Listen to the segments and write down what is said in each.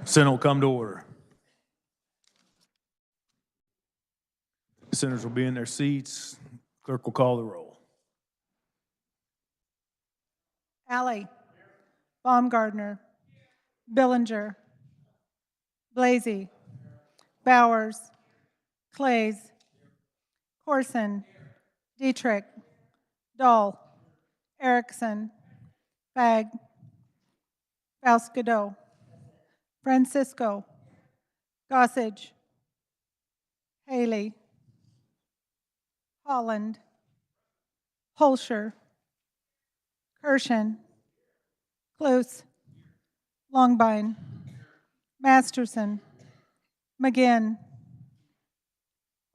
Senate will come to order. Senators will be in their seats. Clerk will call the roll. Alley, Baumgardner, Billinger, Blasey, Bowers, Clays, Corson, Dietrich, Dahl, Erickson, Fagg, Faust-Godot, Francisco, Gossage, Haley, Holland, Holscher, Kirshen, Cluse, Longbine, Masterson, McGinn,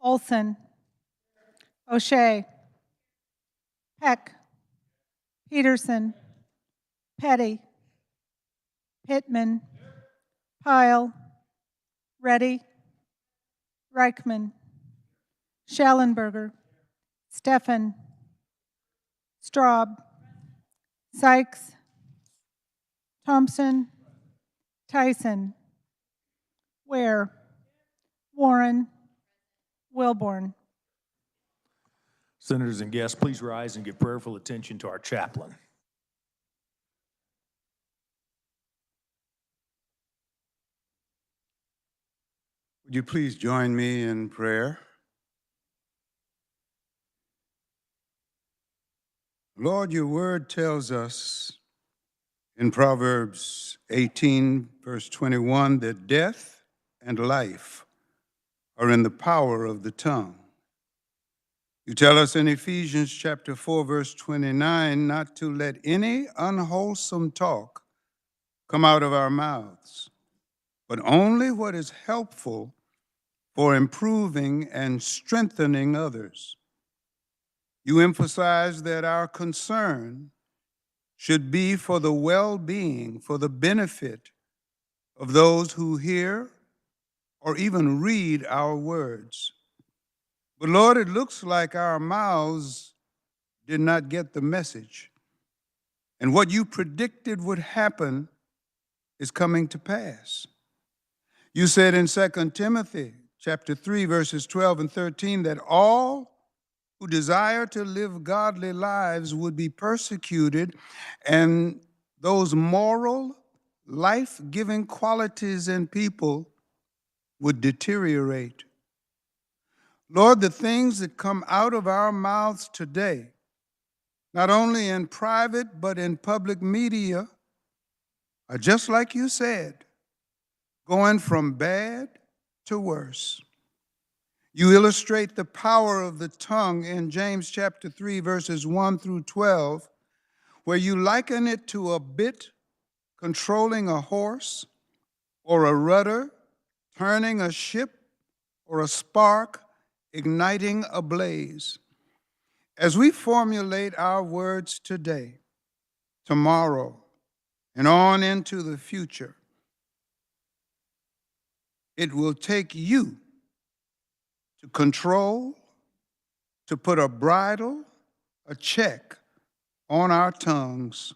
Olson, O'Shea, Peck, Peterson, Petty, Pittman, Pyle, Reddy, Reichman, Schellenberger, Steffen, Straub, Sykes, Thompson, Tyson, Ware, Warren, Wilborn. Senators and guests, please rise and give prayerful attention to our chaplain. Would you please join me in prayer? Lord, your word tells us in Proverbs 18, verse 21, that death and life are in the power of the tongue. You tell us in Ephesians chapter 4, verse 29, not to let any unwholesome talk come out of our mouths, but only what is helpful for improving and strengthening others. You emphasize that our concern should be for the well-being, for the benefit of those who hear or even read our words. But Lord, it looks like our mouths did not get the message. And what you predicted would happen is coming to pass. You said in 2 Timothy chapter 3, verses 12 and 13, that all who desire to live godly lives would be persecuted, and those moral, life-giving qualities in people would deteriorate. Lord, the things that come out of our mouths today, not only in private but in public media, are just like you said, going from bad to worse. You illustrate the power of the tongue in James chapter 3, verses 1 through 12, where you liken it to a bit controlling a horse, or a rudder turning a ship, or a spark igniting a blaze. As we formulate our words today, tomorrow, and on into the future, it will take you to control, to put a bridle, a check on our tongues.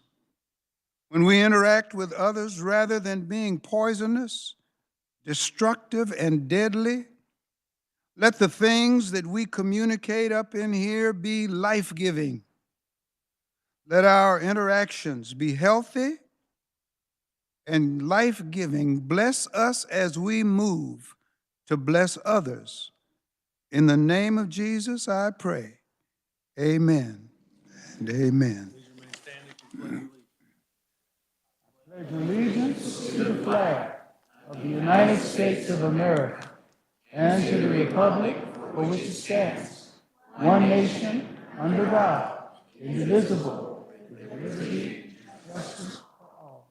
When we interact with others, rather than being poisonous, destructive, and deadly, let the things that we communicate up in here be life-giving. Let our interactions be healthy and life-giving. Bless us as we move to bless others. In the name of Jesus, I pray. Amen and amen. I pledge allegiance to the flag of the United States of America and to the republic for which it stands, one nation, under God, indivisible, with liberty and justice for all.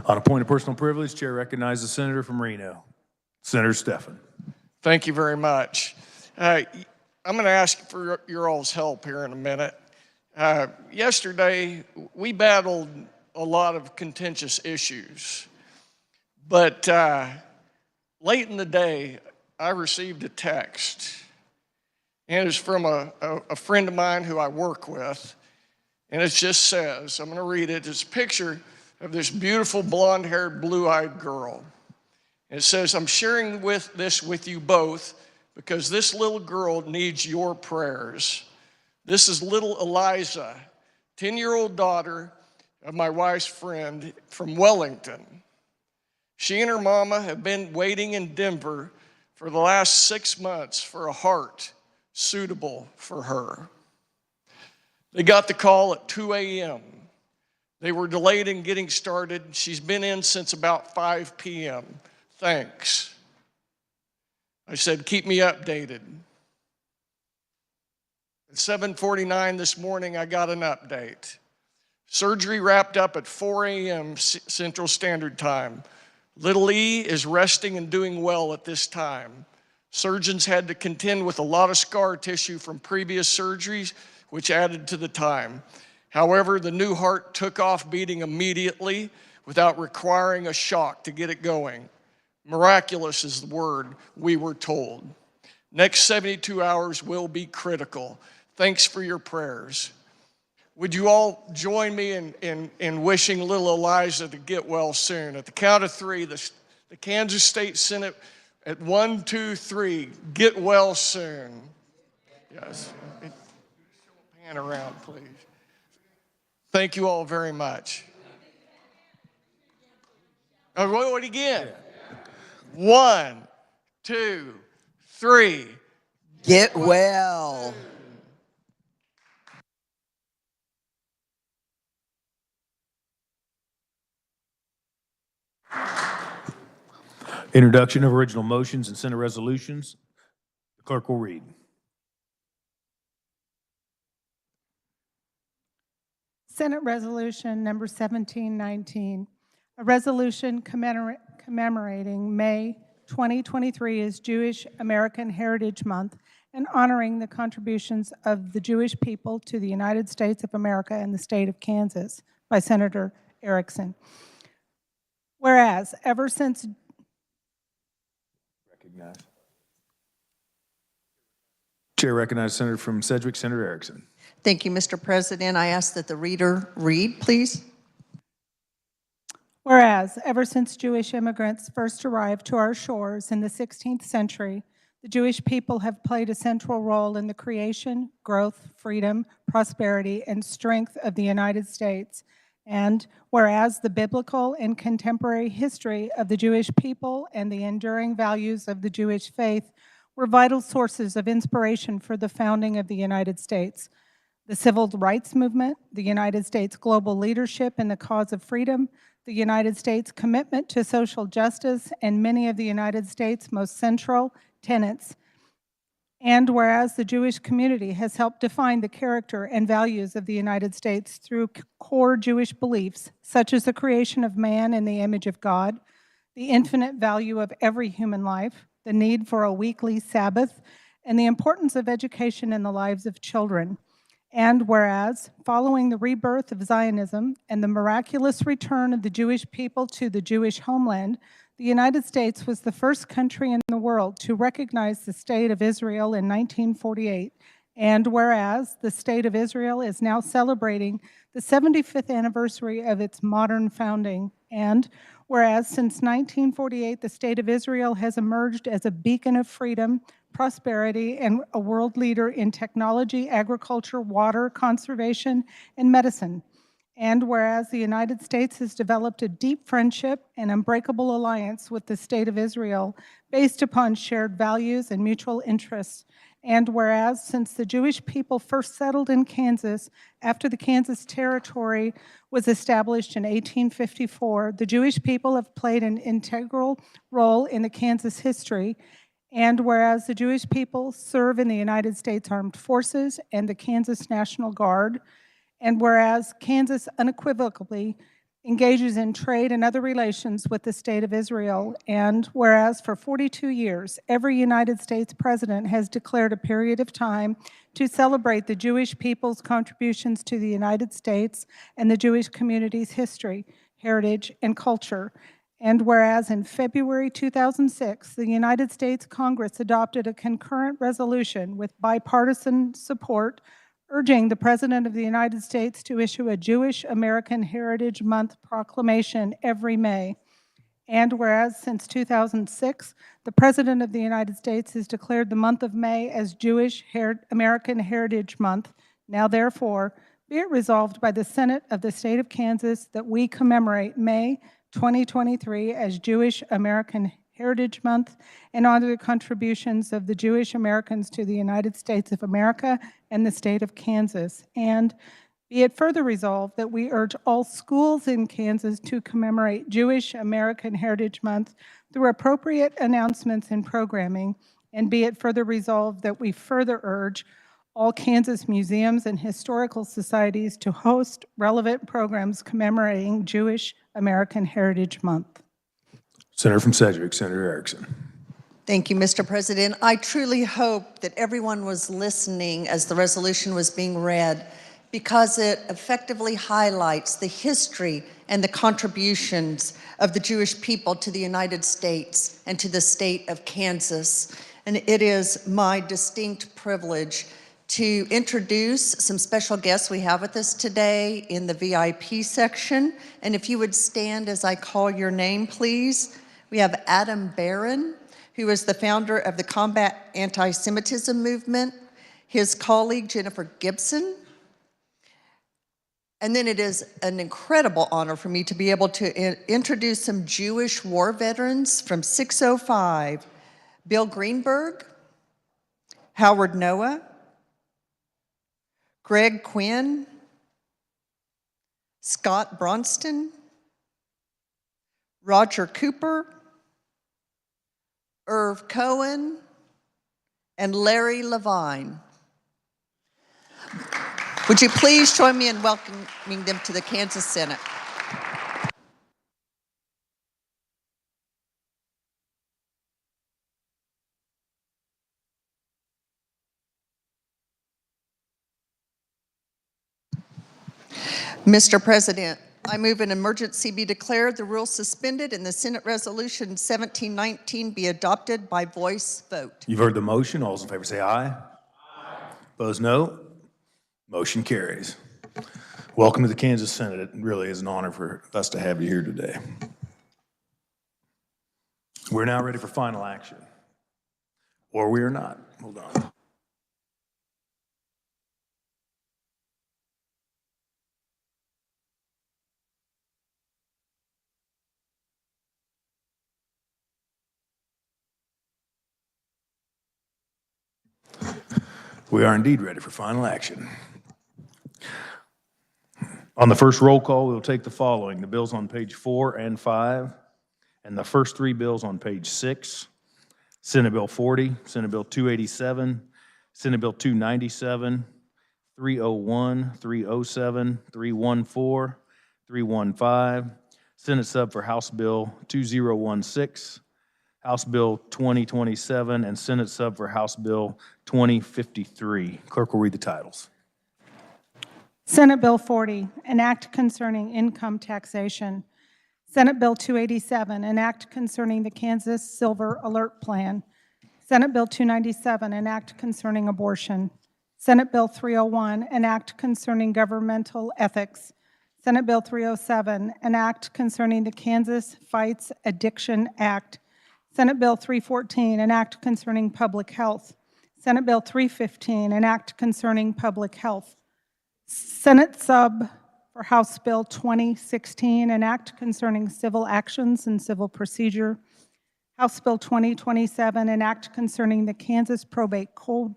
On a point of personal privilege, Chair recognizes the Senator from Reno, Senator Steffen. Thank you very much. I'm going to ask for your all's help here in a minute. Yesterday, we battled a lot of contentious issues, But late in the day, I received a text, and it was from a friend of mine who I work with, and it just says, I'm going to read it, it's a picture of this beautiful blonde-haired, blue-eyed girl. And it says, I'm sharing this with you both because this little girl needs your prayers. This is little Eliza, 10-year-old daughter of my wife's friend from Wellington. She and her mama have been waiting in Denver for the last 6 months for a heart suitable for her. They got the call at 2 a.m. They were delayed in getting started. She's been in since about 5 p.m. Thanks. I said, keep me updated. At 7:49 this morning, I got an update. Surgery wrapped up at 4 a.m. Central Standard Time. Little E is resting and doing well at this time. Surgeons had to contend with a lot of scar tissue from previous surgeries, which added to the time. However, the new heart took off beating immediately without requiring a shock to get it going. Miraculous is the word we were told. Next 72 hours will be critical. Thanks for your prayers. Would you all join me in wishing little Eliza to get well soon? At the count of 3, the Kansas State Senate at 1, 2, 3, get well soon. Yes. Pan around, please. Thank you all very much. Oh, roll it again. 1, 2, 3. Get well. Introduction of original motions and Senate resolutions. The clerk will read. Senate Resolution Number 1719, a resolution commemorating May 2023 as Jewish American Heritage Month and honoring the contributions of the Jewish people to the United States of America and the state of Kansas by Senator Erickson. Whereas, ever since Chair recognizes Senator from Sedgwick, Senator Erickson. Thank you, Mr. President. I ask that the reader read, please. Whereas, ever since Jewish immigrants first arrived to our shores in the 16th century, the Jewish people have played a central role in the creation, growth, freedom, prosperity, and strength of the United States. And whereas the biblical and contemporary history of the Jewish people and the enduring values of the Jewish faith were vital sources of inspiration for the founding of the United States. The civil rights movement, the United States global leadership in the cause of freedom, the United States commitment to social justice, and many of the United States' most central tenets. And whereas the Jewish community has helped define the character and values of the United States through core Jewish beliefs, such as the creation of man in the image of God, the infinite value of every human life, the need for a weekly Sabbath, and the importance of education in the lives of children. And whereas, following the rebirth of Zionism and the miraculous return of the Jewish people to the Jewish homeland, the United States was the first country in the world to recognize the State of Israel in 1948. And whereas the State of Israel is now celebrating the 75th anniversary of its modern founding, and whereas since 1948, the State of Israel has emerged as a beacon of freedom, prosperity, and a world leader in technology, agriculture, water, conservation, and medicine. And whereas the United States has developed a deep friendship and unbreakable alliance with the State of Israel based upon shared values and mutual interests. And whereas since the Jewish people first settled in Kansas after the Kansas Territory was established in 1854, the Jewish people have played an integral role in the Kansas history. And whereas the Jewish people serve in the United States Armed Forces and the Kansas National Guard, and whereas Kansas unequivocally engages in trade and other relations with the State of Israel, and whereas for 42 years, every United States president has declared a period of time to celebrate the Jewish people's contributions to the United States and the Jewish community's history, heritage, and culture. And whereas in February 2006, the United States Congress adopted a concurrent resolution with bipartisan support urging the President of the United States to issue a Jewish American Heritage Month proclamation every May. And whereas since 2006, the President of the United States has declared the month of May as Jewish American Heritage Month, now therefore, be it resolved by the Senate of the State of Kansas that we commemorate May 2023 as Jewish American Heritage Month and honor the contributions of the Jewish Americans to the United States of America and the state of Kansas. And be it further resolved that we urge all schools in Kansas to commemorate Jewish American Heritage Month through appropriate announcements and programming. And be it further resolved that we further urge all Kansas museums and historical societies to host relevant programs commemorating Jewish American Heritage Month. Senator from Sedgwick, Senator Erickson. Thank you, Mr. President. I truly hope that everyone was listening as the resolution was being read, because it effectively highlights the history and the contributions of the Jewish people to the United States and to the state of Kansas. And it is my distinct privilege to introduce some special guests we have with us today in the VIP section. And if you would stand as I call your name, please. We have Adam Barron, who is the founder of the Combat Anti-Semitism Movement, his colleague Jennifer Gibson. And then it is an incredible honor for me to be able to introduce some Jewish war veterans from 605, Bill Greenberg, Howard Noah, Greg Quinn, Scott Bronston, Roger Cooper, Irv Cohen, and Larry Levine. Would you please join me in welcoming them to the Kansas Senate? Mr. President, I move an emergency be declared, the rules suspended, and the Senate Resolution 1719 be adopted by voice vote. You've heard the motion. All those in favor say aye. Aye. Opposed, no. Motion carries. Welcome to the Kansas Senate. It really is an honor for us to have you here today. We're now ready for final action. Or we are not. Hold on. We are indeed ready for final action. On the first roll call, we will take the following: the bills on page 4 and 5, and the first 3 bills on page 6. Senate Bill 40, Senate Bill 287, Senate Bill 297, 301, 307, 314, 315, Senate sub for House Bill 2016, House Bill 2027, and Senate sub for House Bill 2053. Clerk will read the titles. Senate Bill 40, an act concerning income taxation. Senate Bill 287, an act concerning the Kansas Silver Alert Plan. Senate Bill 297, an act concerning abortion. Senate Bill 301, an act concerning governmental ethics. Senate Bill 307, an act concerning the Kansas Fights Addiction Act. Senate Bill 314, an act concerning public health. Senate Bill 315, an act concerning public health. Senate sub for House Bill 2016, an act concerning civil actions and civil procedure. House Bill 2027, an act concerning the Kansas Probate Code.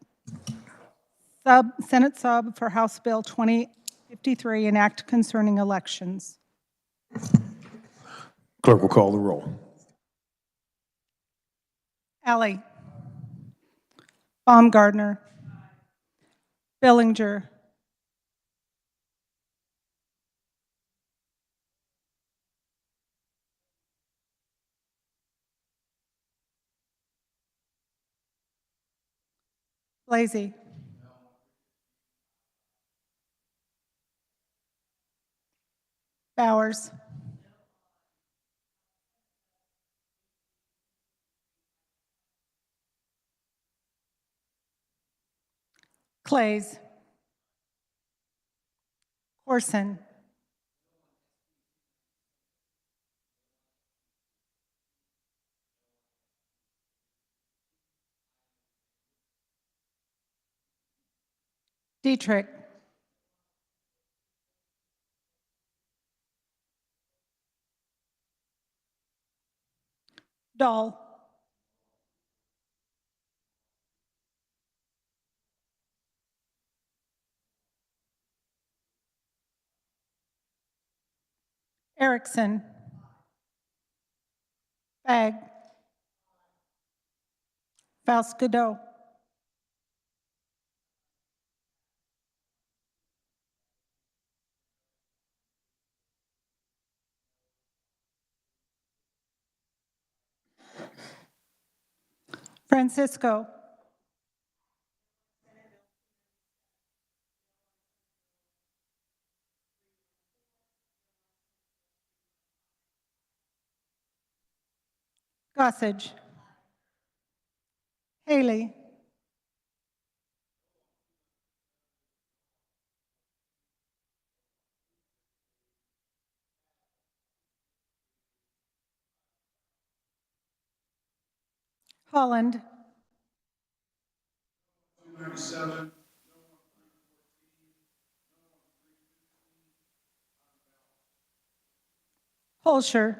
Senate sub for House Bill 2053, an act concerning elections. Clerk will call the roll. Alley. Baumgardner. Billinger. Blasey. Bowers. Clays. Corson. Dietrich. Dahl. Erickson. Bag. Faust Godot. Francisco. Gossage. Haley. Holland. Holscher.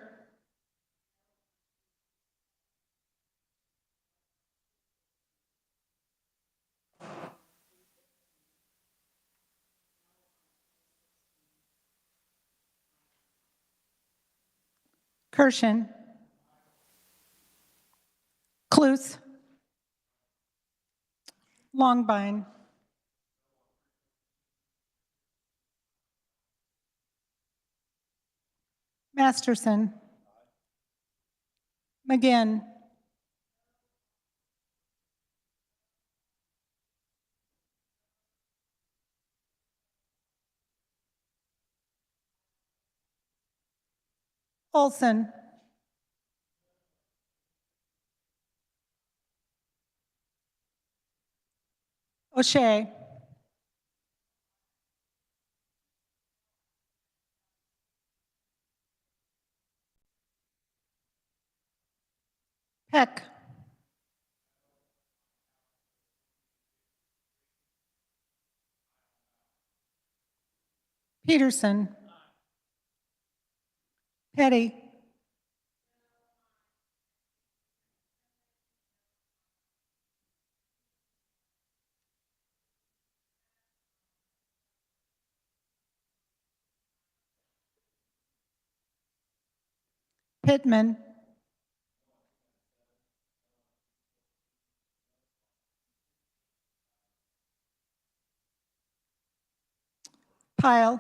Kirshen. Cluse. Longbine. Masterson. McGinn. Olson. O'Shea. Peck. Peterson. Petty. Pittman. Pyle.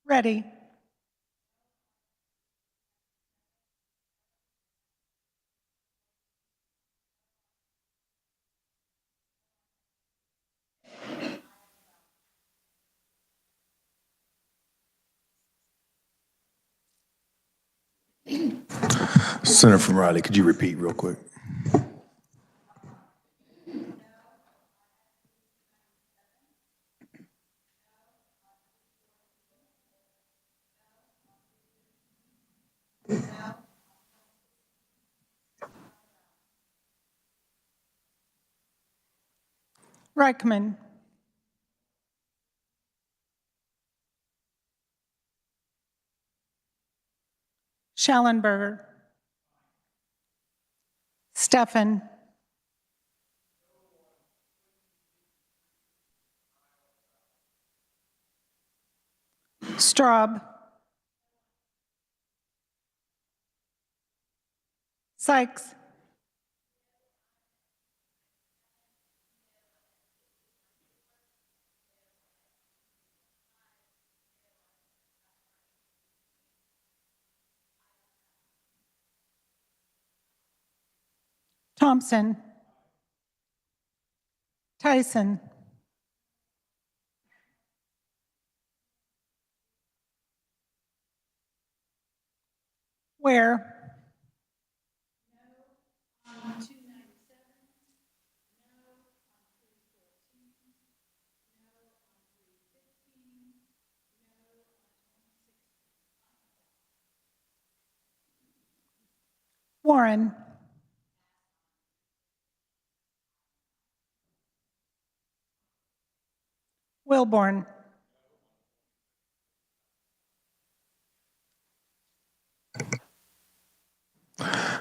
Reddy. Senator from Riley, could you repeat real quick? Reichman. Schallenberger. Steffen. Straub. Sykes. Thompson. Tyson. Ware. Warren. Wilborn.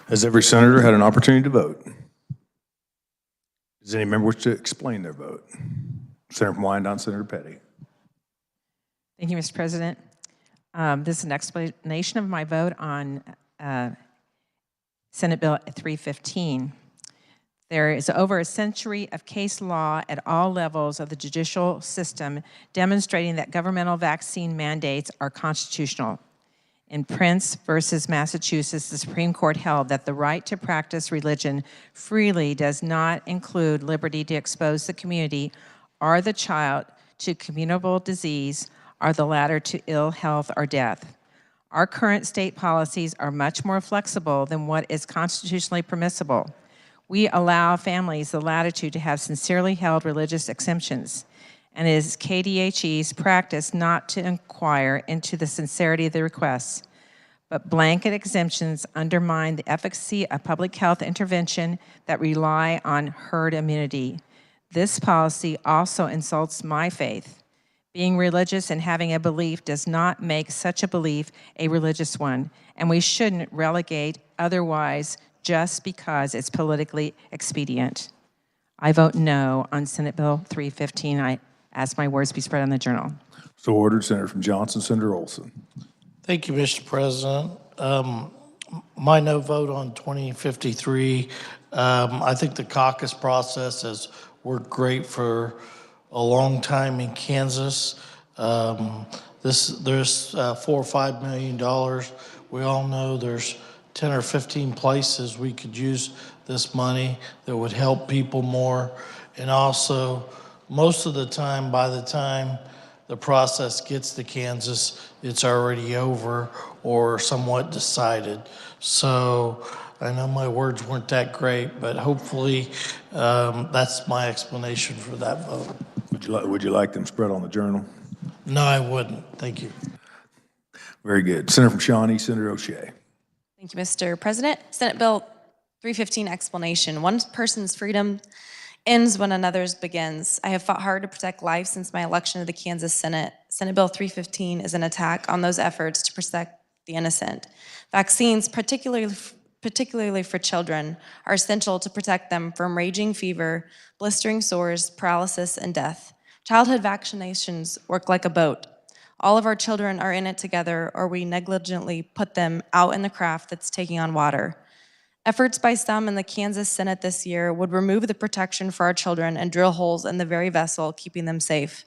Has every senator had an opportunity to vote? Does any member wish to explain their vote? Senator from Wyandotte, Senator Petty. Thank you, Mr. President. This is an explanation of my vote on Senate Bill 315. There is over a century of case law at all levels of the judicial system demonstrating that governmental vaccine mandates are constitutional. In Prince versus Massachusetts, the Supreme Court held that the right to practice religion freely does not include liberty to expose the community or the child to communicable disease, or the latter to ill health or death. Our current state policies are much more flexible than what is constitutionally permissible. We allow families the latitude to have sincerely held religious exemptions, and it is KDHE's practice not to inquire into the sincerity of the requests. But blanket exemptions undermine the efficacy of public health intervention that rely on herd immunity. This policy also insults my faith. Being religious and having a belief does not make such a belief a religious one, and we shouldn't relegate otherwise just because it's politically expedient. I vote no on Senate Bill 315. I ask my words be spread on the journal. So ordered. Senator from Johnson, Senator Olson. Thank you, Mr. President. My no vote on 2053, I think the caucus process has worked great for a long time in Kansas. There's $4 or $5 million. We all know there's 10 or 15 places we could use this money that would help people more. And also, most of the time, by the time the process gets to Kansas, it's already over or somewhat decided. So I know my words weren't that great, but hopefully that's my explanation for that vote. Would you like them spread on the journal? No, I wouldn't. Thank you. Very good. Senator from Shawnee, Senator O'Shea. Thank you, Mr. President. Senate Bill 315 explanation. One person's freedom ends when another's begins. I have fought hard to protect life since my election to the Kansas Senate. Senate Bill 315 is an attack on those efforts to protect the innocent. Vaccines, particularly for children, are essential to protect them from raging fever, blistering sores, paralysis, and death. Childhood vaccinations work like a boat. All of our children are in it together, or we negligently put them out in the craft that's taking on water. Efforts by some in the Kansas Senate this year would remove the protection for our children and drill holes in the very vessel keeping them safe.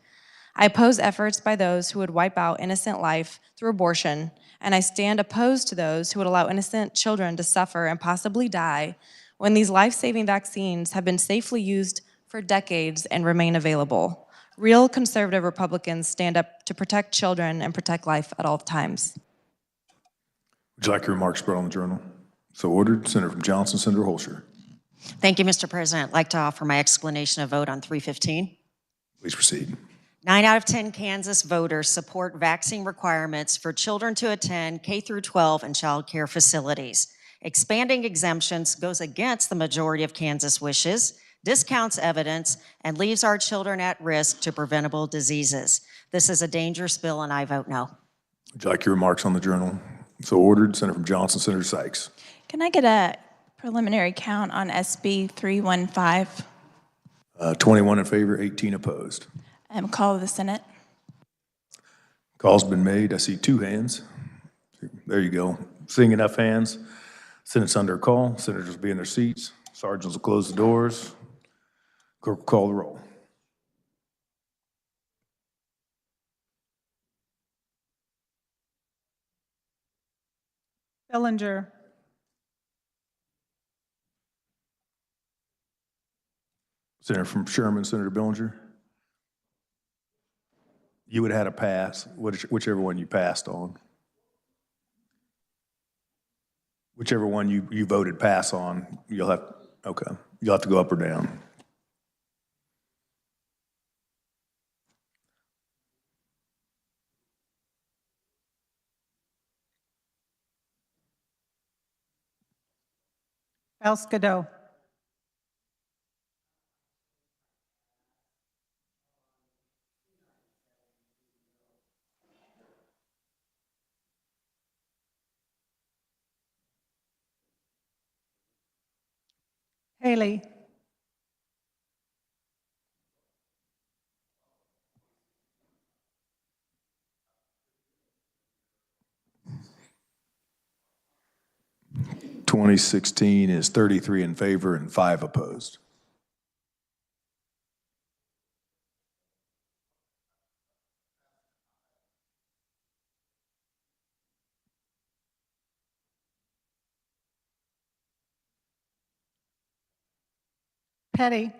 I oppose efforts by those who would wipe out innocent life through abortion, and I stand opposed to those who would allow innocent children to suffer and possibly die when these life-saving vaccines have been safely used for decades and remain available. Real conservative Republicans stand up to protect children and protect life at all times. Would you like your remarks spread on the journal? So ordered. Senator from Johnson, Senator Holscher. Thank you, Mr. President. I'd like to offer my explanation of vote on 315. Please proceed. 9 out of 10 Kansas voters support vaccine requirements for children to attend K through 12 and child care facilities. Expanding exemptions goes against the majority of Kansas wishes, discounts evidence, and leaves our children at risk to preventable diseases. This is a dangerous bill, and I vote no. Would you like your remarks on the journal? So ordered. Senator from Johnson, Senator Sykes. Can I get a preliminary count on SB 315? 21 in favor, 18 opposed. Call of the Senate. Call's been made. I see 2 hands. There you go. Seeing enough hands, Senate's under a call. Senators will be in their seats. Sergeants will close the doors. Clerk will call the roll. Bellinger. Senator from Sherman, Senator Billinger. You would have had a pass, whichever one you passed on. Whichever one you voted pass on, you'll have to go up or down. Balscado. Haley. (2016) is 33 in favor and 5 opposed. Petty.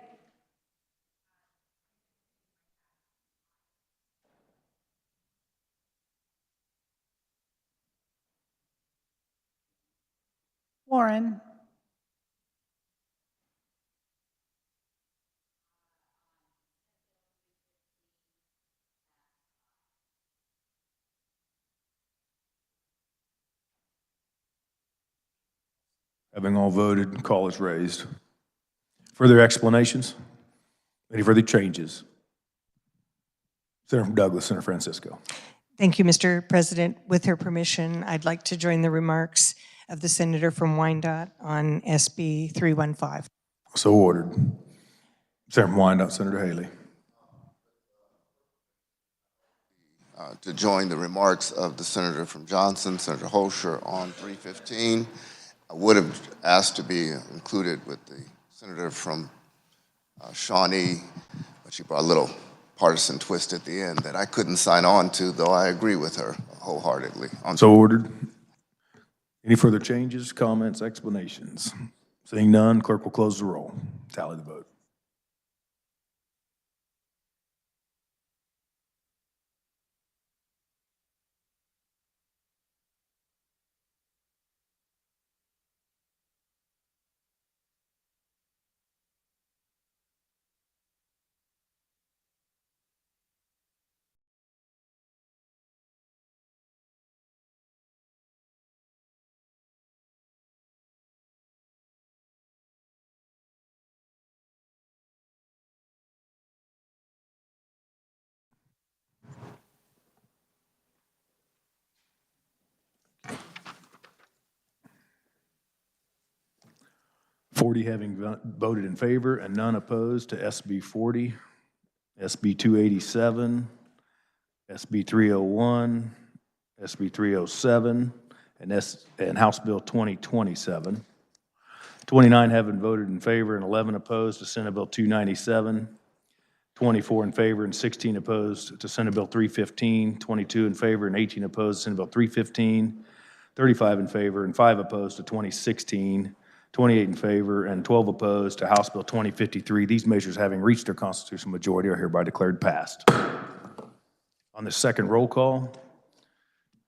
Warren. Having all voted, call is raised. Further explanations? Any further changes? Senator from Douglas, Senator Francisco. Thank you, Mr. President. With her permission, I'd like to join the remarks of the senator from Wyandotte on SB 315. So ordered. Senator from Wyandotte, Senator Haley. To join the remarks of the senator from Johnson, Senator Holscher, on 315. I would have asked to be included with the senator from Shawnee, but she brought a little partisan twist at the end that I couldn't sign on to, though I agree with her wholeheartedly. So ordered. Any further changes, comments, explanations? Seeing none, clerk will close the roll. Tally the vote. (40) having voted in favor and none opposed to SB 40, SB 287, SB 301, SB 307, and House Bill 2027. 29 having voted in favor and 11 opposed to Senate Bill 297, 24 in favor and 16 opposed to Senate Bill 315, 22 in favor and 18 opposed to Senate Bill 315, 35 in favor and 5 opposed to 2016, 28 in favor and 12 opposed to House Bill 2053. These measures, having reached their constitutional majority, are hereby declared passed. On the second roll call,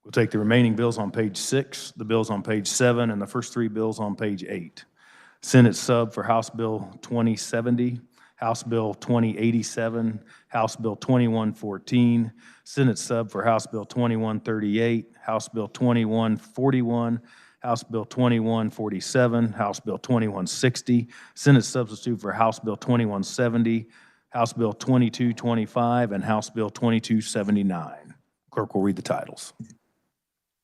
we'll take the remaining bills on page 6, the bills on page 7, and the first 3 bills on page 8. Senate sub for House Bill 2070, House Bill 2087, House Bill 2114, Senate sub for House Bill 2138, House Bill 2141, House Bill 2147, House Bill 2160, Senate substitute for House Bill 2170, House Bill 2225, and House Bill 2279. Clerk will read the titles.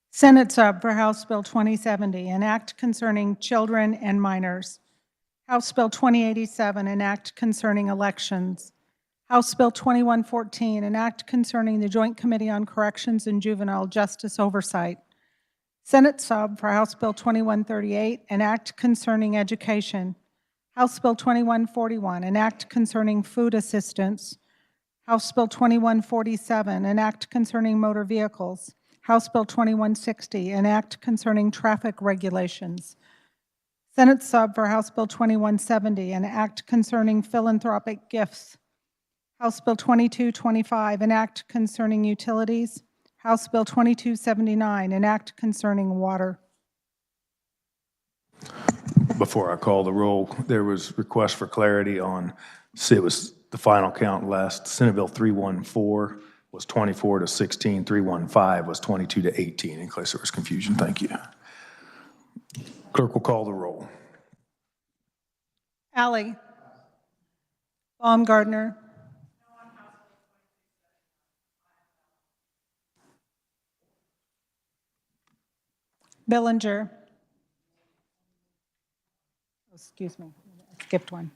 Senate sub for House Bill 2070, an act concerning children and minors. House Bill 2087, an act concerning elections. House Bill 2114, an act concerning the Joint Committee on Corrections and Juvenile Justice Oversight. Senate sub for House Bill 2138, an act concerning education. House Bill 2141, an act concerning food assistance. House Bill 2147, an act concerning motor vehicles. House Bill 2160, an act concerning traffic regulations. Senate sub for House Bill 2170, an act concerning philanthropic gifts. House Bill 2225, an act concerning utilities. House Bill 2279, an act concerning water. Before I call the roll, there was request for clarity on, it was the final count last, Senate Bill 314 was 24 to 16, 315 was 22 to 18, in case there was confusion. Thank you. Clerk will call the roll. Alley. Baumgartner. Billinger. Excuse me, I skipped one.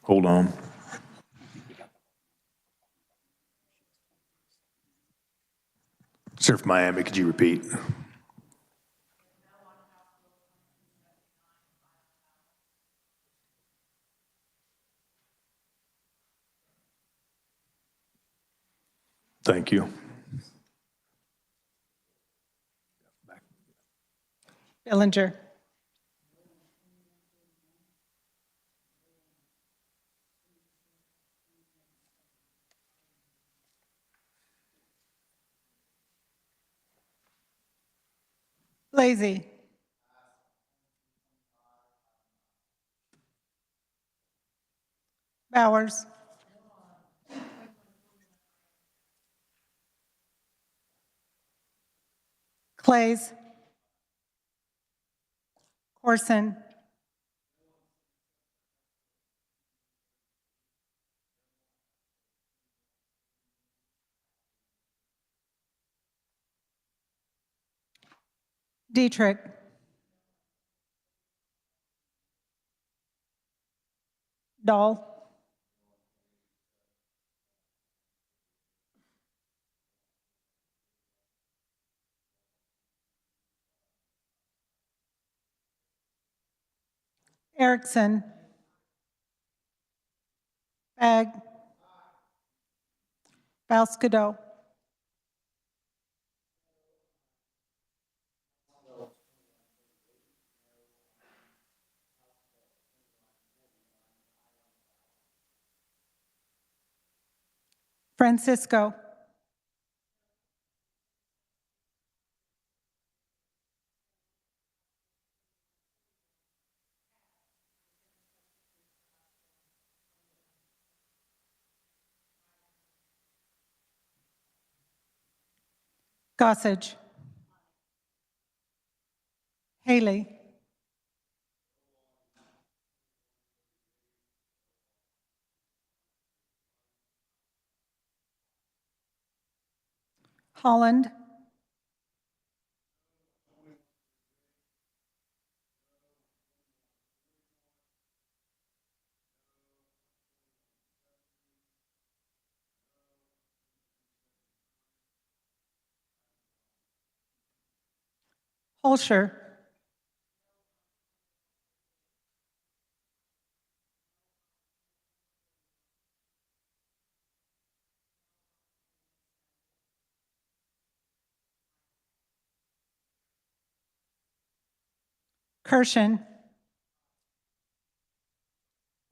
Hold on. Sheriff Miami, could you repeat? Thank you. Billinger. Lazy. Bowers. Clays. Corson. Dietrich. Dahl. Erickson. Bag. Valscadeau. Francisco. Gossage. Haley. Holland. Holscher. Kirshen.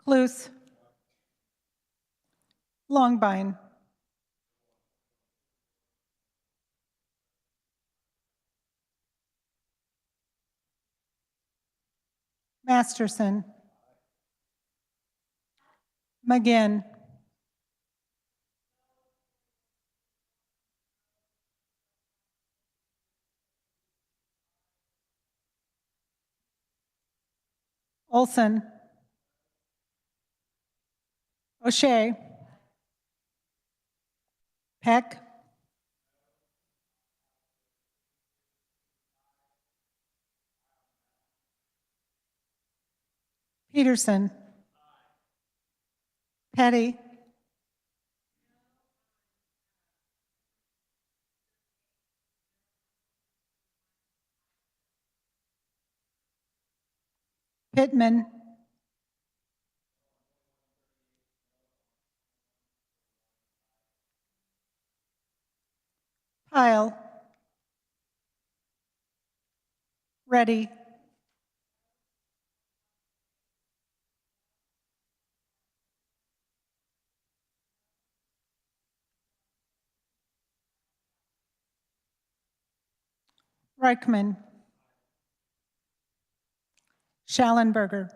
Cluse. Longbine. Masterson. McGinn. Olson. O'Shea. Peck. Peterson. Petty. Pittman. Pyle. Reddy. Reichman. Schallenberger.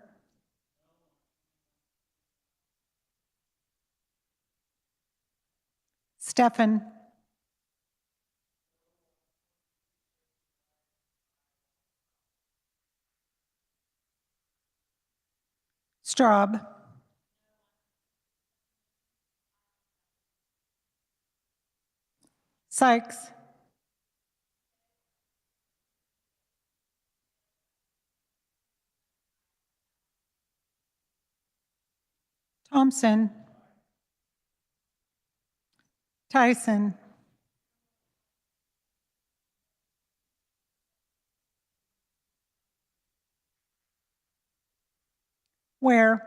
Steffen. Straub. Sykes. Thompson. Tyson. Ware.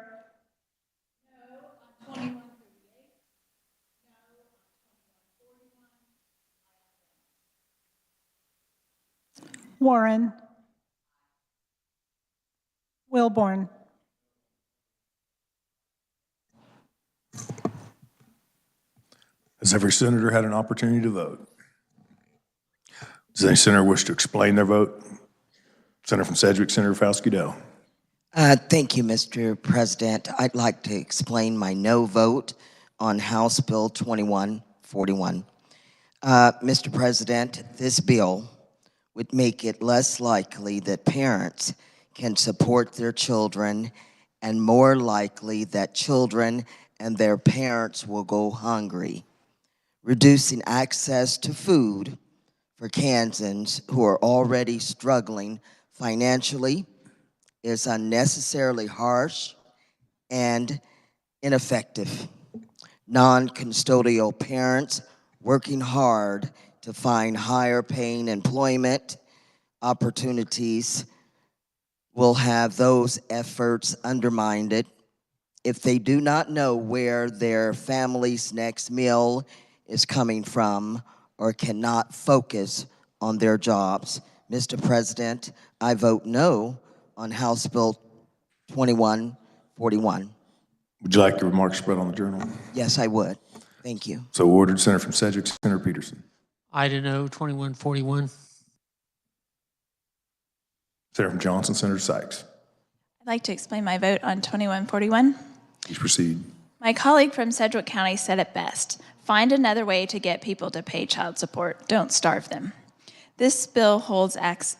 Warren. Wilborn. Has every senator had an opportunity to vote? Does any senator wish to explain their vote? Senator from Sedgwick, Senator Fauske-Doe. Thank you, Mr. President. I'd like to explain my no vote on House Bill 2141. Mr. President, this bill would make it less likely that parents can support their children and more likely that children and their parents will go hungry, reducing access to food for Kansans who are already struggling financially is unnecessarily harsh and ineffective. Non-custodial parents working hard to find higher paying employment opportunities will have those efforts undermined if they do not know where their family's next meal is coming from or cannot focus on their jobs. Mr. President, I vote no on House Bill 2141. Would you like your remarks spread on the journal? Yes, I would. Thank you. So ordered. Senator from Sedgwick, Senator Peterson. I to no 2141. Senator from Johnson, Senator Sykes. I'd like to explain my vote on 2141. Please proceed. My colleague from Sedgwick County said it best. Find another way to get people to pay child support. Don't starve them. This bill holds access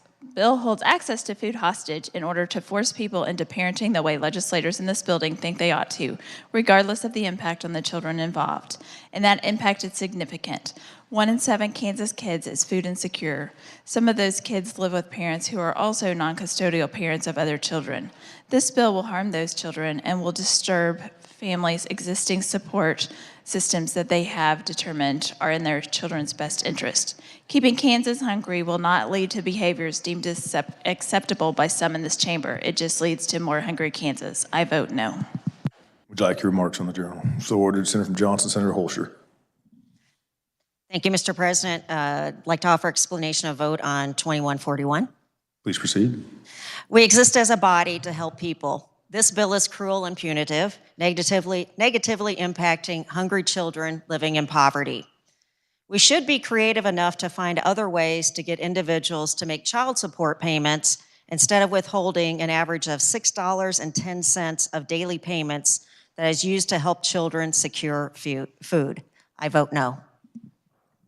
to food hostage in order to force people into parenting the way legislators in this building think they ought to, regardless of the impact on the children involved. And that impact is significant. 1 in 7 Kansas kids is food insecure. Some of those kids live with parents who are also non-custodial parents of other children. This bill will harm those children and will disturb families' existing support systems that they have determined are in their children's best interest. Keeping Kansas hungry will not lead to behaviors deemed acceptable by some in this chamber. It just leads to more hungry Kansas. I vote no. Would you like your remarks on the journal? So ordered. Senator from Johnson, Senator Holscher. Thank you, Mr. President. I'd like to offer explanation of vote on 2141. Please proceed. We exist as a body to help people. This bill is cruel and punitive, negatively impacting hungry children living in poverty. We should be creative enough to find other ways to get individuals to make child support payments instead of withholding an average of $6.10 of daily payments that is used to help children secure food. I vote no.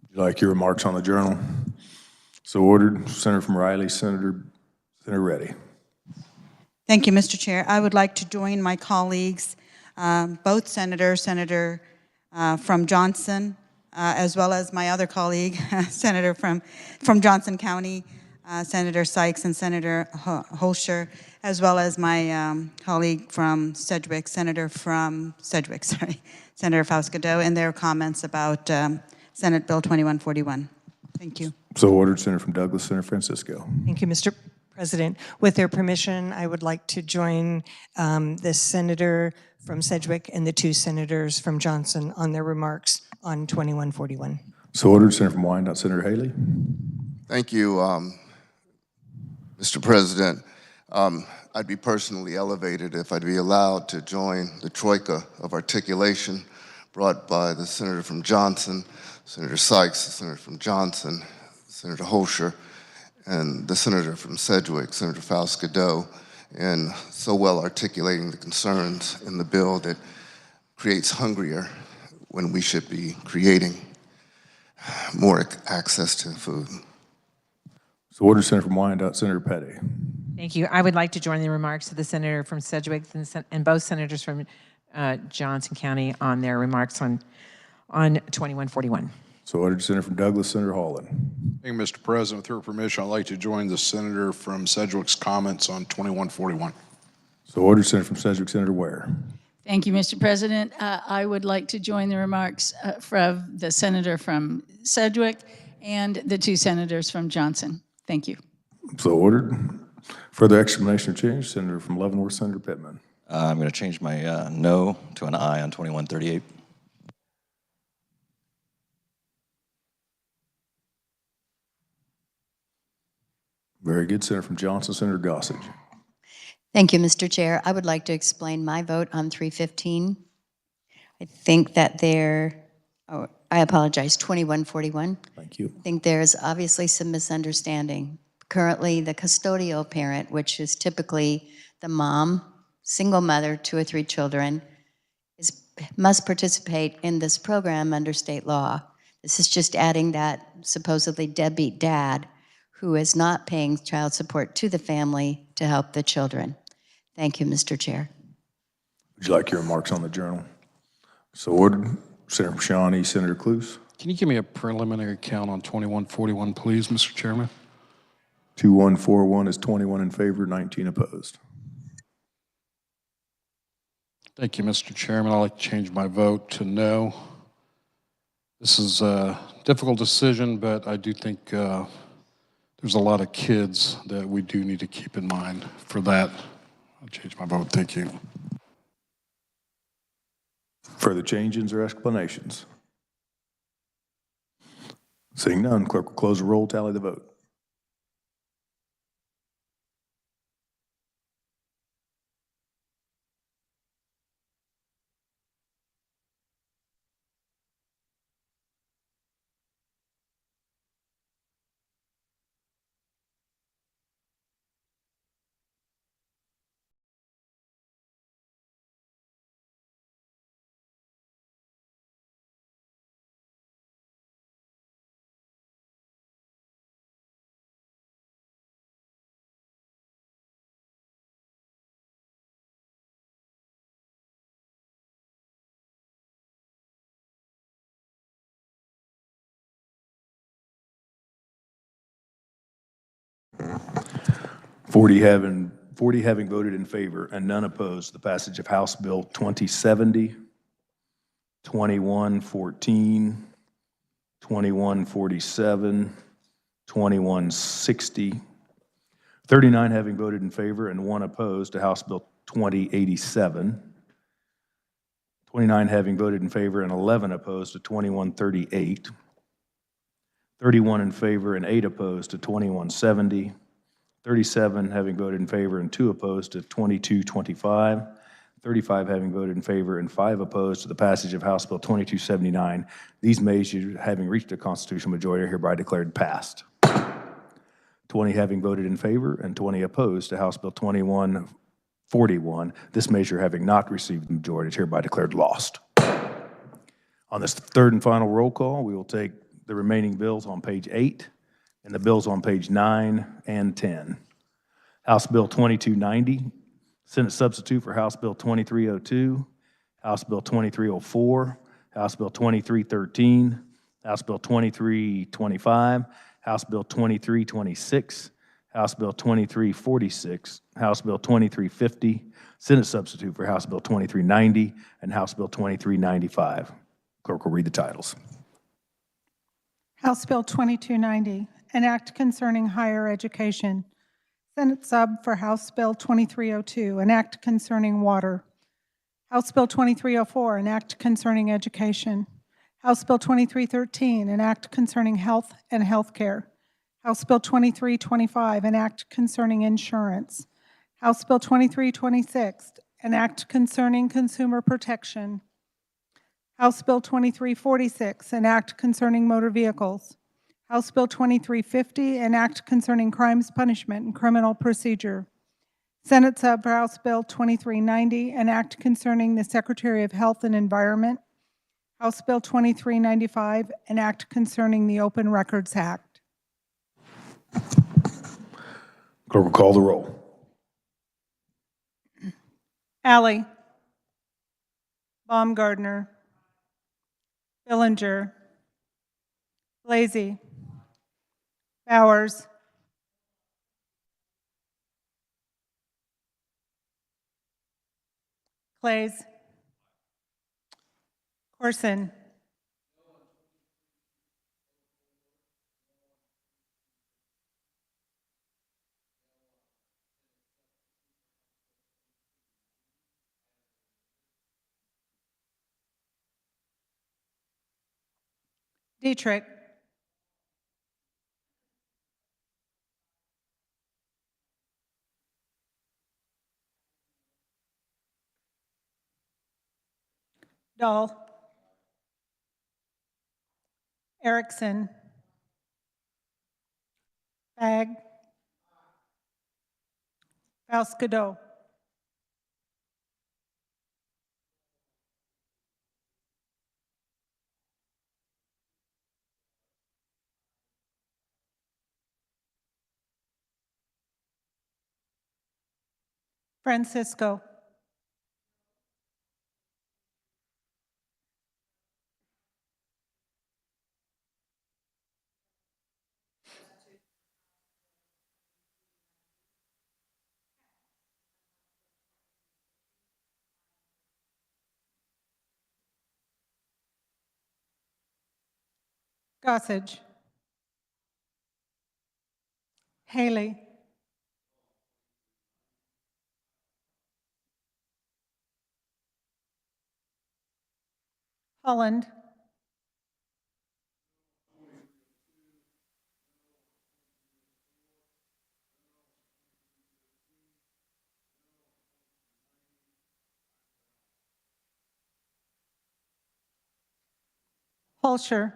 Would you like your remarks on the journal? So ordered. Senator from Riley, Senator Reddy. Thank you, Mr. Chair. I would like to join my colleagues, both senators, Senator from Johnson, as well as my other colleague, Senator from Johnson County, Senator Sykes and Senator Holscher, as well as my colleague from Sedgwick, Senator Fauske-Doe, and their comments about Senate Bill 2141. Thank you. So ordered. Senator from Douglas, Senator Francisco. Thank you, Mr. President. With their permission, I would like to join the senator from Sedgwick and the 2 senators from Johnson on their remarks on 2141. So ordered. Senator from Wyandotte, Senator Haley. Thank you, Mr. President. I'd be personally elevated if I'd be allowed to join the troika of articulation brought by the senator from Johnson, Senator Sykes, the senator from Johnson, Senator Holscher, and the senator from Sedgwick, Senator Fauske-Doe, in so well articulating the concerns in the bill that creates hungrier when we should be creating more access to food. So ordered. Senator from Wyandotte, Senator Petty. Thank you. I would like to join the remarks of the senator from Sedgwick and both senators from Johnson County on their remarks on 2141. So ordered. Senator from Douglas, Senator Holland. Thank you, Mr. President. With your permission, I'd like to join the senator from Sedgwick's comments on 2141. So ordered. Senator from Sedgwick, Senator Ware. Thank you, Mr. President. I would like to join the remarks from the senator from Sedgwick and the two senators from Johnson. Thank you. So ordered. Further explanation or change, Senator from Leavenworth, Senator Pittman. I'm going to change my no to an aye on 2138. Very good. Senator from Johnson, Senator Gossage. Thank you, Mr. Chair. I would like to explain my vote on 315. I think that I apologize, 2141. Thank you. I think there's obviously some misunderstanding. Currently, the custodial parent, which is typically the mom, single mother, 2 or 3 children, must participate in this program under state law. This is just adding that supposedly deadbeat dad who is not paying child support to the family to help the children. Thank you, Mr. Chair. Would you like your remarks on the journal? So ordered. Senator from Shawnee, Senator Cluse. Can you give me a preliminary count on 2141, please, Mr. Chairman? 2141 is 21 in favor, 19 opposed. Thank you, Mr. Chairman. I'd like to change my vote to no. This is a difficult decision, but I do think there's a lot of kids that we do need to keep in mind for that. I'll change my vote. Thank you. Further changes or explanations? Seeing none, clerk will close the roll, tally the vote. Forty having voted in favor and none opposed, the passage of House Bill 2070, 2114, 2147, 2160. 39 having voted in favor and 1 opposed to House Bill 2087. 29 having voted in favor and 11 opposed to 2138. 31 in favor and 8 opposed to 2170. 37 having voted in favor and 2 opposed to 2225. 35 having voted in favor and 5 opposed to the passage of House Bill 2279. These measures, having reached a constitutional majority, are hereby declared passed. 20 having voted in favor and 20 opposed to House Bill 2141. This measure, having not received the majority, is hereby declared lost. On this third and final roll call, we will take the remaining bills on page 8 and the bills on page 9 and 10. House Bill 2290, Senate substitute for House Bill 2302, House Bill 2304, House Bill 2313, House Bill 2325, House Bill 2326, House Bill 2346, House Bill 2350, Senate substitute for House Bill 2390, and House Bill 2395. Clerk will read the titles. House Bill 2290, an act concerning higher education. Senate sub for House Bill 2302, an act concerning water. House Bill 2304, an act concerning education. House Bill 2313, an act concerning health and healthcare. House Bill 2325, an act concerning insurance. House Bill 2326, an act concerning consumer protection. House Bill 2346, an act concerning motor vehicles. House Bill 2350, an act concerning crimes, punishment, and criminal procedure. Senate sub for House Bill 2390, an act concerning the Secretary of Health and Environment. House Bill 2395, an act concerning the Open Records Act. Clerk will call the roll. Alley, Baumgardner, Billinger, Lazy, Bowers, Clays, Corson, Dietrich, Dahl, Erickson, Bag, Voscadeau, Francisco, Gossage, Haley, Holland, Holscher,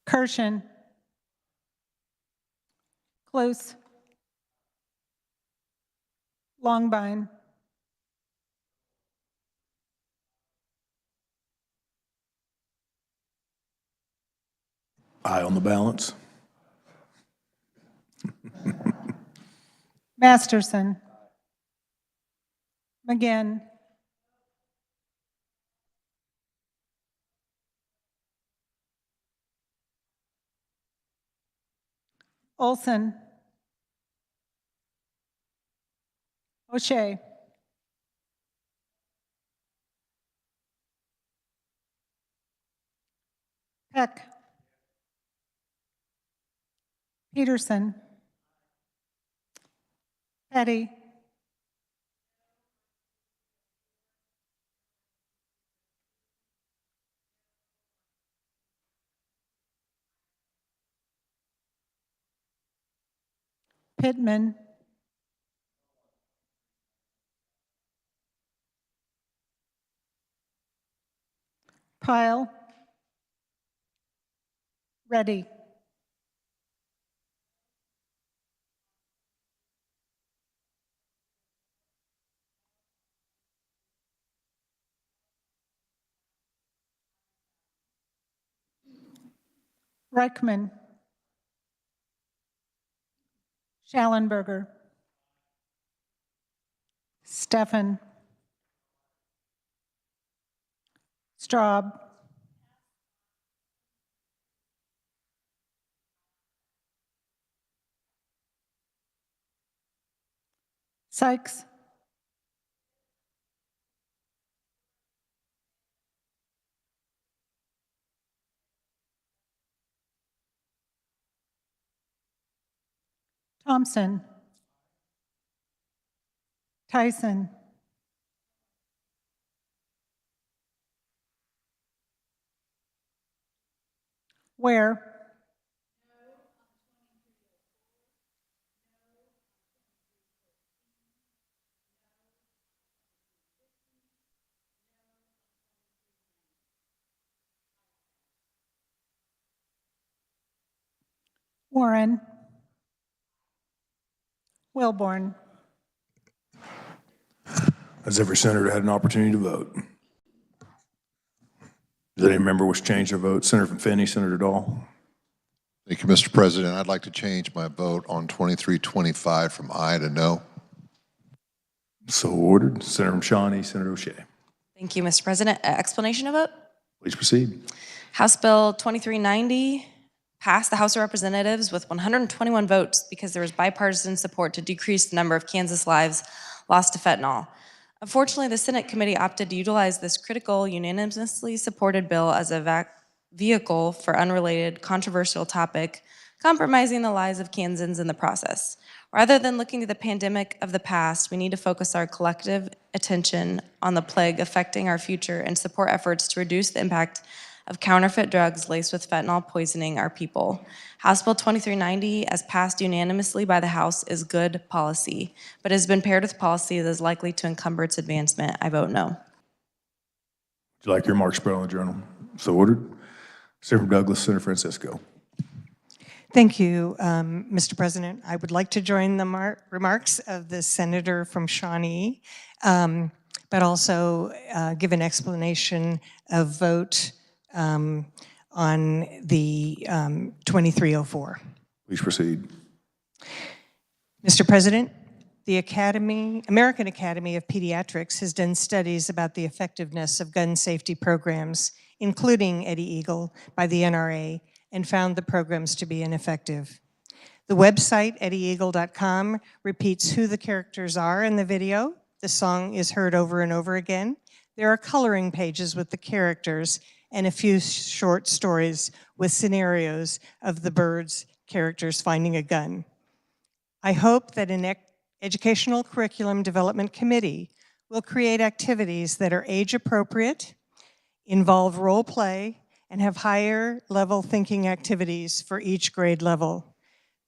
Kirshen, Close, Longbine, Aye on the balance. Masterson, McGinn, Olson, O'Shea, Peck, Peterson, Petty, Pittman, Pyle, Reddy, Reichman, Schallenberger, Steffen, Straub, Sykes, Thompson, Tyson, Ware, Warren, Wilborn. Has every senator had an opportunity to vote? Does any member wish to change their vote? Senator from Finney, Senator Dahl. Thank you, Mr. President. I'd like to change my vote on 2325 from aye to no. So ordered. Senator from Shawnee, Senator O'Shea. Thank you, Mr. President. Explanation of vote. Please proceed. House Bill 2390 passed the House of Representatives with 121 votes because there was bipartisan support to decrease the number of Kansas lives lost to fentanyl. Unfortunately, the Senate committee opted to utilize this critical, unanimously supported bill as a vehicle for unrelated, controversial topic, compromising the lives of Kansans in the process. Rather than looking at the pandemic of the past, we need to focus our collective attention on the plague affecting our future and support efforts to reduce the impact of counterfeit drugs laced with fentanyl poisoning our people. House Bill 2390, as passed unanimously by the House, is good policy, but has been paired with policy that is likely to encumber its advancement. I vote no. Would you like your remarks spread on the journal? So ordered. Senator from Douglas, Senator Francisco. Thank you, Mr. President. I would like to join the remarks of the senator from Shawnee, but also give an explanation of vote on the 2304. Please proceed. Mr. President, the American Academy of Pediatrics has done studies about the effectiveness of gun safety programs, including Eddie Eagle, by the NRA, and found the programs to be ineffective. The website, eddieeagle.com, repeats who the characters are in the video. The song is heard over and over again. There are coloring pages with the characters and a few short stories with scenarios of the birds' characters finding a gun. I hope that an educational curriculum development committee will create activities that are age appropriate, involve role play, and have higher level thinking activities for each grade level.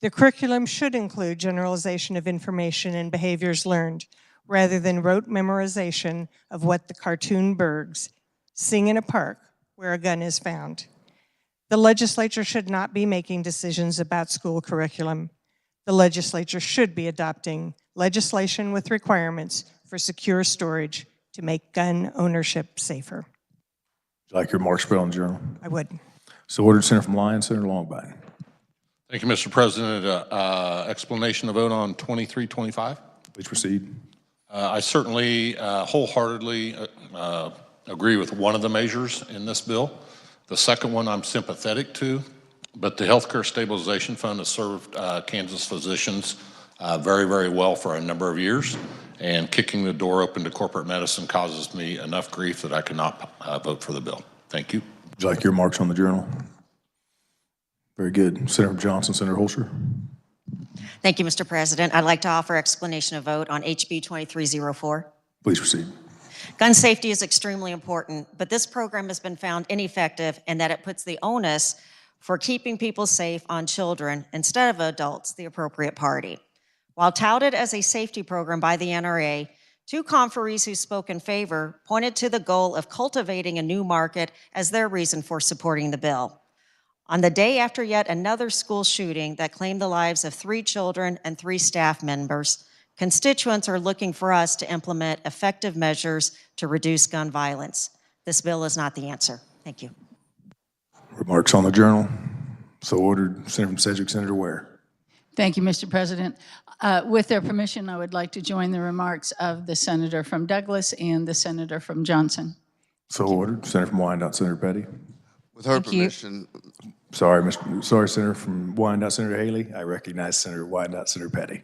The curriculum should include generalization of information and behaviors learned, rather than rote memorization of what the cartoon birds sing in a park where a gun is found. The legislature should not be making decisions about school curriculum. The legislature should be adopting legislation with requirements for secure storage to make gun ownership safer. Would you like your remarks spread on the journal? I would. So ordered. Senator from Lyons, Senator Longbine. Thank you, Mr. President. Explanation of vote on 2325. Please proceed. I certainly wholeheartedly agree with one of the measures in this bill. The second one I'm sympathetic to, but the Healthcare Stabilization Fund has served Kansas physicians very, very well for a number of years, and kicking the door open to corporate medicine causes me enough grief that I cannot vote for the bill. Thank you. Would you like your remarks on the journal? Very good. Senator from Johnson, Senator Holscher. Thank you, Mr. President. I'd like to offer explanation of vote on HB 2304. Please proceed. Gun safety is extremely important, but this program has been found ineffective in that it puts the onus for keeping people safe on children instead of adults, the appropriate party. While touted as a safety program by the NRA, two conferees who spoke in favor pointed to the goal of cultivating a new market as their reason for supporting the bill. On the day after yet another school shooting that claimed the lives of 3 children and 3 staff members, constituents are looking for us to implement effective measures to reduce gun violence. This bill is not the answer. Thank you. Remarks on the journal. So ordered. Senator from Sedgwick, Senator Ware. Thank you, Mr. President. With their permission, I would like to join the remarks of the senator from Douglas and the senator from Johnson. So ordered. Senator from Wyandotte, Senator Petty. With her permission. Sorry, Senator from Wyandotte, Senator Haley. I recognize Senator Wyandotte, Senator Petty.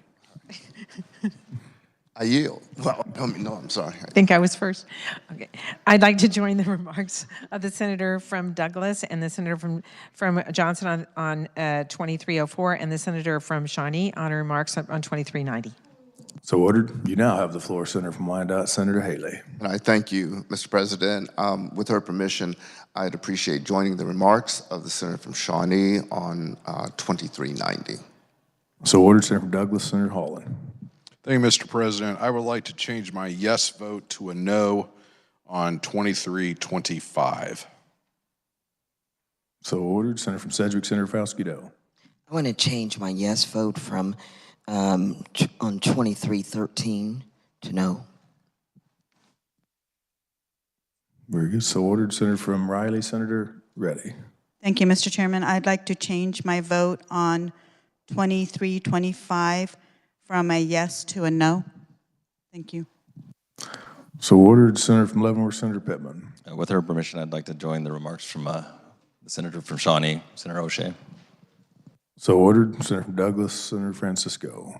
I yield. Well, no, I'm sorry. I think I was first. Okay. I'd like to join the remarks of the senator from Douglas and the senator from Johnson on 2304 and the senator from Shawnee on remarks on 2390. So ordered. You now have the floor, Senator from Wyandotte, Senator Haley. And I thank you, Mr. President. With her permission, I'd appreciate joining the remarks of the senator from Shawnee on 2390. So ordered. Senator from Douglas, Senator Holland. Thank you, Mr. President. I would like to change my yes vote to a no on 2325. So ordered. Senator from Sedgwick, Senator Fauskido. I want to change my yes vote from on 2313 to no. Very good. So ordered. Senator from Riley, Senator Reddy. Thank you, Mr. Chairman. I'd like to change my vote on 2325 from a yes to a no. Thank you. So ordered. Senator from Leavenworth, Senator Pittman. With her permission, I'd like to join the remarks from the Senator from Shawnee, Senator O'Shea. So ordered. Senator from Douglas, Senator Francisco.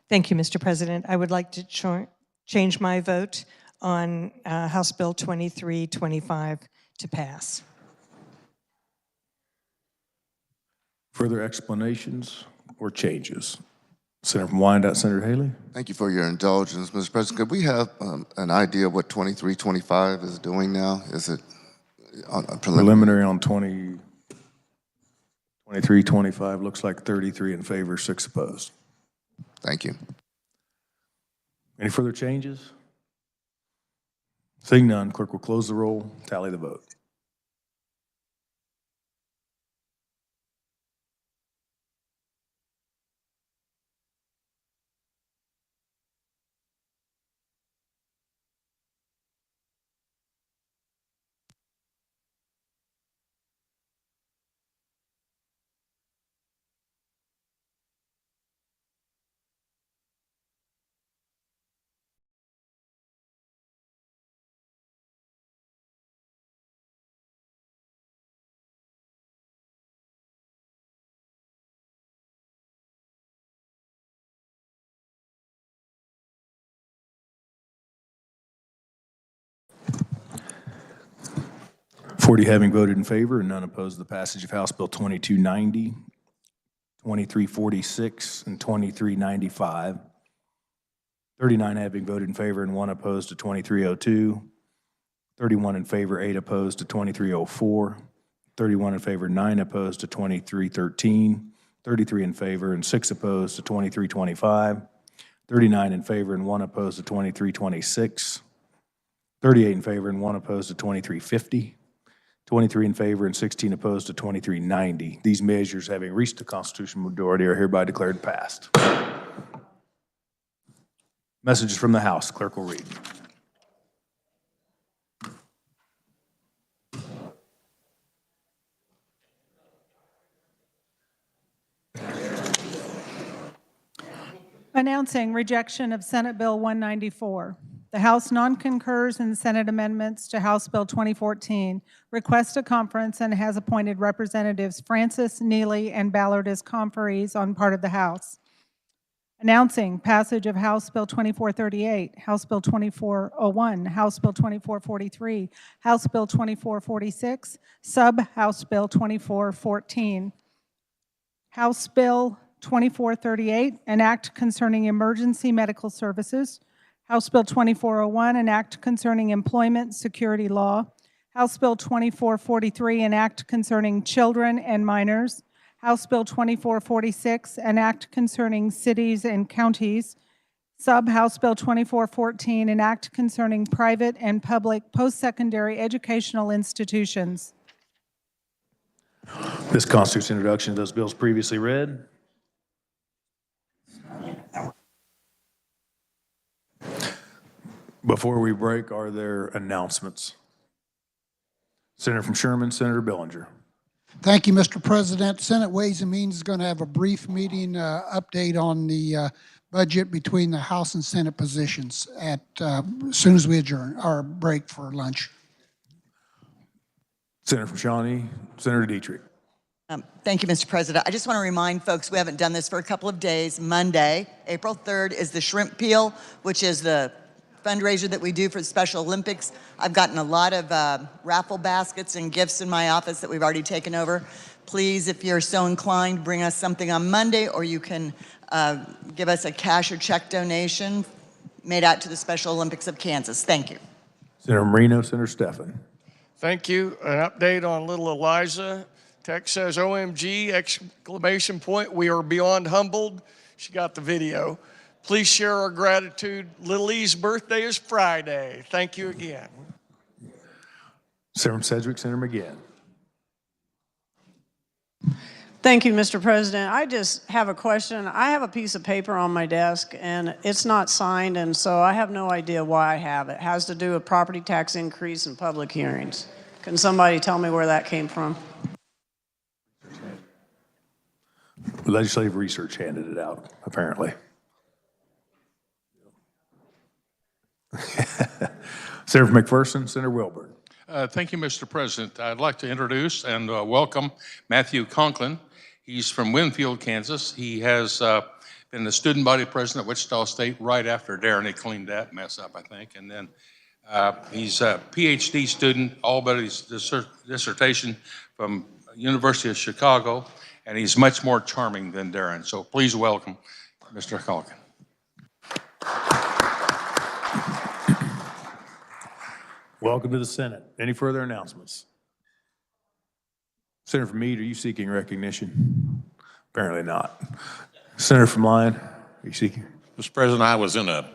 Thank you, Mr. President. I would like to change my vote on House Bill 2325 to pass. Further explanations or changes? Senator from Wyandotte, Senator Haley. Thank you for your indulgence, Mr. President. Could we have an idea of what 2325 is doing now? Is it on a preliminary on 2325? Looks like 33 in favor, 6 opposed. Thank you. Any further changes? Seeing none, clerk will close the roll, tally the vote. Having voted in favor and none opposed to the passage of House Bill 2290, 2346, and 2395. 39 having voted in favor and 1 opposed to 2302. 31 in favor, 8 opposed to 2304. 31 in favor, 9 opposed to 2313. 33 in favor and 6 opposed to 2325. 39 in favor and 1 opposed to 2326. 38 in favor and 1 opposed to 2350. 23 in favor and 16 opposed to 2390. These measures, having reached the constitutional majority, are hereby declared passed. Messages from the House. Clerk will read. Announcing rejection of Senate Bill 194. The House non-concurs in Senate amendments to House Bill 2014, requests a conference, and has appointed Representatives Francis, Neely, and Ballard as conferees on part of the House. Announcing passage of House Bill 2438, House Bill 2401, House Bill 2443, House Bill 2446, Sub-House Bill 2414. House Bill 2438, an act concerning emergency medical services. House Bill 2401, an act concerning employment security law. House Bill 2443, an act concerning children and minors. House Bill 2446, an act concerning cities and counties. Sub-House Bill 2414, an act concerning private and public post-secondary educational institutions. This constitutes introduction of those bills previously read. Before we break, are there announcements? Senator from Sherman, Senator Billinger. Thank you, Mr. President. Senate Ways and Means is going to have a brief meeting update on the budget between the House and Senate positions at as soon as we adjourn our break for lunch. Senator from Shawnee, Senator Dietrich. Thank you, Mr. President. I just want to remind folks we haven't done this for a couple of days. Monday, April 3rd, is the Shrimp Peel, which is the fundraiser that we do for the Special Olympics. I've gotten a lot of raffle baskets and gifts in my office that we've already taken over. Please, if you're so inclined, bring us something on Monday, or you can give us a cash or check donation made out to the Special Olympics of Kansas. Thank you. Senator Marino, Senator Stephan. Thank you. An update on little Eliza. Text says, OMG, exclamation point. We are beyond humbled. She got the video. Please share our gratitude. Little E's birthday is Friday. Thank you again. Senator from Sedgwick, Senator McGinn. Thank you, Mr. President. I just have a question. I have a piece of paper on my desk, and it's not signed, and so I have no idea why I have it. It has to do with property tax increase and public hearings. Can somebody tell me where that came from? Legislative research handed it out, apparently. Senator McPherson, Senator Wilbur. Thank you, Mr. President. I'd like to introduce and welcome Matthew Conklin. He's from Winfield, Kansas. He has been the student body president at Wichita State right after Darren had cleaned that mess up, I think. And then he's a PhD student, all but his dissertation from University of Chicago, and he's much more charming than Darren. So please welcome Mr. Conklin. Welcome to the Senate. Any further announcements? Senator from Meade, are you seeking recognition? Apparently not. Senator from Lyon, are you seeking? Mr. President, I was in a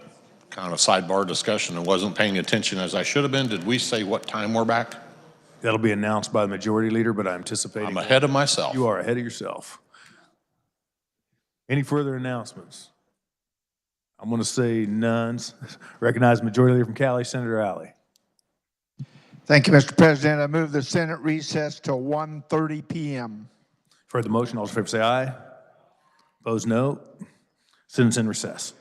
kind of a sidebar discussion and wasn't paying attention as I should have been. Did we say what time we're back? That'll be announced by the majority leader, but I'm anticipating. I'm ahead of myself. You are ahead of yourself. Any further announcements? I'm going to say none. Recognize Majority Leader from Cali, Senator Alley. Thank you, Mr. President. I move the Senate recess till 1:30 p.m. For the motion, all those in favor say aye. Opposed, no. Senate's in recess.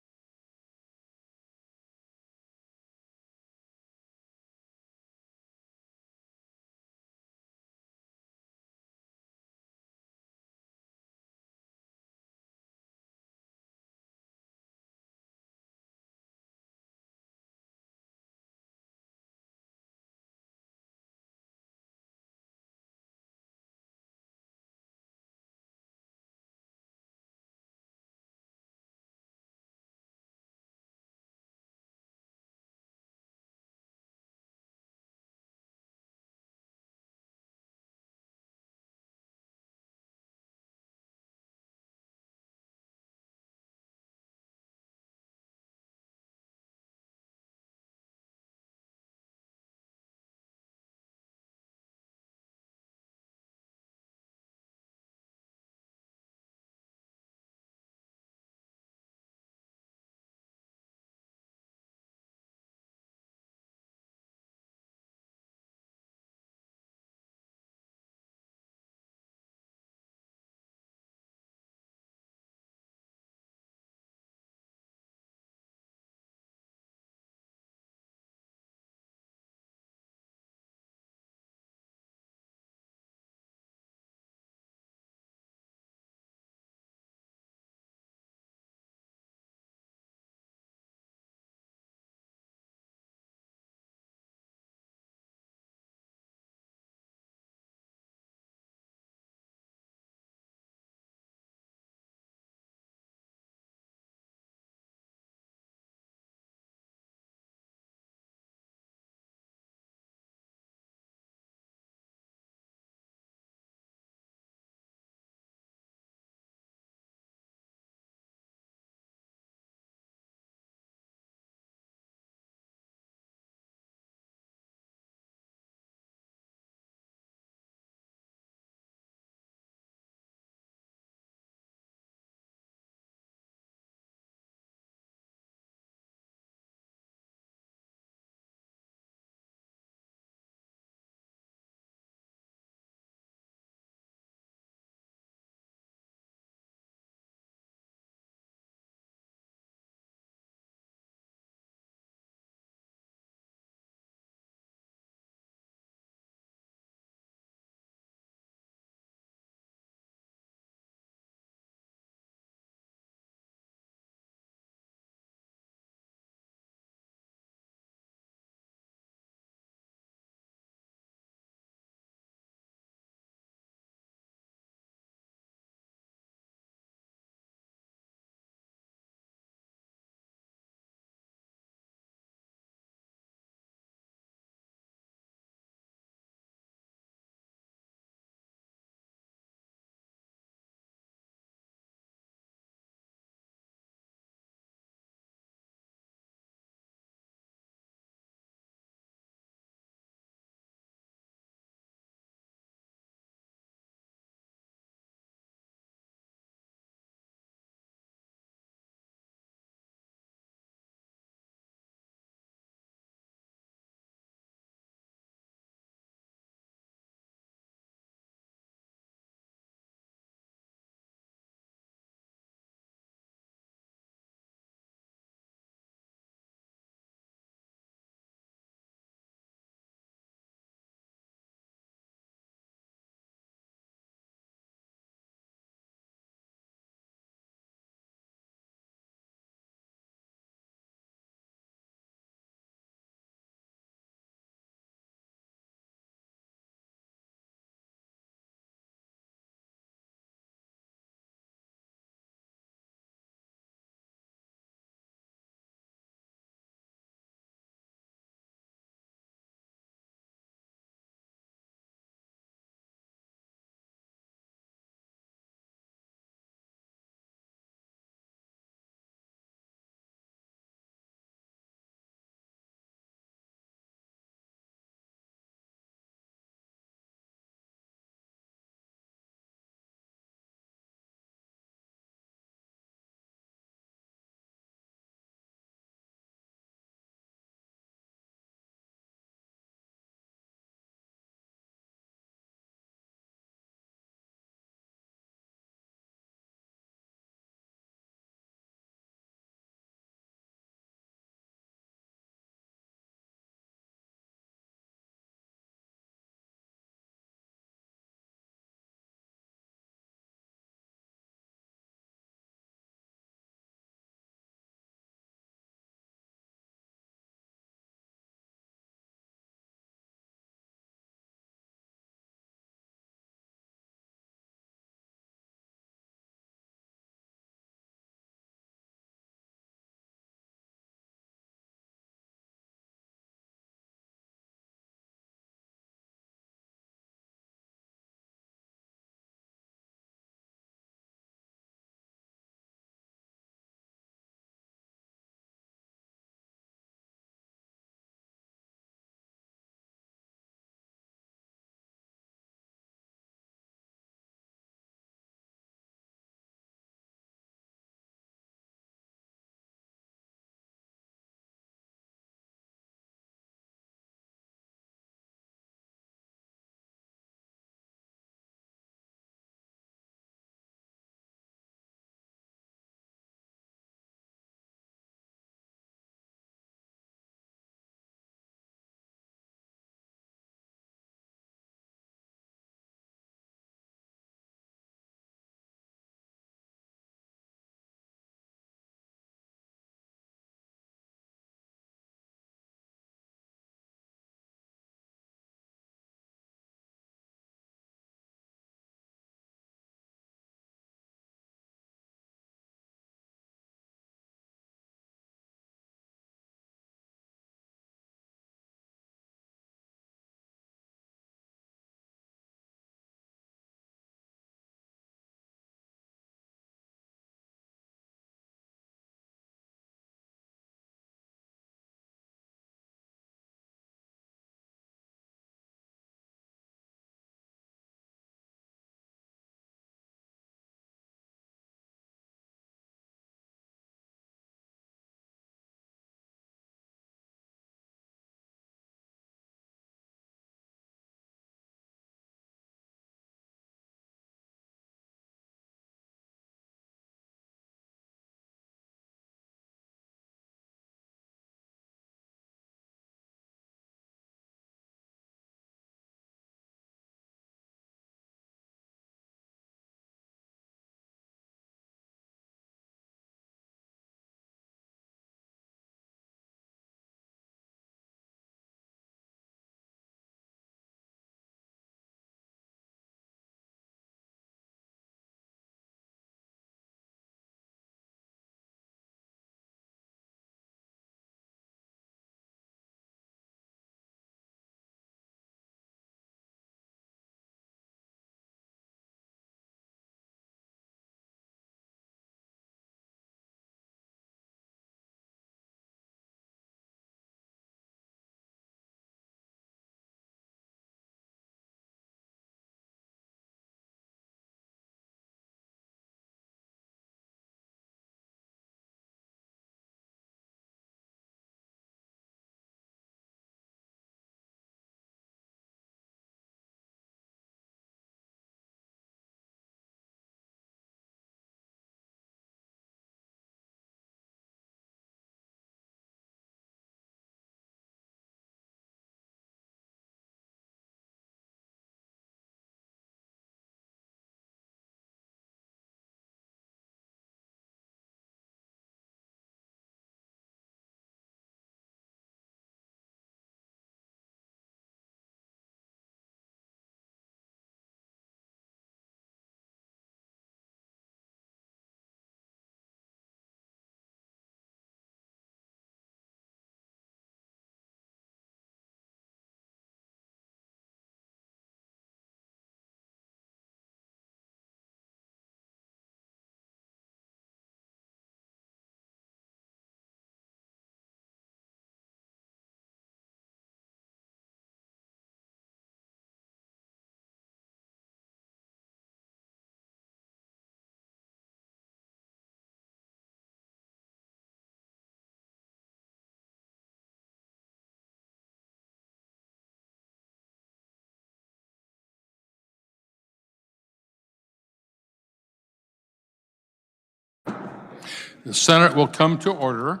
The Senate will come to order.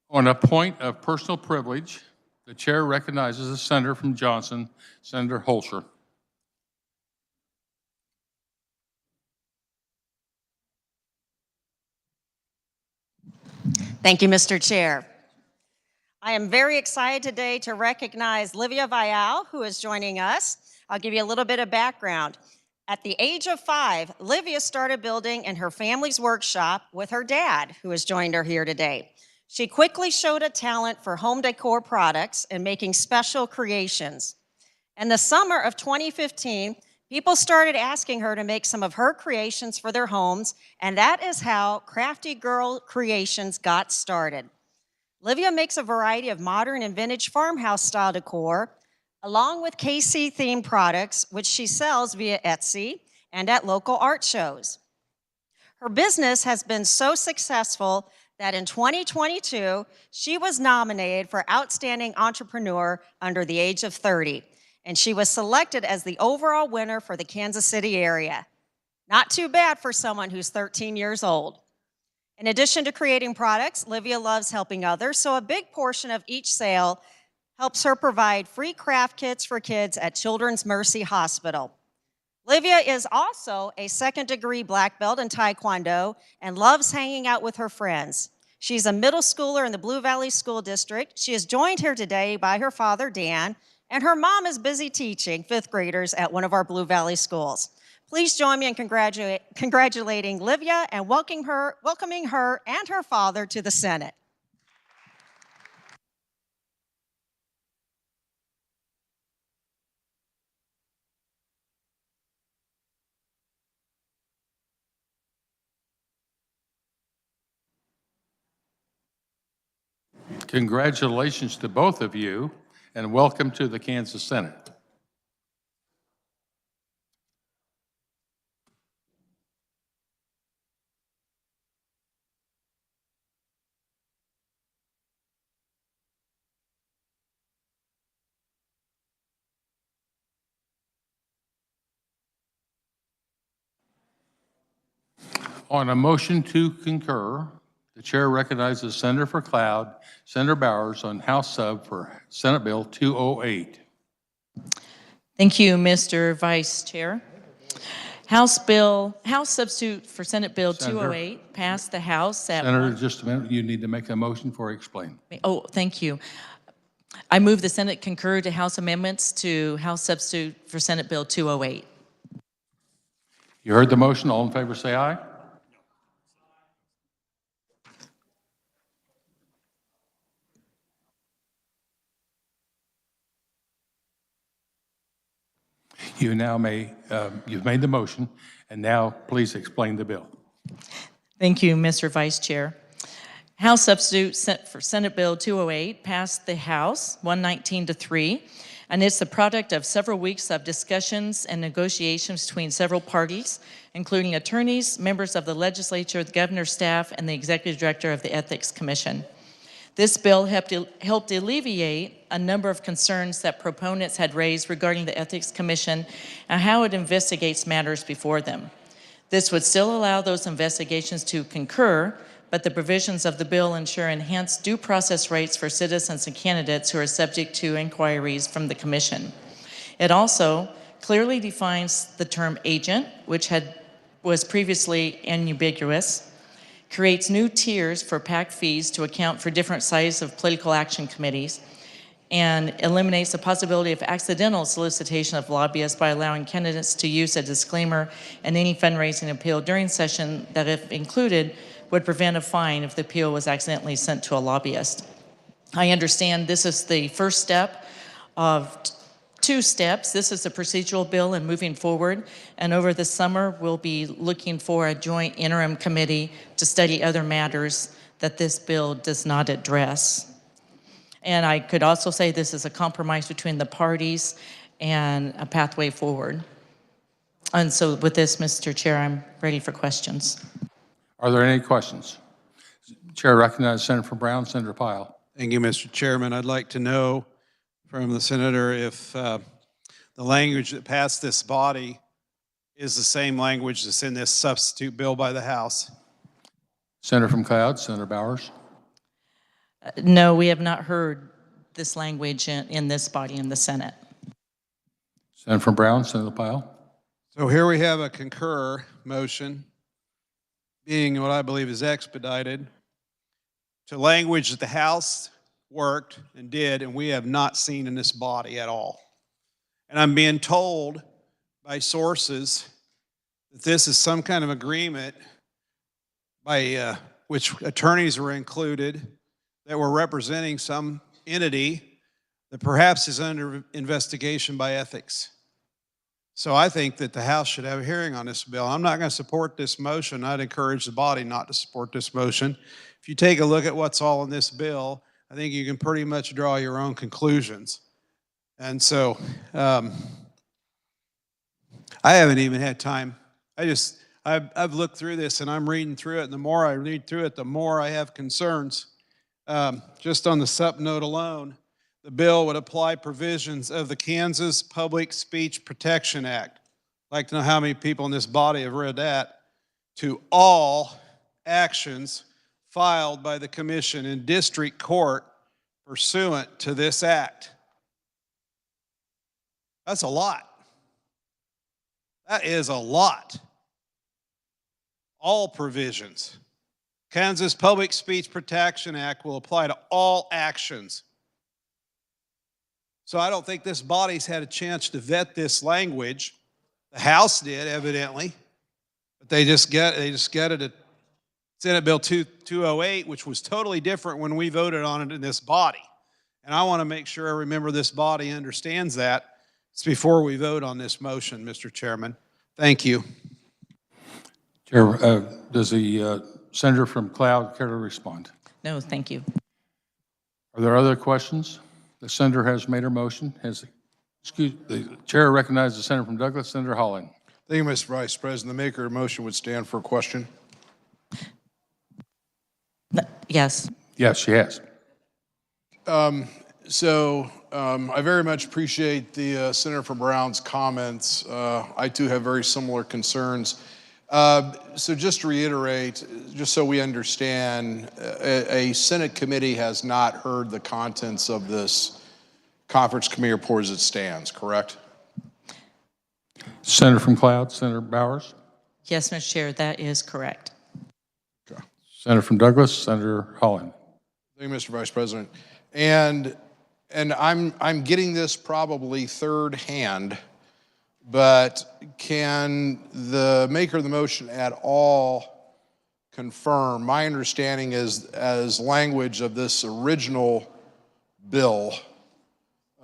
On a point of personal privilege, the chair recognizes the senator from Johnson, Senator Holscher. Thank you, Mr. Chair. I am very excited today to recognize Livia Vial, who is joining us. I'll give you a little bit of background. At the age of 5, Livia started building in her family's workshop with her dad, who has joined her here today. She quickly showed a talent for home decor products and making special creations. In the summer of 2015, people started asking her to make some of her creations for their homes, and that is how Crafty Girl Creations got started. Livia makes a variety of modern and vintage farmhouse-style decor, along with KC-themed products, which she sells via Etsy and at local art shows. Her business has been so successful that in 2022, she was nominated for Outstanding Entrepreneur under the age of 30, and she was selected as the overall winner for the Kansas City area. Not too bad for someone who's 13 years old. In addition to creating products, Livia loves helping others, so a big portion of each sale helps her provide free craft kits for kids at Children's Mercy Hospital. Livia is also a second-degree black belt in Taekwondo and loves hanging out with her friends. She's a middle schooler in the Blue Valley School District. She is joined here today by her father, Dan, and her mom is busy teaching 5th graders at one of our Blue Valley schools. Please join me in congratulating Livia and welcoming her and her father to the Senate. Congratulations to both of you, and welcome to the Kansas Senate. On a motion to concur, the chair recognizes Senator for Cloud, Senator Bowers on House Sub for Senate Bill 208. Thank you, Mr. Vice Chair. House Substitute for Senate Bill 208 passed the House at... Senator, just a minute. You need to make a motion for explain. Oh, thank you. I move the Senate concur to House amendments to House Substitute for Senate Bill 208. You heard the motion. All in favor say aye. You now you've made the motion, and now please explain the bill. Thank you, Mr. Vice Chair. House Substitute for Senate Bill 208 passed the House 119-3, and it's the product of several weeks of discussions and negotiations between several parties, including attorneys, members of the legislature, the governor's staff, and the executive director of the Ethics Commission. This bill helped alleviate a number of concerns that proponents had raised regarding the Ethics Commission and how it investigates matters before them. This would still allow those investigations to concur, but the provisions of the bill ensure enhanced due process rights for citizens and candidates who are subject to inquiries from the Commission. It also clearly defines the term agent, which was previously ambiguous, creates new tiers for PAC fees to account for different sizes of political action committees, and eliminates the possibility of accidental solicitation of lobbyists by allowing candidates to use a disclaimer in any fundraising appeal during session that, if included, would prevent a fine if the appeal was accidentally sent to a lobbyist. I understand this is the first step of 2 steps. This is a procedural bill and moving forward, and over the summer we'll be looking for a joint interim committee to study other matters that this bill does not address. And I could also say this is a compromise between the parties and a pathway forward. And so with this, Mr. Chair, I'm ready for questions. Are there any questions? Chair recognizes Senator from Brown, Senator Pyle. Thank you, Mr. Chairman. I'd like to know from the senator if the language that passed this body is the same language that's in this substitute bill by the House. Senator from Cloud, Senator Bowers. No, we have not heard this language in this body in the Senate. Senator from Brown, Senator Pyle. So here we have a concur motion being what I believe is expedited to language that the House worked and did, and we have not seen in this body at all. And I'm being told by sources that this is some kind of agreement by which attorneys were included that were representing some entity that perhaps is under investigation by ethics. So I think that the House should have a hearing on this bill. I'm not going to support this motion. I'd encourage the body not to support this motion. If you take a look at what's all in this bill, I think you can pretty much draw your own conclusions. And so I haven't even had time. I've looked through this and I'm reading through it, and the more I read through it, the more I have concerns. Just on the sup note alone, the bill would apply provisions of the Kansas Public Speech Protection Act. I'd like to know how many people in this body have read that, to all actions filed by the commission in district court pursuant to this act. That's a lot. That is a lot. All provisions. Kansas Public Speech Protection Act will apply to all actions. So I don't think this body's had a chance to vet this language. The House did, evidently, but they just get it at Senate Bill 208, which was totally different when we voted on it in this body. And I want to make sure every member of this body understands that. It's before we vote on this motion, Mr. Chairman. Thank you. Chair, does the senator from Cloud care to respond? No, thank you. Are there other questions? The senator has made her motion. The chair recognizes the senator from Douglas, Senator Holland. Thank you, Mr. Vice President. The maker of the motion would stand for a question. Yes. Yes, she has. I very much appreciate the Senator from Brown's comments. I too have very similar concerns. So just to reiterate, just so we understand, a Senate committee has not heard the contents of this conference committee report as it stands, correct? Senator from Cloud, Senator Bowers. Yes, Mr. Chair, that is correct. Okay. Senator from Douglas, Senator Holland. Thank you, Mr. Vice President. And I'm getting this probably third hand, but can the maker of the motion at all confirm? My understanding is, as language of this original bill,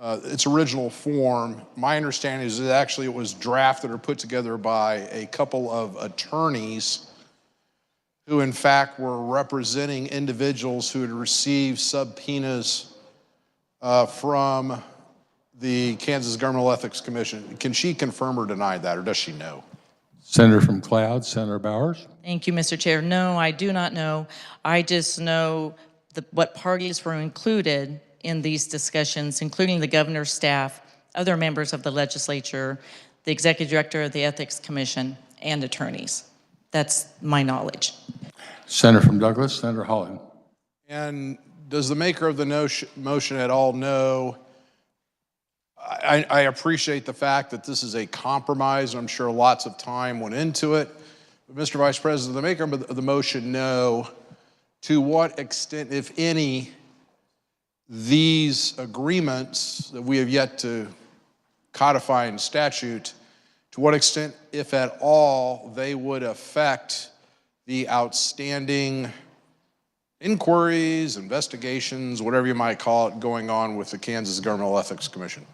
its original form, my understanding is that actually it was drafted or put together by a couple of attorneys who in fact were representing individuals who had received subpoenas from the Kansas Governmental Ethics Commission. Can she confirm or deny that, or does she know? Senator from Cloud, Senator Bowers. Thank you, Mr. Chair. No, I do not know. I just know what parties were included in these discussions, including the governor's staff, other members of the legislature, the executive director of the Ethics Commission, and attorneys. That's my knowledge. Senator from Douglas, Senator Holland. And does the maker of the motion at all know? I appreciate the fact that this is a compromise, and I'm sure lots of time went into it. But Mr. Vice President, the maker of the motion know to what extent, if any, these agreements that we have yet to codify in statute, to what extent, if at all, they would affect the outstanding inquiries, investigations, whatever you might call it, going on with the Kansas Governmental Ethics Commission.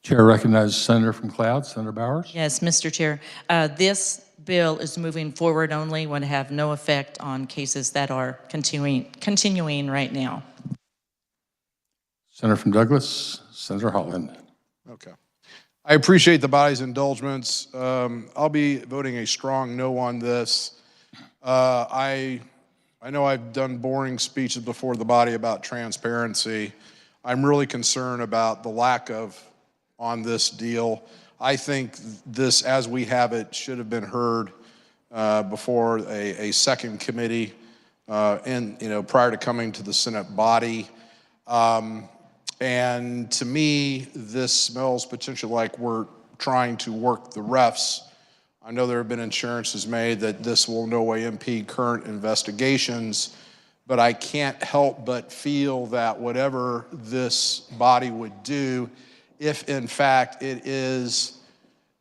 Chair recognizes Senator from Cloud, Senator Bowers. Yes, Mr. Chair. This bill is moving forward only, would have no effect on cases that are continuing right now. Senator from Douglas, Senator Holland. Okay. I appreciate the body's indulgence. I'll be voting a strong no on this. I know I've done boring speeches before the body about transparency. I'm really concerned about the lack of on this deal. I think this, as we have it, should have been heard before a second committee prior to coming to the Senate body. And to me, this smells potentially like we're trying to work the refs. I know there have been assurances made that this will in no way impede current investigations, but I can't help but feel that whatever this body would do, if in fact it is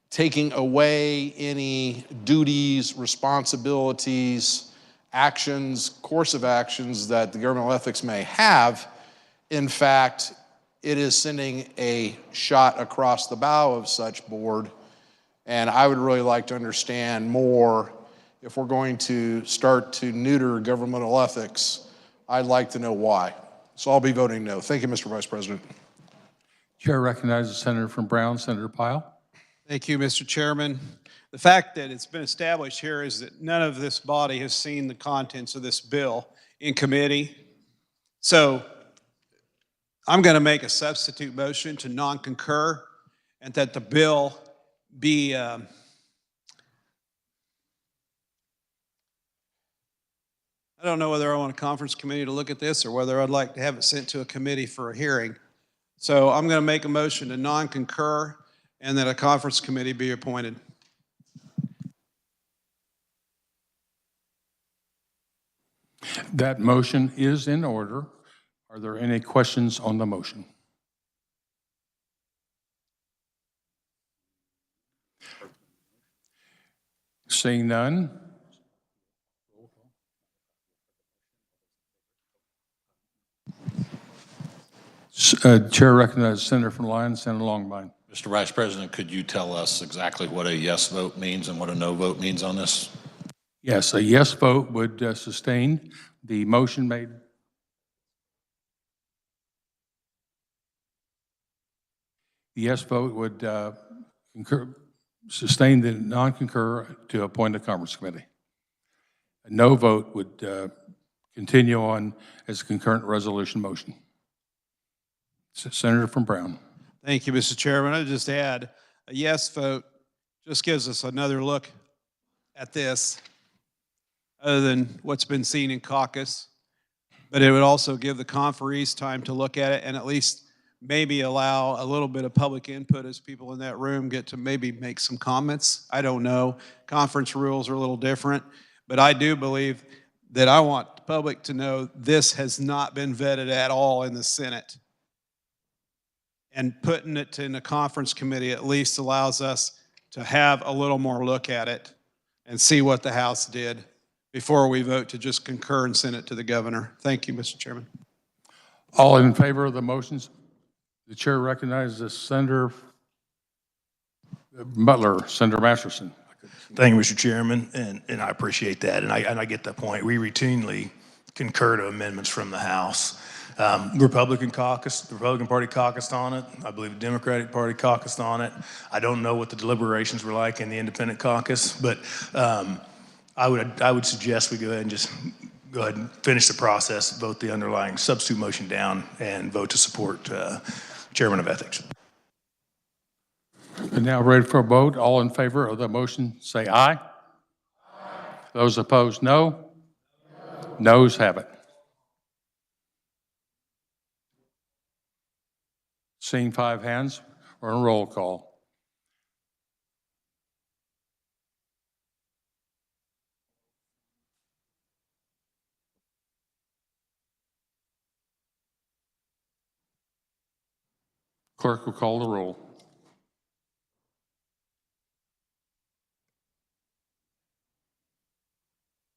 taking away any duties, responsibilities, actions, course of actions that the governmental ethics may have, in fact, it is sending a shot across the bow of such board. And I would really like to understand more if we're going to start to neuter governmental ethics. I'd like to know why. So I'll be voting no. Thank you, Mr. Vice President. Chair recognizes Senator from Brown, Senator Pyle. Thank you, Mr. Chairman. The fact that it's been established here is that none of this body has seen the contents of this bill in committee. So I'm going to make a substitute motion to non-concur and that the bill be I don't know whether I want a conference committee to look at this or whether I'd like to have it sent to a committee for a hearing. So I'm going to make a motion to non-concur and that a conference committee be appointed. That motion is in order. Are there any questions on the motion? Seeing none. Chair recognizes Senator from Lyons, Senator Longmire. Mr. Vice President, could you tell us exactly what a yes vote means and what a no vote means on this? Yes, a yes vote would sustain the motion made. The yes vote would sustain the non-concur to appoint a conference committee. A no vote would continue on as a concurrent resolution motion. Senator from Brown. Thank you, Mr. Chairman. I'd just add a yes vote just gives us another look at this other than what's been seen in caucus, but it would also give the conferees time to look at it and at least maybe allow a little bit of public input as people in that room get to maybe make some comments. I don't know. Conference rules are a little different, but I do believe that I want the public to know this has not been vetted at all in the Senate. And putting it in a conference committee at least allows us to have a little more look at it and see what the House did before we vote to just concur and send it to the governor. Thank you, Mr. Chairman. All in favor of the motions? The chair recognizes Senator Butler, Senator Masterson. Thank you, Mr. Chairman, and I appreciate that, and I get the point. We routinely concur to amendments from the House. Republican Party caucused on it. I believe the Democratic Party caucused on it. I don't know what the deliberations were like in the independent caucus, but I would suggest we go ahead and just go ahead and finish the process, vote the underlying substitute motion down, and vote to support Chairman of Ethics. We're now ready for a vote. All in favor of the motion, say aye. Aye. Those opposed, no. Noes have it. Seeing 5 hands, we're on a roll call. Clerk will call the roll.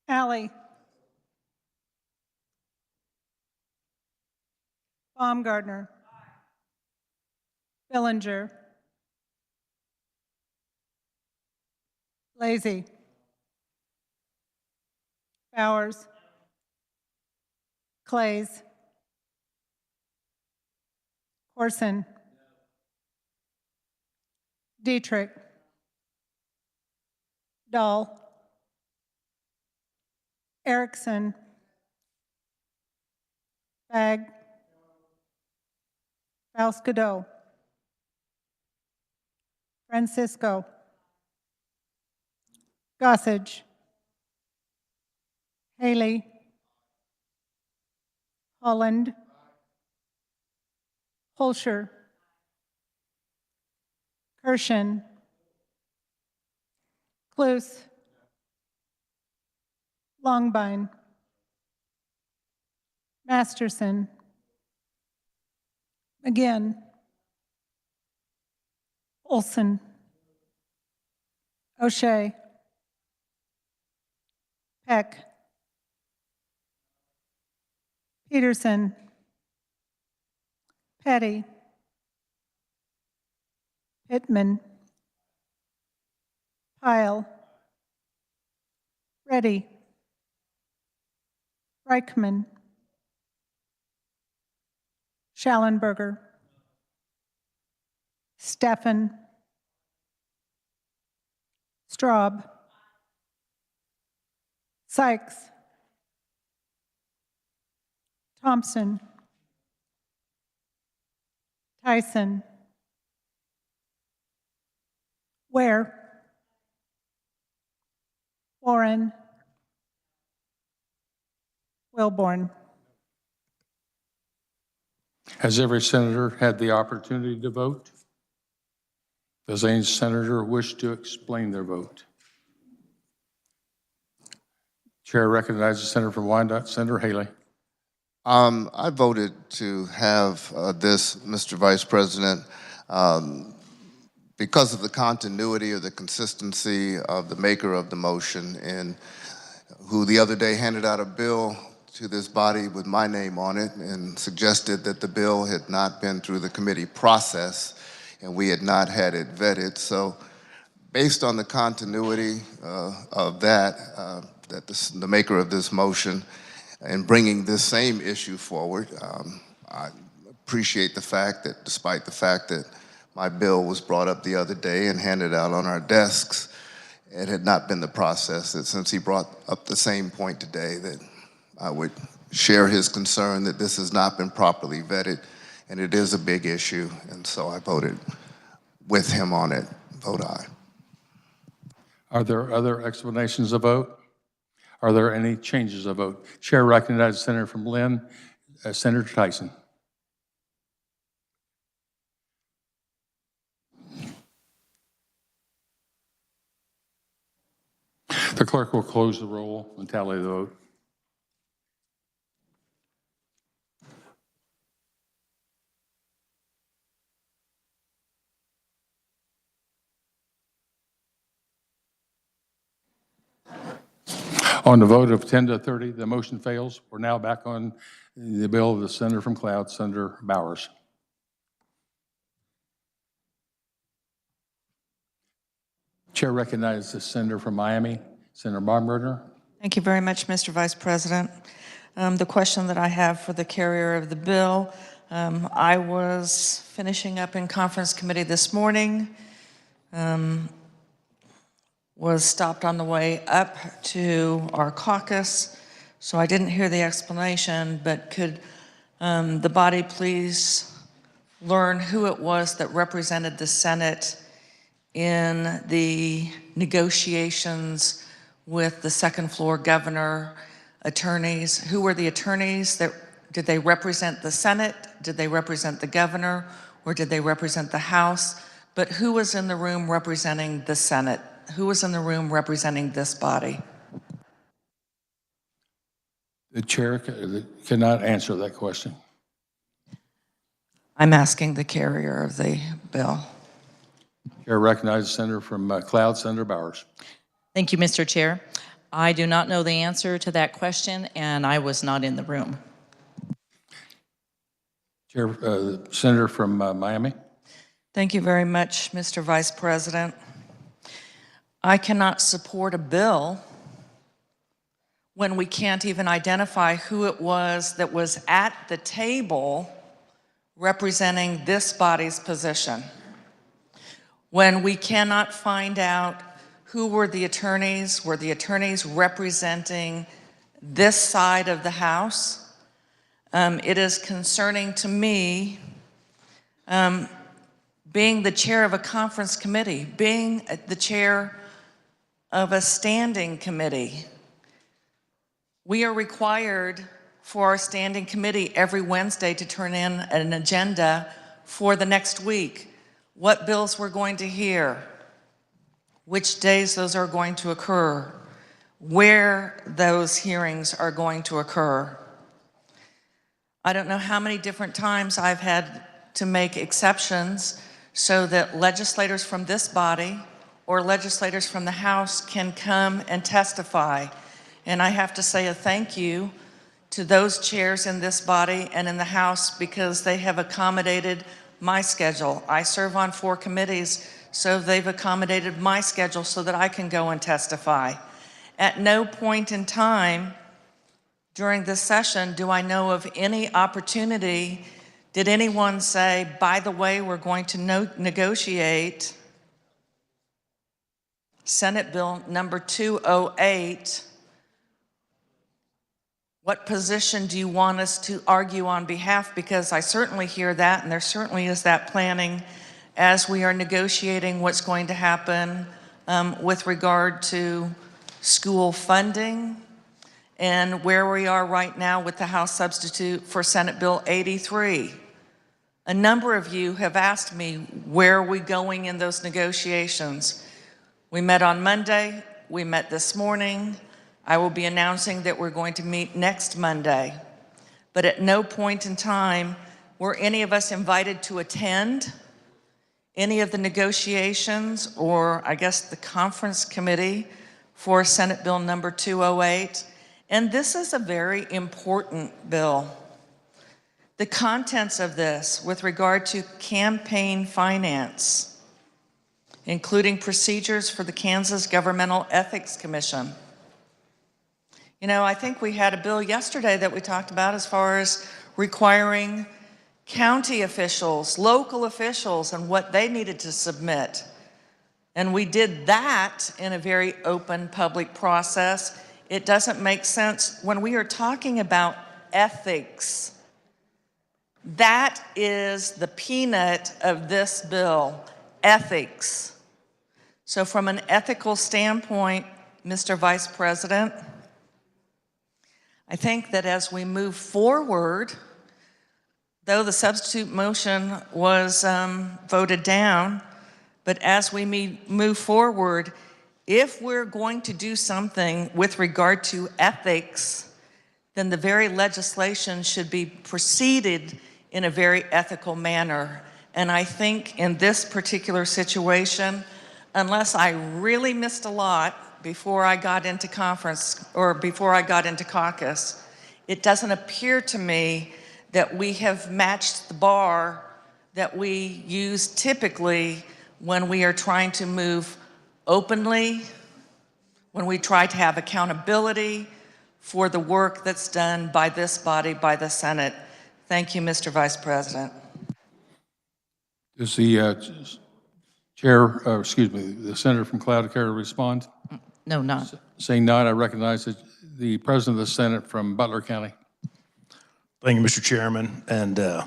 Alley. Baumgardner. Billinger. Lazy. Bowers. Clays. Corson. Dietrich. Dahl. Erickson. Bag. Valscadeau. Francisco. Gossage. Haley, Holland, Holscher, Kirshen, Cluse, Longbine, Masterson, McGinn, Olson, O'Shea, Peck, Peterson, Petty, Pittman, Pyle, Reddy, Reichman, Schallenberger, Steffen, Straub, Sykes, Thompson, Tyson, Ware, Warren, Wilborn. Has every senator had the opportunity to vote? Does any senator wish to explain their vote? Chair recognizes the senator from Wyandotte, Senator Haley. I voted to have this, Mr. Vice President, because of the continuity of the consistency of the maker of the motion, and who the other day handed out a bill to this body with my name on it and suggested that the bill had not been through the committee process and we had not had it vetted. So based on the continuity of that, the maker of this motion, and bringing this same issue forward, I appreciate the fact that despite the fact that my bill was brought up the other day and handed out on our desks, it had not been the process, that since he brought up the same point today, that I would share his concern that this has not been properly vetted, and it is a big issue, and so I voted with him on it. Vote aye. Are there other explanations of vote? Are there any changes of vote? Chair recognizes Senator from Lynn, Senator Tyson. The clerk will close the roll and tally the vote. On the vote of 10 to 30, the motion fails. We're now back on the bill of the senator from Cloud, Senator Bowers. Chair recognizes the senator from Miami, Senator Baumgartner. Thank you very much, Mr. Vice President. The question that I have for the carrier of the bill, I was finishing up in conference committee this morning, was stopped on the way up to our caucus, so I didn't hear the explanation, but could the body please learn who it was that represented the Senate in the negotiations with the second floor governor, attorneys? Who were the attorneys that, did they represent the Senate? Did they represent the governor? Or did they represent the House? But who was in the room representing the Senate? Who was in the room representing this body? The chair cannot answer that question. I'm asking the carrier of the bill. Chair recognizes the senator from Cloud, Senator Bowers. Thank you, Mr. Chair. I do not know the answer to that question, and I was not in the room. Chair, senator from Miami. Thank you very much, Mr. Vice President. I cannot support a bill when we can't even identify who it was that was at the table representing this body's position. When we cannot find out who were the attorneys representing this side of the House, it is concerning to me, being the chair of a conference committee, being the chair of a standing committee. We are required for our standing committee every Wednesday to turn in an agenda for the next week. What bills we're going to hear, which days those are going to occur, where those hearings are going to occur. I don't know how many different times I've had to make exceptions so that legislators from this body or legislators from the House can come and testify. And I have to say a thank you to those chairs in this body and in the House because they have accommodated my schedule. I serve on 4 committees, so they've accommodated my schedule so that I can go and testify. At no point in time during this session do I know of any opportunity, did anyone say, by the way, we're going to negotiate Senate Bill number 208. What position do you want us to argue on behalf? Because I certainly hear that, and there certainly is that planning as we are negotiating what's going to happen with regard to school funding and where we are right now with the House substitute for Senate Bill 83. A number of you have asked me, where are we going in those negotiations? We met on Monday, we met this morning. I will be announcing that we're going to meet next Monday. But at no point in time were any of us invited to attend any of the negotiations, or I guess the conference committee for Senate Bill number 208. And this is a very important bill. The contents of this with regard to campaign finance, including procedures for the Kansas Governmental Ethics Commission. You know, I think we had a bill yesterday that we talked about as far as requiring county officials, local officials, and what they needed to submit. And we did that in a very open public process. It doesn't make sense when we are talking about ethics. That is the peanut of this bill, ethics. So from an ethical standpoint, Mr. Vice President, I think that as we move forward, though the substitute motion was voted down, but as we move forward, if we're going to do something with regard to ethics, then the very legislation should be proceeded in a very ethical manner. And I think in this particular situation, unless I really missed a lot before I got into conference or before I got into caucus, it doesn't appear to me that we have matched the bar that we use typically when we are trying to move openly, when we try to have accountability for the work that's done by this body, by the Senate. Thank you, Mr. Vice President. Does the the senator from Cloud care to respond? No, not. Saying not, I recognize the president of the Senate from Butler County. Thank you, Mr. Chairman. And I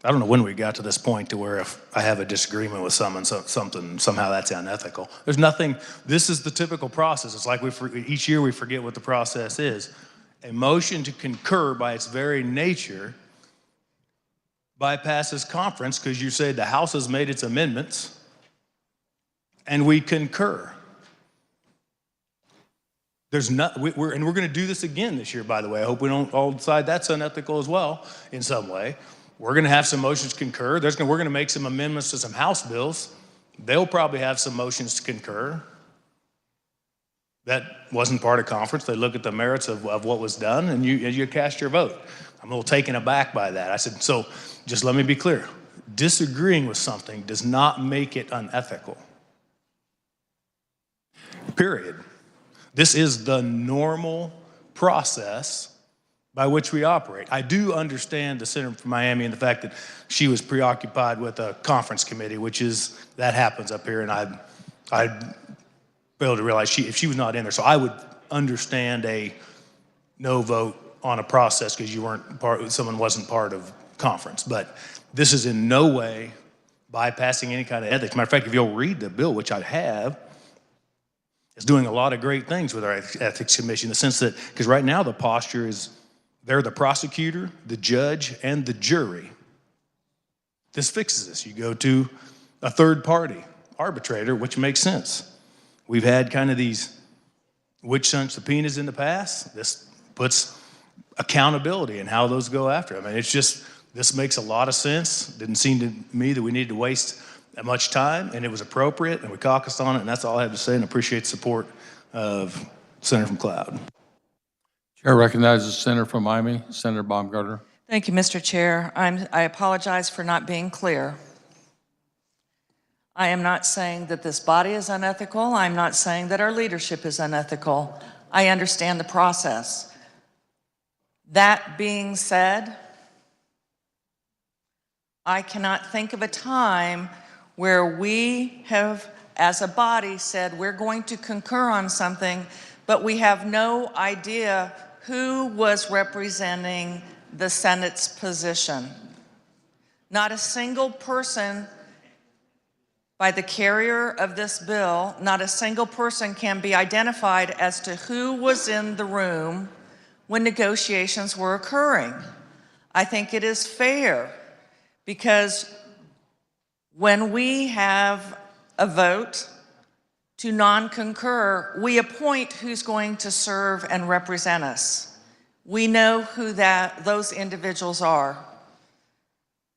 don't know when we got to this point to where if I have a disagreement with someone, somehow that's unethical. There's nothing, this is the typical process. It's like each year we forget what the process is. A motion to concur by its very nature bypasses conference because you say the House has made its amendments and we concur. There's not, we're going to do this again this year, by the way. I hope we don't all decide that's unethical as well in some way. We're going to have some motions to concur. We're going to make some amendments to some House bills. They'll probably have some motions to concur. That wasn't part of conference. They look at the merits of what was done, and you cast your vote. I'm a little taken aback by that. I said, so just let me be clear. Disagreeing with something does not make it unethical. Period. This is the normal process by which we operate. I do understand the senator from Miami and the fact that she was preoccupied with a conference committee, that happens up here, and I'd failed to realize if she was not in there. So I would understand a no vote on a process because someone wasn't part of conference. But this is in no way bypassing any kind of ethics. Matter of fact, if you'll read the bill, which I have, is doing a lot of great things with our Ethics Commission in the sense that, because right now the posture is they're the prosecutor, the judge, and the jury. This fixes this. You go to a third party arbitrator, which makes sense. We've had kind of these witch hunt subpoenas in the past. This puts accountability in how those go after. I mean, it's just, this makes a lot of sense. Didn't seem to me that we needed to waste that much time, and it was appropriate, and we caucused on it, and that's all I have to say, and appreciate the support of Senator from Cloud. Chair recognizes Senator from Miami, Senator Baumgartner. Thank you, Mr. Chair. I apologize for not being clear. I am not saying that this body is unethical. I'm not saying that our leadership is unethical. I understand the process. That being said, I cannot think of a time where we have, as a body, said we're going to concur on something, but we have no idea who was representing the Senate's position. Not a single person by the carrier of this bill, not a single person can be identified as to who was in the room when negotiations were occurring. I think it is fair because when we have a vote to non-concur, we appoint who's going to serve and represent us. We know who those individuals are.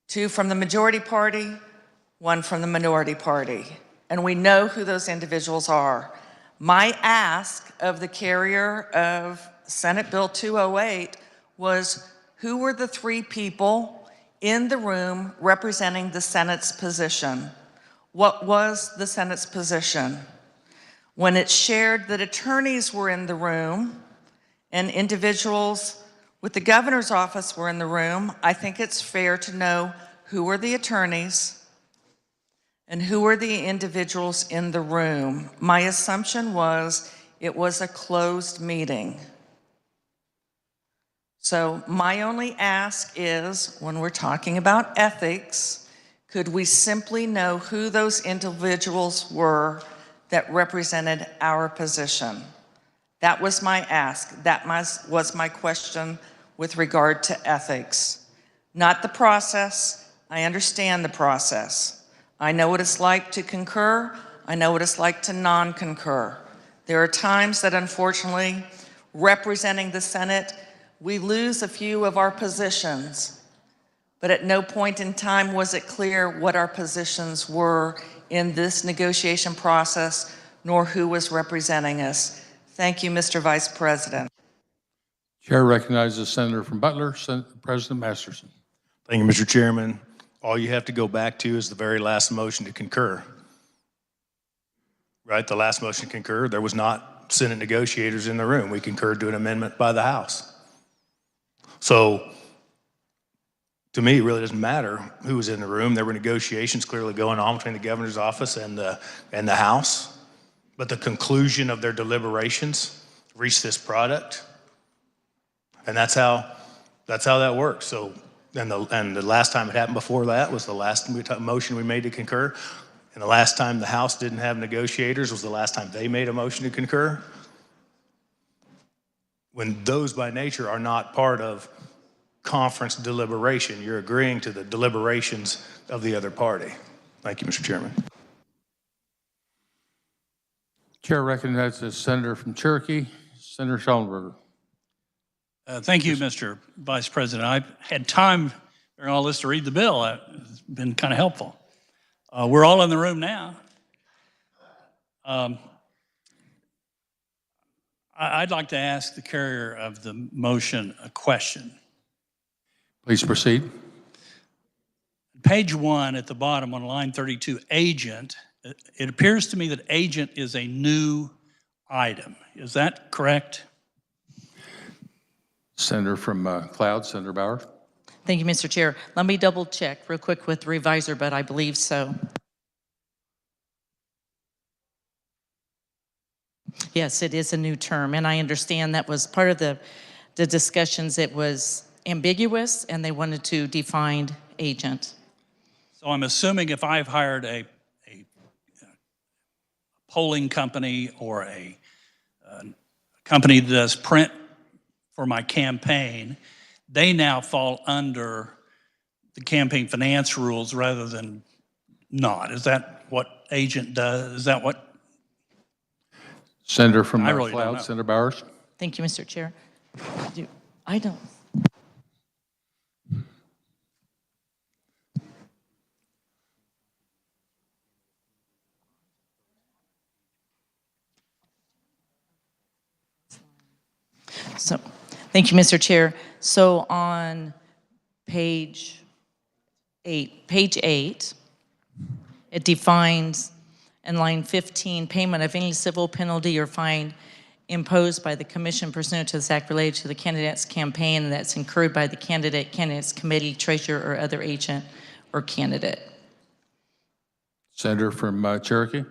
2 from the majority party, 1 from the minority party. And we know who those individuals are. My ask of the carrier of Senate Bill 208 was, who were the 3 people in the room representing the Senate's position? What was the Senate's position? When it's shared that attorneys were in the room and individuals with the governor's office were in the room, I think it's fair to know who were the attorneys and who were the individuals in the room. My assumption was it was a closed meeting. So my only ask is, when we're talking about ethics, could we simply know who those individuals were that represented our position? That was my ask. That was my question with regard to ethics. Not the process. I understand the process. I know what it's like to concur. I know what it's like to non-concur. There are times that, unfortunately, representing the Senate, we lose a few of our positions, but at no point in time was it clear what our positions were in this negotiation process, nor who was representing us. Thank you, Mr. Vice President. Chair recognizes Senator from Butler, President Masterson. Thank you, Mr. Chairman. All you have to go back to is the very last motion to concur. Right, the last motion to concur, there was not Senate negotiators in the room. We concurred to an amendment by the House. So, to me, it really doesn't matter who was in the room. There were negotiations clearly going on between the governor's office and the House. But the conclusion of their deliberations reached this product. And that's how that works. So, and the last time it happened before that was the last motion we made to concur. And the last time the House didn't have negotiators was the last time they made a motion to concur. When those by nature are not part of conference deliberation, you're agreeing to the deliberations of the other party. Thank you, Mr. Chairman. Chair recognizes Senator from Cherokee, Senator Schallenberger. Thank you, Mr. Vice President. I've had time during all this to read the bill. It's been kind of helpful. We're all in the room now. I'd like to ask the carrier of the motion a question. Please proceed. Page 1 at the bottom on line 32, agent. It appears to me that agent is a new item. Is that correct? Senator from Cloud, Senator Bauer. Thank you, Mr. Chair. Let me double check real quick with the reviser, but I believe so. Yes, it is a new term, and I understand that was part of the discussions. It was ambiguous, and they wanted to define agent. So I'm assuming if I've hired a polling company or a company that does print for my campaign, they now fall under the campaign finance rules rather than not. Is that what agent does? Is that what? Senator from I really don't know. McLeod, Senator Bowers. Thank you, Mr. Chair. I don't. So, thank you, Mr. Chair. So on page 8, it defines in line 15, payment of any civil penalty or fine imposed by the commission pursuant to this act related to the candidate's campaign that's incurred by the candidate, candidate's committee, treasurer, or other agent or candidate. Senator from Cherokee.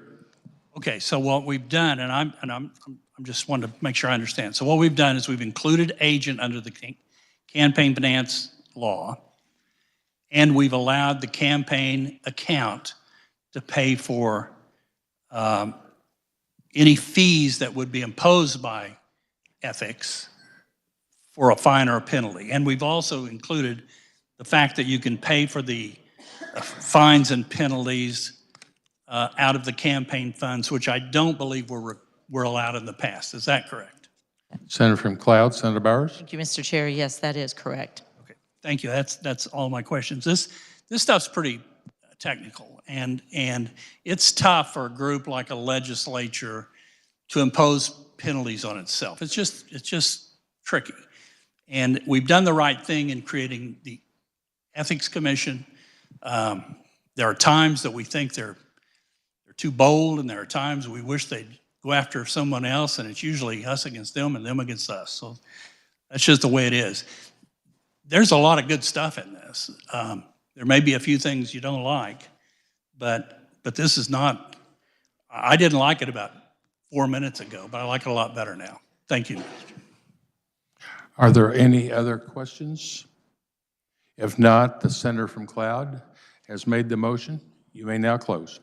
Okay, so what we've done, and I'm just wanting to make sure I understand. So what we've done is we've included agent under the campaign finance law, and we've allowed the campaign account to pay for any fees that would be imposed by ethics for a fine or a penalty. And we've also included the fact that you can pay for the fines and penalties out of the campaign funds, which I don't believe were allowed in the past. Is that correct? Senator from McLeod, Senator Bowers. Thank you, Mr. Chair. Yes, that is correct. Okay, thank you. That's all my questions. This stuff's pretty technical, and it's tough for a group like a legislature to impose penalties on itself. It's just tricky. And we've done the right thing in creating the Ethics Commission. There are times that we think they're too bold, and there are times we wish they'd go after someone else, and it's usually us against them and them against us. So that's just the way it is. There's a lot of good stuff in this. There may be a few things you don't like, but this is not, I didn't like it about 4 minutes ago, but I like it a lot better now. Thank you. Are there any other questions? If not, the senator from McLeod has made the motion. You may now close.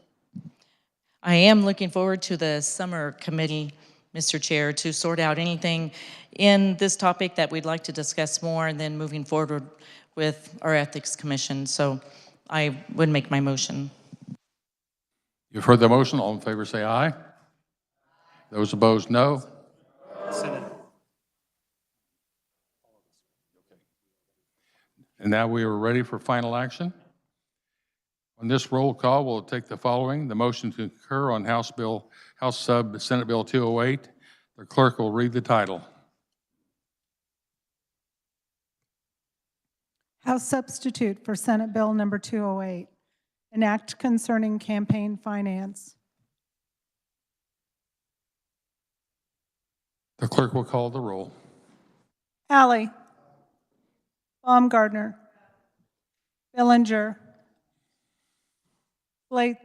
I am looking forward to the summer committee, Mr. Chair, to sort out anything in this topic that we'd like to discuss more, and then moving forward with our Ethics Commission. So I would make my motion. You've heard the motion. All in favor say aye. Those opposed, no. And now we are ready for final action. On this roll call, we'll take the following. The motion to concur on House Sub Senate Bill 208. The clerk will read the title. House substitute for Senate Bill number 208, an act concerning campaign finance. The clerk will call the roll. Alley. Baumgardner. Billinger. Blasey.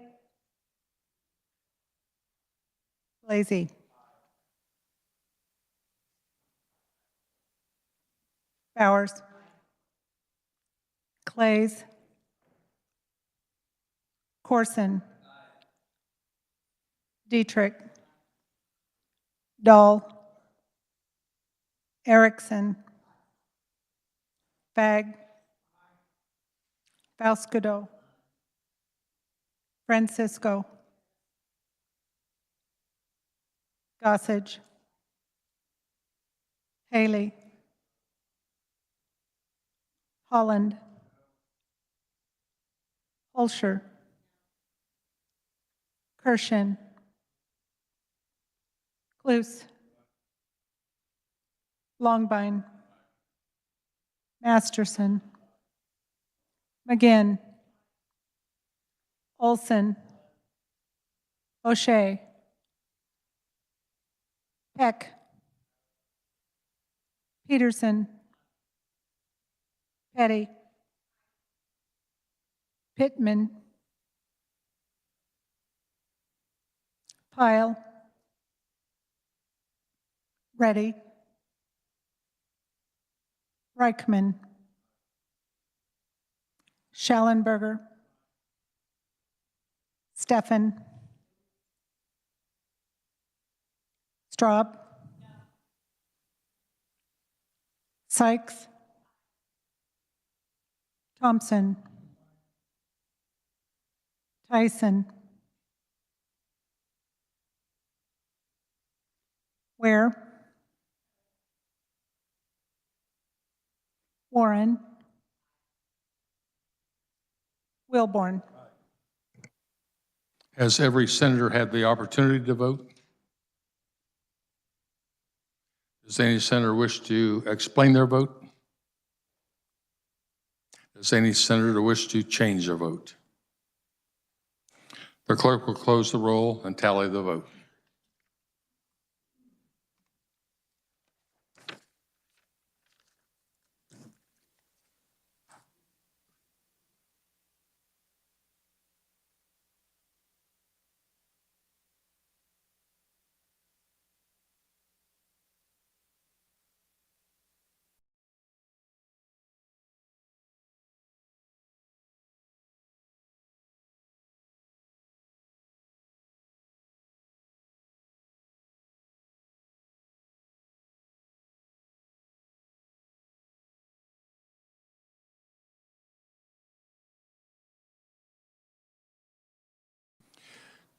Bowers. Clays. Corson. Dietrich. Dahl. Erickson. Fagg. Fauskido. Francisco. Gossage. Haley. Holland. Holscher. Kirshen. Cluse. Longbine. Masterson. McGinn. Olson. O'Shea. Peck. Peterson. Petty. Pittman. Pyle. Reddy. Reichman. Schallenberger. Steffen. Straub, Sykes, Thompson, Tyson, Ware, Warren, Wilborn. Has every senator had the opportunity to vote? Does any senator wish to explain their vote? Does any senator wish to change their vote? The clerk will close the roll and tally the vote.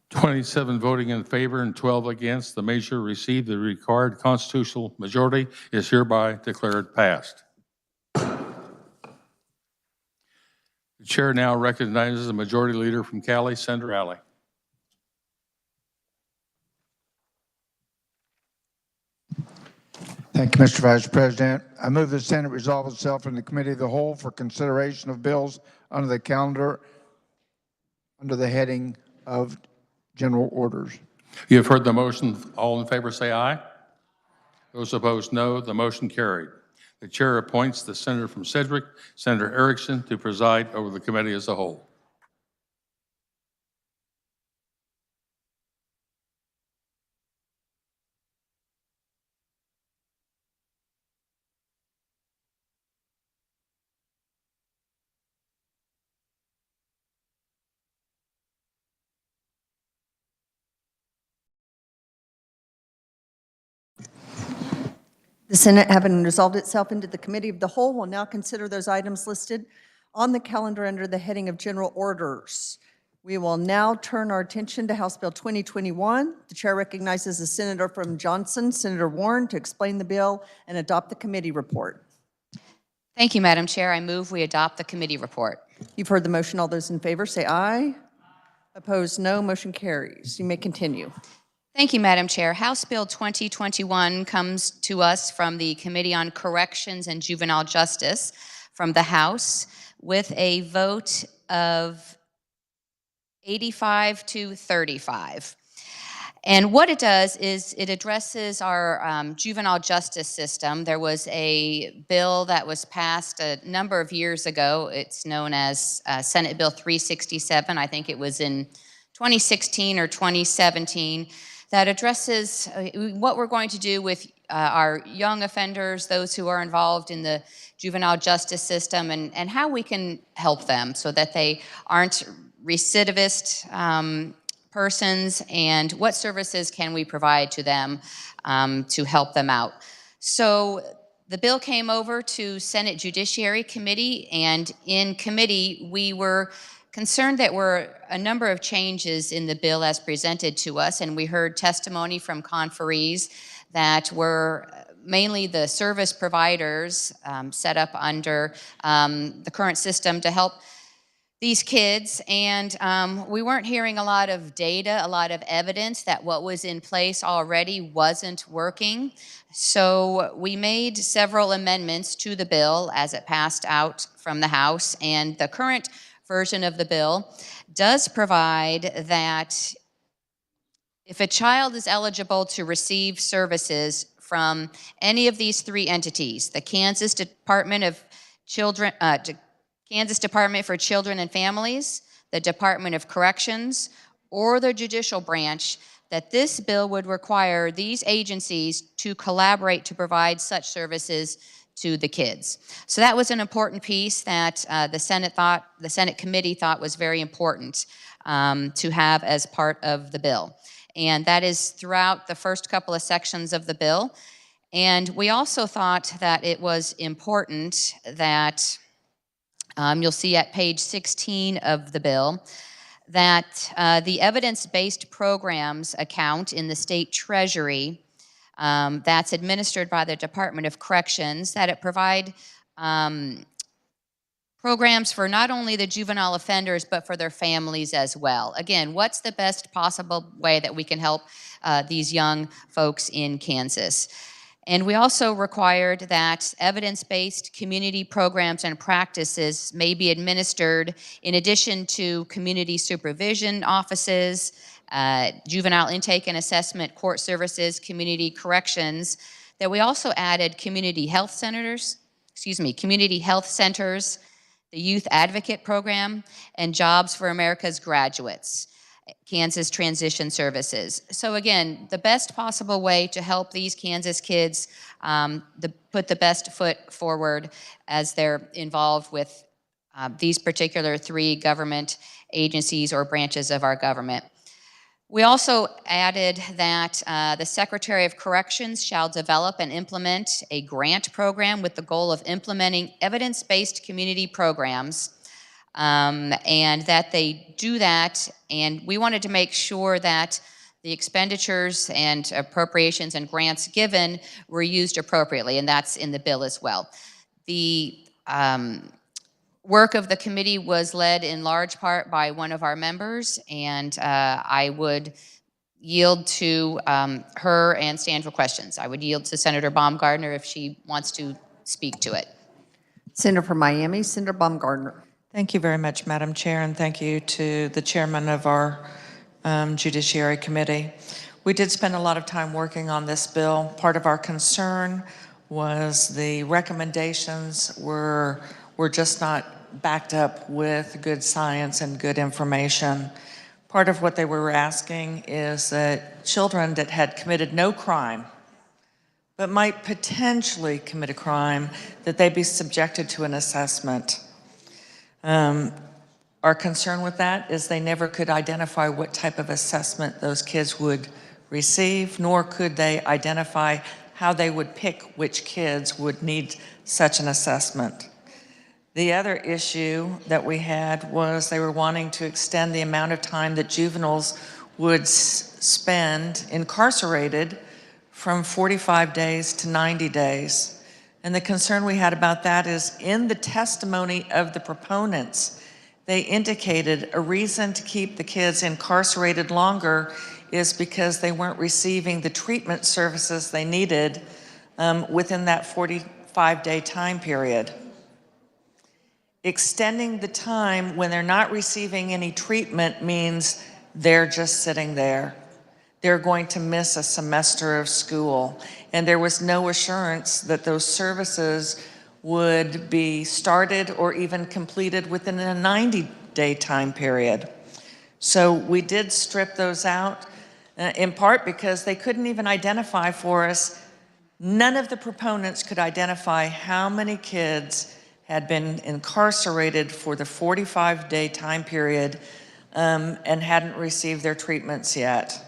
"27 voting in favor and 12 against. The measure received the required constitutional majority is hereby declared passed." The chair now recognizes the majority leader from Cali, Senator Alley. Thank you, Mr. Vice President. I move the Senate resolve itself in the Committee of the Whole for consideration of bills under the calendar under the heading of General Orders. You have heard the motion. All in favor say aye. Those opposed, no. The motion carried. The chair appoints the senator from Sedgwick, Senator Erickson, to preside over the committee as a whole. The Senate, having resolved itself into the Committee of the Whole, will now consider those items listed on the calendar under the heading of General Orders. We will now turn our attention to House Bill 2021. The chair recognizes the senator from Johnson, Senator Warren, to explain the bill and adopt the committee report. Thank you, Madam Chair. I move we adopt the committee report. You've heard the motion. All those in favor say aye. Opposed, no. Motion carries. You may continue. Thank you, Madam Chair. House Bill 2021 comes to us from the Committee on Corrections and Juvenile Justice from the House with a vote of 85 to 35. And what it does is it addresses our juvenile justice system. There was a bill that was passed a number of years ago. It's known as Senate Bill 367. I think it was in 2016 or 2017. That addresses what we're going to do with our young offenders, those who are involved in the juvenile justice system, and how we can help them so that they aren't recidivist persons, and what services can we provide to them to help them out. So the bill came over to Senate Judiciary Committee, and in committee we were concerned that were a number of changes in the bill as presented to us, and we heard testimony from conferees that were mainly the service providers set up under the current system to help these kids, and we weren't hearing a lot of data, a lot of evidence that what was in place already wasn't working. So we made several amendments to the bill as it passed out from the House, and the current version of the bill does provide that if a child is eligible to receive services from any of these three entities, the Kansas Department of Children, Kansas Department for Children and Families, the Department of Corrections, or the judicial branch, that this bill would require these agencies to collaborate to provide such services to the kids. So that was an important piece that the Senate committee thought was very important. to have as part of the bill. And that is throughout the first couple of sections of the bill. And we also thought that it was important that, you'll see at page 16 of the bill, that the evidence-based programs account in the state treasury that's administered by the Department of Corrections, that it provide programs for not only the juvenile offenders, but for their families as well. Again, what's the best possible way that we can help these young folks in Kansas? And we also required that evidence-based community programs and practices may be administered in addition to community supervision offices, juvenile intake and assessment, court services, community corrections, that we also added community health centers, the Youth Advocate Program, and Jobs for America's Graduates, Kansas Transition Services. So again, the best possible way to help these Kansas kids put the best foot forward as they're involved with these particular 3 government agencies or branches of our government. We also added that the Secretary of Corrections shall develop and implement a grant program with the goal of implementing evidence-based community programs, and that they do that. And we wanted to make sure that the expenditures and appropriations and grants given were used appropriately, and that's in the bill as well. The work of the committee was led in large part by one of our members, and I would yield to her and stand for questions. I would yield to Senator Baumgardner if she wants to speak to it. Senator from Miami, Senator Baumgardner. Thank you very much, Madam Chair, and thank you to the chairman of our Judiciary Committee. We did spend a lot of time working on this bill. Part of our concern was the recommendations were just not backed up with good science and good information. Part of what they were asking is that children that had committed no crime, but might potentially commit a crime, that they be subjected to an assessment. Our concern with that is they never could identify what type of assessment those kids would receive, nor could they identify how they would pick which kids would need such an assessment. The other issue that we had was they were wanting to extend the amount of time that juveniles would spend incarcerated from 45 days to 90 days. And the concern we had about that is in the testimony of the proponents, they indicated a reason to keep the kids incarcerated longer is because they weren't receiving the treatment services they needed within that 45-day time period. Extending the time when they're not receiving any treatment means they're just sitting there. They're going to miss a semester of school. And there was no assurance that those services would be started or even completed within a 90-day time period. So we did strip those out, in part because they couldn't even identify for us. None of the proponents could identify how many kids had been incarcerated for the 45-day time period and hadn't received their treatments yet,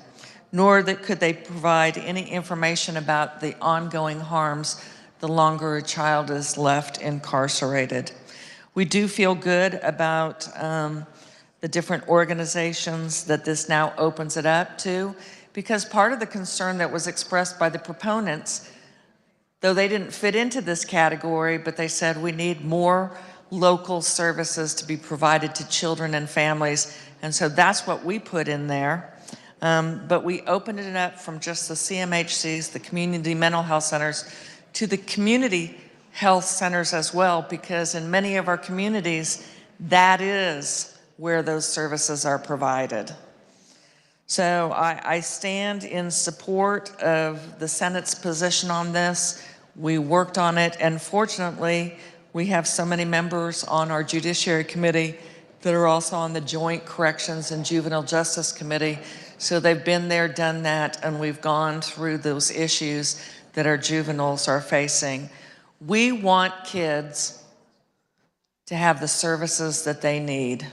nor could they provide any information about the ongoing harms the longer a child is left incarcerated. We do feel good about the different organizations that this now opens it up to, because part of the concern that was expressed by the proponents, though they didn't fit into this category, but they said we need more local services to be provided to children and families. And so that's what we put in there. But we opened it up from just the CMHCs, the community mental health centers, to the community health centers as well, because in many of our communities, that is where those services are provided. So I stand in support of the Senate's position on this. We worked on it, and fortunately, we have so many members on our Judiciary Committee that are also on the Joint Corrections and Juvenile Justice Committee. So they've been there, done that, and we've gone through those issues that our juveniles are facing. We want kids to have the services that they need.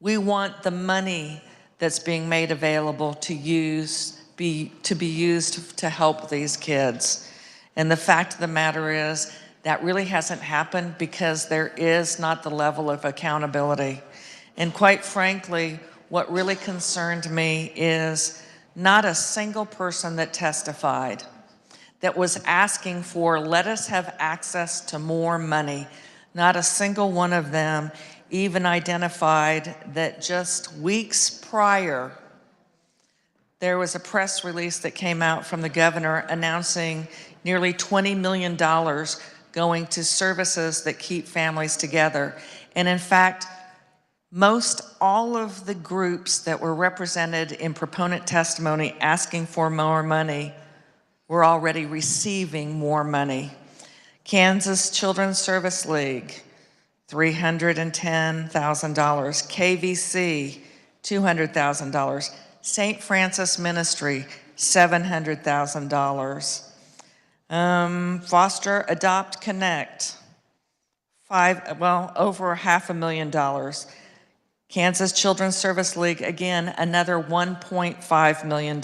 We want the money that's being made available to be used to help these kids. And the fact of the matter is that really hasn't happened because there is not the level of accountability. And quite frankly, what really concerned me is not a single person that testified that was asking for, let us have access to more money. Not a single one of them even identified that just weeks prior, there was a press release that came out from the governor announcing nearly $20 million going to services that keep families together. And in fact, most all of the groups that were represented in proponent testimony asking for more money were already receiving more money. Kansas Children's Service League, $310,000. KVC, $200,000. St. Francis Ministry, $700,000. Foster Adopt Connect, over $500,000. Kansas Children's Service League, again, another $1.5 million.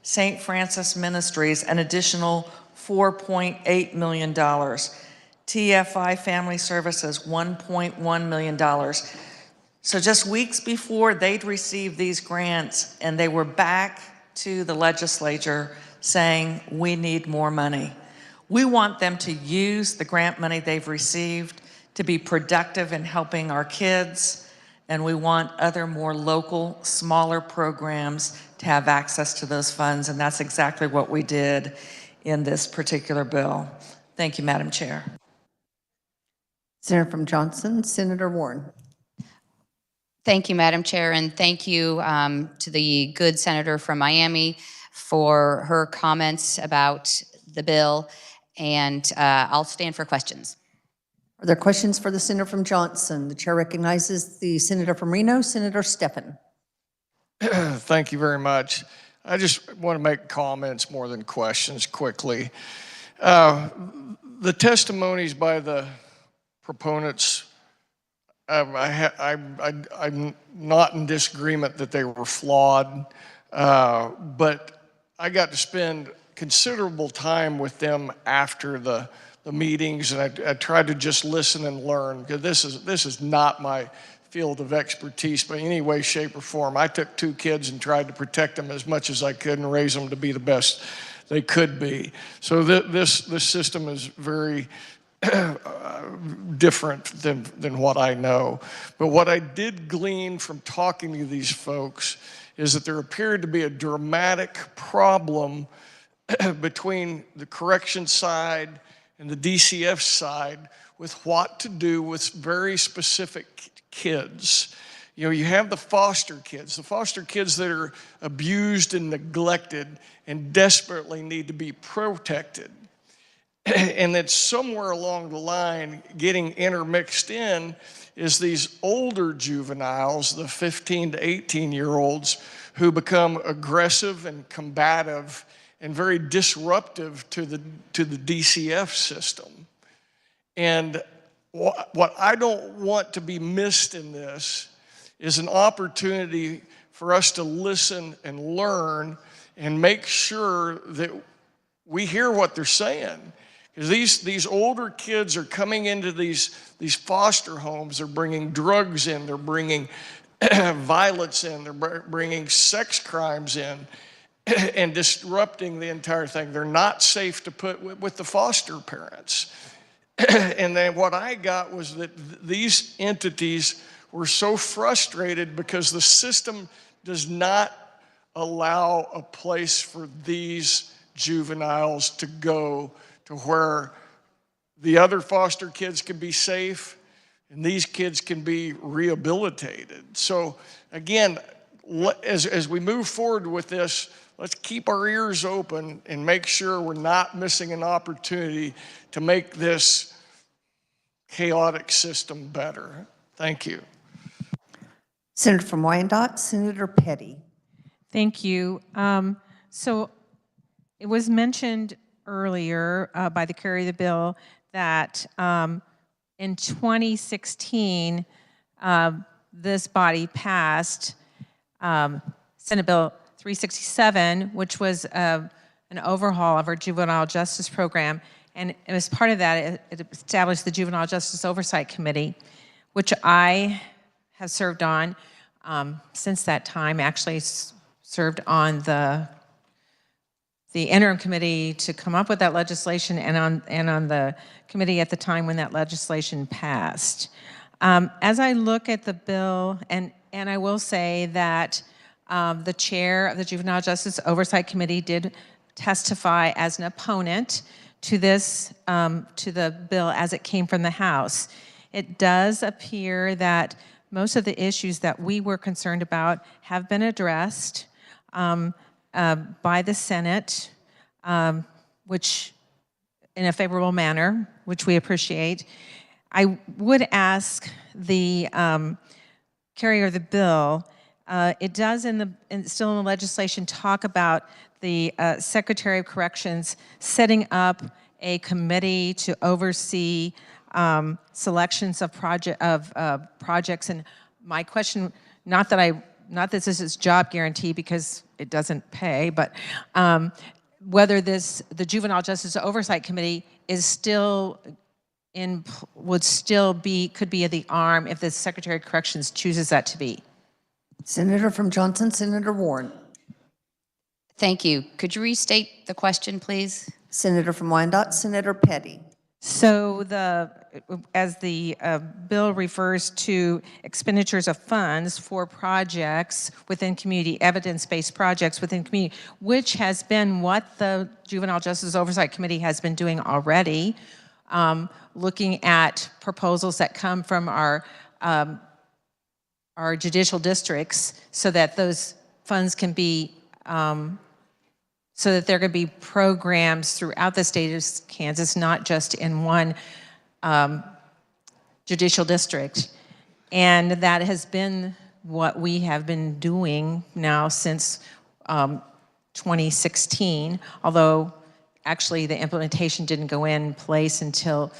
St. Francis Ministries, an additional $4.8 million. TFI Family Services, $1.1 million. So just weeks before they'd received these grants and they were back to the legislature saying, we need more money. We want them to use the grant money they've received to be productive in helping our kids, and we want other more local, smaller programs to have access to those funds, and that's exactly what we did in this particular bill. Thank you, Madam Chair. Senator from Johnson, Senator Warren. Thank you, Madam Chair, and thank you to the good senator from Miami for her comments about the bill, and I'll stand for questions. Are there questions for the senator from Johnson? The chair recognizes the senator from Reno, Senator Steffen. Thank you very much. I just want to make comments more than questions quickly. The testimonies by the proponents, I'm not in disagreement that they were flawed, but I got to spend considerable time with them after the meetings, and I tried to just listen and learn, because this is not my field of expertise by any way, shape, or form. I took 2 kids and tried to protect them as much as I could and raise them to be the best they could be. So this system is very different than what I know. But what I did glean from talking to these folks is that there appeared to be a dramatic problem between the correction side and the DCF side with what to do with very specific kids. You know, you have the foster kids that are abused and neglected and desperately need to be protected. And that somewhere along the line, getting intermixed in is these older juveniles, the 15 to 18-year-olds, who become aggressive and combative and very disruptive to the DCF system. And what I don't want to be missed in this is an opportunity for us to listen and learn and make sure that we hear what they're saying. Because these older kids are coming into these foster homes, they're bringing drugs in, they're bringing violence in, they're bringing sex crimes in, and disrupting the entire thing. They're not safe to put with the foster parents. And then what I got was that these entities were so frustrated because the system does not allow a place for these juveniles to go to where the other foster kids can be safe and these kids can be rehabilitated. So again, as we move forward with this, let's keep our ears open and make sure we're not missing an opportunity to make this chaotic system better. Thank you. Senator from Wyandotte, Senator Petty. Thank you. So it was mentioned earlier by the carrier of the bill that in 2016, this body passed Senate Bill 367, which was an overhaul of our juvenile justice program. And as part of that, it established the Juvenile Justice Oversight Committee, which I have served on since that time. Actually served on the interim committee to come up with that legislation, and on the committee at the time when that legislation passed. As I look at the bill, and I will say that the chair of the Juvenile Justice Oversight Committee did testify as an opponent to this, to the bill as it came from the House. It does appear that most of the issues that we were concerned about have been addressed by the Senate, which in a favorable manner, which we appreciate. I would ask the carrier of the bill, it does still in the legislation talk about the Secretary of Corrections setting up a committee to oversee selections of projects. And my question, not that this is job guarantee because it doesn't pay, but whether the Juvenile Justice Oversight Committee is still could be the arm if the Secretary of Corrections chooses that to be. Senator from Johnson, Senator Warren. Thank you. Could you restate the question, please? Senator from Wyandotte, Senator Petty. So as the bill refers to expenditures of funds for projects within community, evidence-based projects within community, which has been what the Juvenile Justice Oversight Committee has been doing already, looking at proposals that come from our judicial districts so that those funds can be so that there could be programs throughout the state of Kansas, not just in one judicial district. And that has been what we have been doing now since 2016, although actually the implementation didn't go in place until,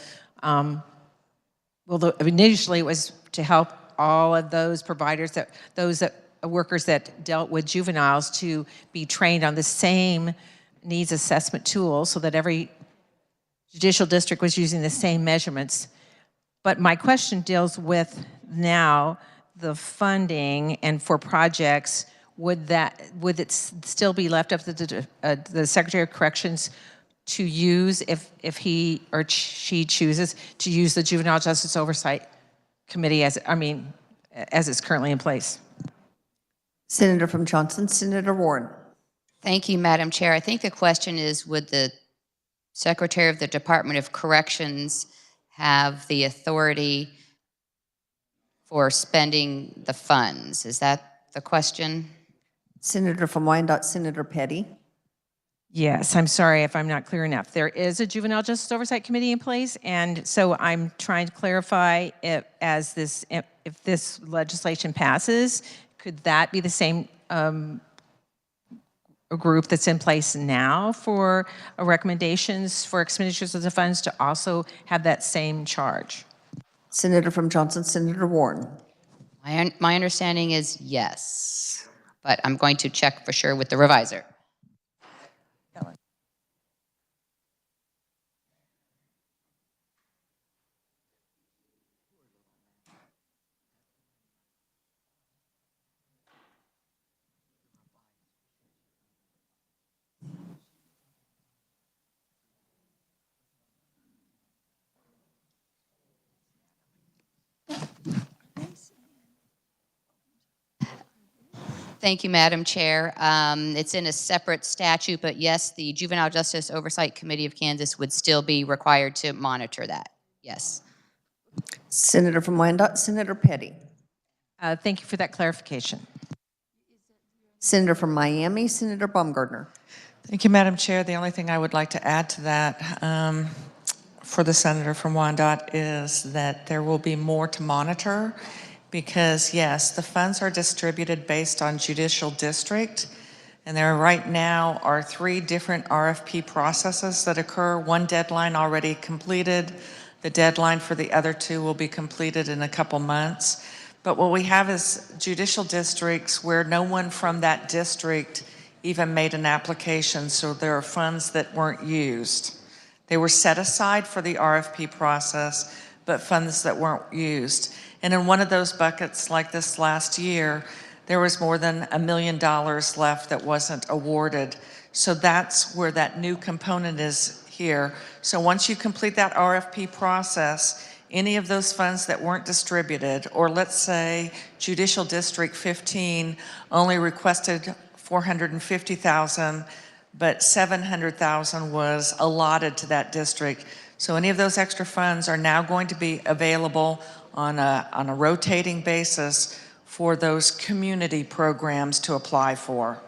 initially it was to help all of those providers, workers that dealt with juveniles to be trained on the same needs assessment tool so that every judicial district was using the same measurements. But my question deals with now the funding and for projects, would it still be left up to the Secretary of Corrections to use if he or she chooses to use the Juvenile Justice Oversight Committee as it's currently in place? Senator from Johnson, Senator Warren. Thank you, Madam Chair. I think the question is, would the Secretary of the Department of Corrections have the authority for spending the funds? Is that the question? Senator from Wyandotte, Senator Petty. Yes, I'm sorry if I'm not clear enough. There is a Juvenile Justice Oversight Committee in place, and so I'm trying to clarify if this legislation passes, could that be the same group that's in place now for recommendations for expenditures of the funds to also have that same charge? Senator from Johnson, Senator Warren. My understanding is yes, but I'm going to check for sure with the revisor. Thank you, Madam Chair. It's in a separate statute, but yes, the Juvenile Justice Oversight Committee of Kansas would still be required to monitor that. Yes. Senator from Wyandotte, Senator Petty. Thank you for that clarification. Senator from Miami, Senator Baumgardner. Thank you, Madam Chair. The only thing I would like to add to that for the senator from Wyandotte is that there will be more to monitor because, yes, the funds are distributed based on judicial district, and there right now are 3 different RFP processes that occur. One deadline already completed. The deadline for the other 2 will be completed in a couple months. But what we have is judicial districts where no one from that district even made an application, so there are funds that weren't used. They were set aside for the RFP process, but funds that weren't used. And in one of those buckets, like this last year, there was more than $1 million left that wasn't awarded. So that's where that new component is here. So once you complete that RFP process, any of those funds that weren't distributed, or let's say Judicial District 15 only requested $450,000, but $700,000 was allotted to that district. So any of those extra funds are now going to be available on a rotating basis for those community programs to apply for.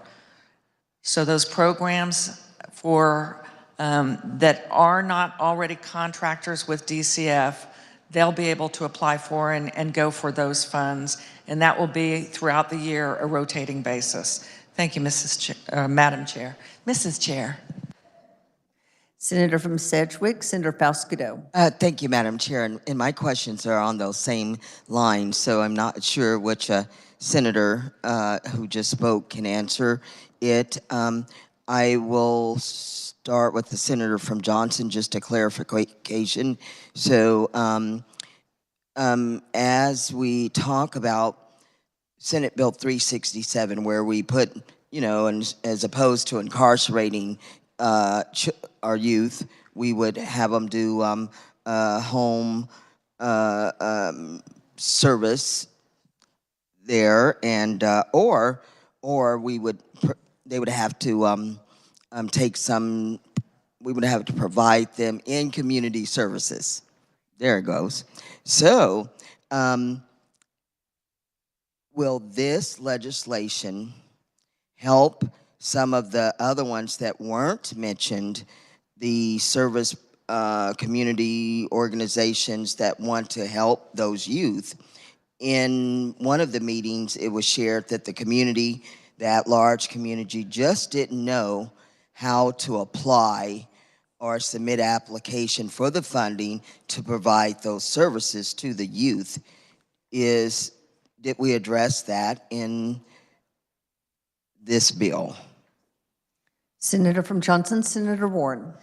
So those programs for that are not already contractors with DCF, they'll be able to apply for and go for those funds, and that will be throughout the year a rotating basis. Thank you, Madam Chair. Mrs. Chair. Senator from Sedgwick, Senator Faustido. Thank you, Madam Chair, and my questions are on those same lines, so I'm not sure which senator who just spoke can answer it. I will start with the senator from Johnson, just a clarification. So as we talk about Senate Bill 367, where we put, and as opposed to incarcerating our youth, we would have them do home service there, and or they would have to take some. We would have to provide them in community services. There it goes. So, will this legislation help some of the other ones that weren't mentioned, the service community organizations that want to help those youth? In one of the meetings, it was shared that the community, that large community, just didn't know how to apply or submit application for the funding to provide those services to the youth. Did we address that in this bill? Senator from Johnson, Senator Warren.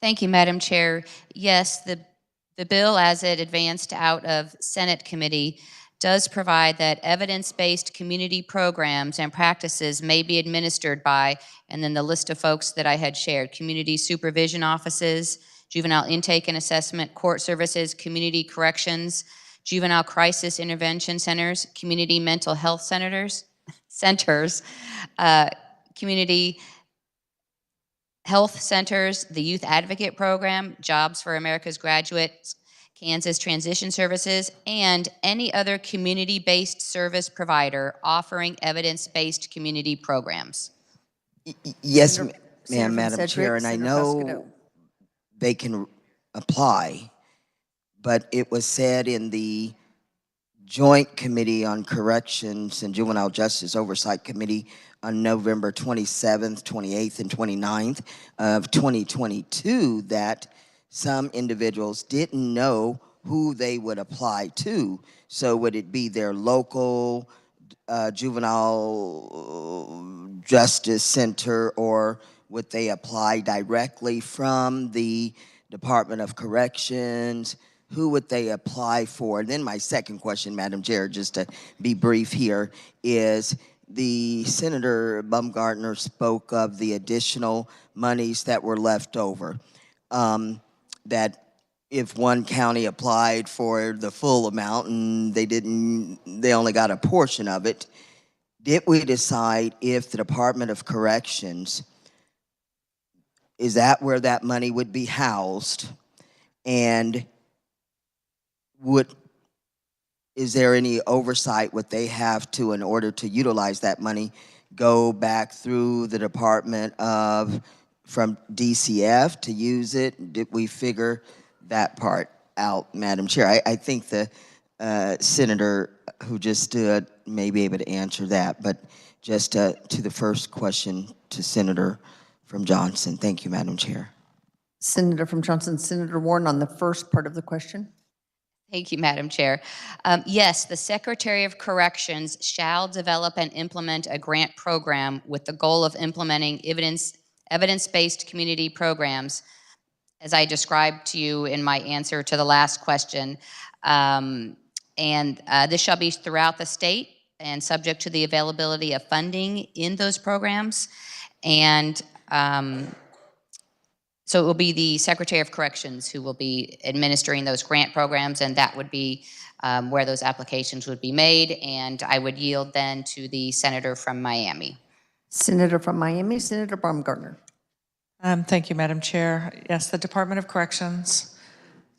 Thank you, Madam Chair. Yes, the bill as it advanced out of Senate committee does provide that evidence-based community programs and practices may be administered by, and then the list of folks that I had shared, community supervision offices, juvenile intake and assessment, court services, community corrections, juvenile crisis intervention centers, community mental health centers, community health centers, the Youth Advocate Program, Jobs for America's Graduates, Kansas Transition Services, and any other community-based service provider offering evidence-based community programs. Yes, Senator ma'am, Madam Sedgwick, Chair, and I Senator know Faustido. they can apply, but it was said in the Joint Committee on Corrections and Juvenile Justice Oversight Committee on November 27th, 28th, and 29th of 2022 that some individuals didn't know who they would apply to. So would it be their local juvenile justice center, or would they apply directly from the Department of Corrections? Who would they apply for? And then my second question, Madam Chair, just to be brief here, is the Senator Baumgartner spoke of the additional monies that were left over. That if one county applied for the full amount and they only got a portion of it, did we decide if the Department of Corrections, is that where that money would be housed? And is there any oversight would they have to, in order to utilize that money, go back through the Department from DCF to use it? Did we figure that part out, Madam Chair? I think the senator who just stood may be able to answer that, but just to the first question to Senator from Johnson. Thank you, Madam Chair. Senator from Johnson, Senator Warren, on the first part of the question. Thank you, Madam Chair. Yes, the Secretary of Corrections shall develop and implement a grant program with the goal of implementing evidence-based community programs, as I described to you in my answer to the last question. This shall be throughout the state and subject to the availability of funding in those programs. And so it will be the Secretary of Corrections who will be administering those grant programs, and that would be where those applications would be made. And I would yield then to the Senator from Miami. Senator from Miami, Senator Baumgartner. Thank you, Madam Chair. Yes, the Department of Corrections,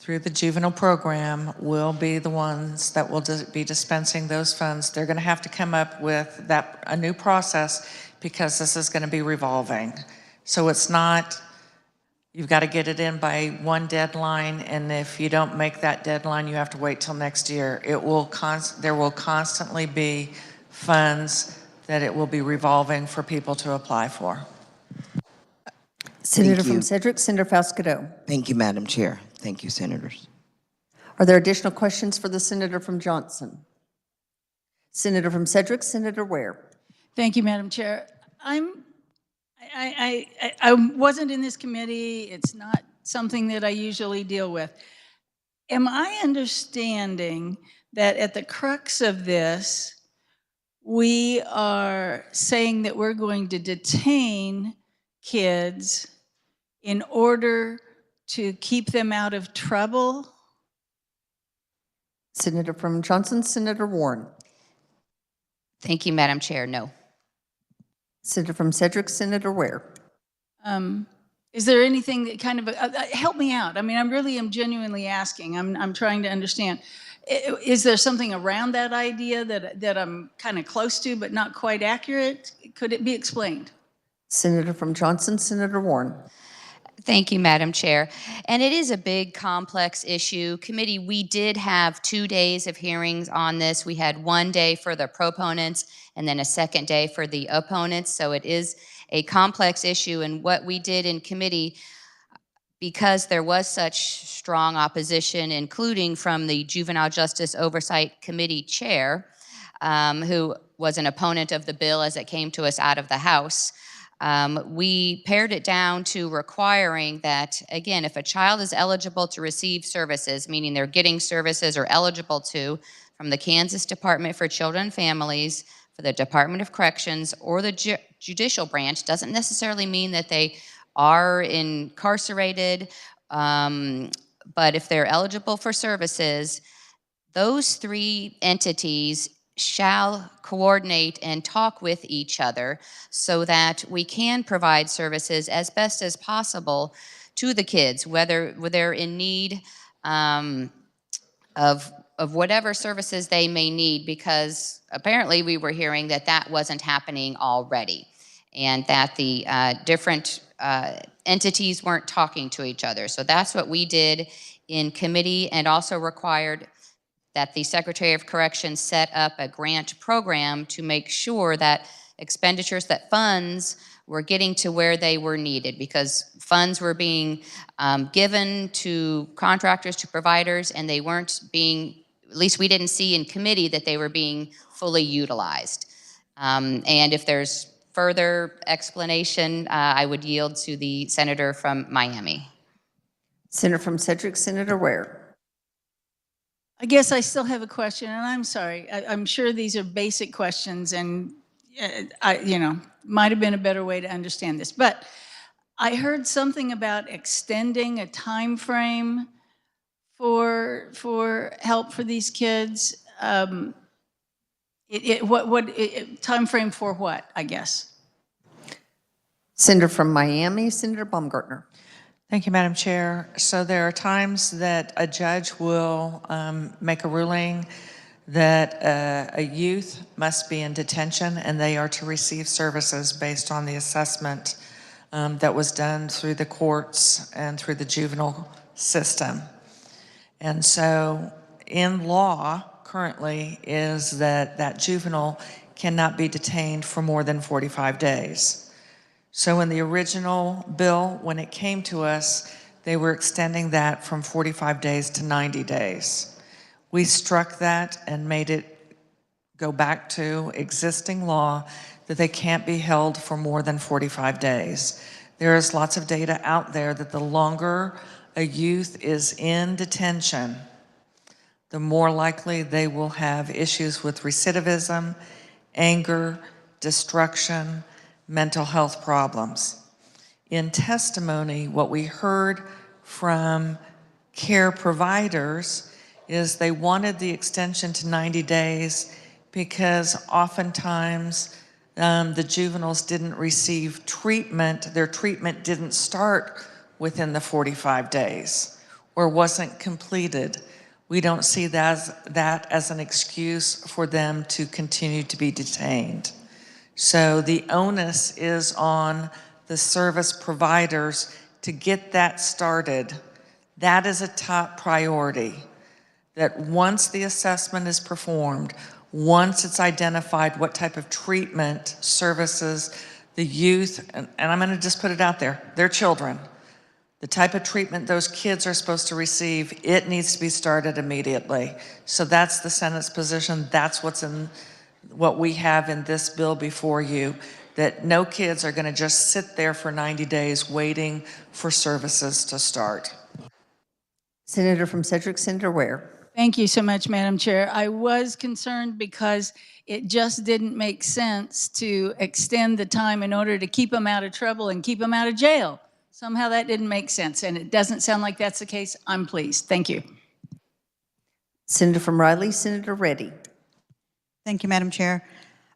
through the juvenile program, will be the ones that will be dispensing those funds. They're going to have to come up with a new process because this is going to be revolving. So it's not, you've got to get it in by one deadline, and if you don't make that deadline, you have to wait till next year. There will constantly be funds that it will be revolving for people to apply for. Senator from Sedgwick, Senator Fasquedo. Thank you, Madam Chair. Thank you, Senators. Are there additional questions for the Senator from Johnson? Senator from Sedgwick, Senator Ware. Thank you, Madam Chair. I wasn't in this committee. It's not something that I usually deal with. Am I understanding that at the crux of this, we are saying that we're going to detain kids in order to keep them out of trouble? Senator from Johnson, Senator Warren. Thank you, Madam Chair. No. Senator from Sedgwick, Senator Ware. Is there anything that kind of, help me out. I mean, I really am genuinely asking. I'm trying to understand. Is there something around that idea that I'm kind of close to but not quite accurate? Could it be explained? Senator from Johnson, Senator Warren. Thank you, Madam Chair. And it is a big, complex issue. Committee, we did have 2 days of hearings on this. We had 1 day for the proponents and then a second day for the opponents. So it is a complex issue. And what we did in committee, because there was such strong opposition, including from the Juvenile Justice Oversight Committee chair, who was an opponent of the bill as it came to us out of the House, we pared it down to requiring that, again, if a child is eligible to receive services, meaning they're getting services or eligible to, from the Kansas Department for Children and Families, for the Department of Corrections, or the judicial branch, doesn't necessarily mean that they are incarcerated, but if they're eligible for services, those three entities shall coordinate and talk with each other so that we can provide services as best as possible to the kids, whether they're in need of whatever services they may need, because apparently we were hearing that that wasn't happening already and that the different entities weren't talking to each other. So that's what we did in committee, and also required that the Secretary of Corrections set up a grant program to make sure that expenditures, that funds were getting to where they were needed, because funds were being given to contractors, to providers, and they weren't being, at least we didn't see in committee that they were being fully utilized. And if there's further explanation, I would yield to the Senator from Miami. Senator from Sedgwick, Senator Ware. I guess I still have a question, and I'm sorry. I'm sure these are basic questions, and might have been a better way to understand this. But I heard something about extending a time frame for help for these kids. Time frame for what, I guess? Senator from Miami, Senator Baumgartner. Thank you, Madam Chair. So there are times that a judge will make a ruling that a youth must be in detention and they are to receive services based on the assessment that was done through the courts and through the juvenile system. And so in law currently is that juvenile cannot be detained for more than 45 days. So in the original bill, when it came to us, they were extending that from 45 days to 90 days. We struck that and made it go back to existing law that they can't be held for more than 45 days. There is lots of data out there that the longer a youth is in detention, the more likely they will have issues with recidivism, anger, destruction, mental health problems. In testimony, what we heard from care providers is they wanted the extension to 90 days because oftentimes the juveniles didn't receive treatment. Their treatment didn't start within the 45 days or wasn't completed. We don't see that as an excuse for them to continue to be detained. So the onus is on the service providers to get that started. That is a top priority. That once the assessment is performed, once it's identified what type of treatment services the youth, and I'm going to just put it out there, they're children. The type of treatment those kids are supposed to receive, it needs to be started immediately. So that's the Senate's position. That's what's in what we have in this bill before you, that no kids are going to just sit there for 90 days waiting for services to start. Senator from Sedgwick, Senator Ware. Thank you so much, Madam Chair. I was concerned because it just didn't make sense to extend the time in order to keep them out of trouble and keep them out of jail. Somehow that didn't make sense, and it doesn't sound like that's the case. I'm pleased. Thank you. Senator from Riley, Senator Reddy. Thank you, Madam Chair.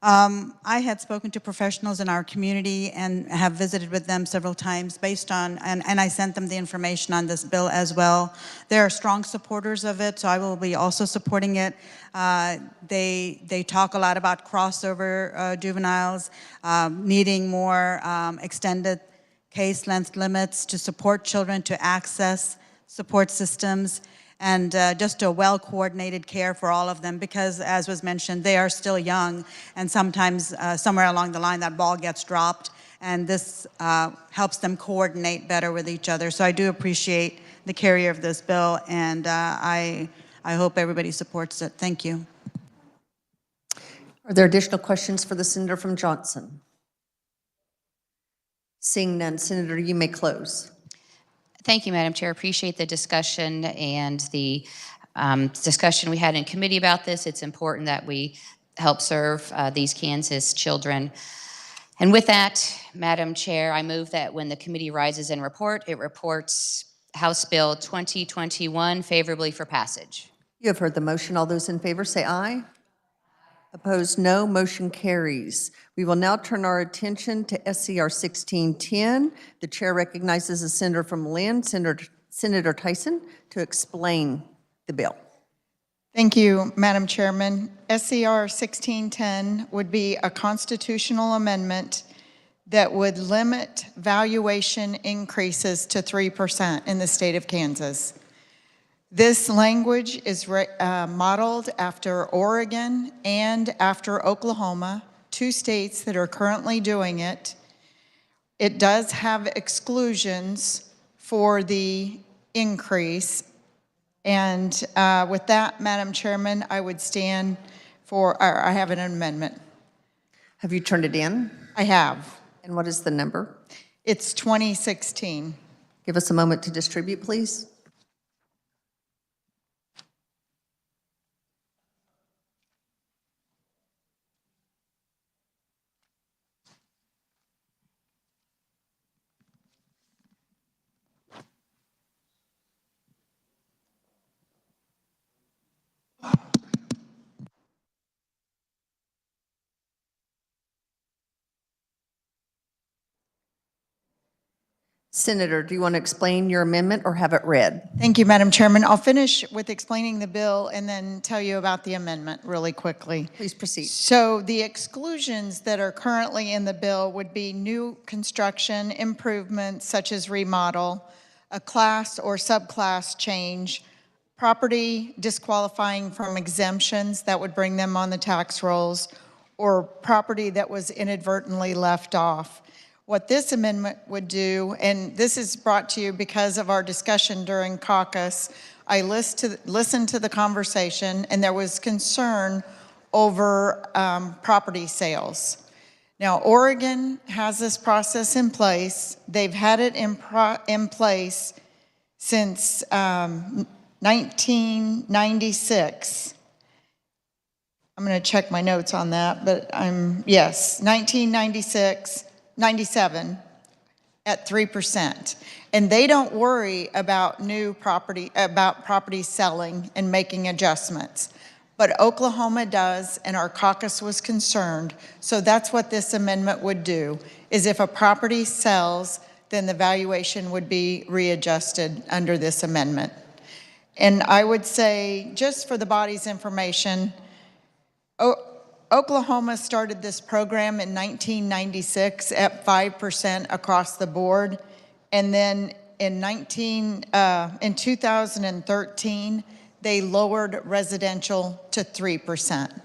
I had spoken to professionals in our community and have visited with them several times based on, and I sent them the information on this bill as well. They are strong supporters of it, so I will be also supporting it. They talk a lot about crossover juveniles, needing more extended case length limits to support children to access support systems, and just a well-coordinated care for all of them, because as was mentioned, they are still young, and sometimes somewhere along the line that ball gets dropped, and this helps them coordinate better with each other. So I do appreciate the carrier of this bill, and I hope everybody supports it. Thank you. Are there additional questions for the Senator from Johnson? Seeing none, Senator, you may close. Thank you, Madam Chair. Appreciate the discussion and the discussion we had in committee about this. It's important that we help serve these Kansas children. And with that, Madam Chair, I move that when the committee rises and it reports House Bill 2021 favorably for passage. You have heard the motion. All those in favor say aye. Opposed, no. Motion carries. We will now turn our attention to SCR 1610. The chair recognizes the senator from Lynn, Senator Tyson, to explain the bill. Thank you, Madam Chairman. SCR 1610 would be a constitutional amendment that would limit valuation increases to 3% in the state of Kansas. This language is modeled after Oregon and after Oklahoma, two states that are currently doing it. It does have exclusions for the increase. And with that, Madam Chairman, I would stand for, I have an amendment. Have you turned it in? I have. And what is the number? It's 2016. Give us a moment to distribute, please. Senator, do you want to explain your amendment or have it read? Thank you, Madam Chairman. I'll finish with explaining the bill and then tell you about the amendment really quickly. Please proceed. So the exclusions that are currently in the bill would be new construction, improvements such as remodel, a class or subclass change, property disqualifying from exemptions that would bring them on the tax rolls, or property that was inadvertently left off. What this amendment would do, and this is brought to you because of our discussion during caucus, I listened to the conversation, and there was concern over property sales. Now, Oregon has this process in place. They've had it in place since 1996. I'm going to check my notes on that, but yes, 1996, 97 at 3%. And they don't worry about property selling and making adjustments. But Oklahoma does, and our caucus was concerned. So that's what this amendment would do, is if a property sells, then the valuation would be readjusted under this amendment. And I would say, just for the body's information, Oklahoma started this program in 1996 at 5% across the board. And then in 2013, they lowered residential to 3%.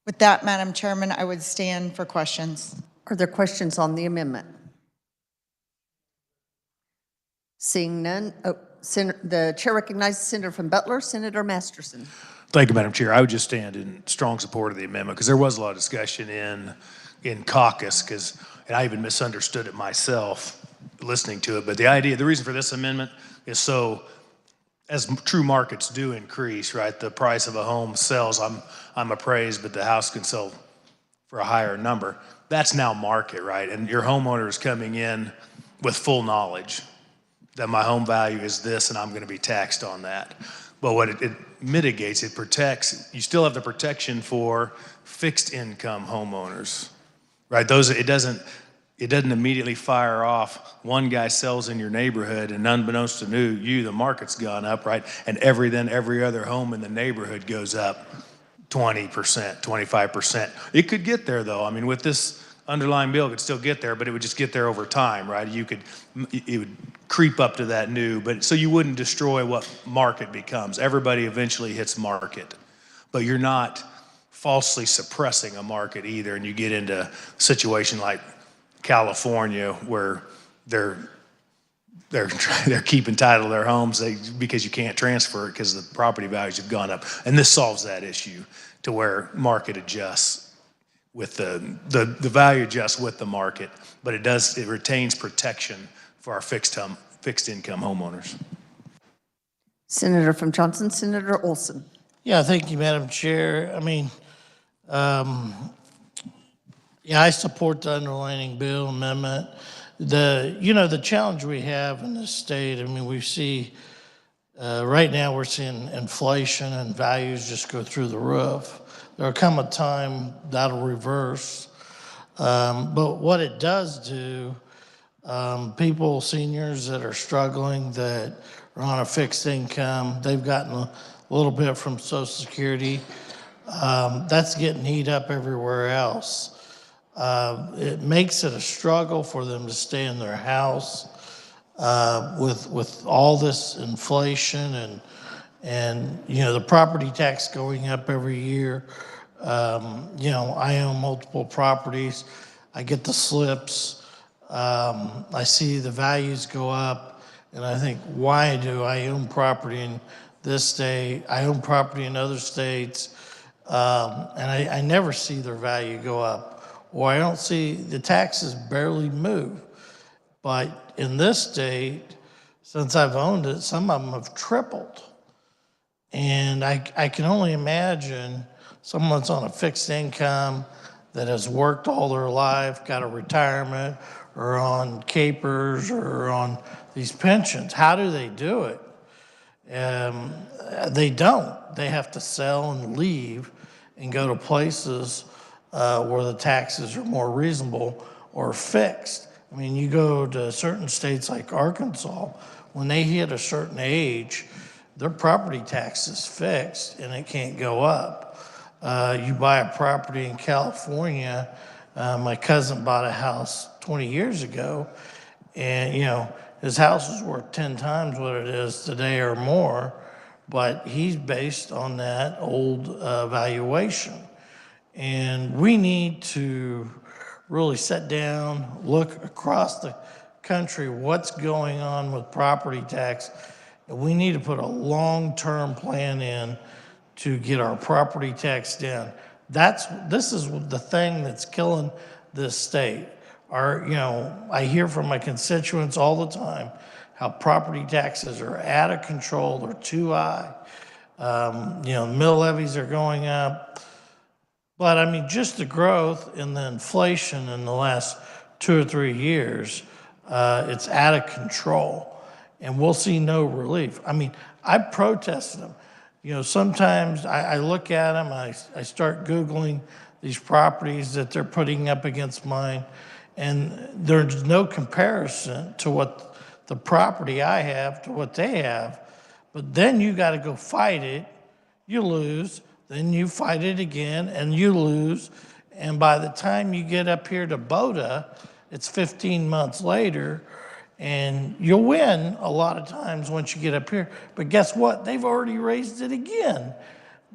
With that, Madam Chairman, I would stand for questions. Are there questions on the amendment? Seeing none, the chair recognizes Senator from Butler, Senator Masterson. Thank you, Madam Chair. I would just stand in strong support of the amendment because there was a lot of discussion in caucus and I even misunderstood it myself listening to it. But the reason for this amendment is so, as true markets do increase, right, the price of a home sells, I'm appraised, but the house can sell for a higher number. That's now market, right? And your homeowner is coming in with full knowledge that my home value is this and I'm going to be taxed on that. But what it mitigates, it protects, you still have the protection for fixed income homeowners, right? It doesn't immediately fire off. One guy sells in your neighborhood and unbeknownst to you, the market's gone up, right? And every other home in the neighborhood goes up 20%, 25%. It could get there though. I mean, with this underlying bill, it could still get there, but it would just get there over time, right? It would creep up to that new, but so you wouldn't destroy what market becomes. Everybody eventually hits market, but you're not falsely suppressing a market either. And you get into a situation like California where they're keeping title to their homes because you can't transfer it because the property values have gone up. And this solves that issue to where market adjusts with the value adjusts with the market, but it retains protection for our fixed income homeowners. Senator from Johnson, Senator Olson. Yeah, thank you, Madam Chair. I mean, yeah, I support the underlining bill amendment. The challenge we have in this state, I mean, we see right now we're seeing inflation and values just go through the roof. There'll come a time that'll reverse. But what it does do, seniors that are struggling, that are on a fixed income, they've gotten a little bit from Social Security. That's getting eat up everywhere else. It makes it a struggle for them to stay in their house with all this inflation and the property tax going up every year. I own multiple properties. I get the slips. I see the values go up, and I think, why do I own property in this state? I own property in other states, and I never see their value go up. Or I don't see the taxes barely move. But in this state, since I've owned it, some of them have tripled. And I can only imagine someone that's on a fixed income that has worked all their life, got a retirement, or on capers, or on these pensions. How do they do it? They don't. They have to sell and leave and go to places where the taxes are more reasonable or fixed. I mean, you go to certain states like Arkansas, when they hit a certain age, their property tax is fixed and it can't go up. You buy a property in California, my cousin bought a house 20 years ago, and his house is worth 10 times what it is today or more, but he's based on that old valuation. And we need to really sit down, look across the country, what's going on with property tax, And we need to put a long-term plan in to get our property tax down. This is the thing that's killing this state. I hear from my constituents all the time how property taxes are out of control, they're too high. Mill levies are going up. But I mean, just the growth and the inflation in the last 2 or 3 years, it's out of control. And we'll see no relief. I mean, I protested them. Sometimes I look at them, I start Googling these properties that they're putting up against mine, and there's no comparison to what the property I have to what they have. But then you got to go fight it, you lose, then you fight it again, and you lose. And by the time you get up here to Boda, it's 15 months later, and you'll win a lot of times once you get up here. But guess what? They've already raised it again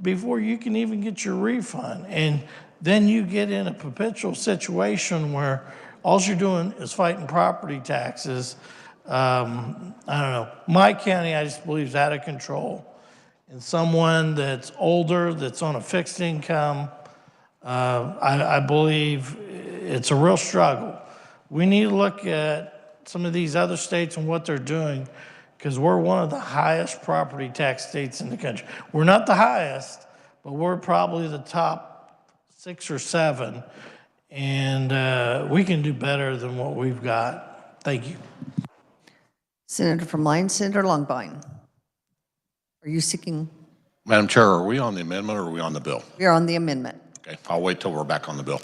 before you can even get your refund. And then you get in a perpetual situation where all you're doing is fighting property taxes. I don't know. My county, I just believe, is out of control. And someone that's older, that's on a fixed income, I believe it's a real struggle. We need to look at some of these other states and what they're doing, because we're one of the highest property tax states in the country. We're not the highest, but we're probably the top 6 or 7, and we can do better than what we've got. Thank you. Senator from Lyons, Senator Longbine. Are you seeking? Madam Chair, are we on the amendment or are we on the bill? We are on the amendment. Okay, I'll wait till we're back on the bill.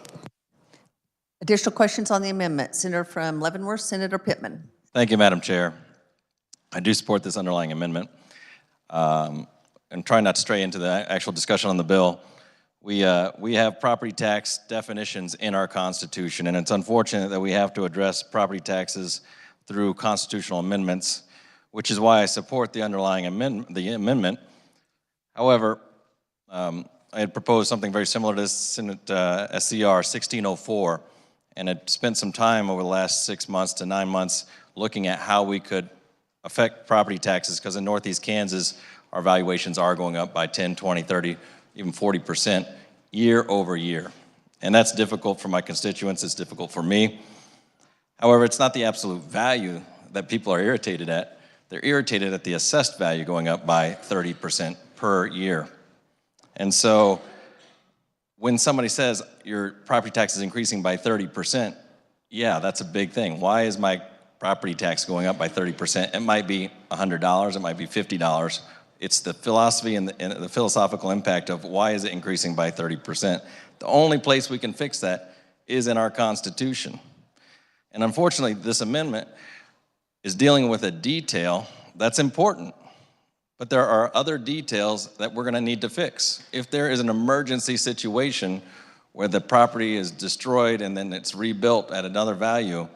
Additional questions on the amendment? Senator from Leavenworth, Senator Pittman. Thank you, Madam Chair. I do support this underlying amendment. And try not to stray into the actual discussion on the bill. We have property tax definitions in our Constitution, and it's unfortunate that we have to address property taxes through constitutional amendments, which is why I support the underlying amendment. However, I had proposed something very similar to Senate SCR 1604, and had spent some time over the last 6 months to 9 months looking at how we could affect property taxes, because in Northeast Kansas, our valuations are going up by 10, 20, 30, even 40% year over year. And that's difficult for my constituents, it's difficult for me. However, it's not the absolute value that people are irritated at. They're irritated at the assessed value going up by 30% per year. And so when somebody says your property tax is increasing by 30%, yeah, that's a big thing. Why is my property tax going up by 30%? It might be $100, it might be $50. It's the philosophy and the philosophical impact of why is it increasing by 30%. The only place we can fix that is in our Constitution. And unfortunately, this amendment is dealing with a detail that's important. But there are other details that we're gonna need to fix. If there is an emergency situation where the property is destroyed and then it's rebuilt at another value,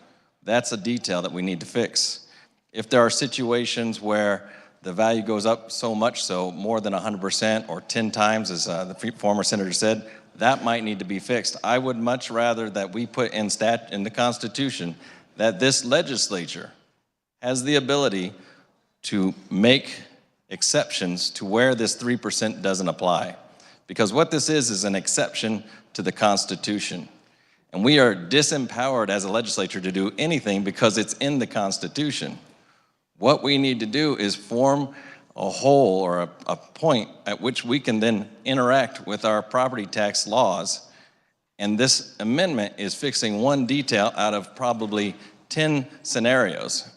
that's a detail that we need to fix. If there are situations where the value goes up so much so, more than 100% or 10 times, as the former senator said, that might need to be fixed. I would much rather that we put in the Constitution that this legislature has the ability to make exceptions to where this 3% doesn't apply. Because what this is an exception to the Constitution. And we are disempowered as a legislature to do anything because it's in the Constitution. What we need to do is form a hole or a point at which we can then interact with our property tax laws. And this amendment is fixing one detail out of probably 10 scenarios.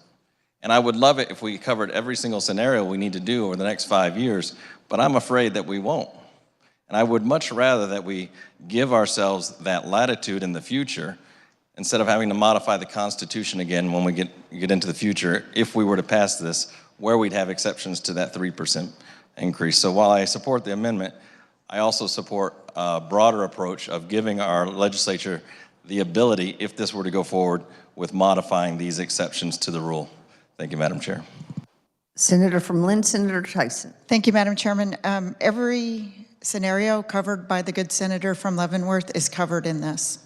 And I would love it if we covered every single scenario we need to do over the next 5 years, but I'm afraid that we won't. And I would much rather that we give ourselves that latitude in the future instead of having to modify the Constitution again when we get into the future, if we were to pass this, where we'd have exceptions to that 3% increase. So while I support the amendment, I also support a broader approach of giving our legislature the ability, if this were to go forward, with modifying these exceptions to the rule. Thank you, Madam Chair. Senator from Lynn, Senator Tyson. Thank you, Madam Chairman. Every scenario covered by the good senator from Leavenworth is covered in this.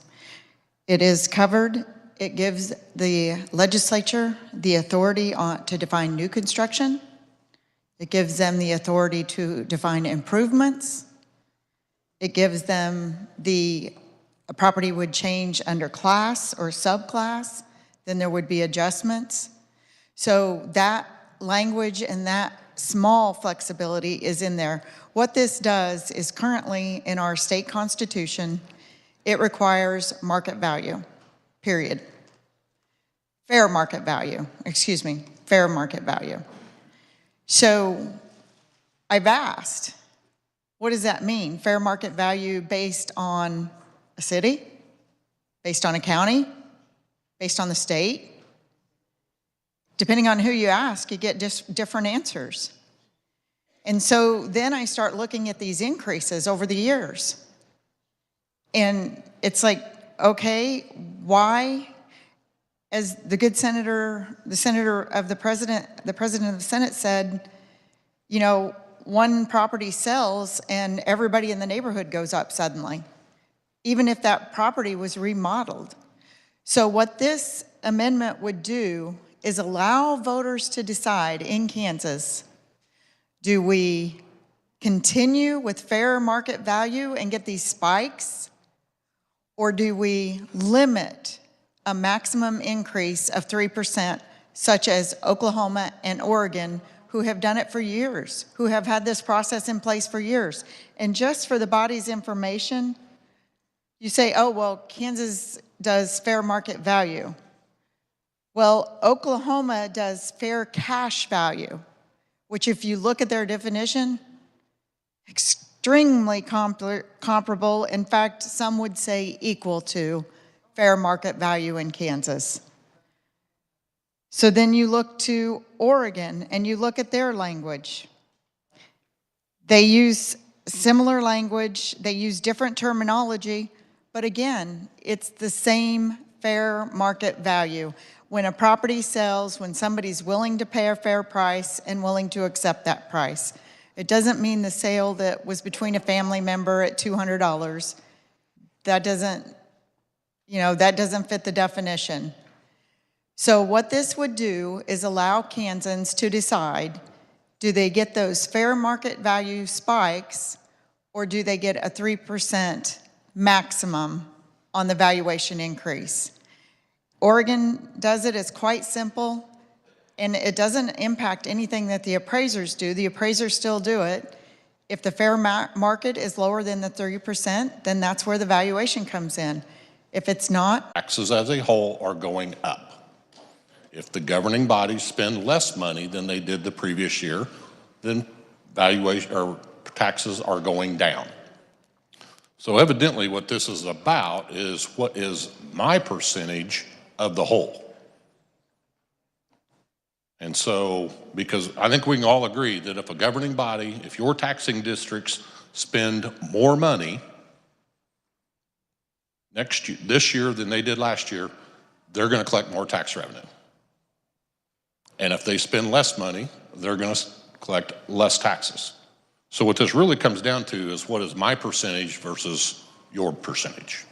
It is covered. It gives the legislature the authority to define new construction, It gives them the authority to define improvements. It gives them a property would change under class or subclass, then there would be adjustments. So that language and that small flexibility is in there. What this does is currently in our state constitution, it requires market value, period. Fair market value, excuse me, fair market value. So I've asked, what does that mean? Fair market value based on a city? Based on a county? Based on the state? Depending on who you ask, you get different answers. And so then I start looking at these increases over the years. And it's like, okay, why? As the good senator, the president of the Senate said, you know, one property sells and everybody in the neighborhood goes up suddenly, even if that property was remodeled. So what this amendment would do is allow voters to decide in Kansas, do we continue with fair market value and get these spikes, or do we limit a maximum increase of 3%, such as Oklahoma and Oregon, who have done it for years, who have had this process in place for years. And just for the body's information, you say, oh, well, Kansas does fair market value. Well, Oklahoma does fair cash value, which if you look at their definition, extremely comparable. In fact, some would say equal to fair market value in Kansas. So then you look to Oregon and you look at their language. They use similar language, they use different terminology, but again, it's the same fair market value. When a property sells, when somebody's willing to pay a fair price and willing to accept that price. It doesn't mean the sale that was between a family member at $200. That doesn't fit the definition. So what this would do is allow Kansans to decide, do they get those fair market value spikes, or do they get a 3% maximum on the valuation increase? Oregon does it, it's quite simple, and it doesn't impact anything that the appraisers do. The appraisers still do it. If the fair market is lower than the 30%, then that's where the valuation comes in. If it's not, Taxes as a whole are going up. If the governing bodies spend less money than they did the previous year, then valuation or taxes are going down. So evidently what this is about is what is my percentage of the whole. And so, because I think we can all agree that if a governing body, if your taxing districts spend more money this year than they did last year, they're going to collect more tax revenue. And if they spend less money, they're going to collect less taxes. So what this really comes down to is what is my percentage versus your percentage.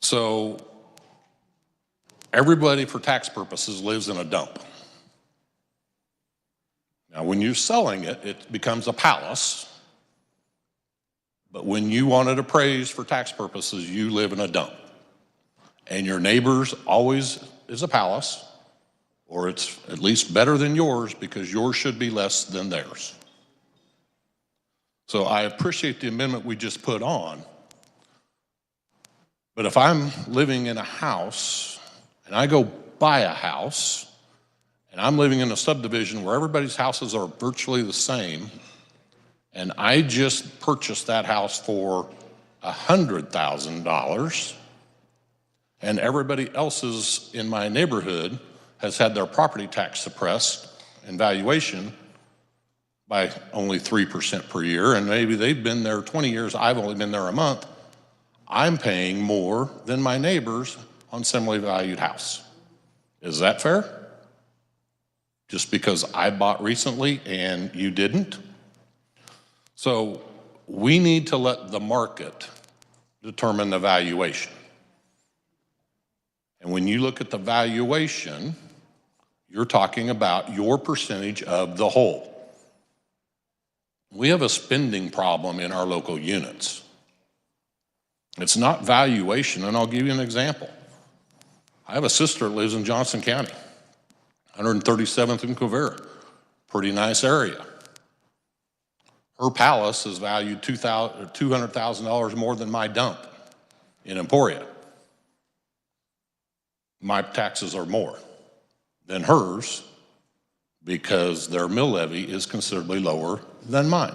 So everybody for tax purposes lives in a dump. Now when you're selling it, it becomes a palace. But when you want it appraised for tax purposes, you live in a dump. And your neighbor's always is a palace, or it's at least better than yours because yours should be less than theirs. So I appreciate the amendment we just put on. But if I'm living in a house and I go buy a house and I'm living in a subdivision where everybody's houses are virtually the same, and I just purchased that house for $100,000, and everybody else's in my neighborhood has had their property tax suppressed in valuation by only 3% per year, and maybe they've been there 20 years, I've only been there a month, I'm paying more than my neighbors on similarly valued house. Is that fair? Just because I bought recently and you didn't? So we need to let the market determine the valuation. And when you look at the valuation, You're talking about your percentage of the whole. We have a spending problem in our local units. It's not valuation, and I'll give you an example. I have a sister that lives in Johnson County, 137th and Quivira, pretty nice area. Her palace is valued $200,000 more than my dump in Emporia. My taxes are more than hers because their mill levy is considerably lower than mine.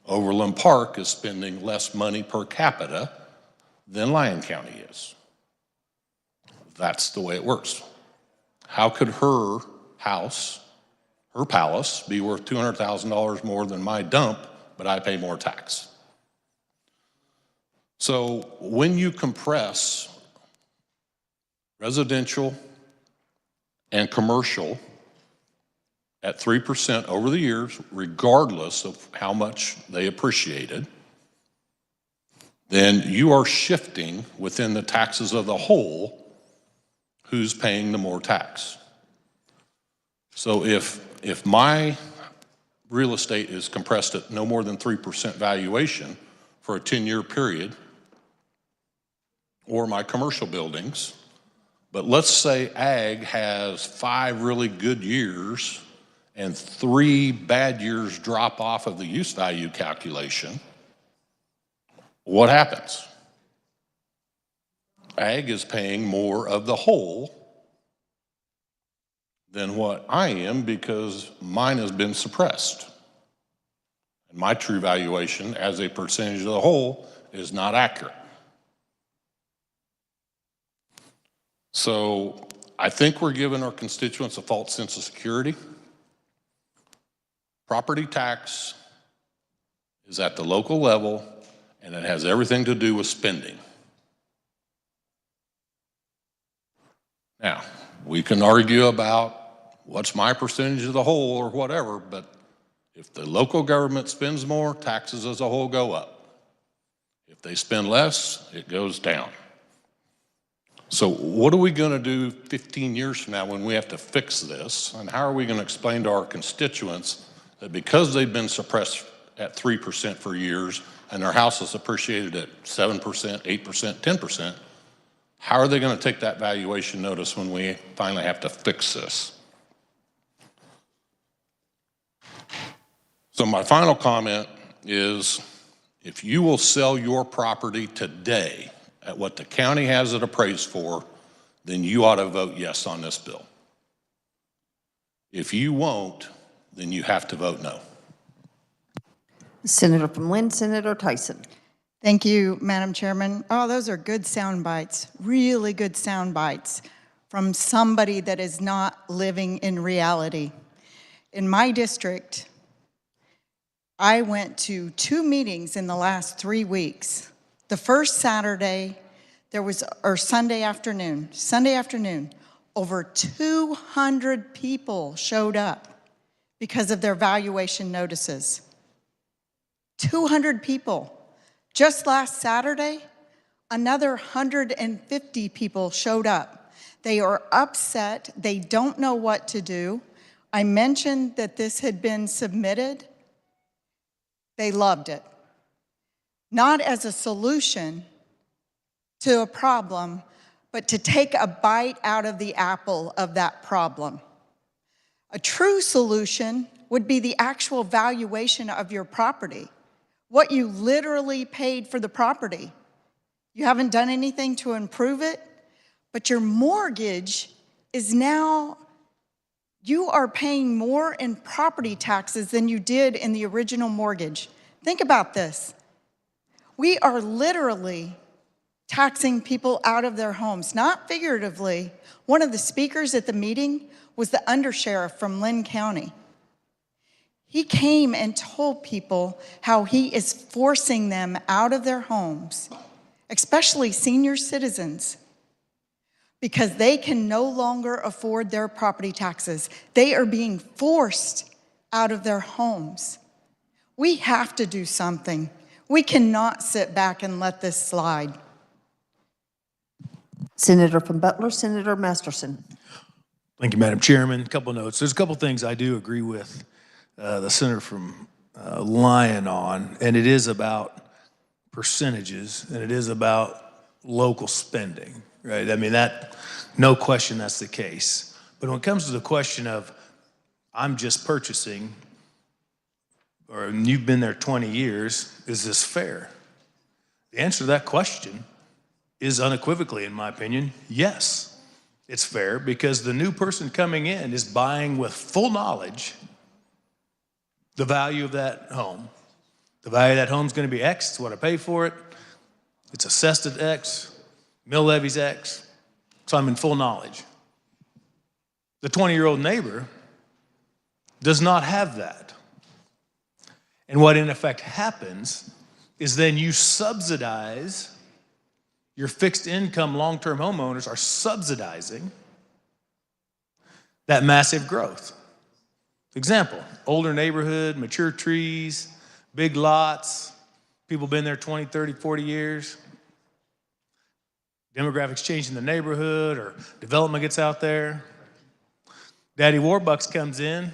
Overland Park is spending less money per capita than Lyon County is. That's the way it works. How could her house, her palace, be worth $200,000 more than my dump, but I pay more tax? So when you compress residential and commercial at 3% over the years, regardless of how much they appreciated, then you are shifting within the taxes of the whole who's paying the more tax. So if my real estate is compressed at no more than 3% valuation for a 10-year period, or my commercial buildings, but let's say ag has 5 really good years and 3 bad years drop off of the use value calculation, what happens? Ag is paying more of the whole than what I am because mine has been suppressed. And my true valuation as a percentage of the whole is not accurate. So I think we're giving our constituents a false sense of security. Property tax is at the local level, and it has everything to do with spending. Now, we can argue about what's my percentage of the whole or whatever, but if the local government spends more, taxes as a whole go up. If they spend less, it goes down. So what are we going to do 15 years from now when we have to fix this? And how are we going to explain to our constituents that because they've been suppressed at 3% for years and their house is appreciated at 7%, 8%, 10%, how are they going to take that valuation notice when we finally have to fix this? So my final comment is, if you will sell your property today at what the county has it appraised for, then you ought to vote yes on this bill. If you won't, then you have to vote no. Senator from Lynn, Senator Tyson. Thank you, Madam Chairman. Oh, those are good sound bites, really good sound bites from somebody that is not living in reality. In my district, I went to 2 meetings in the last 3 weeks. The first Saturday, or Sunday afternoon, over 200 people showed up because of their valuation notices. 200 people. Just last Saturday, another 150 people showed up. They are upset. They don't know what to do. I mentioned that this had been submitted. They loved it. Not as a solution to a problem, but to take a bite out of the apple of that problem. A true solution would be the actual valuation of your property, what you literally paid for the property. You haven't done anything to improve it, but your mortgage is now, you are paying more in property taxes than you did in the original mortgage. Think about this. We are literally taxing people out of their homes, not figuratively. One of the speakers at the meeting was the undersheriff from Lynn County. He came and told people how he is forcing them out of their homes, especially senior citizens, because they can no longer afford their property taxes. They are being forced out of their homes. We have to do something. We cannot sit back and let this slide. Senator from Butler, Senator Masterson. Thank you, Madam Chairman. A couple notes. There's a couple things I do agree with the senator from Lyon on, and it is about percentages, and it is about local spending, right? I mean, that, no question that's the case. But when it comes to the question of, I'm just purchasing, or you've been there 20 years, is this fair? The answer to that question is unequivocally, in my opinion, yes. It's fair because the new person coming in is buying with full knowledge the value of that home. The value of that home is going to be X, it's what I pay for it. It's assessed at X, mill levy's X, so I'm in full knowledge. The 20-year-old neighbor does not have that. And what in effect happens is then you subsidize, your fixed income long-term homeowners are subsidizing that massive growth. Example, older neighborhood, mature trees, big lots, people been there 20, 30, 40 years. Demographics change in the neighborhood or development gets out there. Daddy Warbucks comes in.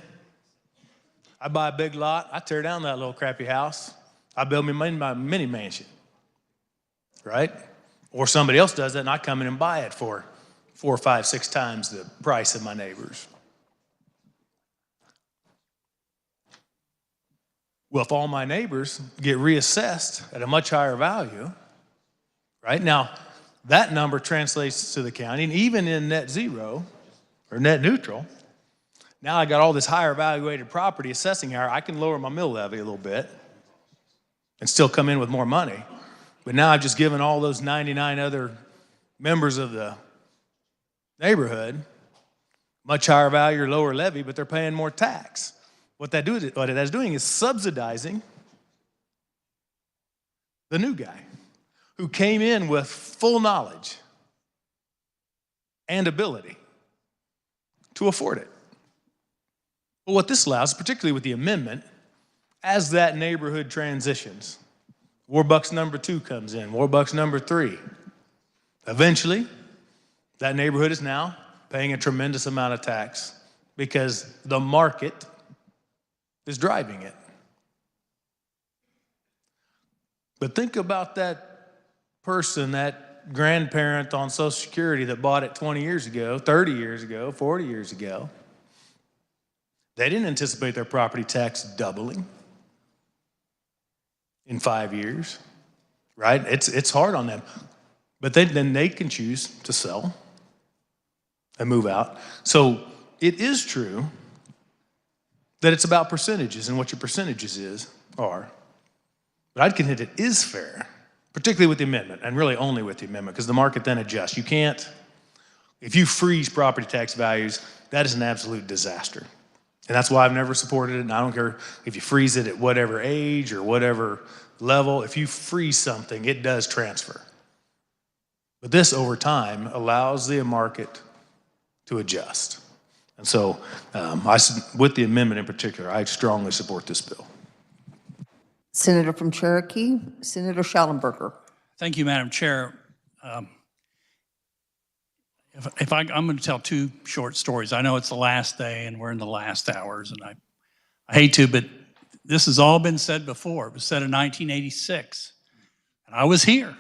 I buy a big lot. I tear down that little crappy house. I build me my mini mansion, right? Or somebody else does that and I come in and buy it for 4, 5, 6 times the price of my neighbors. Well, if all my neighbors get reassessed at a much higher value, right? Now, that number translates to the county, and even in net zero or net neutral, now I got all this higher evaluated property assessing higher. I can lower my mill levy a little bit and still come in with more money. But now I've just given all those 99 other members of the neighborhood much higher value or lower levy, but they're paying more tax. What it is doing is subsidizing the new guy who came in with full knowledge and ability to afford it. But what this allows, particularly with the amendment, as that neighborhood transitions, Warbucks number 2 comes in, Warbucks number 3. Eventually, that neighborhood is now paying a tremendous amount of tax because the market is driving it. But think about that person, that grandparent on Social Security that bought it 20 years ago, 30 years ago, 40 years ago. They didn't anticipate their property tax doubling in 5 years, right? It's hard on them. But then they can choose to sell and move out. So it is true that it's about percentages and what your percentages are. But I'd contend it is fair, particularly with the amendment, and really only with the amendment, because the market then adjusts. You can't, if you freeze property tax values, that is an absolute disaster. And that's why I've never supported it, and I don't care if you freeze it at whatever age or whatever level. If you freeze something, it does transfer. But this, over time, allows the market to adjust. And so, with the amendment in particular, I strongly support this bill. Senator from Cherokee, Senator Schallenberger. Thank you, Madam Chair. I'm going to tell 2 short stories. I know it's the last day and we're in the last hours, and I hate to, but this has all been said before. It was said in 1986, and I was here.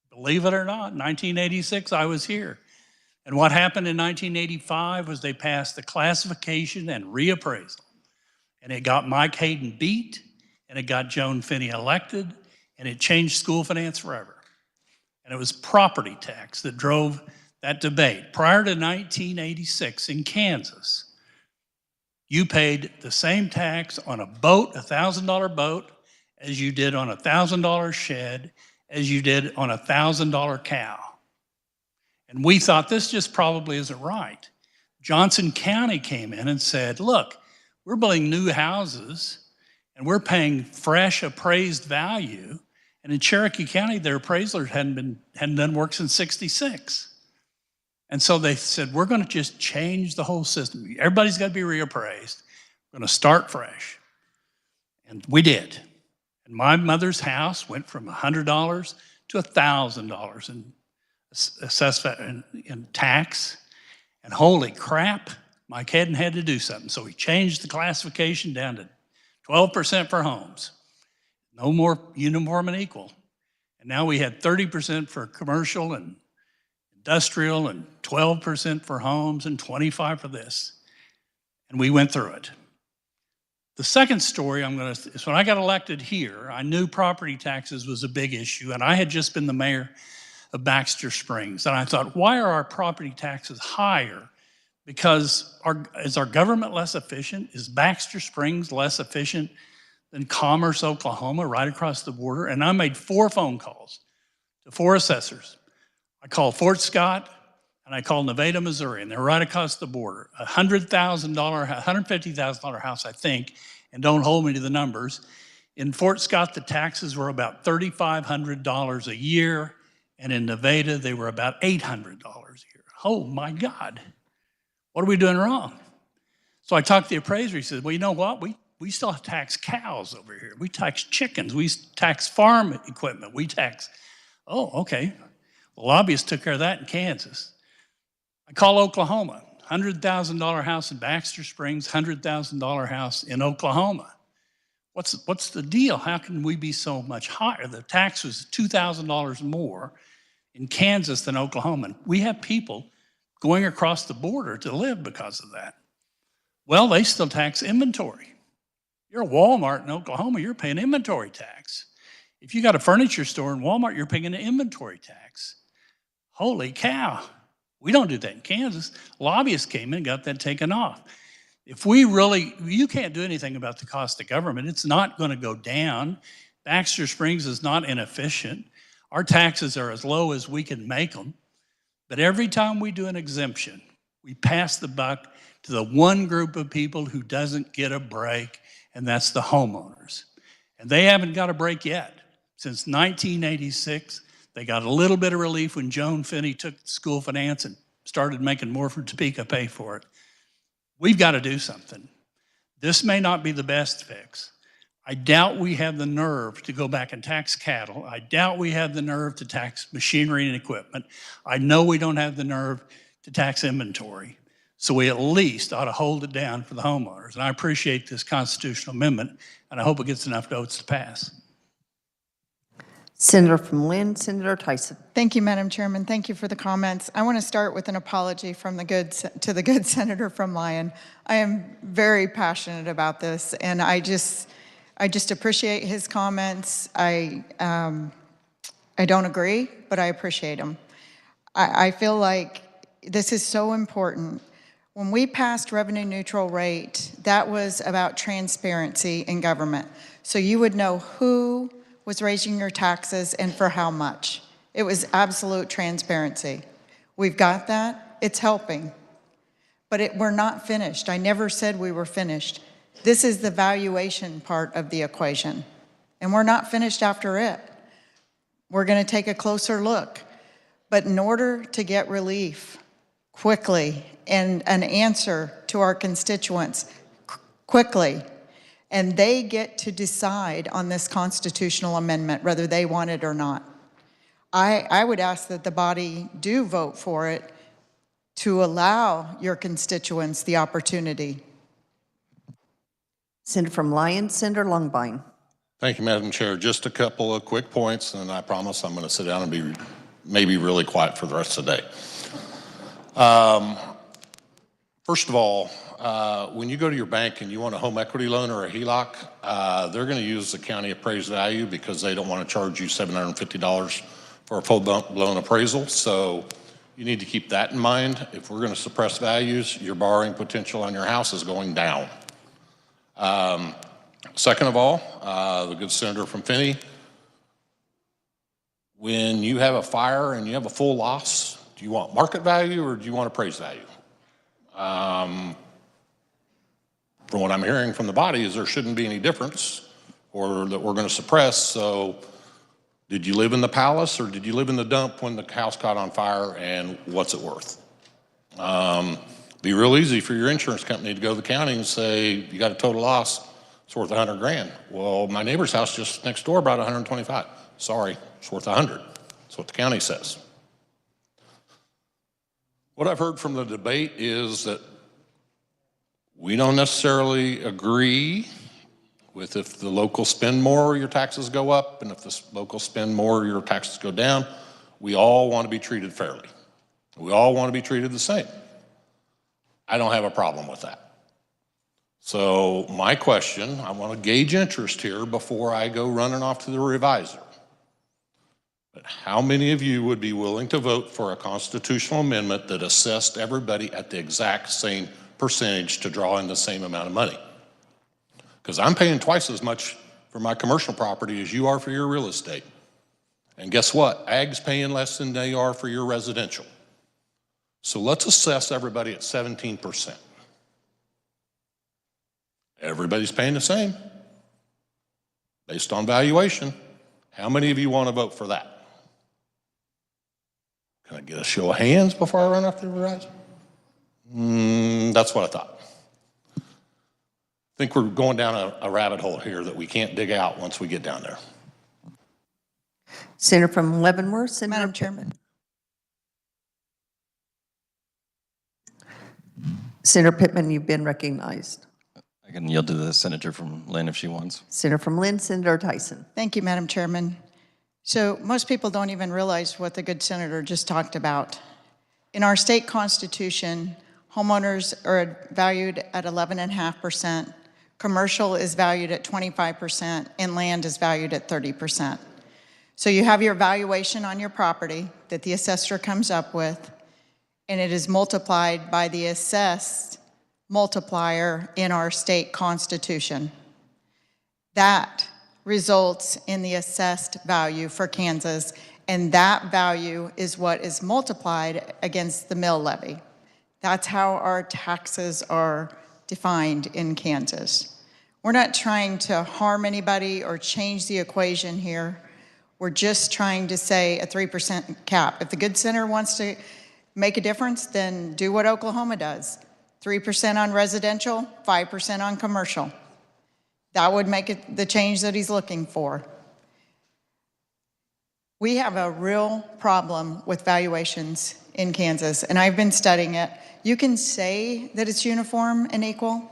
Believe it or not, 1986, I was here. And what happened in 1985 was they passed the classification and reappraisal. And it got Mike Hayden beat, and it got Joan Finney elected, and it changed school finance forever. And it was property tax that drove that debate. Prior to 1986 in Kansas, you paid the same tax on a boat, $1,000 boat, as you did on a $1,000 shed, as you did on a $1,000 cow. And we thought this just probably isn't right. Johnson County came in and said, look, we're building new houses and we're paying fresh appraised value. And in Cherokee County, their appraisers hadn't done work since '66. And so they said, we're going to just change the whole system. Everybody's got to be reappraised. We're going to start fresh. And we did. And my mother's house went from $100 to $1,000 in assessment and tax, and holy crap, Mike Hedden had to do something. So he changed the classification down to 12% for homes. No more uniform and equal. And now we had 30% for commercial and industrial and 12% for homes and 25% for this. And we went through it. The second story is when I got elected here, I knew property taxes was a big issue, and I had just been the mayor of Baxter Springs. And I thought, why are our property taxes higher? Because is our government less efficient? Is Baxter Springs less efficient than Commerce, Oklahoma, right across the border? And I made 4 phone calls to 4 assessors. I called Fort Scott, and I called Nevada, Missouri, and they're right across the border. $150,000 house, I think, and don't hold me to the numbers. In Fort Scott, the taxes were about $3,500 a year, and in Nevada, they were about $800 a year. Oh my God, what are we doing wrong? So I talked to the appraiser. He said, well, you know what? We still tax cows over here. We tax chickens. We tax farm equipment. We tax, oh, okay. Well, lobbyists took care of that in Kansas. I call Oklahoma, $100,000 house in Baxter Springs, $100,000 house in Oklahoma. What's the deal? How can we be so much higher? The tax was $2,000 more in Kansas than Oklahoma. And we have people going across the border to live because of that. Well, they still tax inventory. You're a Walmart in Oklahoma, you're paying inventory tax. If you got a furniture store in Walmart, you're paying an inventory tax. Holy cow. We don't do that in Kansas. Lobbyists came in and got that taken off. If we really, you can't do anything about the cost of government. It's not going to go down. Baxter Springs is not inefficient. Our taxes are as low as we can make them. But every time we do an exemption, we pass the buck to the one group of people who doesn't get a break, and that's the homeowners. And they haven't got a break yet. Since 1986, they got a little bit of relief when Joan Finney took school finance and started making more for Topeka pay for it. We've got to do something. This may not be the best fix. I doubt we have the nerve to go back and tax cattle. I doubt we have the nerve to tax machinery and equipment. I know we don't have the nerve to tax inventory. So we at least ought to hold it down for the homeowners. And I appreciate this constitutional amendment, and I hope it gets enough votes to pass. Senator from Lynn, Senator Tyson. Thank you, Madam Chairman. Thank you for the comments. I want to start with an apology from the good senator from Lyon. I am very passionate about this, and I just appreciate his comments. I don't agree, but I appreciate them. I feel like this is so important. When we passed revenue neutral rate, that was about transparency in government. So you would know who was raising your taxes and for how much. It was absolute transparency. We've got that. It's helping. But we're not finished. I never said we were finished. This is the valuation part of the equation. And we're not finished after it. We're going to take a closer look. But in order to get relief quickly and an answer to our constituents quickly, and they get to decide on this constitutional amendment, whether they want it or not. I would ask that the body do vote for it to allow your constituents the opportunity. Senator from Lyon, Senator Longbine. Thank you, Madam Chair. Just a couple of quick points, and I promise I'm going to sit down and be maybe really quiet for the rest of the day. First of all, when you go to your bank and you want a home equity loan or a HELOC, they're going to use the county appraised value because they don't want to charge you $750 for a full-blown appraisal. So you need to keep that in mind. If we're going to suppress values, your borrowing potential on your house is going down. Second of all, the good senator from Finney, when you have a fire and you have a full loss, do you want market value or do you want appraised value? From what I'm hearing from the body is there shouldn't be any difference or that we're going to suppress. So did you live in the palace or did you live in the dump when the house caught on fire, and what's it worth? Be real easy for your insurance company to go to the county and say, you got a total loss, it's worth 100 grand. Well, my neighbor's house just next door brought 125. Sorry, it's worth 100. That's what the county says. What I've heard from the debate is that We don't necessarily agree with if the locals spend more, your taxes go up, and if the locals spend more, your taxes go down. We all want to be treated fairly. We all want to be treated the same. I don't have a problem with that. So my question, I want to gauge interest here before I go running off to the reviser. But how many of you would be willing to vote for a constitutional amendment that assessed everybody at the exact same percentage to draw in the same amount of money? Because I'm paying twice as much for my commercial property as you are for your real estate. And guess what? Ag's paying less than they are for your residential. So let's assess everybody at 17%. Everybody's paying the same based on valuation. How many of you want to vote for that? Can I get a show of hands before I run off to the horizon? That's what I thought. I think we're going down a rabbit hole here that we can't dig out once we get down there. Senator from Leavenworth. Senator Madam Chairman. Senator Pittman, you've been recognized. I can yield to the senator from Lynn if she wants. Senator from Lynn, Senator Tyson. Thank you, Madam Chairman. So most people don't even realize what the good senator just talked about. In our state constitution, homeowners are valued at 11.5%, commercial is valued at 25%, and land is valued at 30%. So you have your valuation on your property that the assessor comes up with, and it is multiplied by the assessed multiplier in our state constitution. That results in the assessed value for Kansas, and that value is what is multiplied against the mill levy. That's how our taxes are defined in Kansas. We're not trying to harm anybody or change the equation here. We're just trying to say a 3% cap. If the good senator wants to make a difference, then do what Oklahoma does. 3% on residential, 5% on commercial. That would make it the change that he's looking for. We have a real problem with valuations in Kansas, and I've been studying it. You can say that it's uniform and equal.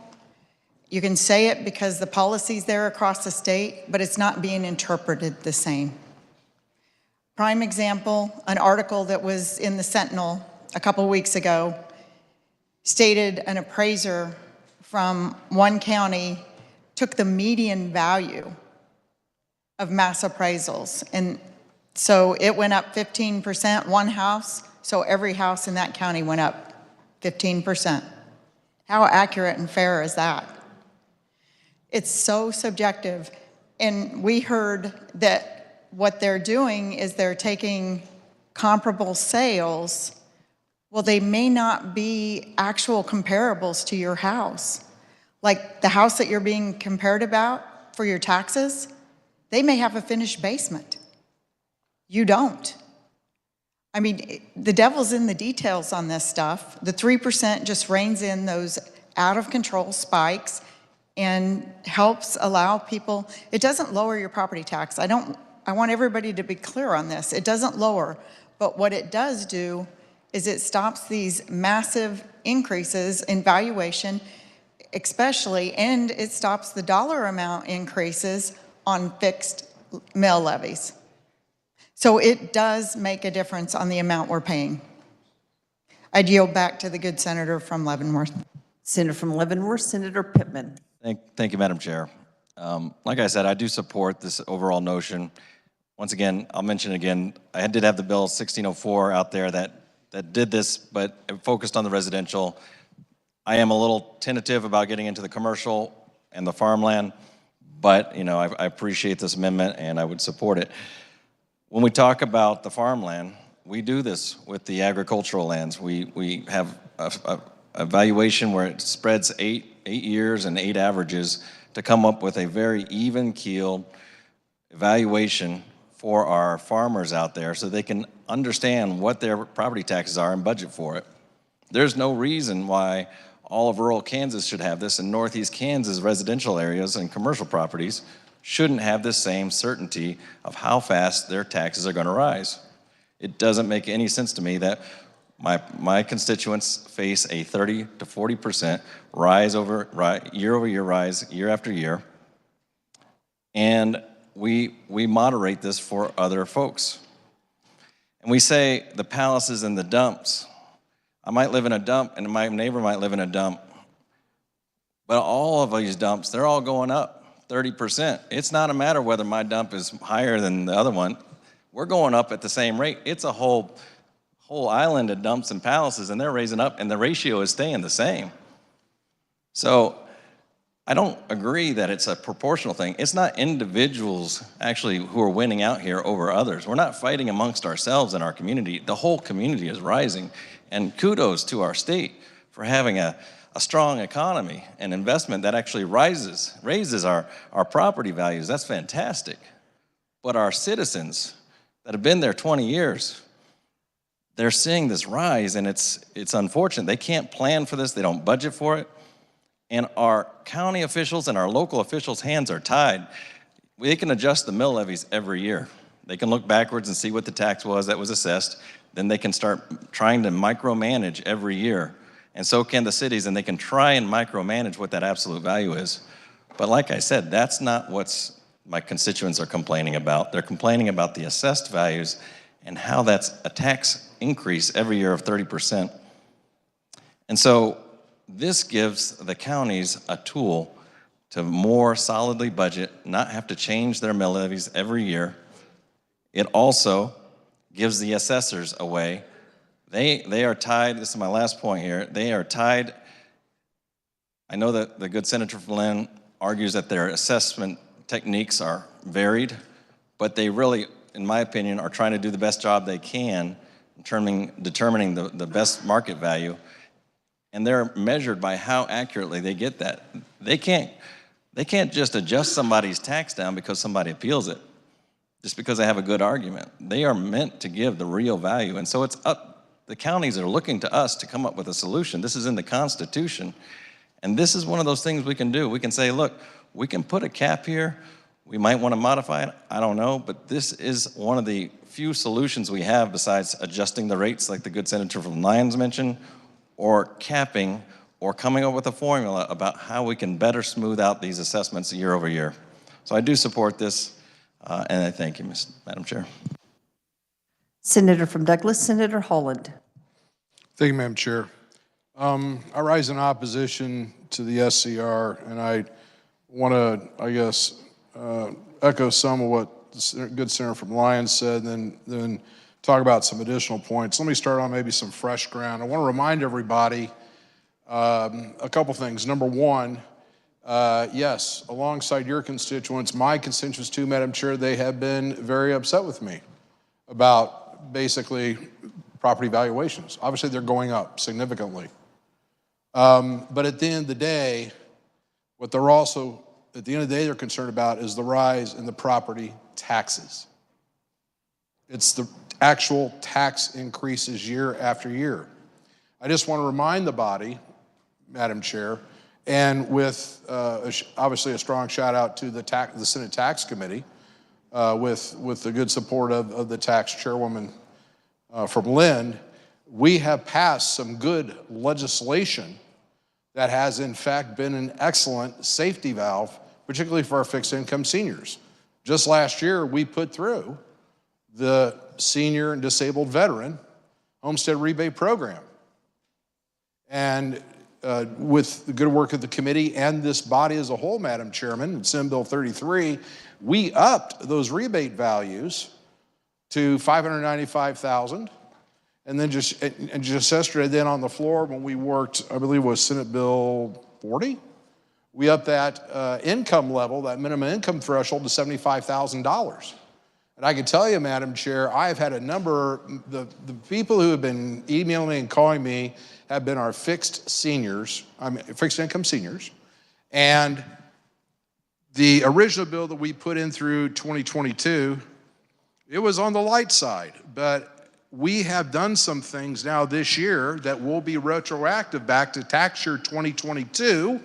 You can say it because the policy's there across the state, but it's not being interpreted the same. Prime example, an article that was in the Sentinel a couple weeks ago stated an appraiser from one county took the median value of mass appraisals. And so it went up 15%, one house, so every house in that county went up 15%. How accurate and fair is that? It's so subjective. And we heard that what they're doing is they're taking comparable sales. Well, they may not be actual comparables to your house. Like the house that you're being compared about for your taxes, they may have a finished basement. You don't. I mean, the devil's in the details on this stuff. The 3% just reins in those out of control spikes and helps allow people, it doesn't lower your property tax. I want everybody to be clear on this. It doesn't lower, but what it does do is it stops these massive increases in valuation, especially, and it stops the dollar amount increases on fixed mill levies. So it does make a difference on the amount we're paying. I'd yield back to the good senator from Leavenworth. Senator from Leavenworth, Senator Pittman. Thank you, Madam Chair. Like I said, I do support this overall notion. Once again, I'll mention again, I did have the bill 1604 out there that did this, but it focused on the residential. I am a little tentative about getting into the commercial and the farmland, but you know, I appreciate this amendment and I would support it. When we talk about the farmland, we do this with the agricultural lands. We have a valuation where it spreads eight years and 8 averages to come up with a very even-keeled evaluation for our farmers out there so they can understand what their property taxes are and budget for it. There's no reason why all of rural Kansas should have this, and northeast Kansas residential areas and commercial properties shouldn't have the same certainty of how fast their taxes are going to rise. It doesn't make any sense to me that My constituents face a 30 to 40% rise year-over-year rise, year after year. And we moderate this for other folks. And we say the palaces and the dumps. I might live in a dump and my neighbor might live in a dump. But all of these dumps, they're all going up 30%. It's not a matter whether my dump is higher than the other one. We're going up at the same rate. It's a whole island of dumps and palaces, and they're raising up, and the ratio is staying the same. So I don't agree that it's a proportional thing. It's not individuals actually who are winning out here over others. We're not fighting amongst ourselves in our community. The whole community is rising. And kudos to our state for having a strong economy and investment that actually raises our property values. That's fantastic. But our citizens that have been there 20 years, they're seeing this rise, and it's unfortunate. They can't plan for this. They don't budget for it. And our county officials and our local officials' hands are tied. They can adjust the mill levies every year. They can look backwards and see what the tax was that was assessed. Then they can start trying to micromanage every year. And so can the cities, and they can try and micromanage what that absolute value is. But like I said, that's not what my constituents are complaining about. They're complaining about the assessed values and how that's a tax increase every year of 30%. And so this gives the counties a tool to more solidly budget, not have to change their mill levies every year. It also gives the assessors a way. They are tied, this is my last point here, they are tied. I know that the good Senator from Lynn argues that their assessment techniques are varied, but they really, in my opinion, are trying to do the best job they can in determining the best market value. And they're measured by how accurately they get that. They can't just adjust somebody's tax down because somebody appeals it, just because they have a good argument. They are meant to give the real value. And so it's up, the counties are looking to us to come up with a solution. This is in the Constitution. And this is one of those things we can do. We can say, look, we can put a cap here. We might want to modify it. I don't know. But this is one of the few solutions we have besides adjusting the rates like the good Senator from Lyons mentioned, or capping, or coming up with a formula about how we can better smooth out these assessments year over year. So I do support this, and I thank you, Madam Chair. Senator from Douglas, Senator Holland. Thank you, Madam Chair. I rise in opposition to the SCR, and I want to, I guess, echo some of what the good Senator from Lyons said, and then talk about some additional points. Let me start on maybe some fresh ground. I want to remind everybody a couple things. Number one, yes, alongside your constituents, my constituents too, Madam Chair, they have been very upset with me about basically property valuations. Obviously, they're going up significantly. But at the end of the day, what they're also, at the end of the day, they're concerned about is the rise in the property taxes. It's the actual tax increases year after year. I just want to remind the body, Madam Chair, and with obviously a strong shout out to the Senate Tax Committee, with the good support of the tax chairwoman from Lynn, we have passed some good legislation that has in fact been an excellent safety valve, particularly for our fixed income seniors. Just last year, we put through the Senior and Disabled Veteran Homestead Rebate Program. And with the good work of the committee and this body as a whole, Madam Chairman, in Senate Bill 33, we upped those rebate values to $595,000. And then just yesterday, then on the floor, when we worked, I believe it was Senate Bill 40, we upped that income level, that minimum income threshold, to $75,000. And I can tell you, Madam Chair, I have had a number, the people who have been emailing me and calling me have been our fixed income seniors. And the original bill that we put in through 2022, it was on the light side, but we have done some things now this year that will be retroactive back to tax year 2022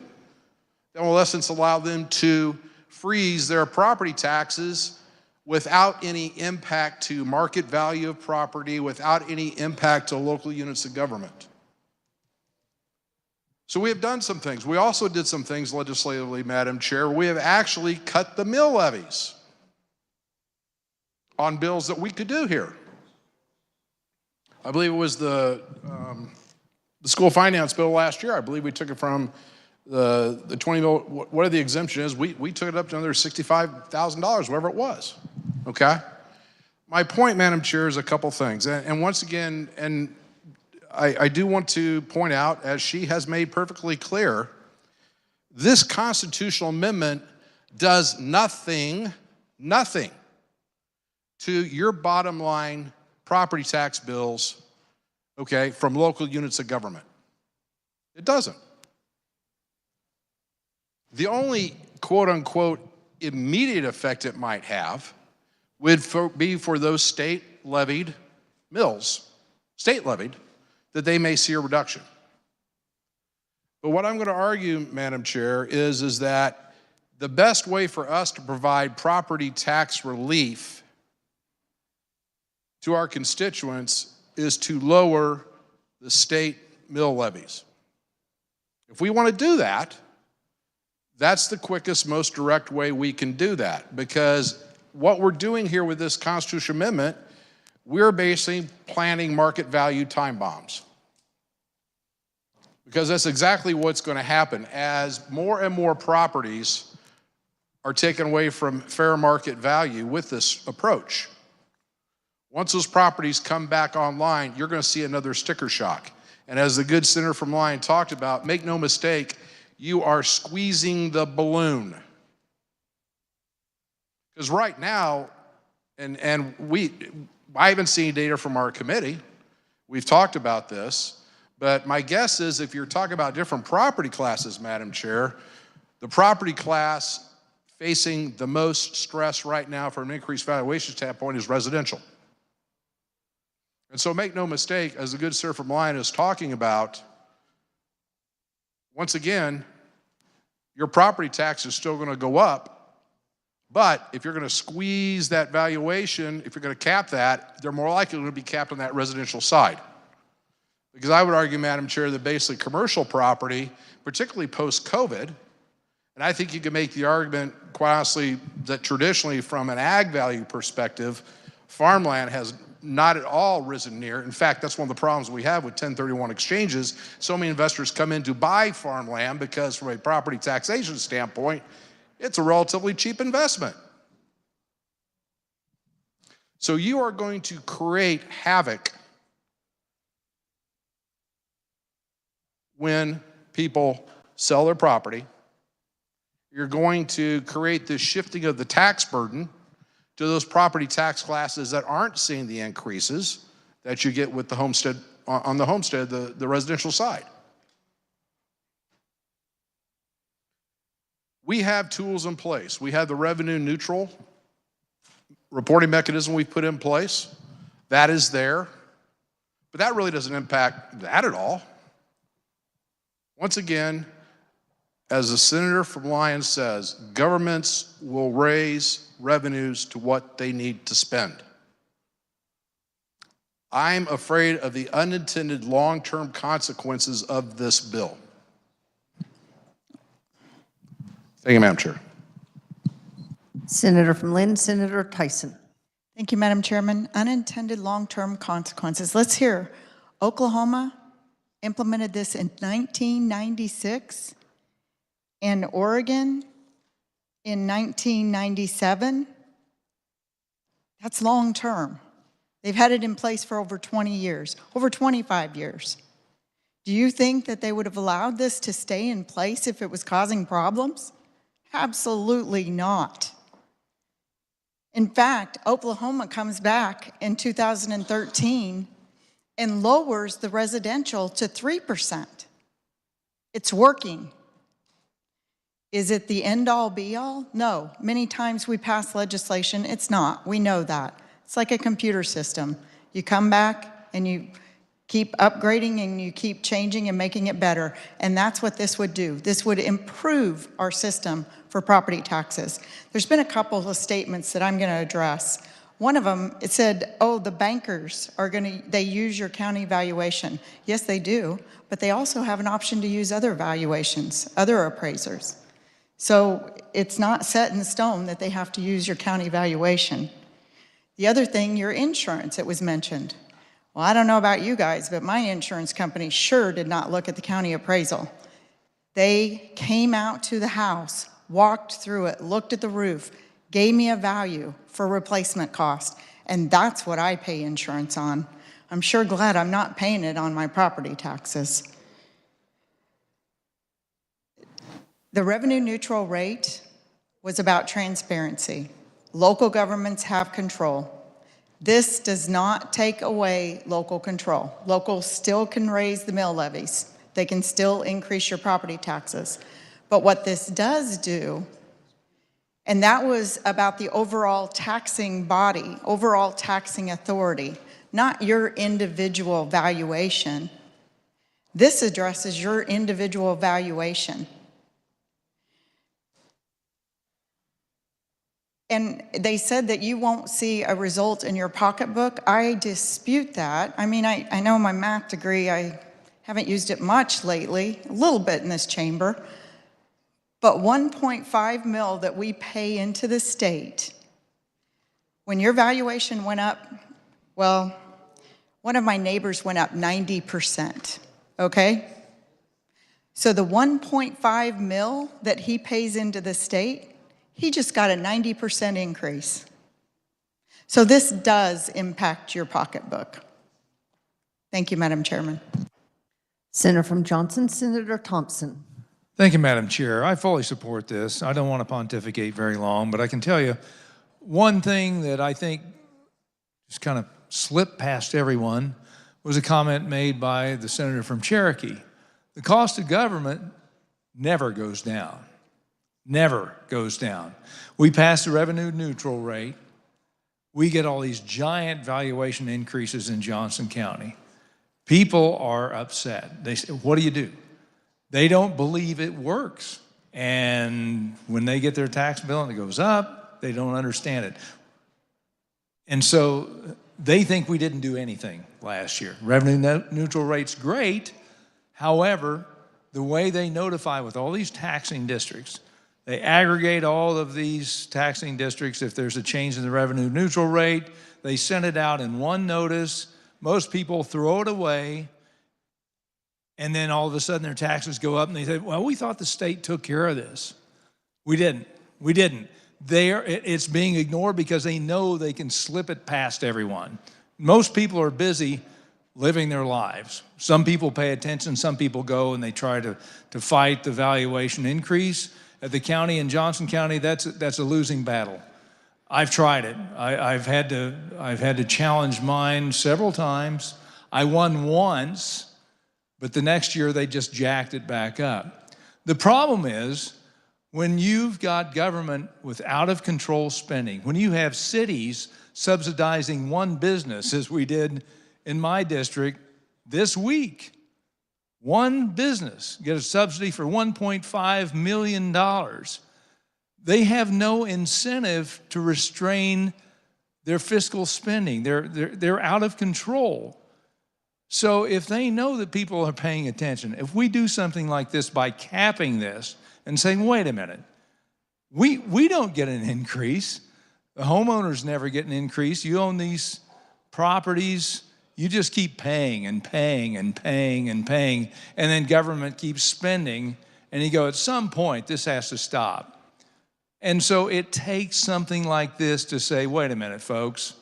that will in essence allow them to freeze their property taxes without any impact to market value of property, without any impact to local units of government. So we have done some things. We also did some things legislatively, Madam Chair. We have actually cut the mill levies on bills that we could do here. I believe it was the school finance bill last year. I believe we took it from the 20 mil, whatever the exemption is, we took it up to another $65,000, whatever it was, okay? My point, Madam Chair, is a couple things. And once again, and I do want to point out, as she has made perfectly clear, this constitutional amendment does nothing to your bottom line property tax bills, okay, from local units of government. It doesn't. The only quote unquote immediate effect it might have would be for those state levied mills, that they may see a reduction. But what I'm going to argue, Madam Chair, is that the best way for us to provide property tax relief to our constituents is to lower the state mill levies. If we want to do that, that's the quickest, most direct way we can do that, because what we're doing here with this constitutional amendment, we're basically planting market value time bombs. Because that's exactly what's going to happen as more and more properties are taken away from fair market value with this approach. Once those properties come back online, you're going to see another sticker shock. And as the good senator from Lyon talked about, make no mistake, you are squeezing the balloon. Because right now, I haven't seen data from our committee. We've talked about this. But my guess is if you're talking about different property classes, Madam Chair, the property class facing the most stress right now from an increased valuation standpoint is residential. And so make no mistake, as the good sir from Lyon is talking about, once again, your property tax is still going to go up, but if you're going to squeeze that valuation, if you're going to cap that, they're more likely to be capped on that residential side. Because I would argue, Madam Chair, that basically commercial property, particularly post-COVID, and I think you can make the argument, quite honestly, that traditionally from an ag value perspective, farmland has not at all risen near. In fact, that's one of the problems we have with 1031 exchanges. So many investors come in to buy farmland because from a property taxation standpoint, it's a relatively cheap investment. So you are going to create havoc when people sell their property. You're going to create this shifting of the tax burden to those property tax classes that aren't seeing the increases that you get with the homestead, on the homestead, the residential side. We have tools in place. We have the revenue neutral reporting mechanism we've put in place. That is there, but that really doesn't impact that at all. Once again, as the senator from Lyon says, governments will raise revenues to what they need to spend. I'm afraid of the unintended long-term consequences of this bill. Thank you, Madam Chair. Senator from Lynn, Senator Tyson. Thank you, Madam Chairman. Unintended long-term consequences. Let's hear. Oklahoma implemented this in 1996, and Oregon in 1997. That's long-term. They've had it in place for over 20 years, over 25 years. Do you think that they would have allowed this to stay in place if it was causing problems? Absolutely not. In fact, Oklahoma comes back in 2013 and lowers the residential to 3%. It's working. Is it the end-all be-all? No. Many times we pass legislation, it's not. We know that. It's like a computer system. You come back and you keep upgrading and you keep changing and making it better. And that's what this would do. This would improve our system for property taxes. There's been a couple of statements that I'm going to address. One of them, it said, oh, the bankers they use your county valuation. Yes, they do, but they also have an option to use other valuations, other appraisers. So it's not set in stone that they have to use your county valuation. The other thing, your insurance, it was mentioned. Well, I don't know about you guys, but my insurance company sure did not look at the county appraisal. They came out to the house, walked through it, looked at the roof, gave me a value for replacement cost, and that's what I pay insurance on. I'm sure glad I'm not paying it on my property taxes. The revenue neutral rate was about transparency. Local governments have control. This does not take away local control. Locals still can raise the mill levies. They can still increase your property taxes. But what this does do, and that was about the overall taxing body, overall taxing authority, not your individual valuation. This addresses your individual valuation. And they said that you won't see a result in your pocketbook. I dispute that. I mean, I know my math degree, I haven't used it much lately, a little bit in this chamber, but 1.5 mil that we pay into the state, when your valuation went up, well, one of my neighbors went up 90%, okay? So the 1.5 mil that he pays into the state, he just got a 90% increase. So this does impact your pocketbook. Thank you, Madam Chairman. Senator from Johnson, Senator Thompson. Thank you, Madam Chair. I fully support this. I don't want to pontificate very long, but I can tell you one thing that I think just kind of slipped past everyone was a comment made by the senator from Cherokee. The cost of government never goes down. Never goes down. We pass the revenue neutral rate. We get all these giant valuation increases in Johnson County. People are upset. They say, what do? They don't believe it works. And when they get their tax bill and it goes up, they don't understand it. And so they think we didn't do anything last year. Revenue neutral rate's great. However, the way they notify with all these taxing districts, they aggregate all of these taxing districts. If there's a change in the revenue neutral rate, they send it out in one notice. Most people throw it away, and then all of a sudden their taxes go up, and they say, well, we thought the state took care of this. We didn't. We didn't. It's being ignored because they know they can slip it past everyone. Most people are busy living their lives. Some people pay attention, some people go and they try to fight the valuation increase. At the county in Johnson County, that's a losing battle. I've tried it. I've had to challenge mine several times. I won once, but the next year they just jacked it back up. The problem is when you've got government with out of control spending, when you have cities subsidizing one business, as we did in my district this week, one business get a subsidy for $1.5 million. They have no incentive to restrain their fiscal spending. They're out of control. So if they know that people are paying attention, if we do something like this by capping this and saying, wait a minute, we don't get an increase. The homeowners never get an increase. You own these properties, you just keep paying and paying and paying and paying, and then government keeps spending, and you go, at some point, this has to stop. And so it takes something like this to say, wait a minute, folks,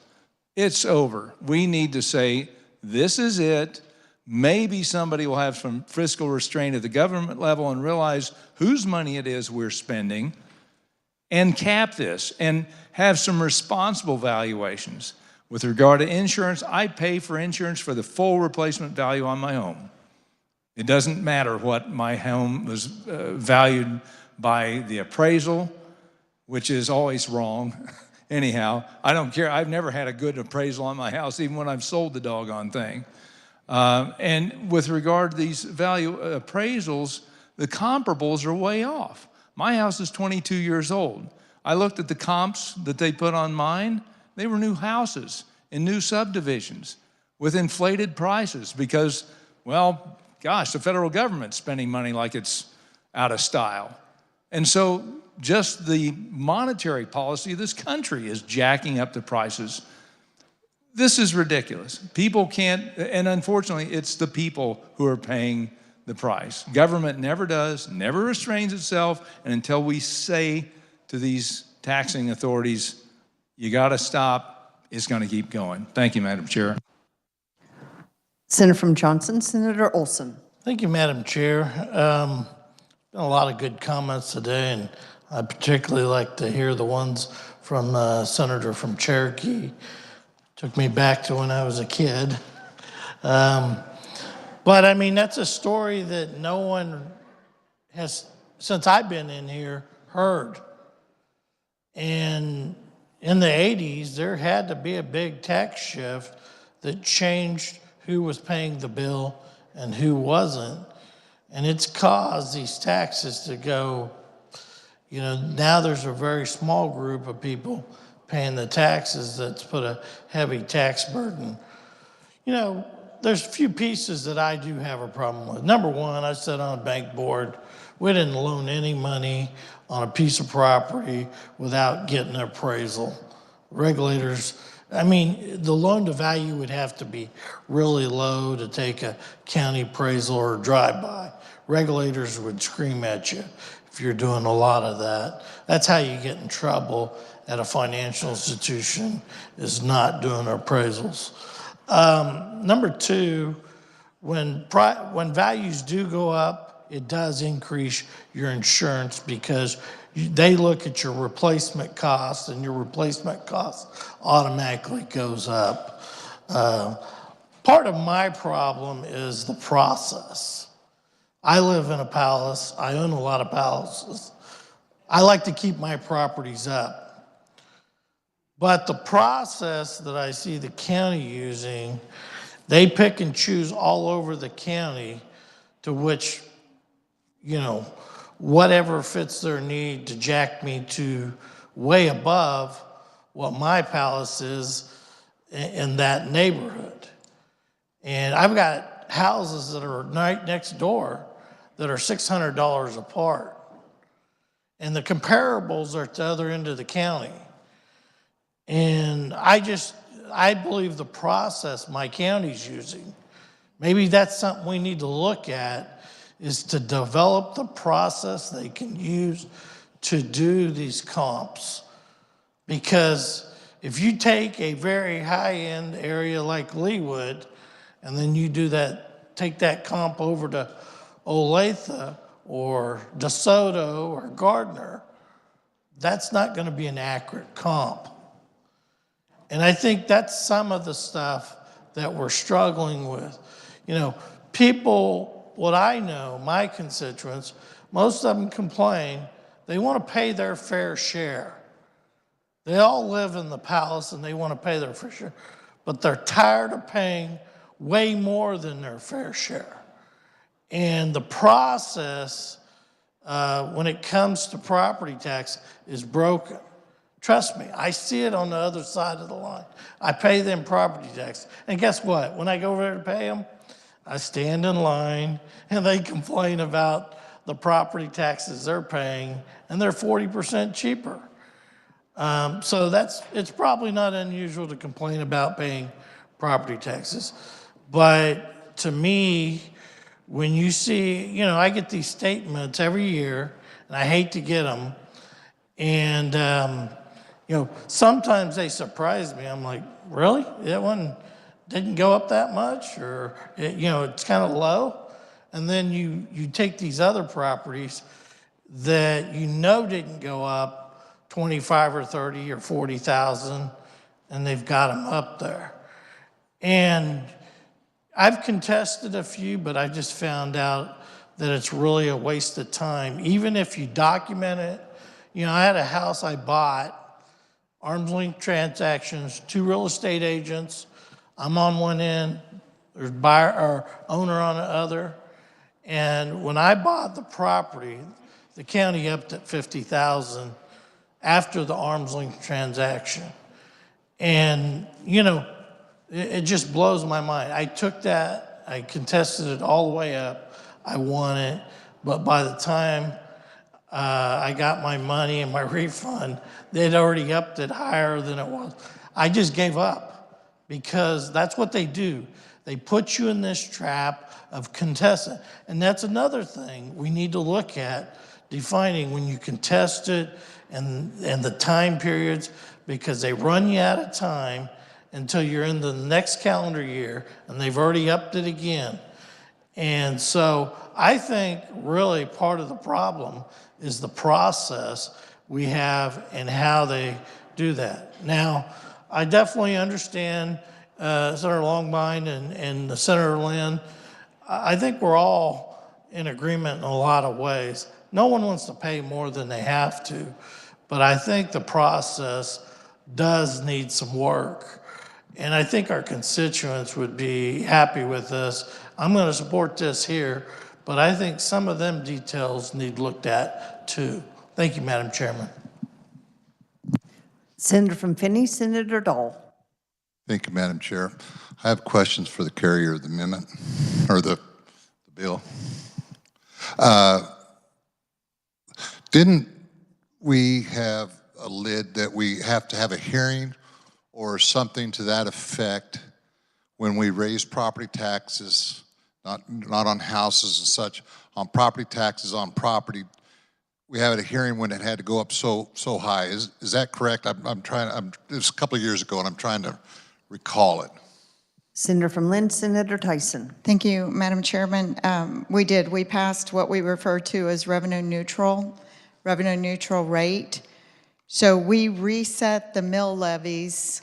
it's over. We need to say, this is it. Maybe somebody will have some fiscal restraint at the government level and realize whose money it is we're spending and cap this and have some responsible valuations. With regard to insurance, I pay for insurance for the full replacement value on my home. It doesn't matter what my home was valued by the appraisal, which is always wrong. Anyhow, I don't care. I've never had a good appraisal on my house, even when I've sold the doggone thing. And with regard to these value appraisals, the comparables are way off. My house is 22 years old. I looked at the comps that they put on mine. They were new houses in new subdivisions with inflated prices because, well, gosh, the federal government's spending money like it's out of style. And so just the monetary policy of this country is jacking up the prices. This is ridiculous. People can't, and unfortunately, it's the people who are paying the price. Government never does, never restrains itself, and until we say to these taxing authorities, you gotta stop, it's gonna keep going. Thank you, Madam Chair. Senator from Johnson, Senator Olson. Thank you, Madam Chair. Been a lot of good comments today, and I particularly like to hear the ones from Senator from Cherokee. Took me back to when I was a kid. But I mean, that's a story that no one has, since I've been in here, heard. And in the 80s, there had to be a big tax shift that changed who was paying the bill and who wasn't. And it's caused these taxes to go, you know, now there's a very small group of people paying the taxes that's put a heavy tax burden. You know, there's a few pieces that I do have a problem with. Number one, I sat on a bank board. We didn't loan any money on a piece of property without getting an appraisal. Regulators, I mean, the loan to value would have to be really low to take a county appraisal or drive-by. Regulators would scream at you if you're doing a lot of that. That's how you get in trouble at a financial institution, is not doing appraisals. Number two, when values do go up, it does increase your insurance because they look at your replacement cost and your replacement cost automatically goes up. Part of my problem is the process. I live in a palace. I own a lot of palaces. I like to keep my properties up. But the process that I see the county using, they pick and choose all over the county to which, you know, whatever fits their need to jack me to way above what my palace is in that neighborhood. And I've got houses that are right next door that are $600 apart. And the comparables are at the other end of the county. And I believe the process my county's using, maybe that's something we need to look at, is to develop the process they can use to do these comps. Because if you take a very high-end area like Leawood, and then you do that, take that comp over to Olathe or DeSoto or Gardner, that's not gonna be an accurate comp. And I think that's some of the stuff that we're struggling with. You know, people, what I know, my constituents, most of them complain, they want to pay their fair share. They all live in the palace and they want to pay their fair share, but they're tired of paying way more than their fair share. And the process, when it comes to property tax, is broken. Trust me, I see it on the other side of the line. I pay them property tax. And guess what? When I go over there to pay them, I stand in line and they complain about the property taxes they're paying, and they're 40% cheaper. So it's probably not unusual to complain about paying property taxes. But to me, when you see, you know, I get these statements every year, and I hate to get them, and you know, sometimes they surprise me. I'm like, really? That one didn't go up that much? Or, you know, it's kind of low? And then you take these other properties that you know didn't go up 25 or 30 or 40,000, and they've got them up there. And I've contested a few, but I just found out that it's really a waste of time. Even if you document it, you know, I had a house I bought, arm's length transactions, 2 real estate agents. I'm on one end, There's buyer or owner on the other. And when I bought the property, the county upped at $50,000 after the arm's length transaction. And, you know, it just blows my mind. I took that, I contested it all the way up, I won it, but by the time I got my money and my refund, they'd already upped it higher than it was. I just gave up because that's what they do. They put you in this trap of contesting. And that's another thing we need to look at, defining when you contest it and the time periods, because they run you out of time until you're in the next calendar year and they've already upped it again. And so I think really part of the problem is the process we have and how they do that. Now, I definitely understand Senator Longbind and Senator Lynn. I think we're all in agreement in a lot of ways. No one wants to pay more than they have to, but I think the process does need some work. And I think our constituents would be happy with this. I'm going to support this here, but I think some of them details need looked at too. Thank you, Madam Chairman. Senator from Finney, Senator Dahl. Thank you, Madam Chair. I have questions for the carrier of the amendment, or the bill. Didn't we have a lid that we have to have a hearing or something to that effect when we raise property taxes, not on houses and such, on property taxes on property? We had a hearing when it had to go up so high. Is that correct? It was a couple of years ago, and I'm trying to recall it. Senator from Lynn, Senator Tyson. Thank you, Madam Chairman. We passed what we refer to as revenue neutral rate. So we reset the mill levies.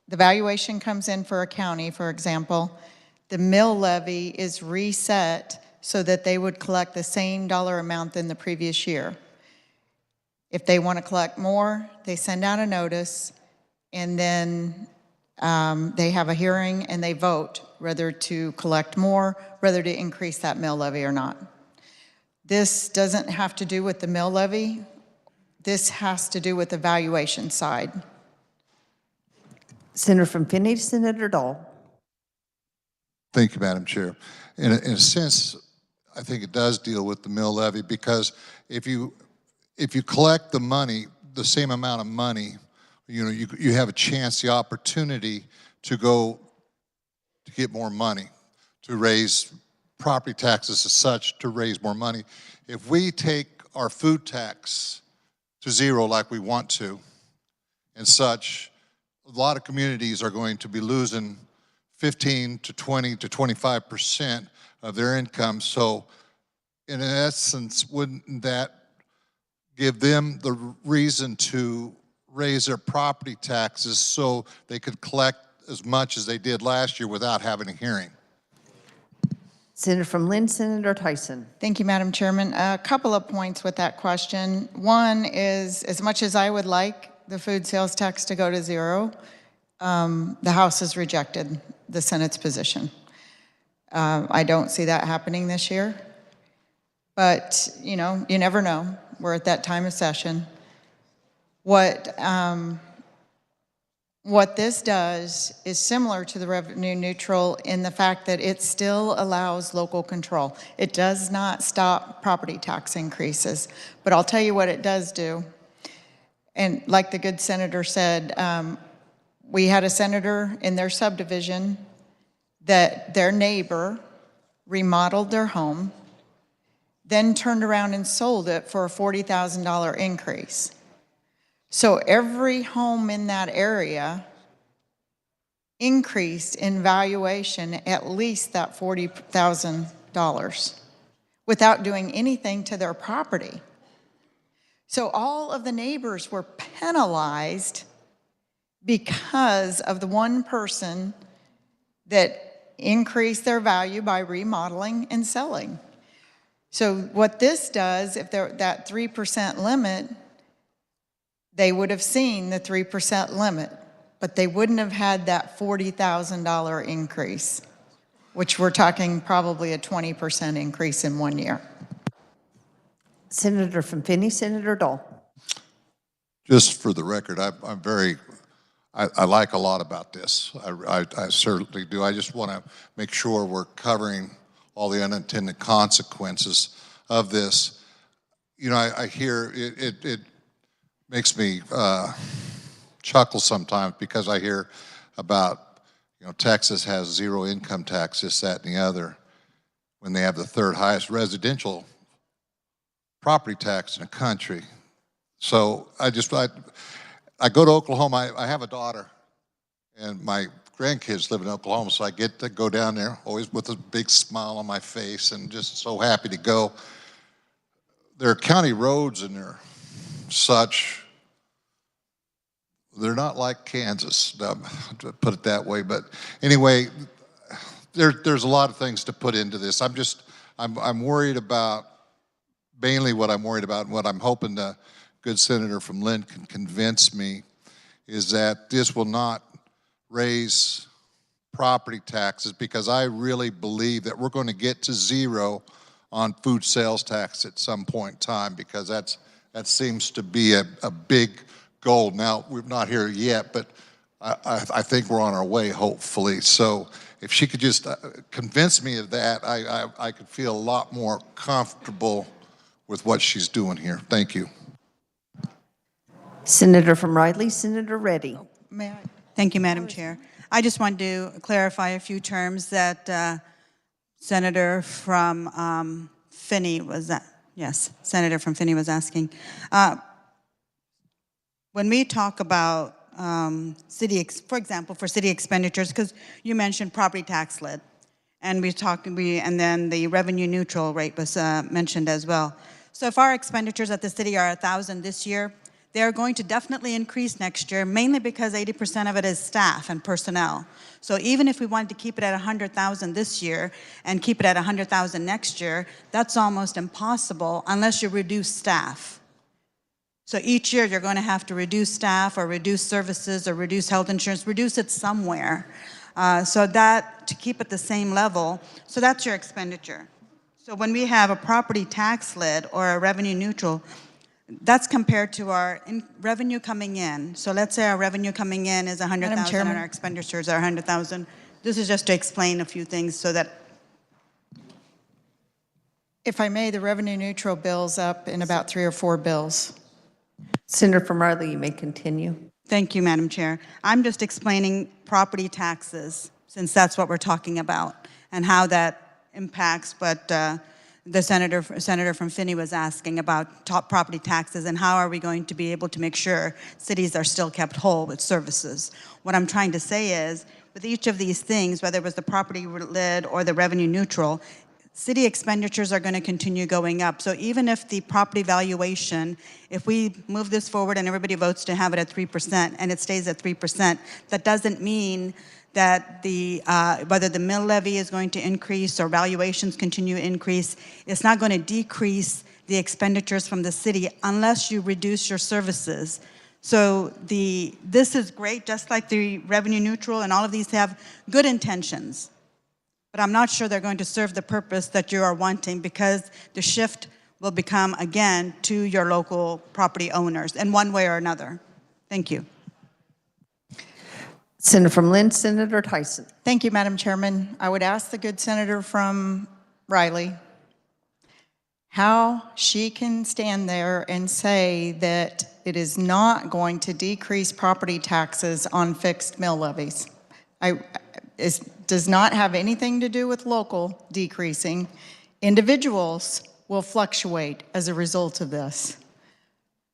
The valuation comes in for a county, for example. The mill levy is reset so that they would collect the same dollar amount than the previous year. If they want to collect more, they send out a notice, and then they have a hearing and they vote whether to collect more, whether to increase that mill levy or not. This doesn't have to do with the mill levy. This has to do with the valuation side. Senator from Finney, Senator Dahl. Thank you, Madam Chair. In a sense, I think it does deal with the mill levy, because if you collect the money, the same amount of money, you have a chance, the opportunity to get more money, to raise property taxes as such, to raise more money. If we take our food tax to zero like we want to and such, a lot of communities are going to be losing 15 to 20 to 25% of their income. So in essence, wouldn't that give them the reason to raise their property taxes so they could collect as much as they did last year without having a hearing? Senator from Lynn, Senator Tyson. Thank you, Madam Chairman. A couple of points with that question. One is, as much as I would like the food sales tax to go to zero, the House has rejected the Senate's position. I don't see that happening this year, but you never know. We're at that time of session. What this does is similar to the revenue neutral in the fact that it still allows local control. It does not stop property tax increases, but I'll tell you what it does do. And like the good senator said, we had a senator in their subdivision that their neighbor remodeled their home, then turned around and sold it for a $40,000 increase. So every home in that area increased in valuation at least that $40,000 without doing anything to their property. So all of the neighbors were penalized because of the one person that increased their value by remodeling and selling. So what this does, if they're that 3% limit, they would have seen the 3% limit, but they wouldn't have had that $40,000 increase. which we're talking probably a 20% increase in 1 year. Senator from Finney, Senator Dahl. Just for the record, I'm very, I like a lot about this. I certainly do. I just want to make sure we're covering all the unintended consequences of this. You know, I hear it makes me chuckle sometimes because I hear about, you know, Texas has zero income tax, this, that, and the other, when they have the third highest residential property tax in the country. So I go to Oklahoma. I have a daughter, and my grandkids live in Oklahoma, so I get to go down there always with a big smile on my face and just so happy to go. There are county roads and they're such, they're not like Kansas, to put it that way. But anyway, there's a lot of things to put into this. I'm worried about, mainly what I'm worried about and what I'm hoping the good senator from Lynn can convince me is that this will not raise property taxes, because I really believe that we're going to get to zero on food sales tax at some point in time, because that seems to be a big goal. Now, we're not here yet, but I think we're on our way, hopefully. So if she could just convince me of that, I could feel a lot more comfortable with what she's doing here. Thank you. Senator from Riley, Senator Reddy. May I? Thank you, Madam Chair. I just wanted to clarify a few terms that Senator from Finney was, Senator from Finney was asking. When we talk about for example, for city expenditures, because you mentioned property tax lid, and and then the revenue neutral rate was mentioned as well. So if our expenditures at the city are 1,000 this year, they're going to definitely increase next year, mainly because 80% of it is staff and personnel. So even if we wanted to keep it at 100,000 this year and keep it at 100,000 next year, that's almost impossible unless you reduce staff. So each year you're going to have to reduce staff or reduce services or reduce health insurance, reduce it somewhere. So that, to keep it the same level, so that's your expenditure. So when we have a property tax lid or a revenue neutral, that's compared to our revenue coming in. So let's say our revenue coming in is 100,000 and our expenditures are 100,000. This is just to explain a few things so that. If I may, the revenue neutral bill's up in about 3 or 4 bills. Senator from Riley, you may continue. Thank you, Madam Chair. I'm just explaining property taxes, since that's what we're talking about, and how that impacts what the senator from Finney was asking about top property taxes and how are we going to be able to make sure cities are still kept whole with services. What I'm trying to say is, with each of these things, whether it was the property lid or the revenue neutral, city expenditures are going to continue going up. So even if the property valuation, if we move this forward and everybody votes to have it at 3% and it stays at 3%, that doesn't mean that whether the mill levy is going to increase or valuations continue to increase, it's not going to decrease the expenditures from the city unless you reduce your services. So this is great, just like the revenue neutral, and all of these have good intentions. But I'm not sure they're going to serve the purpose that you are wanting, because the shift will become, again, to your local property owners in one way or another. Thank you. Senator from Lynn, Senator Tyson. Thank you, Madam Chairman. I would ask the good senator from Riley how she can stand there and say that it is not going to decrease property taxes on fixed mill levies. It does not have anything to do with local decreasing. Individuals will fluctuate as a result of this,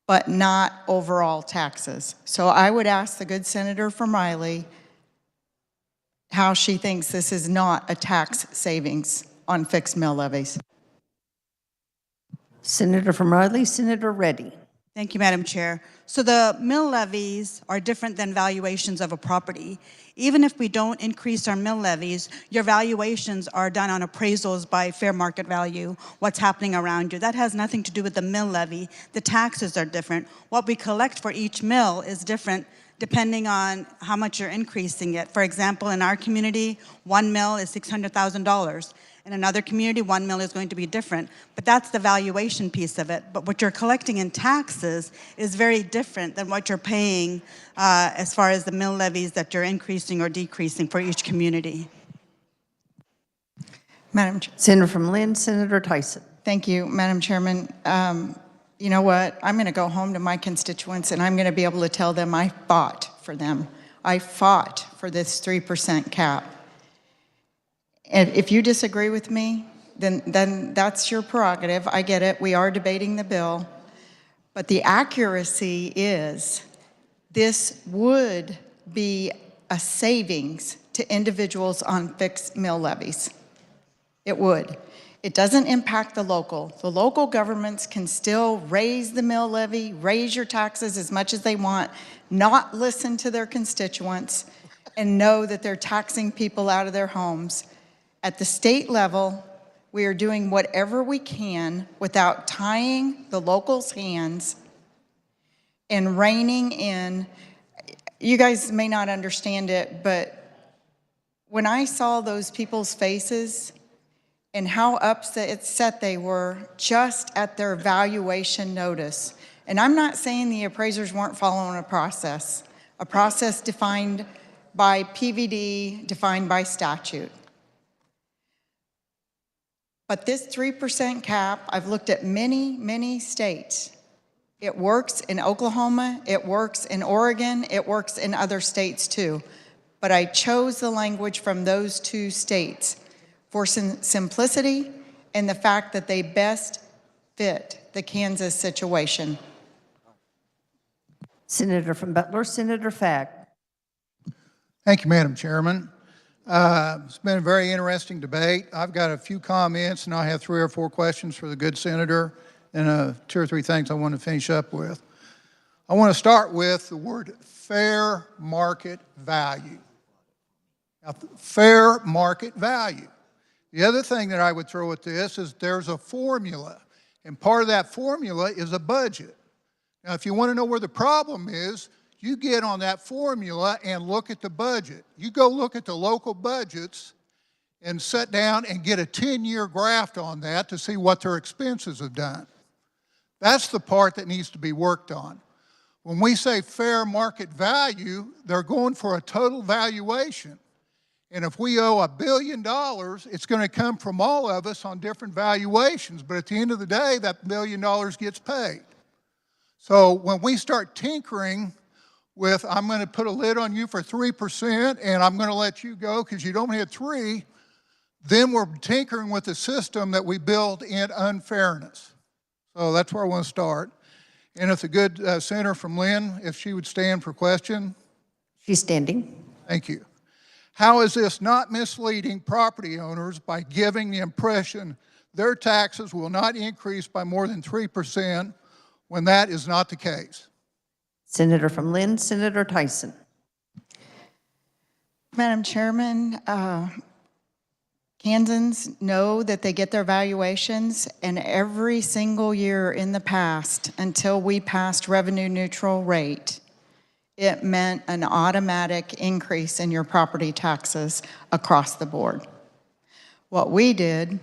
but not overall taxes. So I would ask the good senator from Riley how she thinks this is not a tax savings on fixed mill levies. Senator from Riley, Senator Reddy. Thank you, Madam Chair. So the mill levies are different than valuations of a property. Even if we don't increase our mill levies, your valuations are done on appraisals by fair market value, what's happening around you. That has nothing to do with the mill levy. The taxes are different. What we collect for each mill is different depending on how much you're increasing it. For example, in our community, 1 mil is $600,000. In another community, 1 mil is going to be different. But that's the valuation piece of it. But what you're collecting in taxes is very different than what you're paying as far as the mill levies that you're increasing or decreasing for each community. Madam Chair. Senator from Lynn, Senator Tyson. Thank you, Madam Chairman. You know what? I'm going to go home to my constituents and I'm going to be able to tell them I fought for them. I fought for this 3% cap. And if you disagree with me, then that's your prerogative. I get it. We are debating the bill. But the accuracy is this would be a savings to individuals on fixed mill levies. It would. It doesn't impact the local. The local governments can still raise the mill levy, raise your taxes as much as they want, not listen to their constituents, and know that they're taxing people out of their homes. At the state level, we are doing whatever we can without tying the locals' hands and reining in. You guys may not understand it, but when I saw those people's faces and how upset they were just at their valuation notice, and I'm not saying the appraisers weren't following a process defined by PVD, defined by statute. But this 3% cap, I've looked at many, many states. It works in Oklahoma, it works in Oregon, it works in other states too. But I chose the language from those two states for simplicity and the fact that they best fit the Kansas situation. Senator from Butler, Senator Fack. Thank you, Madam Chairman. It's been a very interesting debate. I've got a few comments, and I have 3 or 4 questions for the good senator, and 2 or 3 things I want to finish up with. I want to start with the word fair market value. Now, fair market value. The other thing that I would throw at this is there's a formula, and part of that formula is a budget. Now, if you want to know where the problem is, you get on that formula and look at the budget. You go look at the local budgets and sit down and get a 10-year graph on that to see what their expenses have done. That's the part that needs to be worked on. When we say fair market value, they're going for a total valuation. And if we owe $1 billion, it's going to come from all of us on different valuations. But at the end of the day, that $1 billion gets paid. So when we start tinkering with, I'm going to put a lid on you for 3% and I'm going to let you go because you don't hit 3, then we're tinkering with the system that we build in unfairness. So that's where I want to start. And if the good senator from Lynn, if she would stand for question. She's standing. Thank you. How is this not misleading property owners by giving the impression their taxes will not increase by more than 3% when that is not the case? Senator from Lynn, Senator Tyson. Madam Chairman, Kansans know that they get their valuations, and every single year in the past, until we passed revenue neutral rate, it meant an automatic increase in your property taxes across the board. What we did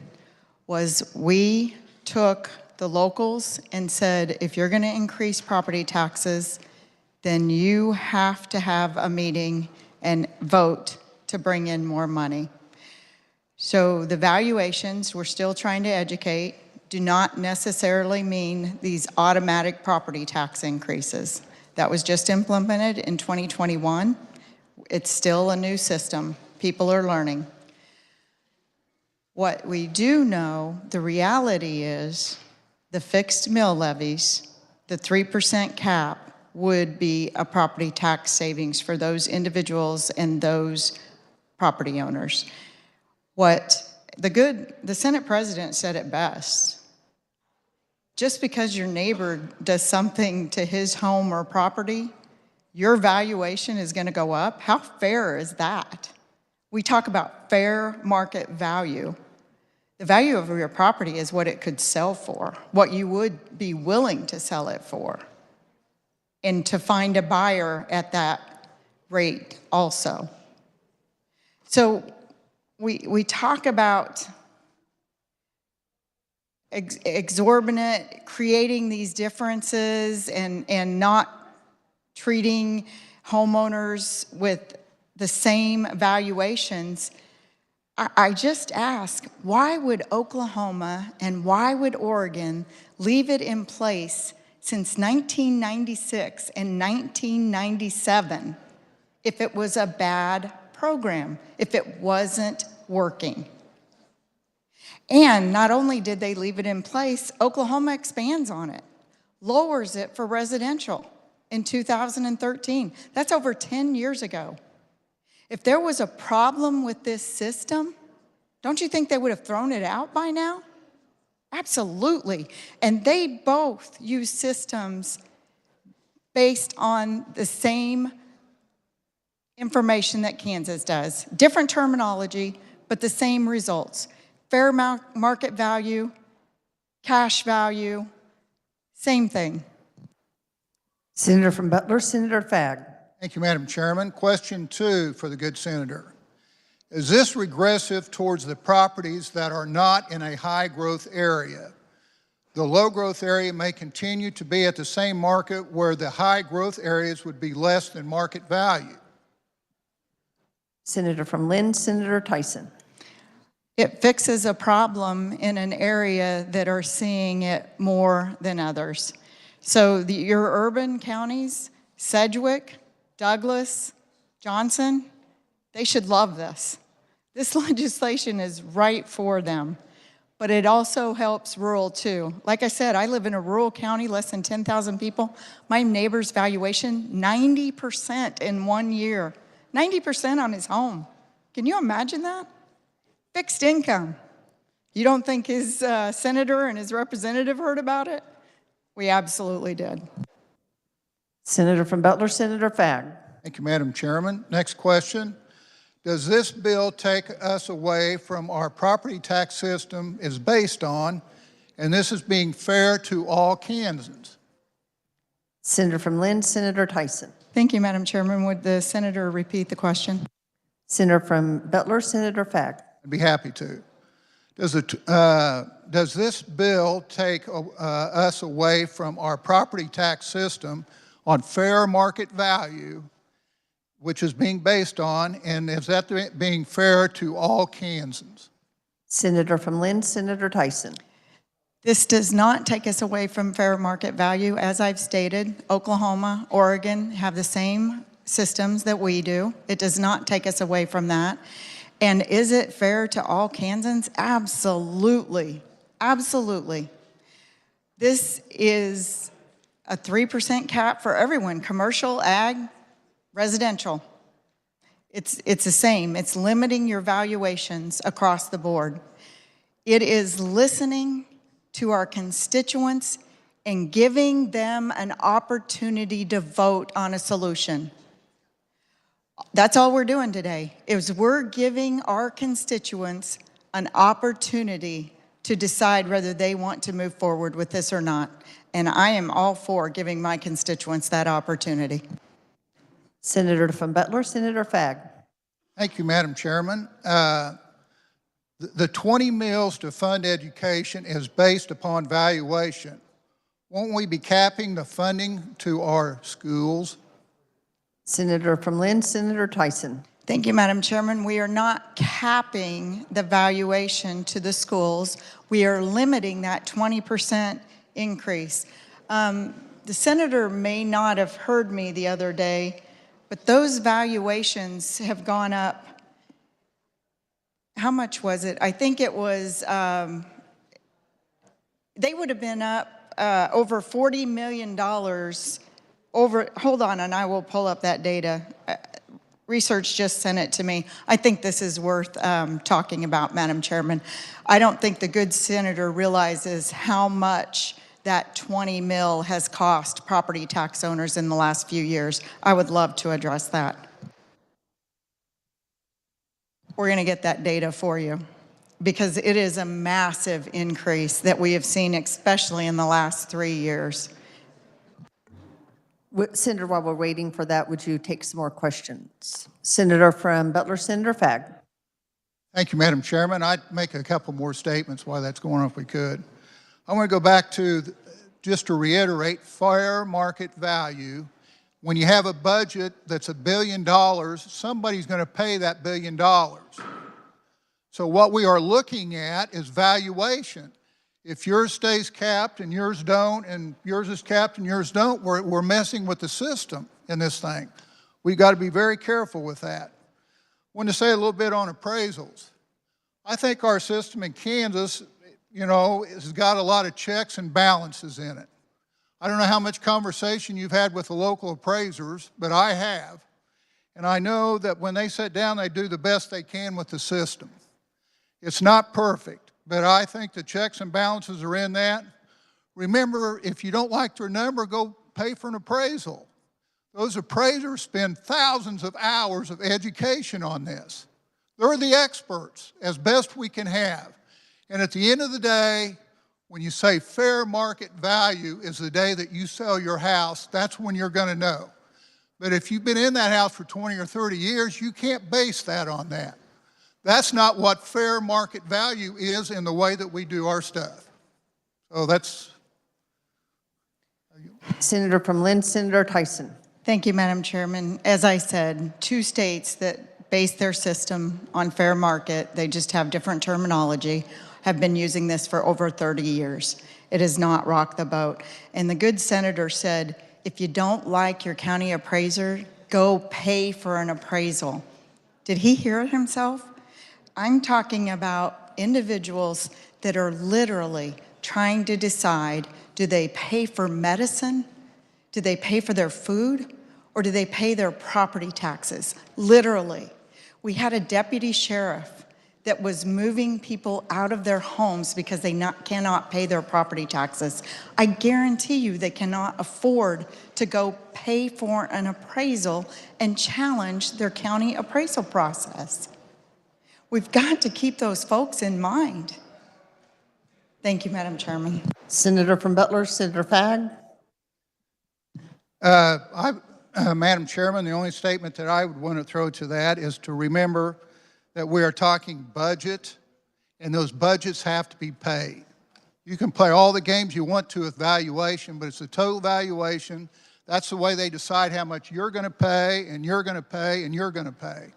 was we took the locals and said, if you're going to increase property taxes, then you have to have a meeting and vote to bring in more money. So the valuations, we're still trying to educate, do not necessarily mean these automatic property tax increases. That was just implemented in 2021. It's still a new system. People are learning. What we do know, the reality is the fixed mill levies, the 3% cap, would be a property tax savings for those individuals and those property owners. What the Senate President said it best. Just because your neighbor does something to his home or property, your valuation is going to go up. How fair is that? We talk about fair market value. The value of your property is what it could sell for, what you would be willing to sell it for. and to find a buyer at that rate also. So we talk about exorbitant, creating these differences and not treating homeowners with the same valuations. I just ask, why would Oklahoma and why would Oregon leave it in place since 1996 and 1997 if it was a bad program, if it wasn't working? And not only did they leave it in place, Oklahoma expands on it, lowers it for residential in 2013. That's over 10 years ago. If there was a problem with this system, don't you think they would have thrown it out by now? Absolutely. And they both use systems based on the same information that Kansas does. Different terminology, but the same results. Fair market value, cash value, same thing. Senator from Butler, Senator Fagg. Thank you, Madam Chairman. Question 2 for the good senator. Is this regressive towards the properties that are not in a high-growth area? The low-growth area may continue to be at the same market where the high-growth areas would be less than market value. Senator from Lynn, Senator Tyson. It fixes a problem in an area that are seeing it more than others. So your urban counties, Sedgwick, Douglas, Johnson, they should love this. This legislation is right for them, but it also helps rural too. Like I said, I live in a rural county, less than 10,000 people. My neighbor's valuation, 90% in 1 year. 90% on his home. Can you imagine that? Fixed income. You don't think his senator and his representative heard about it? We absolutely did. Senator from Butler, Senator Fagg. Thank you, Madam Chairman. Next question. Does this bill take us away from our property tax system is based on, and this is being fair to all Kansans? Senator from Lynn, Senator Tyson. Thank you, Madam Chairman. Would the senator repeat the question? Senator from Butler, Senator Fagg. I'd be happy to. Does this bill take us away from our property tax system on fair market value, which is being based on, and is that being fair to all Kansans? Senator from Lynn, Senator Tyson. This does not take us away from fair market value. As I've stated, Oklahoma, Oregon have the same systems that we do. It does not take us away from that. And is it fair to all Kansans? Absolutely. Absolutely. This is a 3% cap for everyone, commercial, ag, residential. It's the same. It's limiting your valuations across the board. It is listening to our constituents and giving them an opportunity to vote on a solution. That's all we're doing today, is we're giving our constituents an opportunity to decide whether they want to move forward with this or not. And I am all for giving my constituents that opportunity. Senator from Butler, Senator Fagg. Thank you, Madam Chairman. The 20 mills to fund education is based upon valuation. Won't we be capping the funding to our schools? Senator from Lynn, Senator Tyson. Thank you, Madam Chairman. We are not capping the valuation to the schools. We are limiting that 20% increase. The senator may not have heard me the other day, but those valuations have gone up. How much was it? I think it was, they would have been up over $40 million hold on, and I will pull up that data. Research just sent it to me. I think this is worth talking about, Madam Chairman. I don't think the good senator realizes how much that 20 mil has cost property tax owners in the last few years. I would love to address that. We're going to get that data for you because it is a massive increase that we have seen, especially in the last 3 years. Senator, while we're waiting for that, would you take some more questions? Senator from Butler, Senator Fagg. Thank you, Madam Chairman. I'd make a couple more statements while that's going on if we could. I want to go back to, just to reiterate, fair market value. When you have a budget that's $1 billion, somebody's going to pay that $1 billion. So what we are looking at is valuation. If yours stays capped and yours don't, and yours is capped and yours don't, we're messing with the system in this thing. We've got to be very careful with that. I want to say a little bit on appraisals. I think our system in Kansas, has got a lot of checks and balances in it. I don't know how much conversation you've had with the local appraisers, but I have. And I know that when they sit down, they do the best they can with the system. It's not perfect, but I think the checks and balances are in that. Remember, if you don't like their number, go pay for an appraisal. Those appraisers spend thousands of hours of education on this. They're the experts, as best we can have. And at the end of the day, when you say fair market value is the day that you sell your house, that's when you're going to know. But if you've been in that house for 20 or 30 years, you can't base that on that. That's not what fair market value is in the way that we do our stuff. So that's... Senator from Lynn, Senator Tyson. Thank you, Madam Chairman. As I said, 2 states that base their system on fair market, they just have different terminology, have been using this for over 30 years. It has not rocked the boat. And the good senator said, if you don't like your county appraiser, go pay for an appraisal. Did he hear it himself? I'm talking about individuals that are literally trying to decide, do they pay for medicine? Do they pay for their food? Or do they pay their property taxes? Literally. We had a deputy sheriff that was moving people out of their homes because they cannot pay their property taxes. I guarantee you they cannot afford to go pay for an appraisal and challenge their county appraisal process. We've got to keep those folks in mind. Thank you, Madam Chairman. Senator from Butler, Senator Fagg. Madam Chairman, the only statement that I would want to throw to that is to remember that we are talking budget, and those budgets have to be paid. You can play all the games you want to with valuation, but it's a total valuation. That's the way they decide how much you're going to pay, and you're going to pay, and you're going to pay.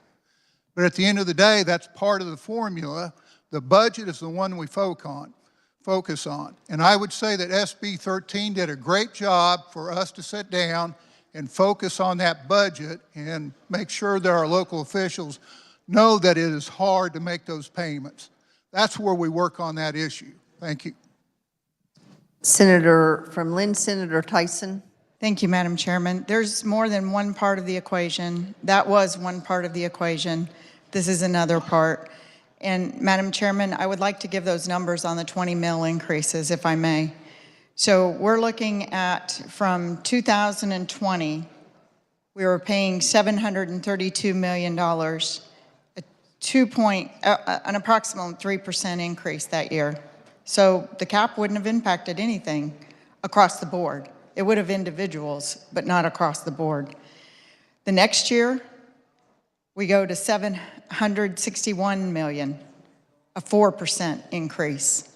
But at the end of the day, that's part of the formula. The budget is the one we focus on. And I would say that SB 13 did a great job for us to sit down and focus on that budget and make sure that our local officials know that it is hard to make those payments. That's where we work on that issue. Thank you. Senator from Lynn, Senator Tyson. Thank you, Madam Chairman. There's more than one part of the equation. That was one part of the equation. This is another part. And Madam Chairman, I would like to give those numbers on the 20 mil increases, if I may. So we're looking at, from 2020, we were paying $732 million, an approximate 3% increase that year. So the cap wouldn't have impacted anything across the board. It would have individuals, but not across the board. The next year, we go to $761 million, a 4% increase.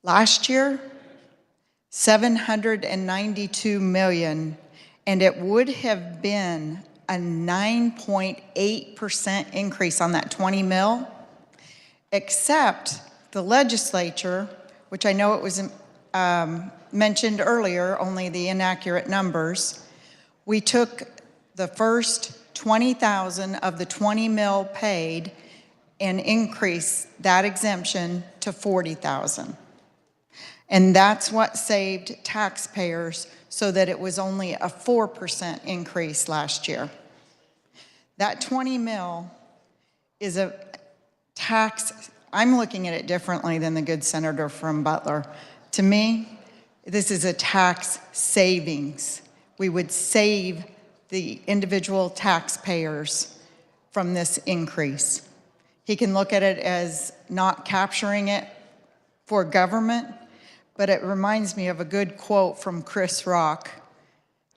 Last year, $792 million, and it would have been a 9.8% increase on that 20 mil, except the legislature, which I know it was mentioned earlier, only the inaccurate numbers, we took the first 20,000 of the 20 mil paid and increased that exemption to 40,000. And that's what saved taxpayers so that it was only a 4% increase last year. That 20 mil is a tax. I'm looking at it differently than the good senator from Butler. To me, this is a tax savings. We would save the individual taxpayers from this increase. He can look at it as not capturing it for government, but it reminds me of a good quote from Chris Rock.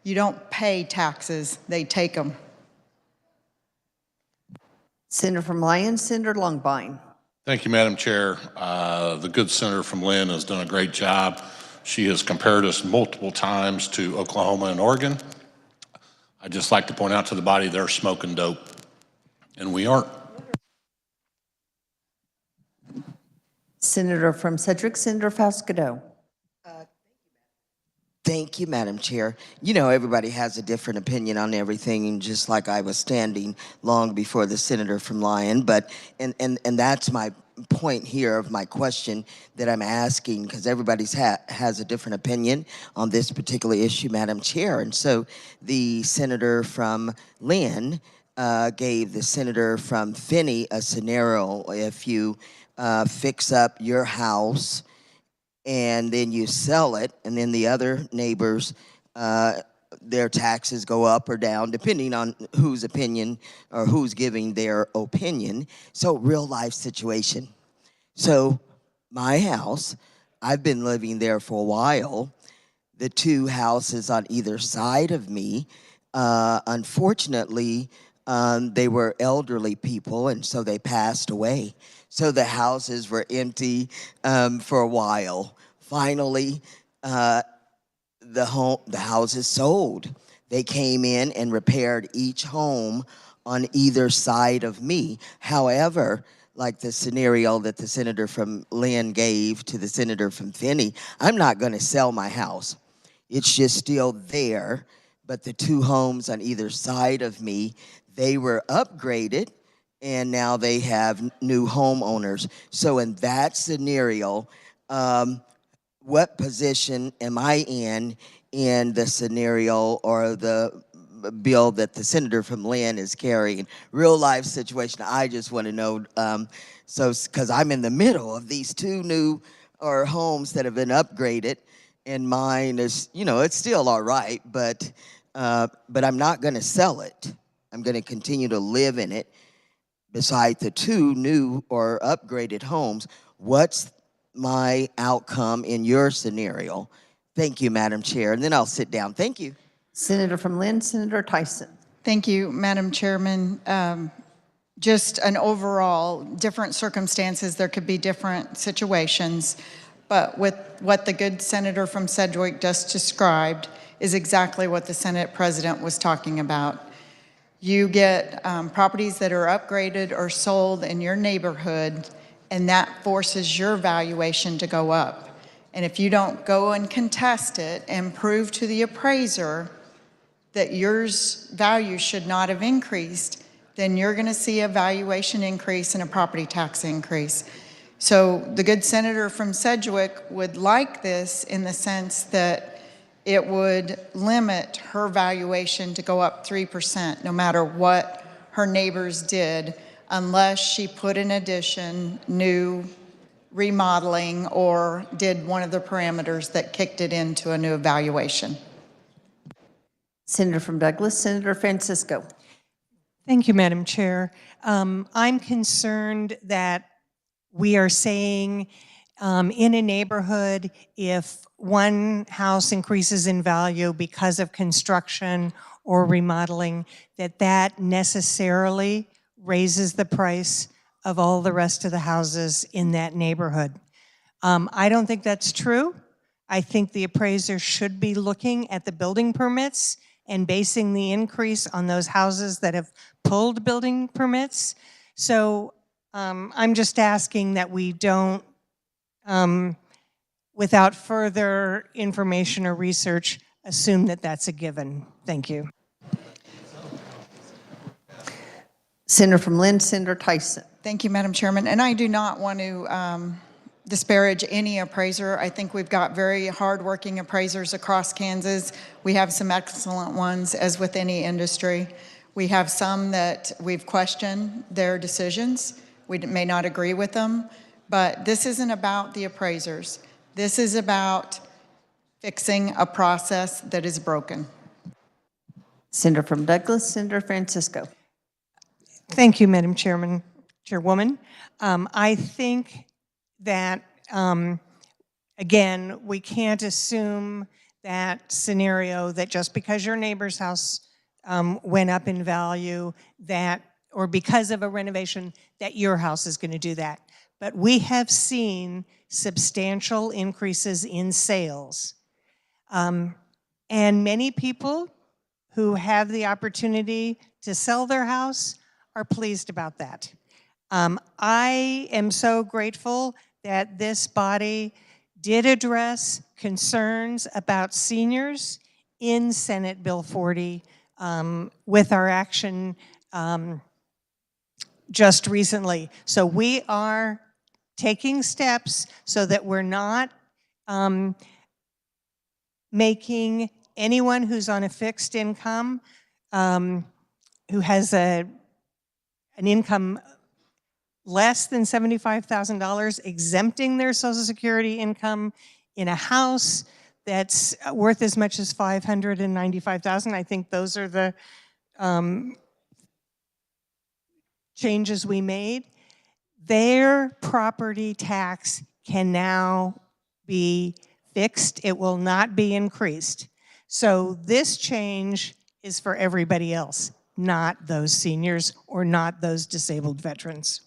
You don't pay taxes, they take them. Senator from Lyons, Senator Longbine. Thank you, Madam Chair. The good senator from Lynn has done a great job. She has compared us multiple times to Oklahoma and Oregon. I'd just like to point out to the body they're smoking dope, and we aren't. Senator from Sedgwick, Senator Fascadeau. Thank you, Madam Chair. You know, everybody has a different opinion on everything, and just like I was standing long before the senator from Lyon, but, and that's my point here of my question that I'm asking, because everybody has a different opinion on this particular issue, Madam Chair. And so the senator from Lynn gave the senator from Finney a scenario. If you fix up your house and then you sell it, and then the other neighbors, their taxes go up or down, depending on whose opinion or who's giving their opinion. So real life situation. So my house, I've been living there for a while. The two houses on either side of me, unfortunately, they were elderly people, and so they passed away. So the houses were empty for a while. Finally, the houses sold. They came in and repaired each home on either side of me. However, like the scenario that the senator from Lynn gave to the senator from Finney, I'm not going to sell my house. It's just still there, but the two homes on either side of me, they were upgraded, and now they have new homeowners. So in that scenario, what position am I in the scenario or the bill that the senator from Lynn is carrying? Real life situation, I just want to know, because I'm in the middle of these two new homes that have been upgraded, and mine is, you know, it's still all right, but I'm not going to sell it. I'm going to continue to live in it. Beside the two new or upgraded homes, what's my outcome in your scenario? Thank you, Madam Chair, and then I'll sit down. Thank you. Senator from Lynn, Senator Tyson. Thank you, Madam Chairman. Just an overall, different circumstances, there could be different situations, but with what the good senator from Sedgwick just described is exactly what the Senate President was talking about. You get properties that are upgraded or sold in your neighborhood, and that forces your valuation to go up. And if you don't go and contest it and prove to the appraiser that yours value should not have increased, then you're going to see a valuation increase and a property tax increase. So the good senator from Sedgwick would like this in the sense that it would limit her valuation to go up 3%, no matter what her neighbors did, unless she put an addition, new remodeling, or did one of the parameters that kicked it into a new evaluation. Senator from Douglas, Senator Francisco. Thank you, Madam Chair. I'm concerned that we are saying in a neighborhood, if one house increases in value because of construction or remodeling, that necessarily raises the price of all the rest of the houses in that neighborhood. I don't think that's true. I think the appraiser should be looking at the building permits and basing the increase on those houses that have pulled building permits. So I'm just asking that we don't, without further information or research, assume that that's a given. Thank you. Senator from Lynn, Senator Tyson. Thank you, Madam Chairman. And I do not want to disparage any appraiser. I think we've got very hardworking appraisers across Kansas. We have some excellent ones, as with any industry. We have some that we've questioned their decisions. We may not agree with them, but this isn't about the appraisers. This is about fixing a process that is broken. Senator from Douglas, Senator Francisco. Thank you, Madam Chairwoman. I think that, again, we can't assume that scenario that just because your neighbor's house went up in value, that, or because of a renovation, that your house is going to do that. But we have seen substantial increases in sales. And many people who have the opportunity to sell their house are pleased about that. I am so grateful that this body did address concerns about seniors in Senate Bill 40 with our action just recently. So we are taking steps so that we're not making anyone who's on a fixed income, who has an income less than $75,000, exempting their Social Security income in a house that's worth as much as $595,000. I think those are the changes we made. Their property tax can now be fixed. It will not be increased. So this change is for everybody else, not those seniors or not those disabled veterans.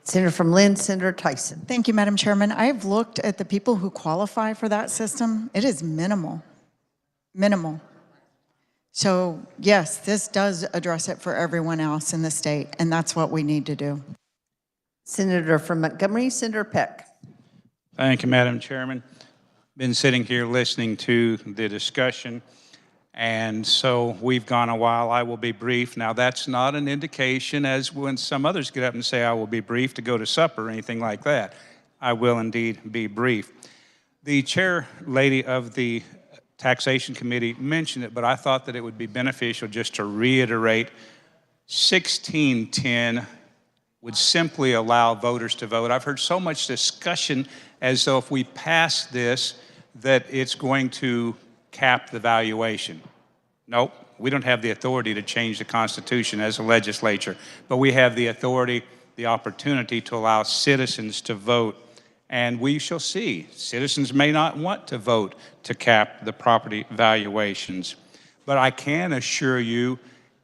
Senator from Lynn, Senator Tyson. Thank you, Madam Chairman. I've looked at the people who qualify for that system. It is minimal, minimal. So yes, this does address it for everyone else in the state, and that's what we need to do. Senator from Montgomery, Senator Peck. Thank you, Madam Chairman. Been sitting here listening to the discussion, and so we've gone a while. I will be brief. Now, that's not an indication, as when some others get up and say I will be brief, to go to supper or anything like that. I will indeed be brief. The chair lady of the Taxation Committee mentioned it, but I thought that it would be beneficial just to reiterate 1610 would simply allow voters to vote. I've heard so much discussion as though if we pass this, that it's going to cap the valuation. Nope, we don't have the authority to change the Constitution as a legislature, but we have the authority, the opportunity to allow citizens to vote. And we shall see. Citizens may not want to vote to cap the property valuations. But I can assure you,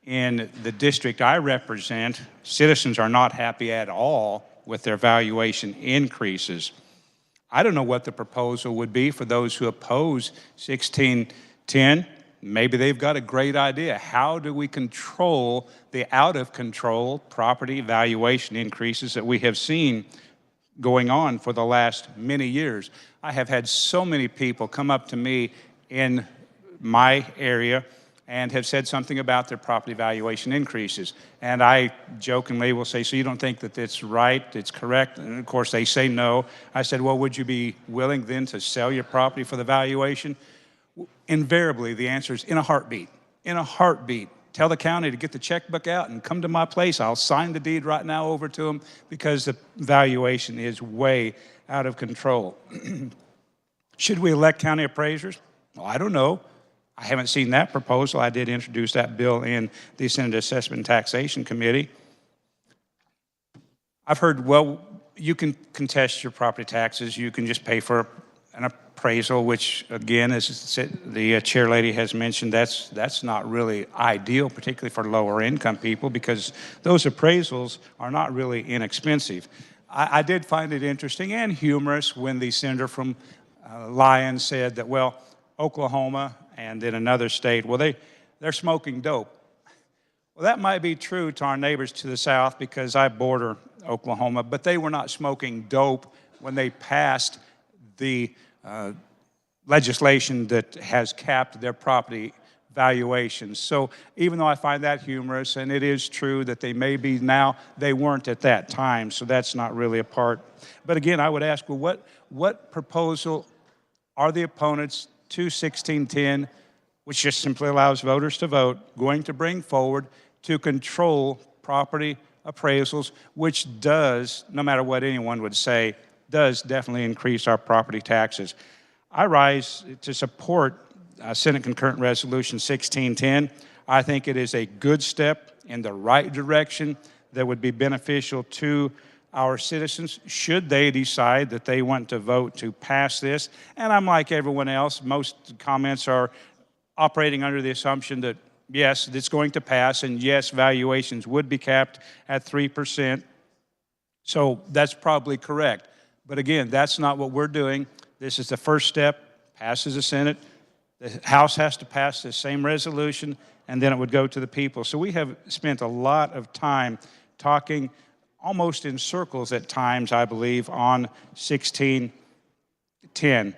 in the district I represent, citizens are not happy at all with their valuation increases. I don't know what the proposal would be for those who oppose 1610. Maybe they've got a great idea. How do we control the out-of-control property valuation increases that we have seen going on for the last many years? I have had so many people come up to me in my area and have said something about their property valuation increases. And I jokingly will say, so you don't think that it's right, it's correct? And of course they say no. I said, well, would you be willing then to sell your property for the valuation? Invariably, the answer is in a heartbeat. In a heartbeat. Tell the county to get the checkbook out and come to my place. I'll sign the deed right now over to them because the valuation is way out of control. Should we elect county appraisers? Well, I don't know. I haven't seen that proposal. I did introduce that bill in the Senate Assessment and Taxation Committee. I've heard, well, you can contest your property taxes. You can just pay for an appraisal, which again, as the chair lady has mentioned, that's not really ideal, particularly for lower income people, because those appraisals are not really inexpensive. I did find it interesting and humorous when the senator from Lyon said that, well, Oklahoma and in another state, well, they're smoking dope. Well, that might be true to our neighbors to the south because I border Oklahoma, but they were not smoking dope when they passed the legislation that has capped their property valuations. So even though I find that humorous, and it is true that they may be now, they weren't at that time, so that's not really a part. But again, I would ask, well, what proposal are the opponents to 1610, which just simply allows voters to vote, going to bring forward to control property appraisals, which does, no matter what anyone would say, does definitely increase our property taxes. I rise to support Senate Concurrent Resolution 1610. I think it is a good step in the right direction that would be beneficial to our citizens, should they decide that they want to vote to pass this. And I'm like everyone else, most comments are operating under the assumption that, yes, it's going to pass, and yes, valuations would be capped at 3%. So that's probably correct. But again, that's not what we're doing. This is the first step, passes the Senate. The House has to pass the same resolution, and then it would go to the people. So we have spent a lot of time talking almost in circles at times, I believe, on 1610.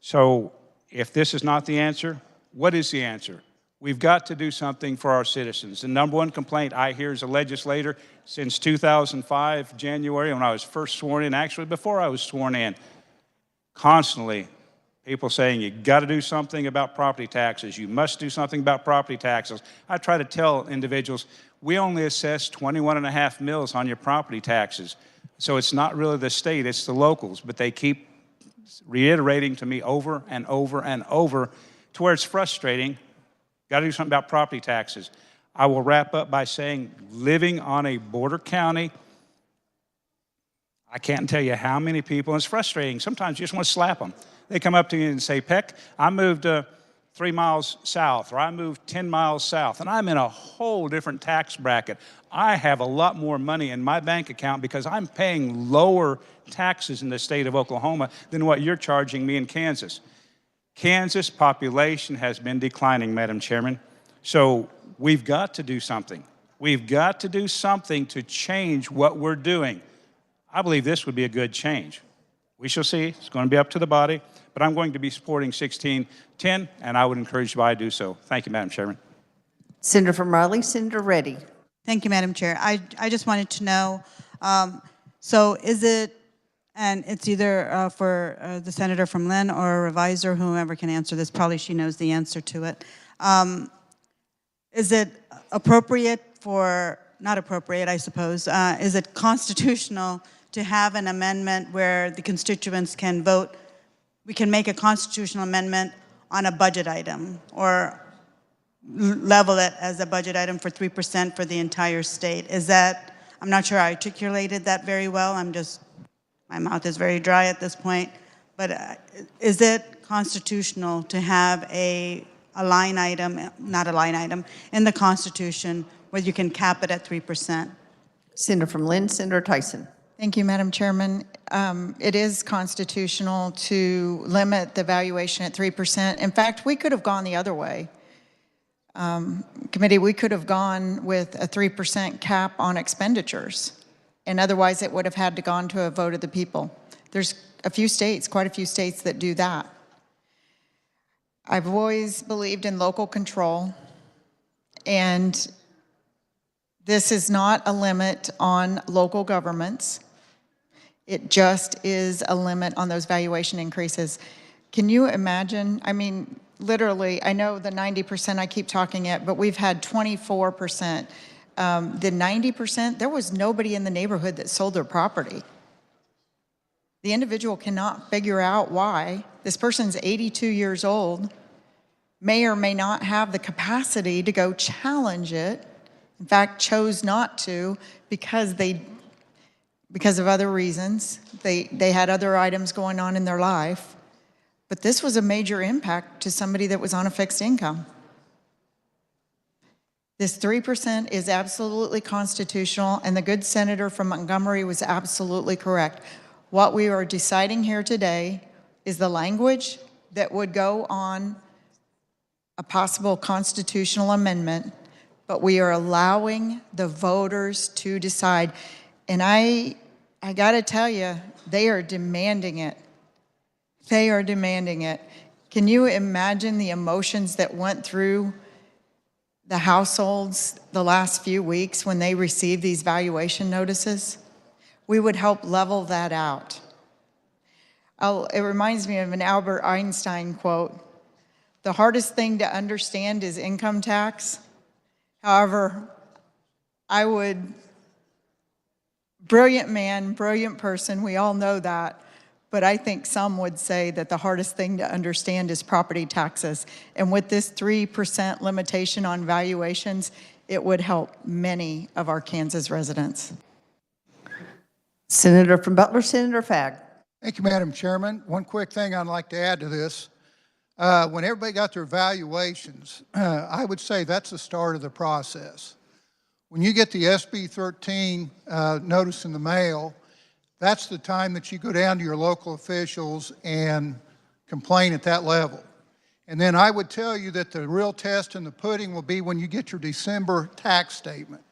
So if this is not the answer, what is the answer? We've got to do something for our citizens. The number one complaint I hear as a legislator since 2005, January, when I was first sworn in, actually before I was sworn in, constantly people saying, you got to do something about property taxes. You must do something about property taxes. I try to tell individuals, we only assess 21.5 mills on your property taxes. So it's not really the state, it's the locals. But they keep reiterating to me over and over and over to where it's frustrating. Got to do something about property taxes. I will wrap up by saying, living on a border county, I can't tell you how many people, and it's frustrating. Sometimes you just want to slap them. They come up to you and say, Peck, I moved 3 miles south, or I moved 10 miles south, and I'm in a whole different tax bracket. I have a lot more money in my bank account because I'm paying lower taxes in the state of Oklahoma than what you're charging me in Kansas. Kansas population has been declining, Madam Chairman. So we've got to do something. We've got to do something to change what we're doing. I believe this would be a good change. We shall see. It's going to be up to the body. But I'm going to be supporting 1610, and I would encourage you to do so. Thank you, Madam Chairman. Senator from Raleigh, Senator Reddy. Thank you, Madam Chair. I just wanted to know, so is it, and it's either for the senator from Lynn or a revisor, whoever can answer this, probably she knows the answer to it. Is it appropriate for, not appropriate, I suppose, is it constitutional to have an amendment where the constituents can vote? We can make a constitutional amendment on a budget item or level it as a budget item for 3% for the entire state. Is that, I'm not sure I articulated that very well. My mouth is very dry at this point. But is it constitutional to have a line item, not a line item, in the Constitution where you can cap it at 3%? Senator from Lynn, Senator Tyson. Thank you, Madam Chairman. It is constitutional to limit the valuation at 3%. In fact, we could have gone the other way. Committee, we could have gone with a 3% cap on expenditures, and otherwise it would have had to gone to a vote of the people. There's a few states, quite a few states that do that. I've always believed in local control, and this is not a limit on local governments. It just is a limit on those valuation increases. Can you imagine? I mean, literally, I know the 90% I keep talking at, but we've had 24%. The 90%, there was nobody in the neighborhood that sold their property. The individual cannot figure out why. This person's 82 years old, may or may not have the capacity to go challenge it. In fact, chose not to because of other reasons. They had other items going on in their life. But this was a major impact to somebody that was on a fixed income. This 3% is absolutely constitutional, and the good senator from Montgomery was absolutely correct. What we are deciding here today is the language that would go on a possible constitutional amendment, but we are allowing the voters to decide. And I got to tell you, they are demanding it. They are demanding it. Can you imagine the emotions that went through the households the last few weeks when they received these valuation notices? We would help level that out. It reminds me of an Albert Einstein quote. The hardest thing to understand is income tax. However, brilliant man, brilliant person, we all know that, but I think some would say that the hardest thing to understand is property taxes. And with this 3% limitation on valuations, it would help many of our Kansas residents. Senator from Butler, Senator Fagg. Thank you, Madam Chairman. One quick thing I'd like to add to this. When everybody got their valuations, I would say that's the start of the process. When you get the SB 13 notice in the mail, that's the time that you go down to your local officials and complain at that level. And then I would tell you that the real test in the pudding will be when you get your December tax statement.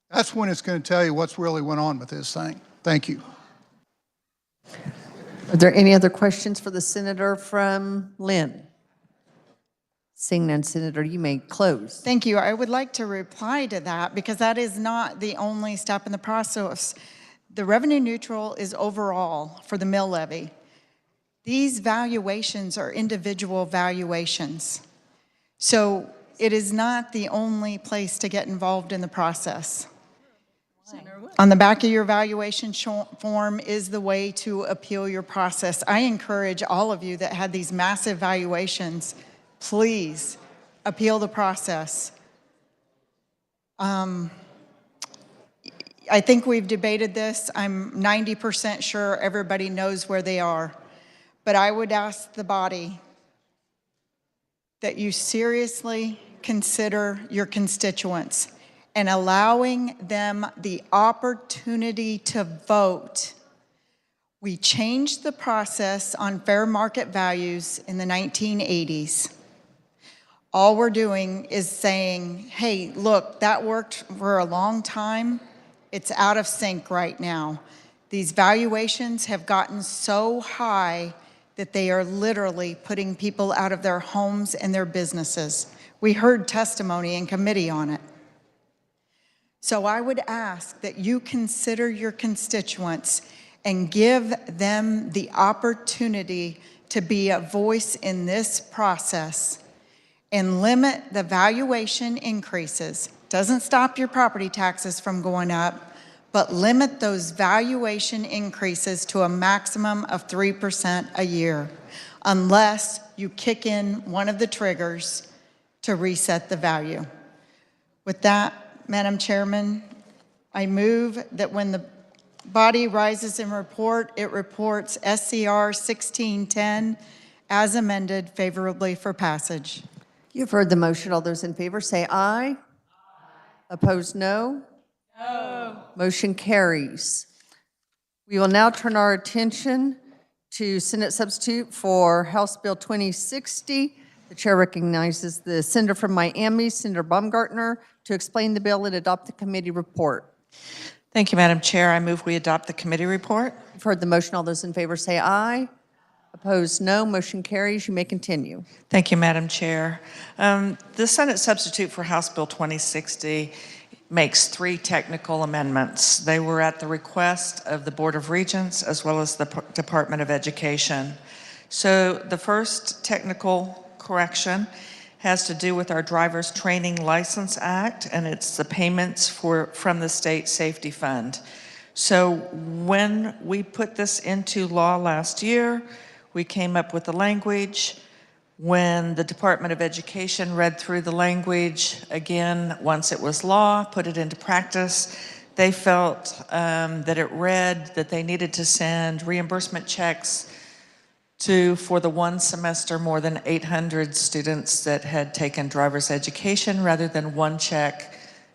That's when it's going to tell you what's really went on with this thing. Thank you. Are there any other questions for the senator from Lynn? Seeing none, Senator, you may close. Thank you. I would like to reply to that because that is not the only step in the process. The revenue neutral is overall for the mill levy. These valuations are individual valuations. So it is not the only place to get involved in the process. On the back of your valuation form is the way to appeal your process. I encourage all of you that had these massive valuations, please appeal the process. I think we've debated this. I'm 90% sure everybody knows where they are. But I would ask the body that you seriously consider your constituents and allowing them the opportunity to vote. We changed the process on fair market values in the 1980s. All we're doing is saying, hey, look, that worked for a long time. It's out of sync right now. These valuations have gotten so high that they are literally putting people out of their homes and their businesses. We heard testimony in committee on it. So I would ask that you consider your constituents and give them the opportunity to be a voice in this process and limit the valuation increases. Doesn't stop your property taxes from going up, but limit those valuation increases to a maximum of 3% a year, unless you kick in one of the triggers to reset the value. With that, Madam Chairman, I move that when the body rises in report, it reports SCR 1610 as amended favorably for passage. You've heard the motion. All those in favor say aye. Opposed, no. No. Motion carries. We will now turn our attention to Senate substitute for House Bill 2060. The chair recognizes the senator from Miami, Senator Baumgartner, to explain the bill and adopt the committee report. Thank you, Madam Chair. I move we adopt the committee report. You've heard the motion. All those in favor say aye. Opposed, no. Motion carries. You may continue. Thank you, Madam Chair. The Senate substitute for House Bill 2060 makes 3 technical amendments. They were at the request of the Board of Regents as well as the Department of Education. So the first technical correction has to do with our Driver's Training License Act, and it's the payments from the State Safety Fund. So when we put this into law last year, we came up with the language. When the Department of Education read through the language, again, once it was law, put it into practice, they felt that it read that they needed to send reimbursement checks for the one semester more than 800 students that had taken driver's education rather than one check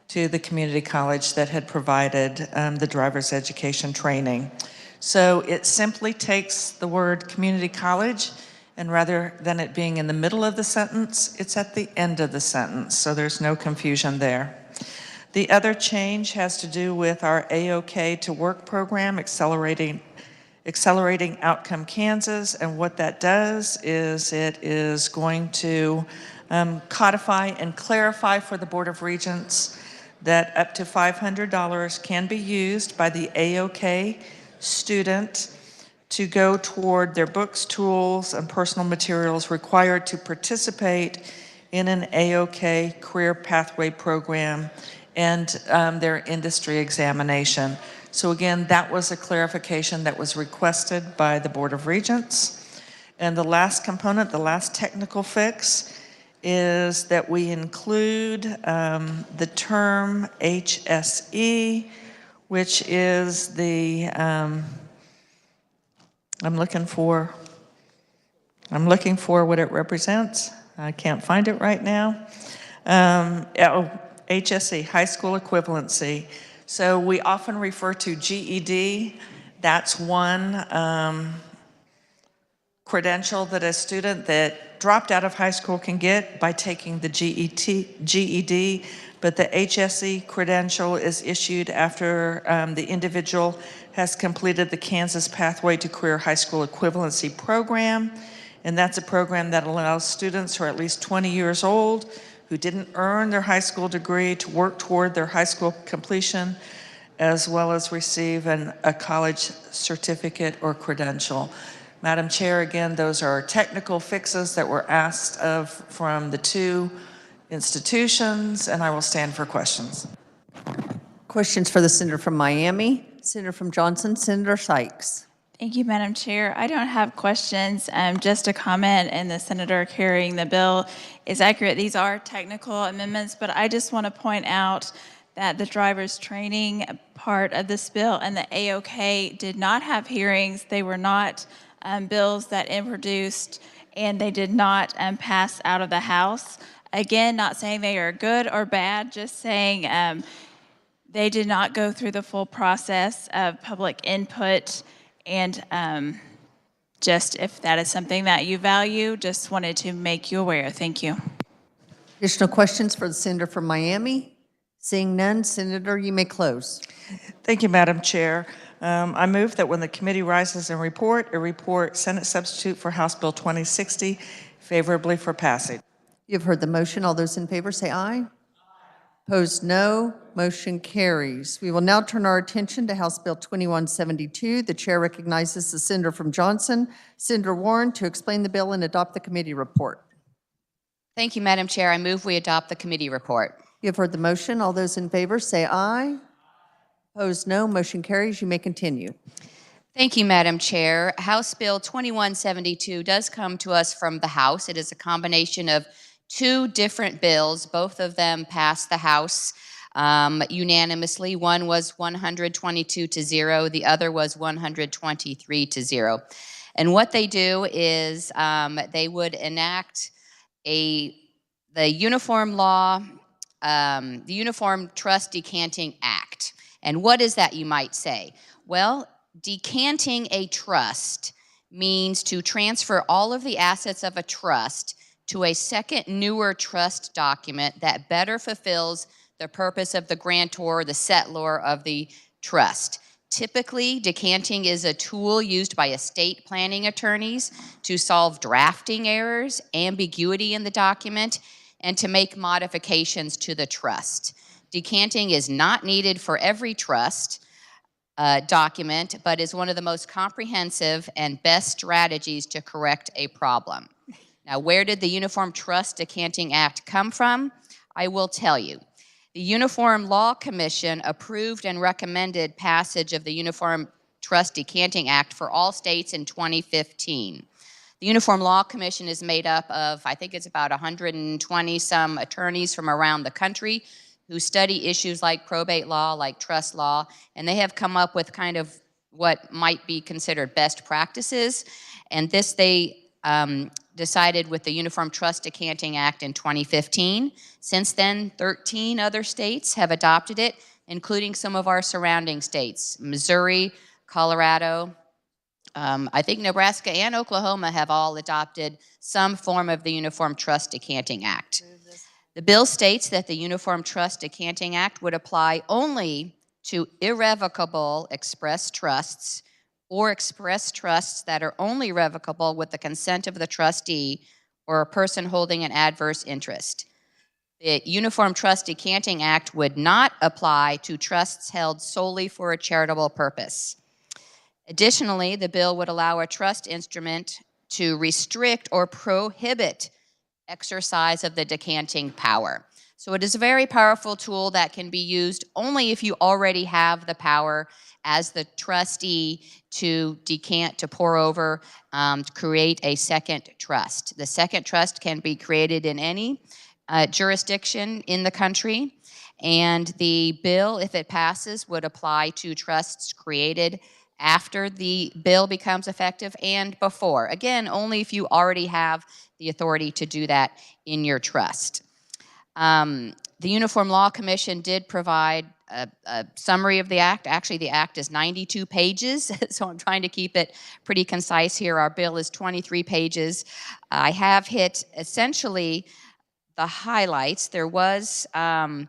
to the community college that had provided the driver's education training. So it simply takes the word community college, and rather than it being in the middle of the sentence, it's at the end of the sentence, so there's no confusion there. The other change has to do with our AOK to Work program, Accelerating Outcome Kansas, and what that does is it is going to codify and clarify for the Board of Regents that up to $500 can be used by the AOK student to go toward their books, tools, and personal materials required to participate in an AOK career pathway program and their industry examination. So again, that was a clarification that was requested by the Board of Regents. And the last component, the last technical fix, is that we include the term HSE which is the, I'm looking for what it represents. I can't find it right now. HSE, high school equivalency. So we often refer to GED. That's one credential that a student that dropped out of high school can get by taking the GED, but the HSE credential is issued after the individual has completed the Kansas Pathway to Career High School Equivalency Program, and that's a program that allows students who are at least 20 years old who didn't earn their high school degree to work toward their high school completion, as well as receive a college certificate or credential. Madam Chair, again, those are technical fixes that were asked of from the two institutions, and I will stand for questions. Questions for the senator from Miami, senator from Johnson, Senator Sykes. Thank you, Madam Chair. I don't have questions, just a comment, and the senator carrying the bill is accurate. These are technical amendments, but I just want to point out that the driver's training part of this bill and the AOK did not have hearings. They were not bills that introduced, and they did not pass out of the House. Again, not saying they are good or bad, just saying they did not go through the full process of public input. And just if that is something that you value, just wanted to make you aware. Thank you. Additional questions for the senator from Miami? Seeing none, Senator, you may close. Thank you, Madam Chair. I move that when the committee rises and report Senate substitute for House Bill 2060 favorably for passage. You've heard the motion. All those in favor say aye. Opposed, no. Motion carries. We will now turn our attention to House Bill 2172. The chair recognizes the senator from Johnson, Senator Warren, to explain the bill and adopt the committee report. Thank you, Madam Chair. I move we adopt the committee report. You have heard the motion. All those in favor say aye. Opposed, no. Motion carries. You may continue. Thank you, Madam Chair. House Bill 2172 does come to us from the House. It is a combination of two different bills. Both of them passed the House unanimously. One was 122-0. The other was 123-0. And what they do is they would enact the Uniform Trust Decanting Act. And what is that, you might say? Well, decanting a trust means to transfer all of the assets of a trust to a second, newer trust document that better fulfills the purpose of the grantor, the settlor of the trust. Typically, decanting is a tool used by estate planning attorneys to solve drafting errors, ambiguity in the document, and to make modifications to the trust. Decanting is not needed for every trust document, but is one of the most comprehensive and best strategies to correct a problem. Now, where did the Uniform Trust Decanting Act come from? I will tell you. The Uniform Law Commission approved and recommended passage of the Uniform Trust Decanting Act for all states in 2015. The Uniform Law Commission is made up of, I think it's about 120-some attorneys from around the country who study issues like probate law, like trust law, and they have come up with kind of what might be considered best practices. And this they decided with the Uniform Trust Decanting Act in 2015. Since then, 13 other states have adopted it, including some of our surrounding states, Missouri, Colorado, I think Nebraska and Oklahoma have all adopted some form of the Uniform Trust Decanting Act. The bill states that the Uniform Trust Decanting Act would apply only to irrevocable express trusts or express trusts that are only revocable with the consent of the trustee or a person holding an adverse interest. The Uniform Trust Decanting Act would not apply to trusts held solely for a charitable purpose. Additionally, the bill would allow a trust instrument to restrict or prohibit exercise of the decanting power. So it is a very powerful tool that can be used only if you already have the power as the trustee to decant, to pour over, to create a second trust. The second trust can be created in any jurisdiction in the country, And the bill, if it passes, would apply to trusts created after the bill becomes effective and before. Again, only if you already have the authority to do that in your trust. The Uniform Law Commission did provide a summary of the act. Actually, the act is 92 pages, so I'm trying to keep it pretty concise here. Our bill is 23 pages. I have hit essentially the highlights. There was a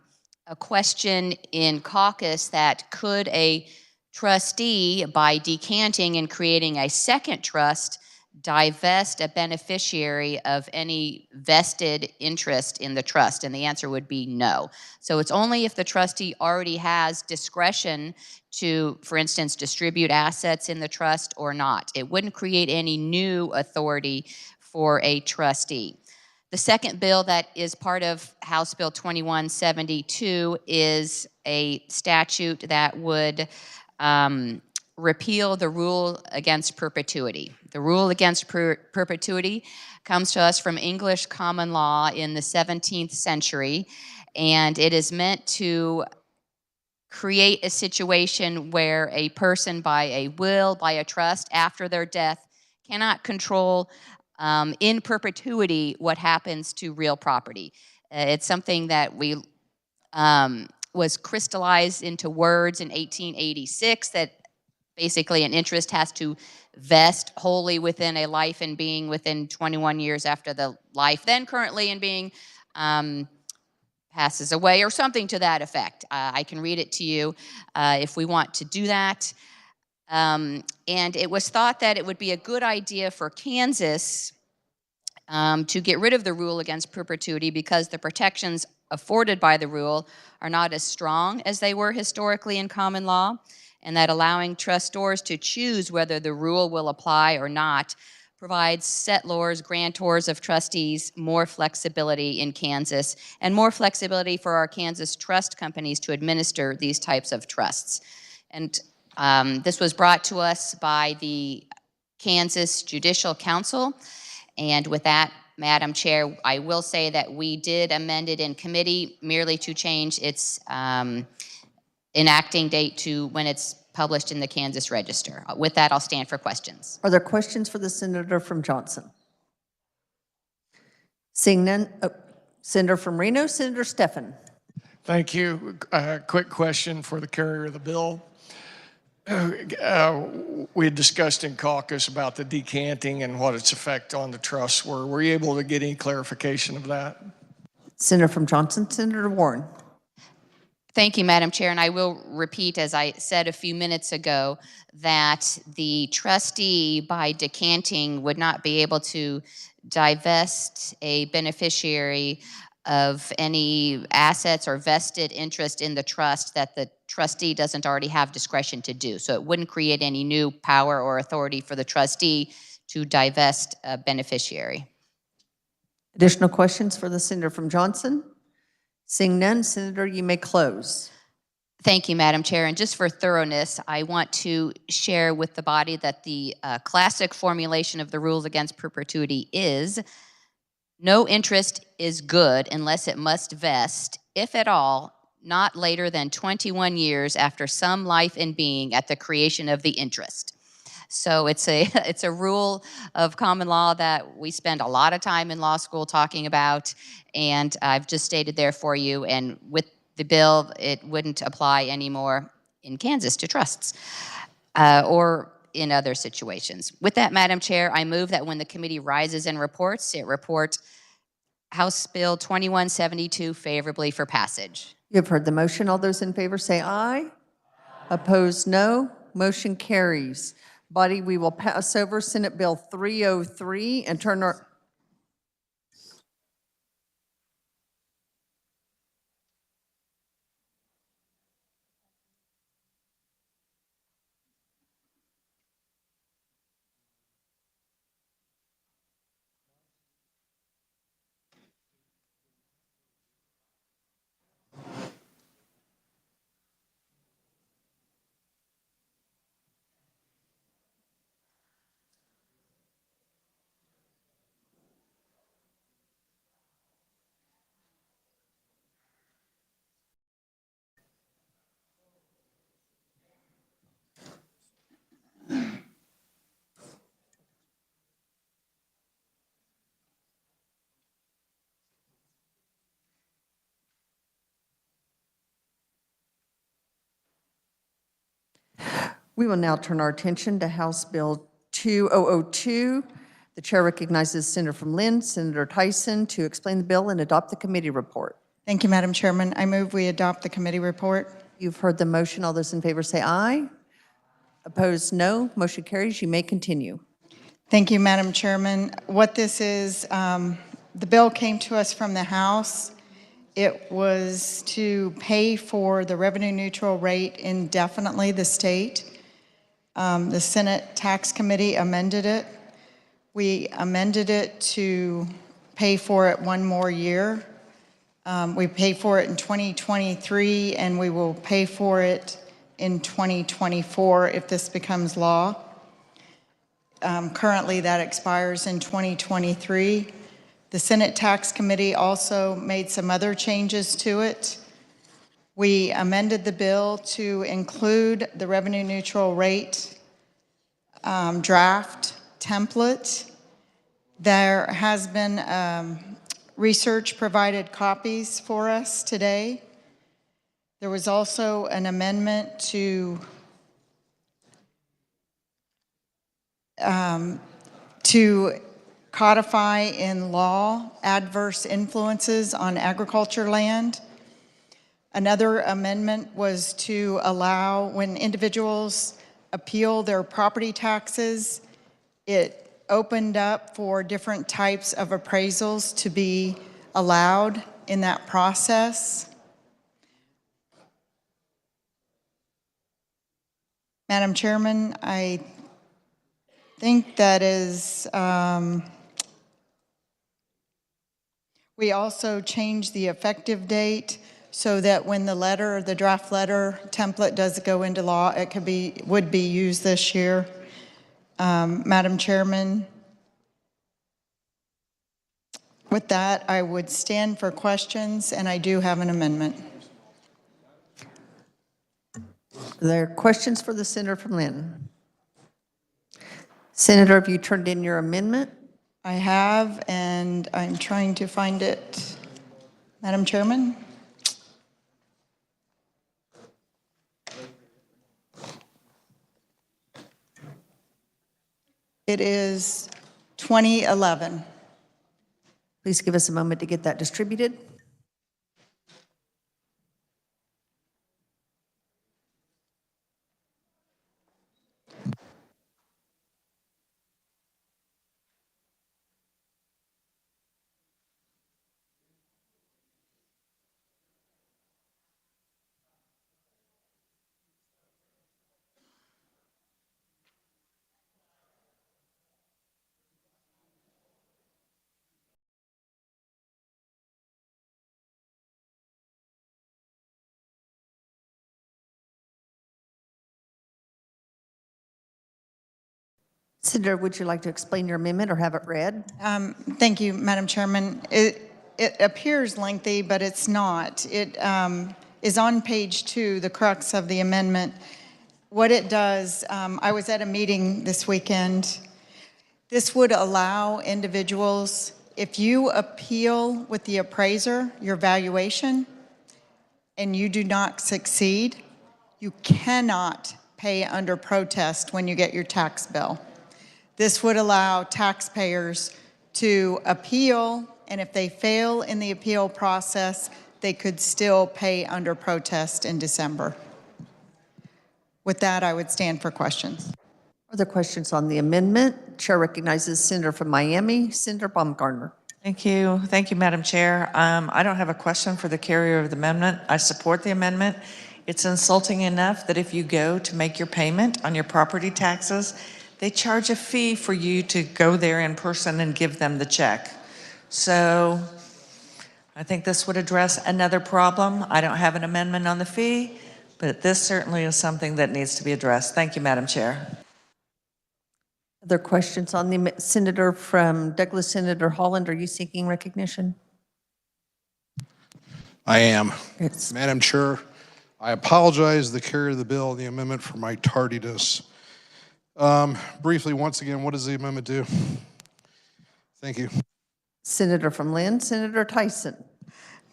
question in caucus that could a trustee, by decanting and creating a second trust, divest a beneficiary of any vested interest in the trust? And the answer would be no. So it's only if the trustee already has discretion to, for instance, distribute assets in the trust or not. It wouldn't create any new authority for a trustee. The second bill that is part of House Bill 2172 is a statute that would repeal the rule against perpetuity. The rule against perpetuity comes to us from English common law in the 17th century, and it is meant to create a situation where a person by a will, by a trust, after their death, cannot control in perpetuity what happens to real property. It's something that was crystallized into words in 1886, that basically an interest has to vest wholly within a life and being within 21 years after the life then currently in being passes away, or something to that effect. I can read it to you if we want to do that. And it was thought that it would be a good idea for Kansas to get rid of the rule against perpetuity because the protections afforded by the rule are not as strong as they were historically in common law, and that allowing trustors to choose whether the rule will apply or not provides settlors, grantors of trustees more flexibility in Kansas, and more flexibility for our Kansas trust companies to administer these types of trusts. And this was brought to us by the Kansas Judicial Council. And with that, Madam Chair, I will say that we did amend it in committee merely to change its enacting date to when it's published in the Kansas Register. With that, I'll stand for questions. Are there questions for the senator from Johnson? Seeing none, Senator from Reno, Senator Stephan. Thank you. Quick question for the carrier of the bill. We had discussed in caucus about the decanting and what its effect on the trusts were. Were you able to get any clarification of that? Senator from Johnson, Senator Warren. Thank you, Madam Chair, and I will repeat, as I said a few minutes ago, that the trustee, by decanting, would not be able to divest a beneficiary of any assets or vested interest in the trust that the trustee doesn't already have discretion to do. So it wouldn't create any new power or authority for the trustee to divest a beneficiary. Additional questions for the senator from Johnson? Seeing none, Senator, you may close. Thank you, Madam Chair. And just for thoroughness, I want to share with the body that the classic formulation of the rules against perpetuity is no interest is good unless it must vest, if at all, not later than 21 years after some life in being at the creation of the interest. So it's a rule of common law that we spend a lot of time in law school talking about, and I've just stated there for you, and with the bill, it wouldn't apply anymore in Kansas to trusts or in other situations. With that, Madam Chair, I move that when the committee rises and reports, it report House Bill 2172 favorably for passage. You have heard the motion. All those in favor say aye. Opposed, no. Motion carries. Body, we will pass over Senate Bill 303 and turn our... We will now turn our attention to House Bill 2002. The chair recognizes Senator from Lynn, Senator Tyson, to explain the bill and adopt the committee report. Thank you, Madam Chairman. I move we adopt the committee report. You've heard the motion. All those in favor say aye. Opposed, no. Motion carries. You may continue. Thank you, Madam Chairman. What this is, the bill came to us from the House. It was to pay for the revenue neutral rate indefinitely, the state. The Senate Tax Committee amended it. We amended it to pay for it one more year. We pay for it in 2023, and we will pay for it in 2024 if this becomes law. Currently, that expires in 2023. The Senate Tax Committee also made some other changes to it. We amended the bill to include the revenue neutral rate draft template. There has been research provided copies for us today. There was also an amendment to codify in law adverse influences on agriculture land. Another amendment was to allow, when individuals appeal their property taxes, it opened up for different types of appraisals to be allowed in that process. Madam Chairman, I think that is, we also changed the effective date so that when the draft letter template does go into law, it would be used this year. Madam Chairman, with that, I would stand for questions, and I do have an amendment. Are there questions for the senator from Lynn? Senator, have you turned in your amendment? I have, and I'm trying to find it. Madam Chairman? It is 2011. Please give us a moment to get that distributed. Senator, would you like to explain your amendment or have it read? Thank you, Madam Chairman. It appears lengthy, but it's not. It is on page 2, the crux of the amendment. What it does, I was at a meeting this weekend. This would allow individuals, if you appeal with the appraiser, your valuation, and you do not succeed, you cannot pay under protest when you get your tax bill. This would allow taxpayers to appeal, and if they fail in the appeal process, they could still pay under protest in December. With that, I would stand for questions. Are there questions on the amendment? Chair recognizes Senator from Miami, Senator Baumgartner. Thank you. Thank you, Madam Chair. I don't have a question for the carrier of the amendment. I support the amendment. It's insulting enough that if you go to make your payment on your property taxes, they charge a fee for you to go there in person and give them the check. So I think this would address another problem. I don't have an amendment on the fee, but this certainly is something that needs to be addressed. Thank you, Madam Chair. Other questions on the senator from Douglas, Senator Holland, are you seeking recognition? I am. It's Madam Chair, I apologize to the carrier of the bill and the amendment for my tardiness. Briefly, once again, what does the amendment do? Thank you. Senator from Lynn, Senator Tyson.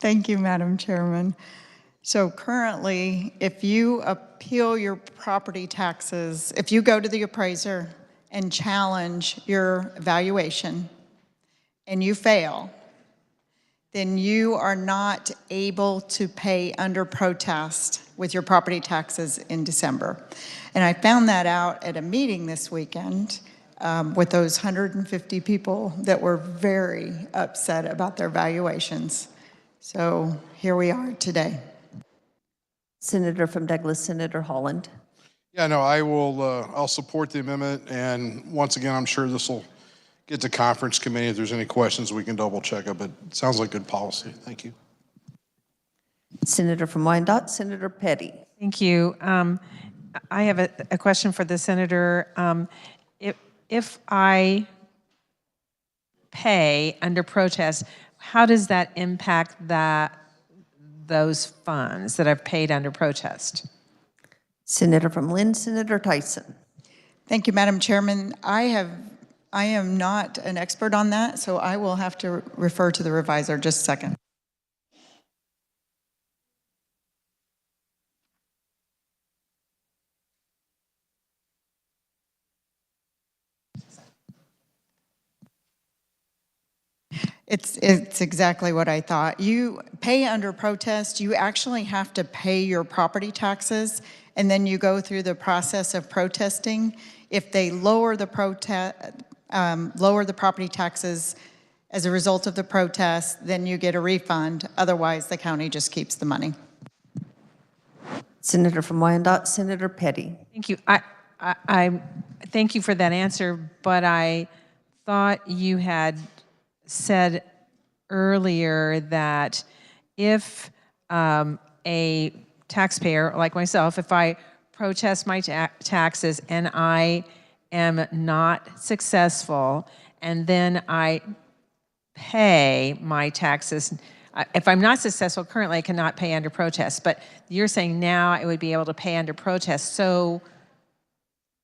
Thank you, Madam Chairman. So currently, if you appeal your property taxes, if you go to the appraiser and challenge your valuation and you fail, then you are not able to pay under protest with your property taxes in December. And I found that out at a meeting this weekend with those 150 people that were very upset about their valuations. So here we are today. Senator from Douglas, Senator Holland. Yeah, no, I'll support the amendment, and once again, I'm sure this will get to conference committee. If there's any questions, we can double check it, but it sounds like good policy. Thank you. Senator from Wyandotte, Senator Petty. Thank you. I have a question for the senator. If I pay under protest, how does that impact those funds that I've paid under protest? Senator from Lynn, Senator Tyson. Thank you, Madam Chairman. I am not an expert on that, so I will have to refer to the reviser just a second. It's exactly what I thought. You pay under protest, you actually have to pay your property taxes, and then you go through the process of protesting. If they lower the property taxes as a result of the protest, then you get a refund. Otherwise, the county just keeps the money. Senator from Wyandotte, Senator Petty. Thank you. I thank you for that answer, but I thought you had said earlier that if a taxpayer like myself, if I protest my taxes and I am not successful, and then I pay my taxes, if I'm not successful currently, I cannot pay under protest, but you're saying now I would be able to pay under protest. So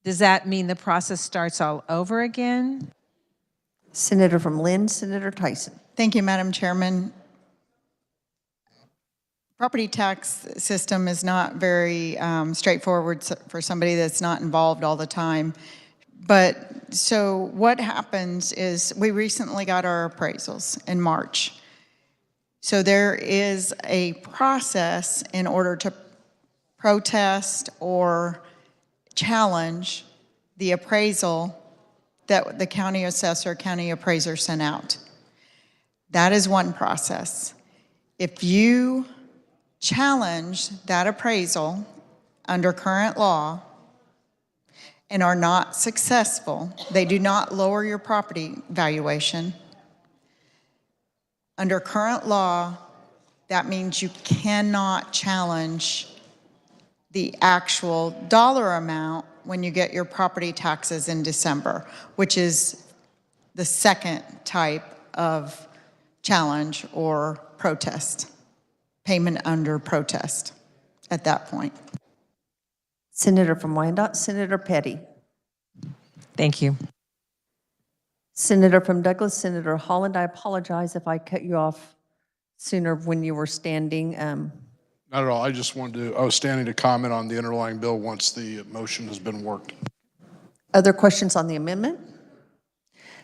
does that mean the process starts all over again? Senator from Lynn, Senator Tyson. Thank you, Madam Chairman. Property tax system is not very straightforward for somebody that's not involved all the time. But so what happens is we recently got our appraisals in March. So there is a process in order to protest or challenge the appraisal that the county assessor, county appraiser sent out. That is one process. If you challenge that appraisal under current law and are not successful, they do not lower your property valuation. Under current law, that means you cannot challenge the actual dollar amount when you get your property taxes in December, which is the second type of challenge or protest, payment under protest at that point. Senator from Wyandotte, Senator Petty. Thank you. Senator from Douglas, Senator Holland. I apologize if I cut you off sooner when you were standing. Not at all. I just wanted to, I was standing to comment on the underlying bill once the motion has been worked. Other questions on the amendment?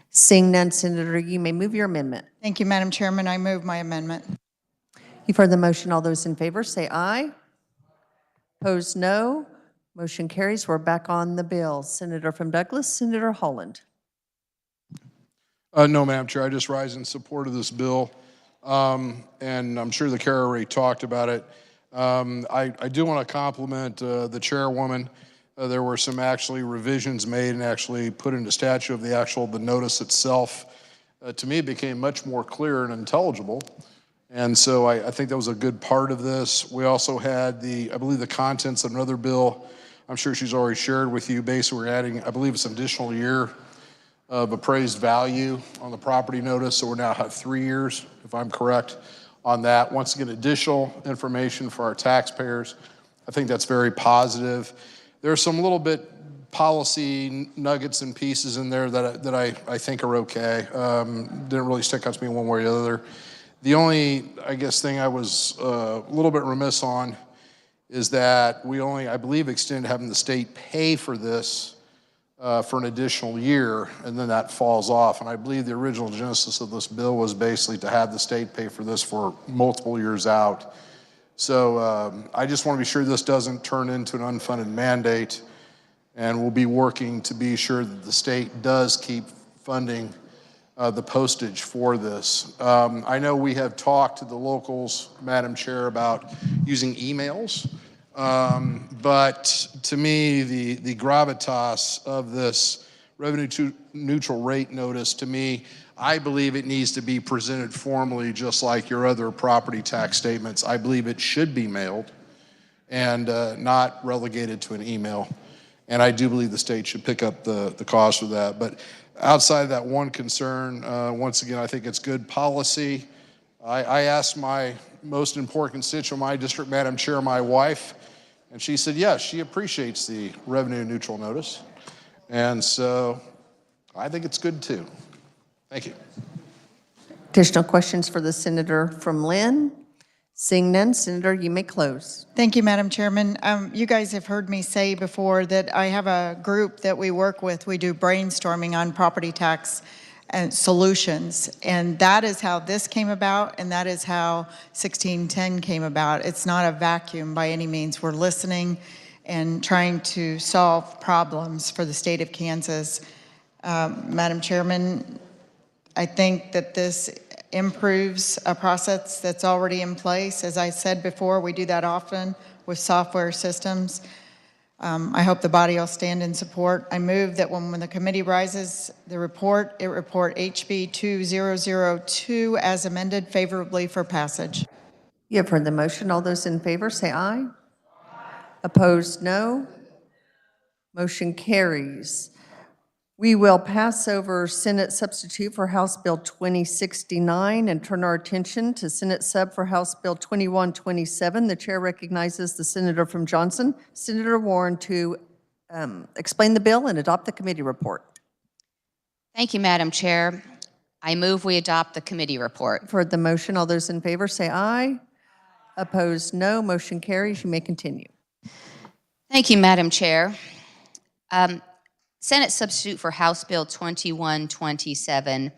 Seeing none, Senator, you may move your amendment. Thank you, Madam Chairman. I move my amendment. You've heard the motion. All those in favor say aye. Opposed, no. Motion carries. We're back on the bill. Senator from Douglas, Senator Holland. No, Madam Chair. I just rise in support of this bill. And I'm sure the chair already talked about it. I do want to compliment the chairwoman. There were some actually revisions made and actually put into statute of the notice itself. To me, it became much more clear and intelligible. And so I think that was a good part of this. We also had I believe the contents of another bill. I'm sure she's already shared with you. Basically, we're adding, I believe it's an additional year of appraised value on the property notice. So we now have 3 years, if I'm correct, on that. Once again, additional information for our taxpayers. I think that's very positive. There's some little bit policy nuggets and pieces in there that I think are okay. Didn't really stick out to me one way or the other. The only, I guess, thing I was a little bit remiss on is that we only, I believe, extended having the state pay for this for an additional year, and then that falls off. And I believe the original genesis of this bill was basically to have the state pay for this for multiple years out. So I just want to be sure this doesn't turn into an unfunded mandate, and we'll be working to be sure that the state does keep funding the postage for this. I know we have talked to the locals, Madam Chair, about using emails, but to me, the gravitas of this revenue neutral rate notice, to me, I believe it needs to be presented formally just like your other property tax statements. I believe it should be mailed and not relegated to an email. And I do believe the state should pick up the cost of that. But outside of that one concern, once again, I think it's good policy. I asked my most important constituent, my district, Madam Chair, my wife, and she said, yes, she appreciates the revenue neutral notice. And so I think it's good too. Thank you. Additional questions for the senator from Lynn? Seeing none, Senator, you may close. Thank you, Madam Chairman. You guys have heard me say before that I have a group that we work with. We do brainstorming on property tax and solutions, and that is how this came about, and that is how 1610 came about. It's not a vacuum by any means. We're listening and trying to solve problems for the state of Kansas. Madam Chairman, I think that this improves a process that's already in place. As I said before, we do that often with software systems. I hope the body will stand in support. I move that when the committee rises the report, it report HB 2002 as amended favorably for passage. You have heard the motion. All those in favor say aye. Opposed, no. Motion carries. We will pass over Senate Substitute for House Bill 2069 and turn our attention to Senate Sub for House Bill 2127. The chair recognizes the senator from Johnson, Senator Warren, to explain the bill and adopt the committee report. Thank you, Madam Chair. I move we adopt the committee report. For the motion, all those in favor say aye. Opposed, no. Motion carries. You may continue. Thank you, Madam Chair. Senate Substitute for House Bill 2127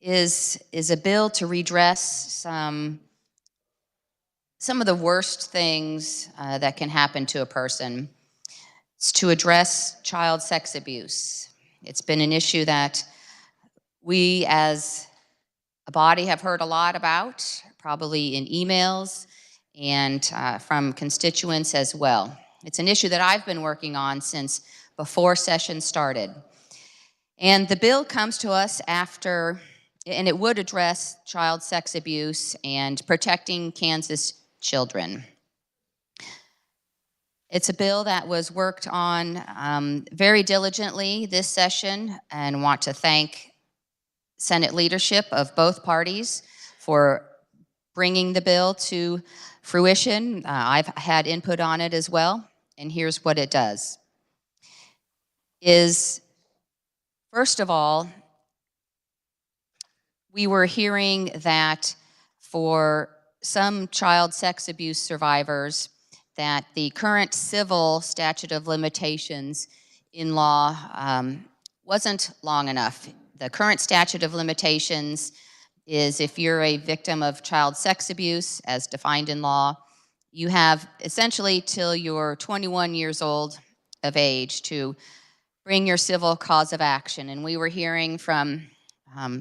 is a bill to redress some of the worst things that can happen to a person. It's to address child sex abuse. It's been an issue that we as a body have heard a lot about, probably in emails and from constituents as well. It's an issue that I've been working on since before session started. And the bill comes to us after, and it would address child sex abuse and protecting Kansas children. It's a bill that was worked on very diligently this session, and want to thank Senate leadership of both parties for bringing the bill to fruition. I've had input on it as well, and here's what it does. First of all, we were hearing that for some child sex abuse survivors, that the current civil statute of limitations in law wasn't long enough. The current statute of limitations is if you're a victim of child sex abuse, as defined in law, you have essentially till you're 21 years old of age to bring your civil cause of action. And we were hearing from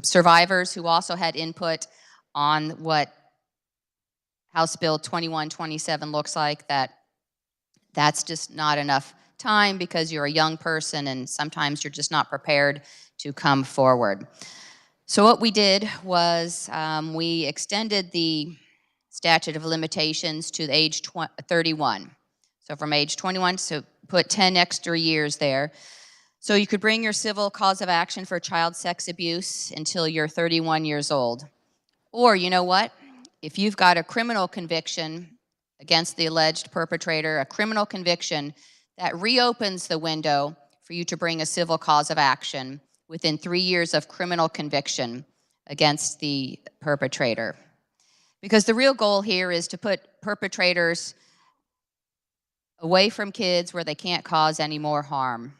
survivors who also had input on what House Bill 2127 looks like, that's just not enough time because you're a young person and sometimes you're just not prepared to come forward. So what we did was we extended the statute of limitations to age 31. So from age 21, so put 10 extra years there. So you could bring your civil cause of action for child sex abuse until you're 31 years old. Or, you know what? If you've got a criminal conviction against the alleged perpetrator, a criminal conviction, that reopens the window for you to bring a civil cause of action within 3 years of criminal conviction against the perpetrator. Because the real goal here is to put perpetrators away from kids where they can't cause any more harm.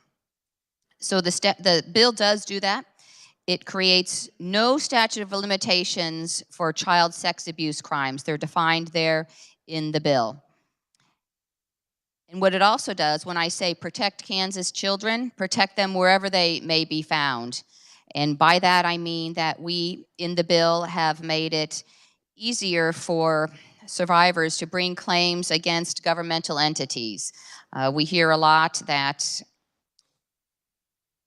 So the bill does do that. It creates no statute of limitations for child sex abuse crimes. They're defined there in the bill. And what it also does, when I say protect Kansas children, protect them wherever they may be found. And by that I mean that we, in the bill, have made it easier for survivors to bring claims against governmental entities. We hear a lot that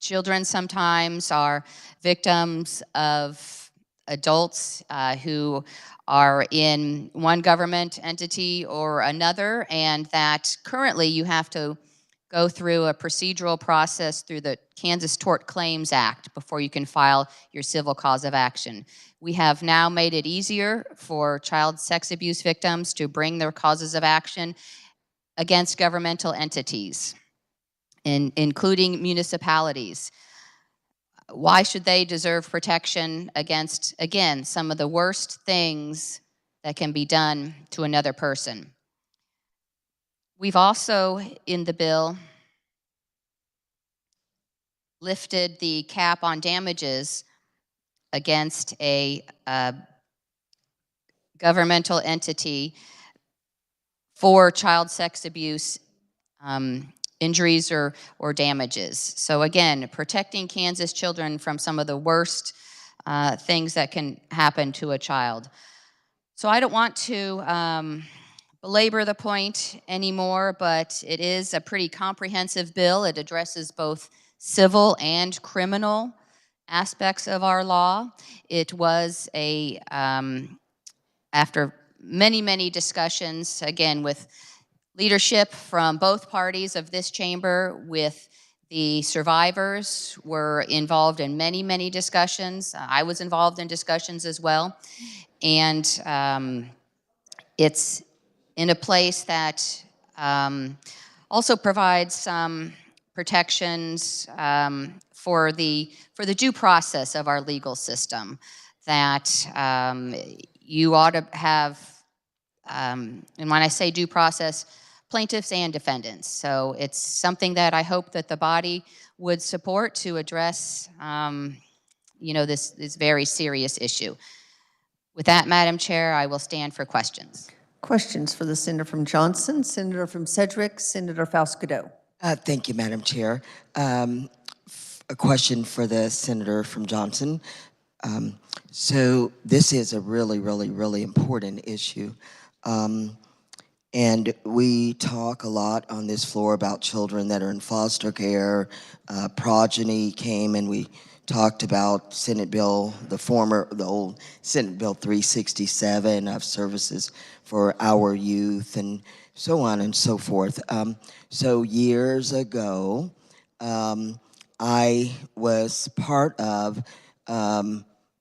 children sometimes are victims of adults who are in one government entity or another, and that currently you have to go through a procedural process through the Kansas Tort Claims Act before you can file your civil cause of action. We have now made it easier for child sex abuse victims to bring their causes of action against governmental entities, including municipalities. Why should they deserve protection against, again, some of the worst things that can be done to another person? We've also, in the bill, lifted the cap on damages against a governmental entity for child sex abuse injuries or damages. So again, protecting Kansas children from some of the worst things that can happen to a child. So I don't want to belabor the point anymore, but it is a pretty comprehensive bill. It addresses both civil and criminal aspects of our law. It was after many, many discussions, again, with leadership from both parties of this chamber, with the survivors, were involved in many, many discussions. I was involved in discussions as well. And it's in a place that also provides some protections for the due process of our legal system, that you ought to have, and when I say due process, plaintiffs and defendants. So it's something that I hope that the body would support to address this very serious issue. With that, Madam Chair, I will stand for questions. Questions for the Senator from Johnson, Senator from Sedgwick, Senator Falscadeau. Thank you, Madam Chair. A question for the Senator from Johnson. So this is a really, really, really important issue. And we talk a lot on this floor about children that are in foster care. Progeny came and we talked about Senate Bill, the old Senate Bill 367 of services for our youth and so on and so forth. So years ago, I was part of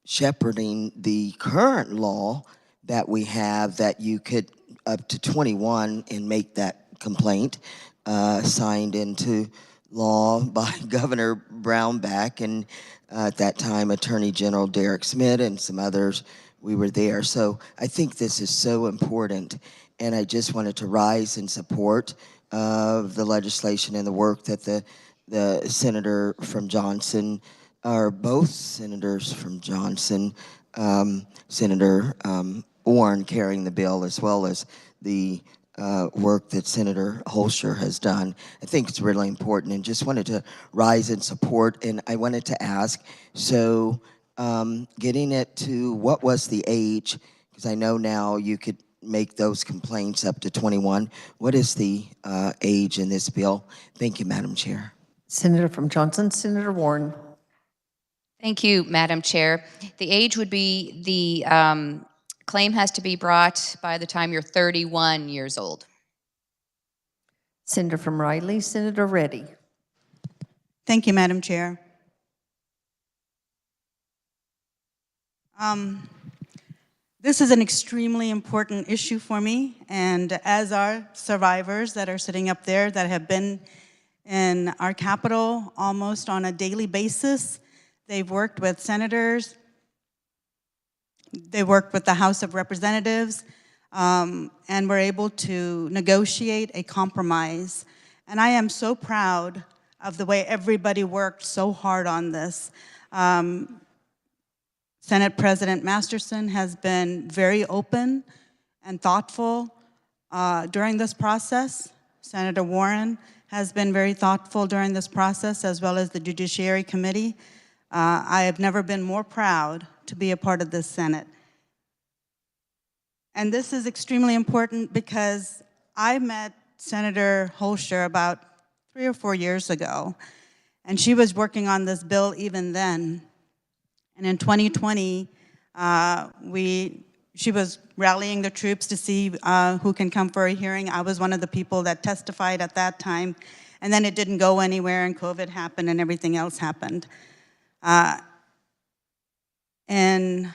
shepherding the current law that we have, that you could up to 21 and make that complaint, signed into law by Governor Brownback and at that time Attorney General Derek Schmidt and some others. We were there. So I think this is so important, and I just wanted to rise in support of the legislation and the work that the senator from Johnson, or both senators from Johnson, Senator Warren carrying the bill, as well as the work that Senator Holscher has done. I think it's really important, and just wanted to rise in support. And I wanted to ask, so getting it to, what was the age? Because I know now you could make those complaints up to 21. What is the age in this bill? Thank you, Madam Chair. Senator from Johnson, Senator Warren. Thank you, Madam Chair. The age would be the claim has to be brought by the time you're 31 years old. Senator from Riley, Senator Reddy. Thank you, Madam Chair. This is an extremely important issue for me, and as our survivors that are sitting up there that have been in our Capitol almost on a daily basis, they've worked with senators, They worked with the House of Representatives and were able to negotiate a compromise. And I am so proud of the way everybody worked so hard on this. Senate President Masterson has been very open and thoughtful during this process. Senator Warren has been very thoughtful during this process, as well as the Judiciary Committee. I have never been more proud to be a part of this Senate. And this is extremely important because I met Senator Holscher about 3 or 4 years ago, and she was working on this bill even then. And in 2020, she was rallying the troops to see who can come for a hearing. I was one of the people that testified at that time, and then it didn't go anywhere, and COVID happened, and everything else happened. And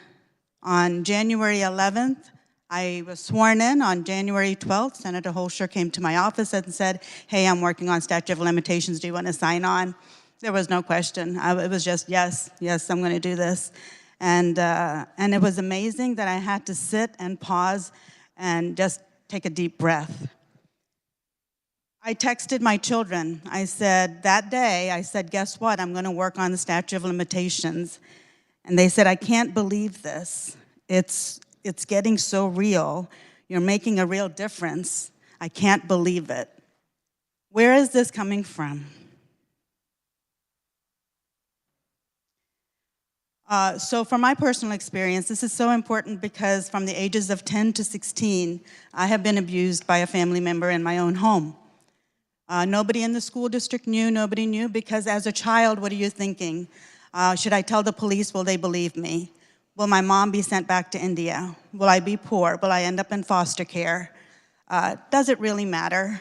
on January 11th, I was sworn in. On January 12th, Senator Holscher came to my office and said, hey, I'm working on statute of limitations. Do you want to sign on? There was no question. It was just, yes, I'm going to do this. And it was amazing that I had to sit and pause and just take a deep breath. I texted my children. I said, that day, I said, guess what? I'm going to work on the statute of limitations. And they said, I can't believe this. It's getting so real. You're making a real difference. I can't believe it. Where is this coming from? So from my personal experience, this is so important because from the ages of 10 to 16, I have been abused by a family member in my own home. Nobody in the school district knew, nobody knew, because as a child, what are you thinking? Should I tell the police? Will they believe me? Will my mom be sent back to India? Will I be poor? Will I end up in foster care? Does it really matter?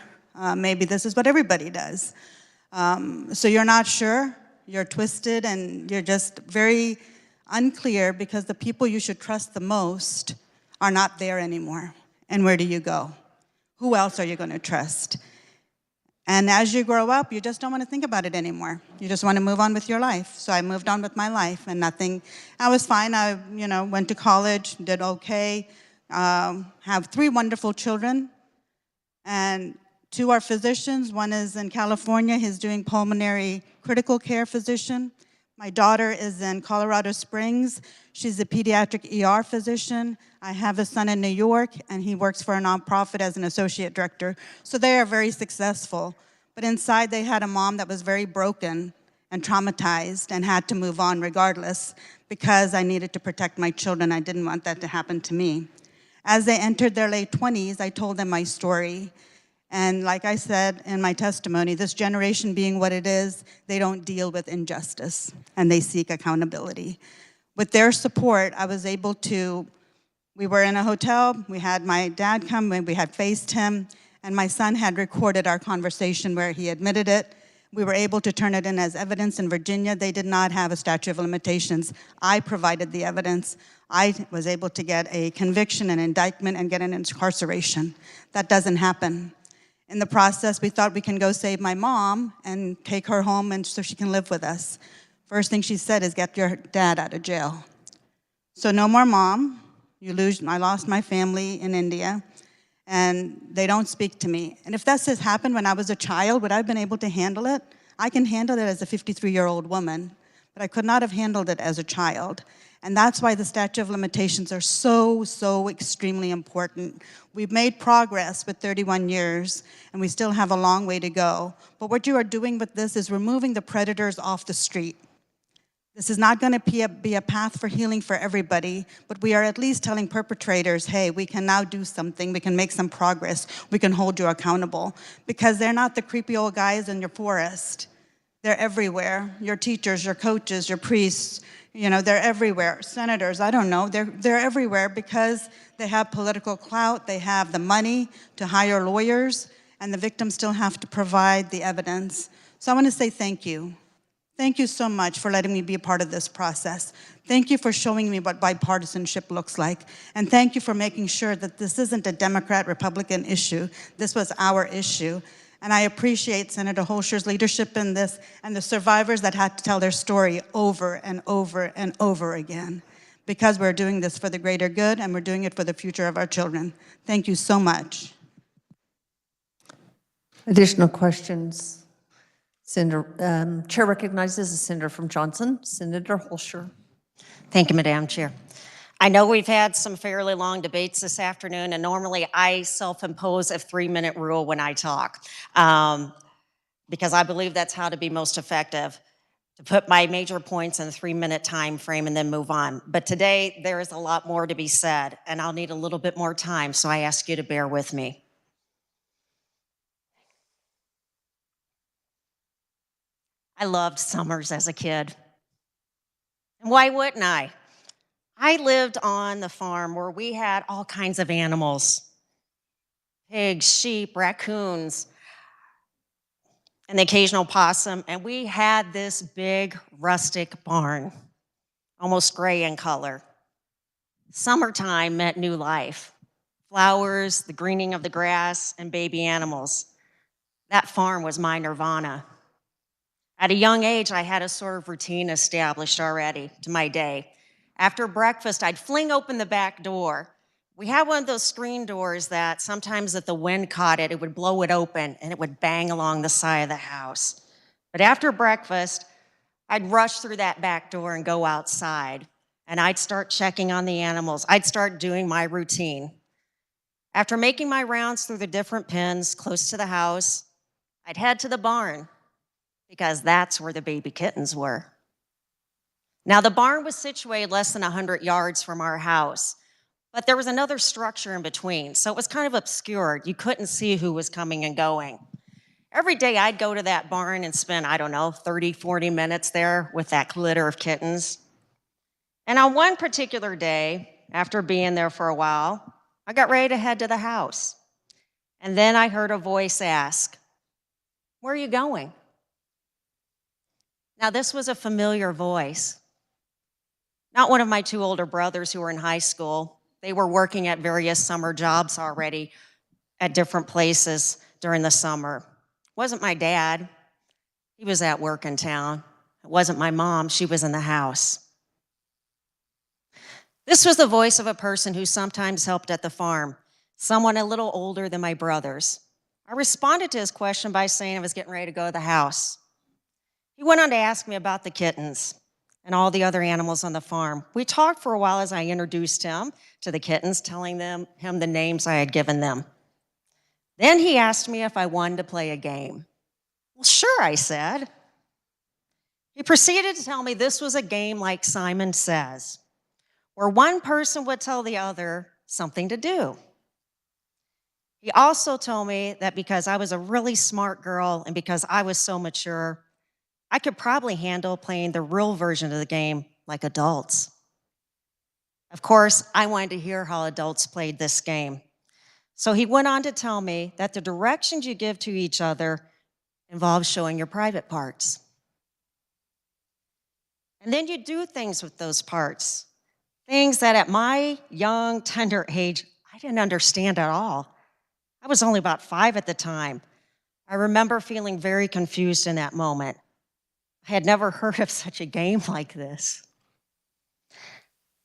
Maybe this is what everybody does. So you're not sure, you're twisted, and you're just very unclear because the people you should trust the most are not there anymore. And where do you go? Who else are you going to trust? And as you grow up, you just don't want to think about it anymore. You just want to move on with your life. So I moved on with my life and nothing. I was fine. I, went to college, did okay. Have 3 wonderful children. And 2 are physicians. One is in California. He's doing pulmonary critical care physician. My daughter is in Colorado Springs. She's a pediatric ER physician. I have a son in New York, and he works for a nonprofit as an associate director. So they are very successful. But inside, they had a mom that was very broken and traumatized and had to move on regardless because I needed to protect my children. I didn't want that to happen to me. As they entered their late 20s, I told them my story. And like I said in my testimony, this generation being what it is, they don't deal with injustice, and they seek accountability. With their support, I was able to, we were in a hotel, we had my dad come, and we had faced him, and my son had recorded our conversation where he admitted it. We were able to turn it in as evidence in Virginia. They did not have a statute of limitations. I provided the evidence. I was able to get a conviction, an indictment, and get an incarceration. That doesn't happen. In the process, we thought we can go save my mom and take her home and so she can live with us. First thing she said is, get your dad out of jail. So no more mom. I lost my family in India, and they don't speak to me. And if this has happened when I was a child, would I have been able to handle it? I can handle it as a 53-year-old woman, but I could not have handled it as a child. And that's why the statute of limitations are so extremely important. We've made progress with 31 years, and we still have a long way to go. But what you are doing with this is removing the predators off the street. This is not going to be a path for healing for everybody, but we are at least telling perpetrators, hey, we can now do something, we can make some progress, we can hold you accountable. Because they're not the creepy old guys in your forest. They're everywhere. Your teachers, your coaches, your priests, they're everywhere. Senators, I don't know, they're everywhere because they have political clout, they have the money to hire lawyers, and the victims still have to provide the evidence. So I want to say thank you. Thank you so much for letting me be a part of this process. Thank you for showing me what bipartisanship looks like. And thank you for making sure that this isn't a Democrat-Republican issue. This was our issue. And I appreciate Senator Holscher's leadership in this and the survivors that had to tell their story over and over and over again. because we're doing this for the greater good and we're doing it for the future of our children. Thank you so much. Additional questions? Senator, Chair recognizes the senator from Johnson, Senator Holscher. Thank you, Madam Chair. I know we've had some fairly long debates this afternoon, and normally I self-impose a 3-minute rule when I talk, because I believe that's how to be most effective, to put my major points in a 3-minute time frame and then move on. But today, there is a lot more to be said, and I'll need a little bit more time, so I ask you to bear with me. I loved summers as a kid. And why wouldn't I? I lived on the farm where we had all kinds of animals. Pigs, sheep, raccoons, and the occasional possum. And we had this big rustic barn, almost gray in color. Summertime meant new life. Flowers, the greening of the grass, and baby animals. That farm was my nirvana. At a young age, I had a sort of routine established already to my day. After breakfast, I'd fling open the back door. We had one of those screen doors that sometimes if the wind caught it, it would blow it open and it would bang along the side of the house. But after breakfast, I'd rush through that back door and go outside, and I'd start checking on the animals. I'd start doing my routine. After making my rounds through the different pens close to the house, I'd head to the barn, because that's where the baby kittens were. Now, the barn was situated less than 100 yards from our house, but there was another structure in between, so it was kind of obscured. You couldn't see who was coming and going. Every day, I'd go to that barn and spend, 30, 40 minutes there with that litter of kittens. And on one particular day, after being there for a while, I got ready to head to the house. And then I heard a voice ask, "Where are you going?" Now, this was a familiar voice. Not one of my 2 older brothers who were in high school. They were working at various summer jobs already at different places during the summer. It wasn't my dad. He was at work in town. It wasn't my mom. She was in the house. This was the voice of a person who sometimes helped at the farm, someone a little older than my brothers. I responded to his question by saying I was getting ready to go to the house. He went on to ask me about the kittens and all the other animals on the farm. We talked for a while as I introduced him to the kittens, telling him the names I had given them. Then he asked me if I wanted to play a game. Well, sure, I said. He proceeded to tell me this was a game like Simon Says, where one person would tell the other something to do. He also told me that because I was a really smart girl and because I was so mature, I could probably handle playing the real version of the game like adults. Of course, I wanted to hear how adults played this game. So he went on to tell me that the directions you give to each other involves showing your private parts. And then you do things with those parts, things that at my young, tender age, I didn't understand at all. I was only about 5 at the time. I remember feeling very confused in that moment. I had never heard of such a game like this.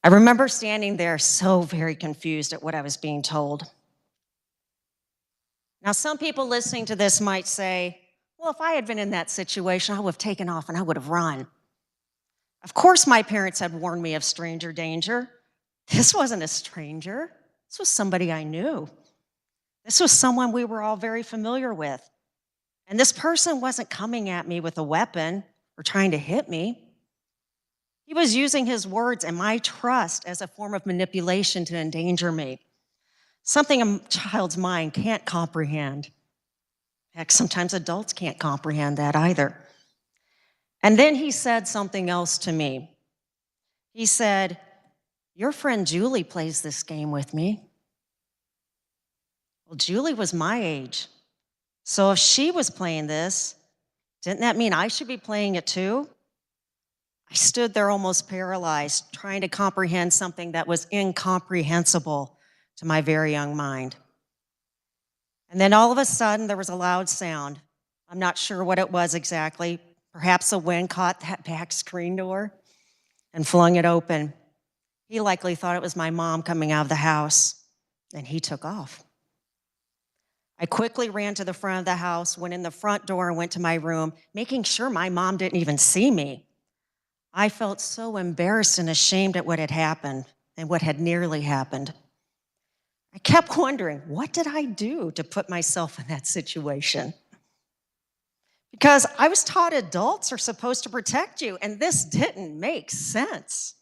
I remember standing there so very confused at what I was being told. Now, some people listening to this might say, well, if I had been in that situation, I would have taken off and I would have run. Of course, my parents had warned me of stranger danger. This wasn't a stranger. This was somebody I knew. This was someone we were all very familiar with. And this person wasn't coming at me with a weapon or trying to hit me. He was using his words and my trust as a form of manipulation to endanger me. Something a child's mind can't comprehend. Heck, sometimes adults can't comprehend that either. And then he said something else to me. He said, "Your friend Julie plays this game with me." Well, Julie was my age. So if she was playing this, didn't that mean I should be playing it too? I stood there almost paralyzed, trying to comprehend something that was incomprehensible to my very young mind. And then all of a sudden, there was a loud sound. I'm not sure what it was exactly. Perhaps the wind caught that back screen door and flung it open. He likely thought it was my mom coming out of the house, and he took off. I quickly ran to the front of the house, went in the front door, and went to my room, making sure my mom didn't even see me. I felt so embarrassed and ashamed at what had happened and what had nearly happened. I kept wondering, what did I do to put myself in that situation? Because I was taught adults are supposed to protect you, and this didn't make sense.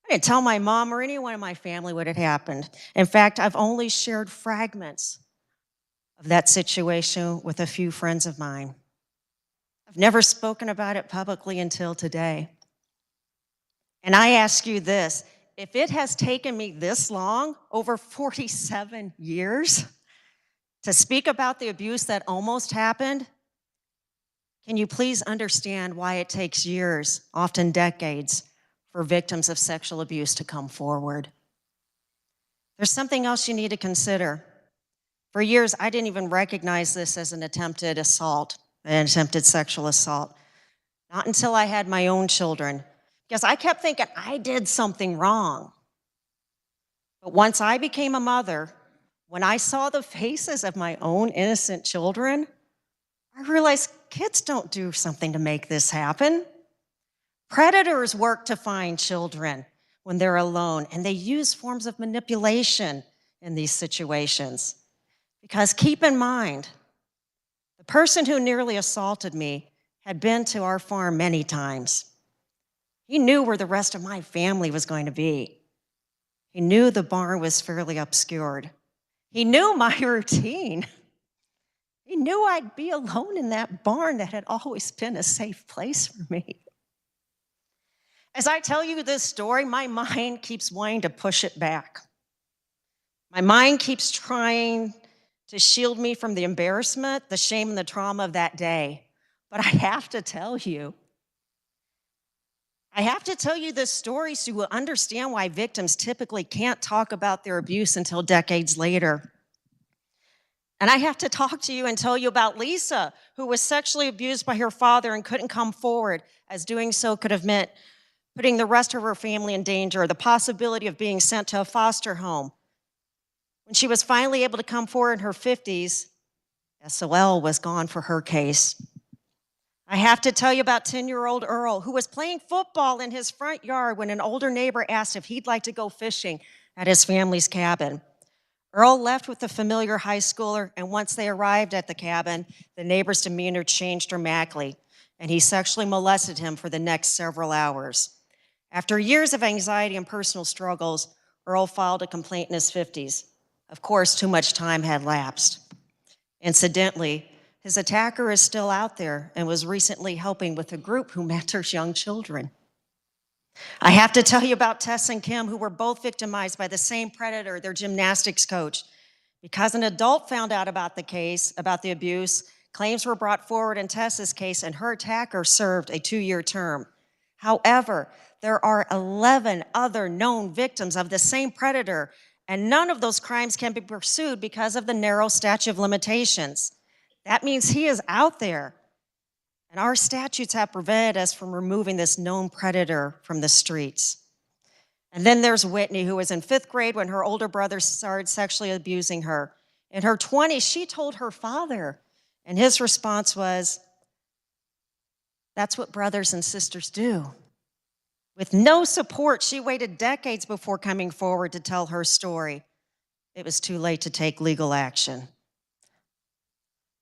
I didn't tell my mom or anyone in my family what had happened. In fact, I've only shared fragments of that situation with a few friends of mine. I've never spoken about it publicly until today. And I ask you this, if it has taken me this long, over 47 years, to speak about the abuse that almost happened, can you please understand why it takes years, often decades, for victims of sexual abuse to come forward? There's something else you need to consider. For years, I didn't even recognize this as an attempted assault, an attempted sexual assault. Not until I had my own children, because I kept thinking I did something wrong. But once I became a mother, when I saw the faces of my own innocent children, I realized kids don't do something to make this happen. Predators work to find children when they're alone, and they use forms of manipulation in these situations. Because keep in mind, the person who nearly assaulted me had been to our farm many times. He knew where the rest of my family was going to be. He knew the barn was fairly obscured. He knew my routine. He knew I'd be alone in that barn that had always been a safe place for me. As I tell you this story, my mind keeps wanting to push it back. My mind keeps trying to shield me from the embarrassment, the shame, and the trauma of that day. But I have to tell you this story so you will understand why victims typically can't talk about their abuse until decades later. And I have to talk to you and tell you about Lisa, who was sexually abused by her father and couldn't come forward, as doing so could have meant putting the rest of her family in danger, the possibility of being sent to a foster home. When she was finally able to come forward in her 50s, SOL was gone for her case. I have to tell you about 10-year-old Earl, who was playing football in his front yard when an older neighbor asked if he'd like to go fishing at his family's cabin. Earl left with the familiar high schooler, and once they arrived at the cabin, the neighbor's demeanor changed dramatically, and he sexually molested him for the next several hours. After years of anxiety and personal struggles, Earl filed a complaint in his 50s. Of course, too much time had lapsed. Incidentally, his attacker is still out there and was recently helping with a group who mentors young children. I have to tell you about Tess and Kim, who were both victimized by the same predator, their gymnastics coach. Because an adult found out about the case, about the abuse, claims were brought forward in Tess's case, and her attacker served a 2-year term. However, there are 11 other known victims of the same predator, and none of those crimes can be pursued because of the narrow statute of limitations. That means he is out there. And our statutes have prevented us from removing this known predator from the streets. And then there's Whitney, who was in 5th grade when her older brother started sexually abusing her. In her 20s, she told her father, and his response was, "That's what brothers and sisters do." With no support, she waited decades before coming forward to tell her story. It was too late to take legal action.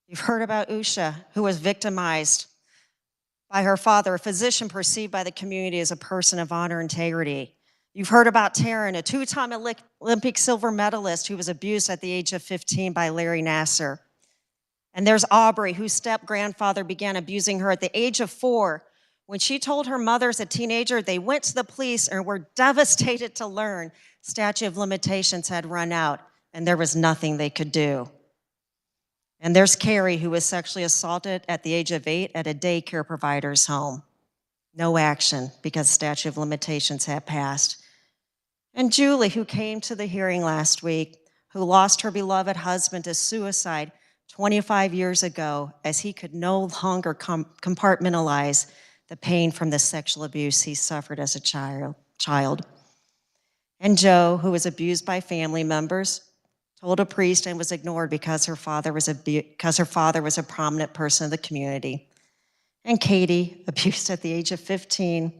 You've heard about Usha, who was victimized by her father, a physician perceived by the community as a person of honor and integrity. You've heard about Taryn, a 2-time Olympic silver medalist who was abused at the age of 15 by Larry Nassar. And there's Aubrey, whose step-grandfather began abusing her at the age of 4. When she told her mother as a teenager, they went to the police and were devastated to learn statute of limitations had run out and there was nothing they could do. And there's Carrie, who was sexually assaulted at the age of 8 at a daycare provider's home. No action because statute of limitations had passed. And Julie, who came to the hearing last week, who lost her beloved husband to suicide 25 years ago as he could no longer compartmentalize the pain from the sexual abuse he suffered as a child. And Joe, who was abused by family members, told a priest and was ignored because her father was a prominent person in the community. And Katie, abused at the age of 15,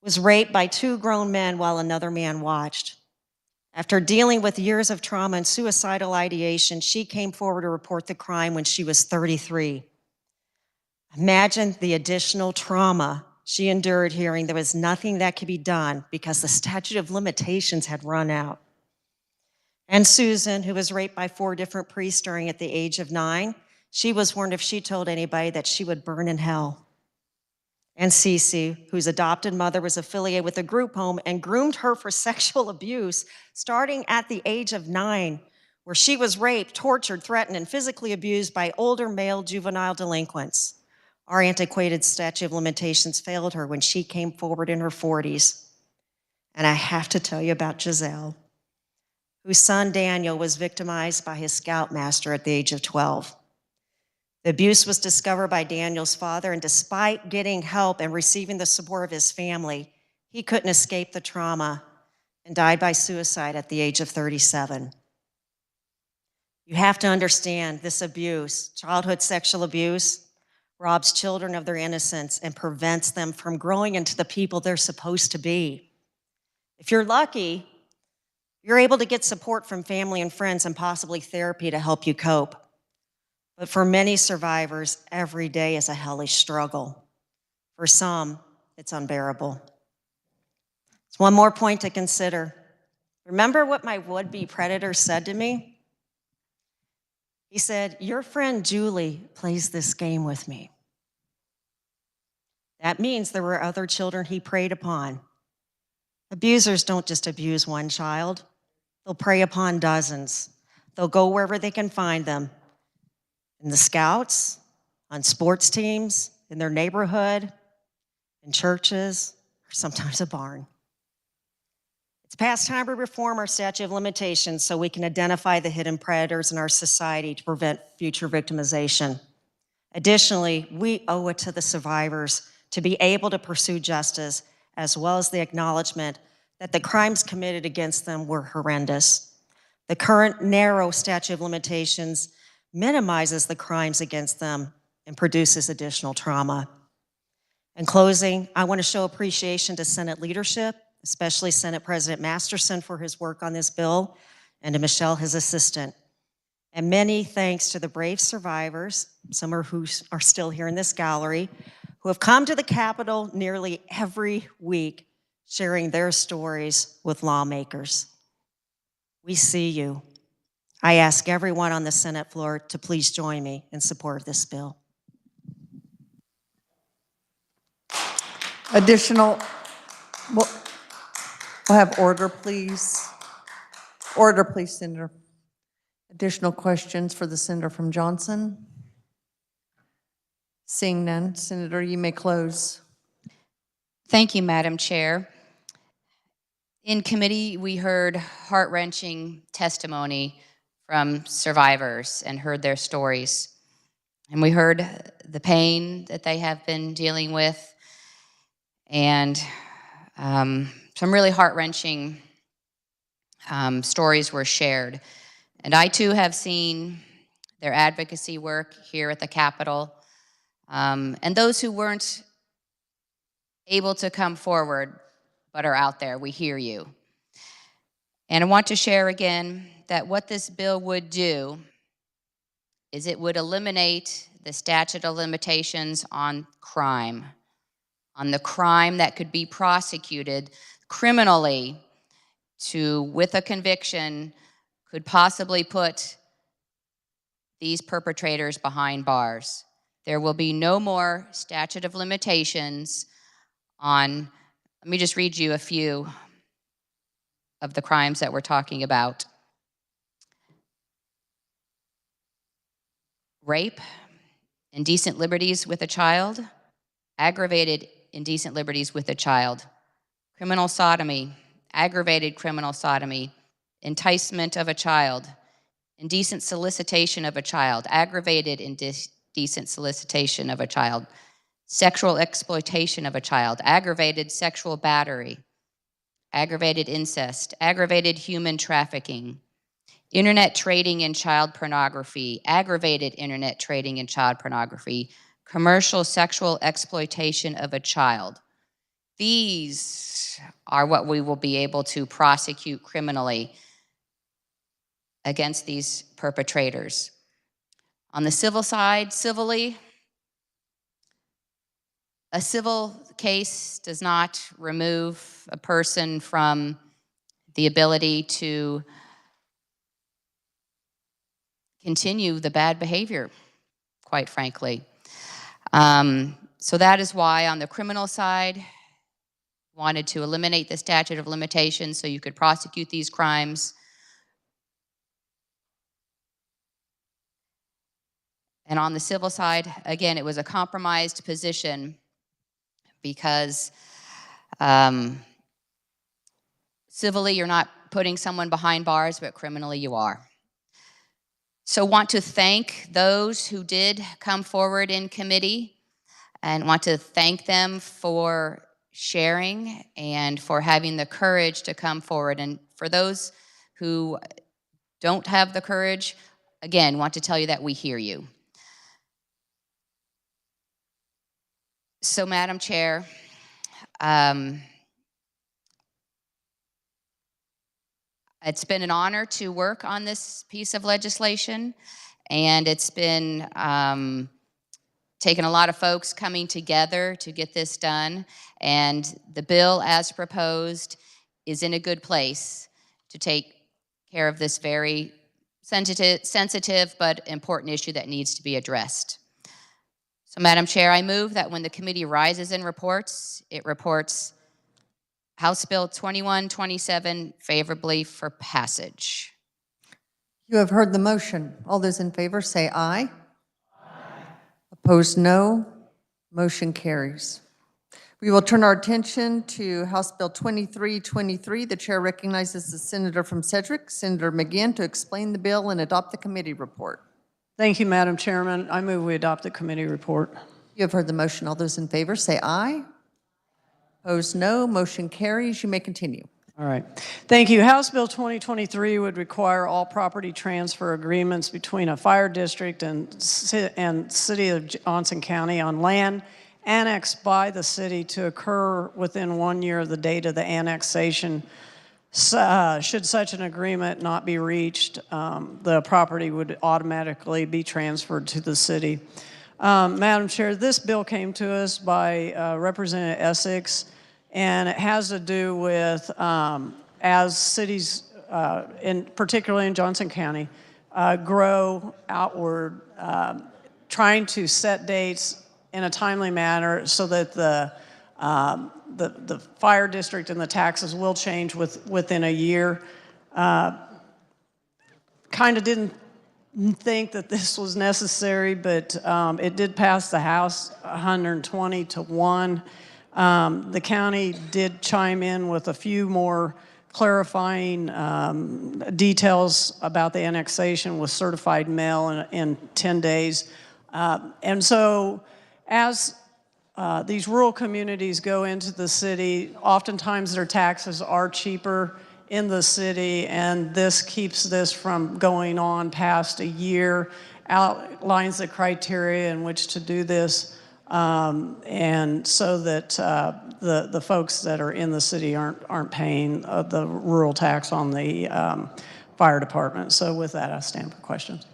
was raped by 2 grown men while another man watched. After dealing with years of trauma and suicidal ideation, she came forward to report the crime when she was 33. Imagine the additional trauma she endured hearing there was nothing that could be done because the statute of limitations had run out. And Susan, who was raped by 4 different priests starting at the age of 9, she was warned if she told anybody that she would burn in hell. And Cece, whose adopted mother was affiliated with a group home and groomed her for sexual abuse starting at the age of 9, where she was raped, tortured, threatened, and physically abused by older male juvenile delinquents. Our antiquated statute of limitations failed her when she came forward in her 40s. And I have to tell you about Giselle, whose son Daniel was victimized by his scoutmaster at the age of 12. The abuse was discovered by Daniel's father, and despite getting help and receiving the support of his family, he couldn't escape the trauma and died by suicide at the age of 37. You have to understand this abuse, childhood sexual abuse, robs children of their innocence and prevents them from growing into the people they're supposed to be. If you're lucky, you're able to get support from family and friends and possibly therapy to help you cope. But for many survivors, every day is a hellish struggle. For some, it's unbearable. It's one more point to consider. Remember what my would-be predator said to me? He said, "Your friend Julie plays this game with me." That means there were other children he preyed upon. Abusers don't just abuse one child. They'll prey upon dozens. They'll go wherever they can find them. In the Scouts, on sports teams, in their neighborhood, in churches, or sometimes a barn. It's past time to reform our statute of limitations so we can identify the hidden predators in our society to prevent future victimization. Additionally, we owe it to the survivors to be able to pursue justice, as well as the acknowledgement that the crimes committed against them were horrendous. The current narrow statute of limitations minimizes the crimes against them and produces additional trauma. In closing, I want to show appreciation to Senate leadership, especially Senate President Masterson for his work on this bill, and to Michelle, his assistant. And many thanks to the brave survivors, some who are still here in this gallery, who have come to the Capitol nearly every week, sharing their stories with lawmakers. We see you. I ask everyone on the Senate floor to please join me in support of this bill. Additional, we'll have order, please. Order, please, Senator. Additional questions for the senator from Johnson? Seeing none, Senator, you may close. Thank you, Madam Chair. In committee, we heard heart-wrenching testimony from survivors and heard their stories. And we heard the pain that they have been dealing with and some really heart-wrenching stories were shared. And I too have seen their advocacy work here at the Capitol. And those who weren't able to come forward but are out there, we hear you. And I want to share again that what this bill would do is it would eliminate the statute of limitations on crime, on the crime that could be prosecuted criminally to, with a conviction, could possibly put these perpetrators behind bars. There will be no more statute of limitations on, let me just read you a few of the crimes that we're talking about. Rape, indecent liberties with a child, aggravated indecent liberties with a child, criminal sodomy, aggravated criminal sodomy, enticement of a child, indecent solicitation of a child, aggravated indecent solicitation of a child, sexual exploitation of a child, aggravated sexual battery, aggravated incest, aggravated human trafficking, internet trading and child pornography, aggravated internet trading and child pornography, commercial sexual exploitation of a child. These are what we will be able to prosecute criminally against these perpetrators. On the civil side, civilly, a civil case does not remove a person from the ability to continue the bad behavior, quite frankly. So that is why on the criminal side, wanted to eliminate the statute of limitations so you could prosecute these crimes. And on the civil side, again, it was a compromised position because civilly you're not putting someone behind bars, but criminally you are. So want to thank those who did come forward in committee and want to thank them for sharing and for having the courage to come forward. And for those who don't have the courage, again, want to tell you that we hear you. So, Madam Chair, it's been an honor to work on this piece of legislation, and it's been taken a lot of folks coming together to get this done, and the bill as proposed is in a good place to take care of this very sensitive but important issue that needs to be addressed. So, Madam Chair, I move that when the committee rises and reports, it reports House Bill 2127 favorably for passage. You have heard the motion. All those in favor say aye. Opposed, no. Motion carries. We will turn our attention to House Bill 2323. The chair recognizes the senator from Sedgwick, Senator McGinn, to explain the bill and adopt the committee report. Thank you, Madam Chairman. I move we adopt the committee report. You have heard the motion. All those in favor say aye. Opposed, no. Motion carries. You may continue. All right. Thank you. House Bill 2023 would require all property transfer agreements between a fire district and City of Johnson County on land annexed by the city to occur within 1 year of the date of the annexation. Should such an agreement not be reached, the property would automatically be transferred to the city. Madam Chair, this bill came to us by Representative Essex, and it has to do with as cities, particularly in Johnson County, grow outward, trying to set dates in a timely manner so that the fire district and the taxes will change within a year. Kind of didn't think that this was necessary, but it did pass the House 120 to 1. The county did chime in with a few more clarifying details about the annexation with certified mail in 10 days. And so as these rural communities go into the city, oftentimes their taxes are cheaper in the city, and this keeps this from going on past a year, outlines the criteria in which to do this, and so that the folks that are in the city aren't paying the rural tax on the fire department. So with that, I stand for questions.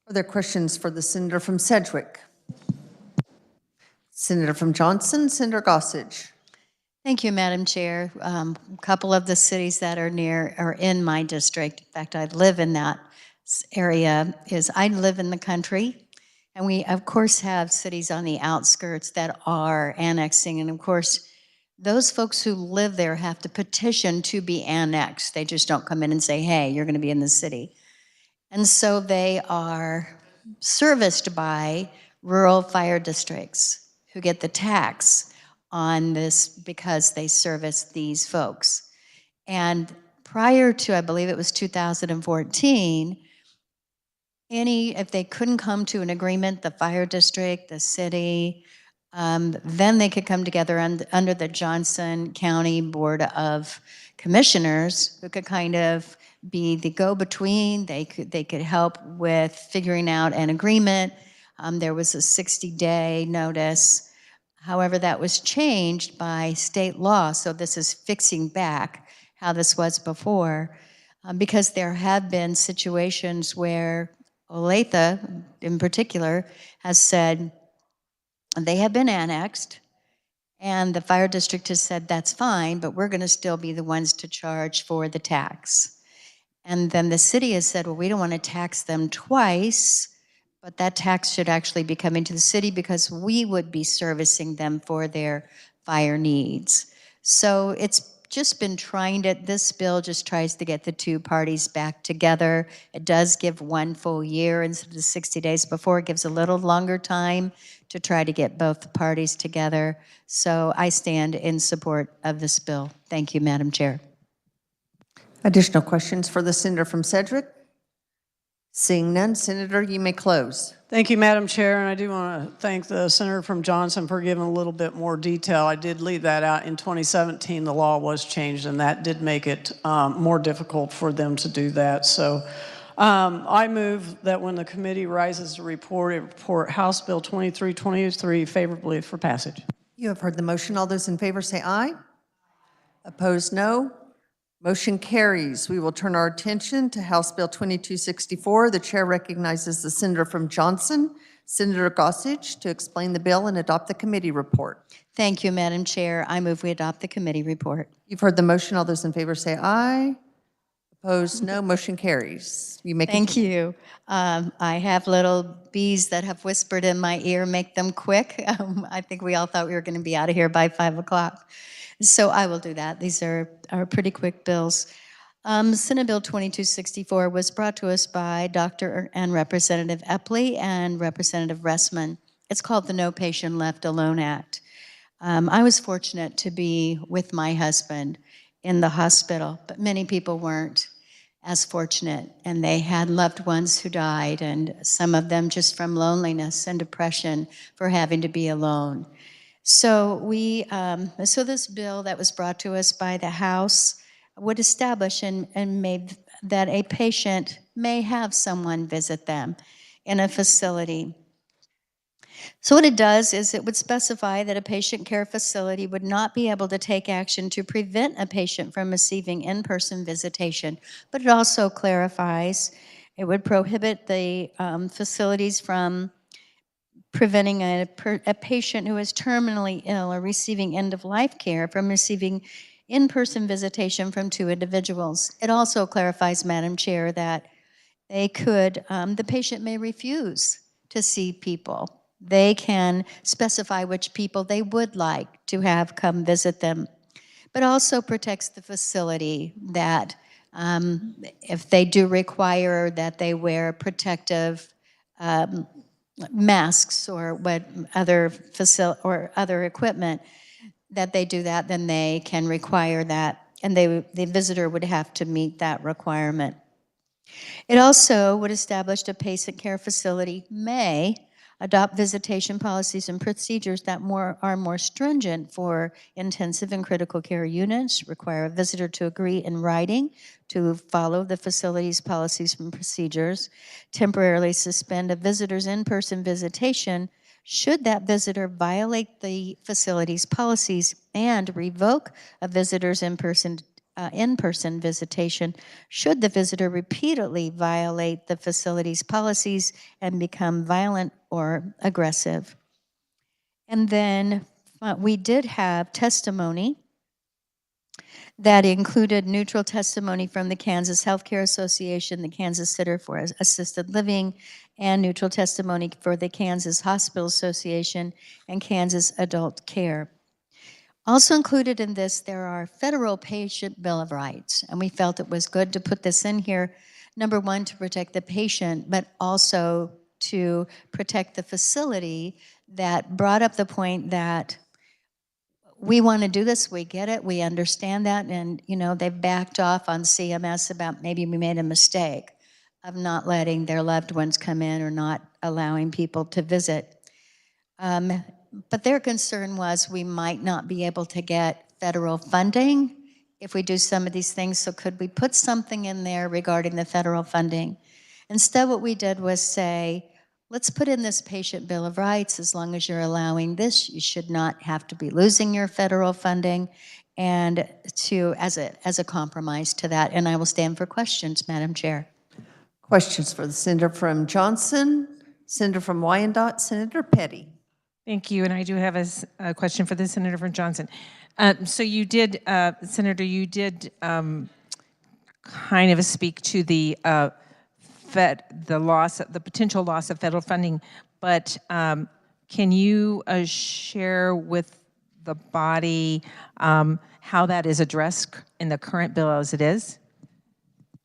Are there questions for the senator from Sedgwick? Senator from Johnson, Senator Gossage. Thank you, Madam Chair. A couple of the cities that are near are in my district. In fact, I live in that area. I live in the country, and we, of course, have cities on the outskirts that are annexing. And, of course, those folks who live there have to petition to be annexed. They just don't come in and say, hey, you're going to be in the city. And so they are serviced by rural fire districts who get the tax on this because they service these folks. And prior to, I believe it was 2014, if they couldn't come to an agreement, the fire district, the city, Then they could come together under the Johnson County Board of Commissioners, who could kind of be the go-between. They could help with figuring out an agreement. There was a 60-day notice. However, that was changed by state law, so this is fixing back how this was before, because there have been situations where Olathe, in particular, has said they have been annexed, and the fire district has said that's fine, but we're going to still be the ones to charge for the tax. And then the city has said, well, we don't want to tax them twice, but that tax should actually be coming to the city because we would be servicing them for their fire needs. So it's just been this bill just tries to get the two parties back together. It does give 1 full year instead of the 60 days before. It gives a little longer time to try to get both parties together. So I stand in support of this bill. Thank you, Madam Chair. Additional questions for the senator from Sedgwick? Seeing none, Senator, you may close. Thank you, Madam Chair, and I do want to thank the senator from Johnson for giving a little bit more detail. I did leave that out. In 2017, the law was changed, and that did make it more difficult for them to do that. So I move that when the committee rises to report House Bill 2323 favorably for passage. You have heard the motion. All those in favor say aye. Opposed, no. Motion carries. We will turn our attention to House Bill 2264. The chair recognizes the senator from Johnson, Senator Gossage, to explain the bill and adopt the committee report. Thank you, Madam Chair. I move we adopt the committee report. You've heard the motion. All those in favor say aye. Opposed, no. Motion carries. You may Thank continue. you. I have little bees that have whispered in my ear, make them quick. I think we all thought we were going to be out of here by 5 o'clock. So I will do that. These are pretty quick bills. Senate Bill 2264 was brought to us by Dr. and Representative Epley and Representative Ressman. It's called the No Patient Left Alone Act. I was fortunate to be with my husband in the hospital, but many people weren't as fortunate, and they had loved ones who died, and some of them just from loneliness and depression for having to be alone. So this bill that was brought to us by the House would establish and made that a patient may have someone visit them in a facility. So what it does is it would specify that a patient care facility would not be able to take action to prevent a patient from receiving in-person visitation, but it also clarifies it would prohibit the facilities from preventing a patient who is terminally ill or receiving end-of-life care from receiving in-person visitation from two individuals. It also clarifies, Madam Chair, that they could, the patient may refuse to see people. They can specify which people they would like to have come visit them, but also protects the facility that if they do require that they wear protective masks or other equipment, that they do that, then they can require that, and the visitor would have to meet that requirement. It also would establish a patient care facility may adopt visitation policies and procedures that are more stringent for intensive and critical care units, require a visitor to agree in writing to follow the facility's policies and procedures, temporarily suspend a visitor's in-person visitation should that visitor violate the facility's policies, and revoke a visitor's in-person visitation should the visitor repeatedly violate the facility's policies and become violent or aggressive. And then we did have testimony that included neutral testimony from the Kansas Healthcare Association, the Kansas Center for Assisted Living, and neutral testimony for the Kansas Hospital Association and Kansas Adult Care. Also included in this, there are federal patient Bill of Rights, and we felt it was good to put this in here, number one, to protect the patient, but also to protect the facility that brought up the point that we want to do this, we get it, we understand that, and they've backed off on CMS about maybe we made a mistake of not letting their loved ones come in or not allowing people to visit. But their concern was we might not be able to get federal funding if we do some of these things. So could we put something in there regarding the federal funding? Instead, what we did was say, let's put in this patient bill of rights. As long as you're allowing this, you should not have to be losing your federal funding, and as a compromise to that. And I will stand for questions, Madam Chair. Questions for the Senator from Johnson, Senator from Wyandotte, Senator Petty. Thank you, and I do have a question for the Senator from Johnson. So you did, Senator, you did kind of speak to the the potential loss of federal funding, but can you share with the body how that is addressed in the current bill as it is?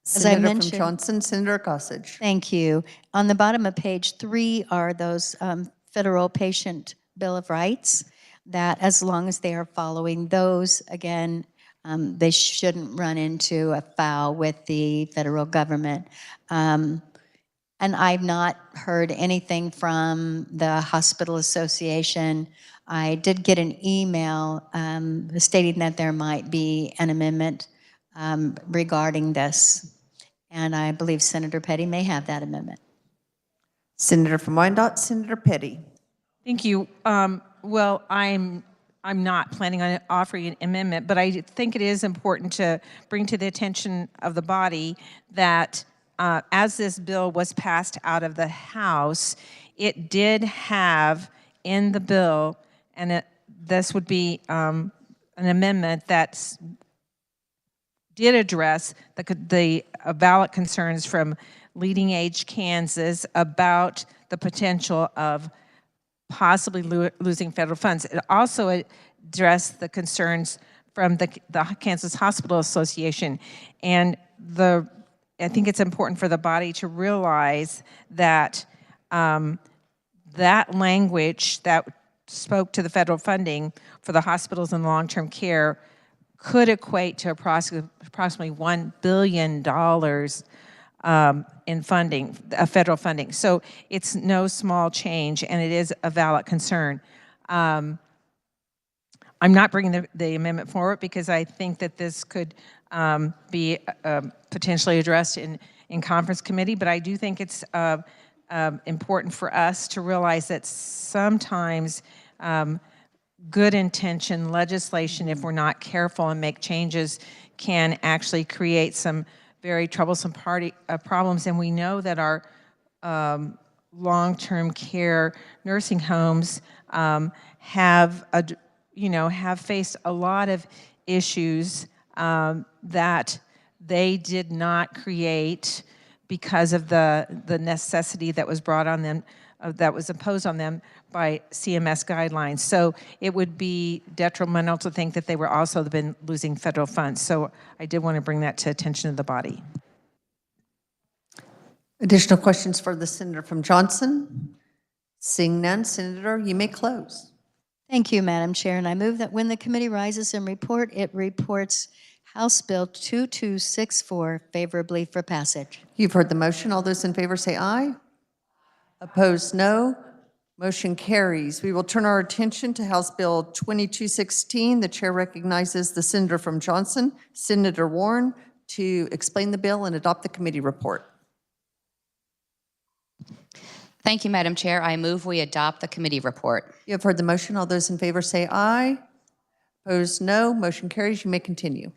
Senator from Johnson, Senator Gossage. Thank you. On the bottom of page 3 are those federal patient bill of rights that, as long as they are following those, again, they shouldn't run into a foul with the federal government. And I've not heard anything from the Hospital Association. I did get an email stating that there might be an amendment regarding this. And I believe Senator Petty may have that amendment. Senator from Wyandotte, Senator Petty. Thank you. Well, I'm not planning on offering an amendment, but I think it is important to bring to the attention of the body that as this bill was passed out of the House, it did have in the bill, and this would be an amendment that did address the valid concerns from Leading Age Kansas about the potential of possibly losing federal funds. It also addressed the concerns from the Kansas Hospital Association. And I think it's important for the body to realize that that language that spoke to the federal funding for the hospitals and long-term care could equate to approximately $1 billion in funding, federal funding. So it's no small change, and it is a valid concern. I'm not bringing the amendment forward because I think that this could be potentially addressed in conference committee, but I do think it's important for us to realize that sometimes good intention legislation, if we're not careful and make changes, can actually create some very troublesome problems. And we know that our long-term care nursing homes have faced a lot of issues that they did not create because of the necessity that was brought on them, that was imposed on them by CMS guidelines. So it would be detrimental to think that they were also been losing federal funds. So I did want to bring that to attention of the body. Additional questions for the Senator from Johnson? Seeing none, Senator, you may close. Thank you, Madam Chair. And I move that when the committee rises and it reports House Bill 2264 favorably for passage. You've heard the motion. All those in favor say aye. Opposed, no. Motion carries. We will turn our attention to House Bill 2216. The chair recognizes the Senator from Johnson, Senator Warren, to explain the bill and adopt the committee report. Thank you, Madam Chair. I move we adopt the committee report. You have heard the motion. All those in favor say aye. Opposed, no. Motion carries. You may continue.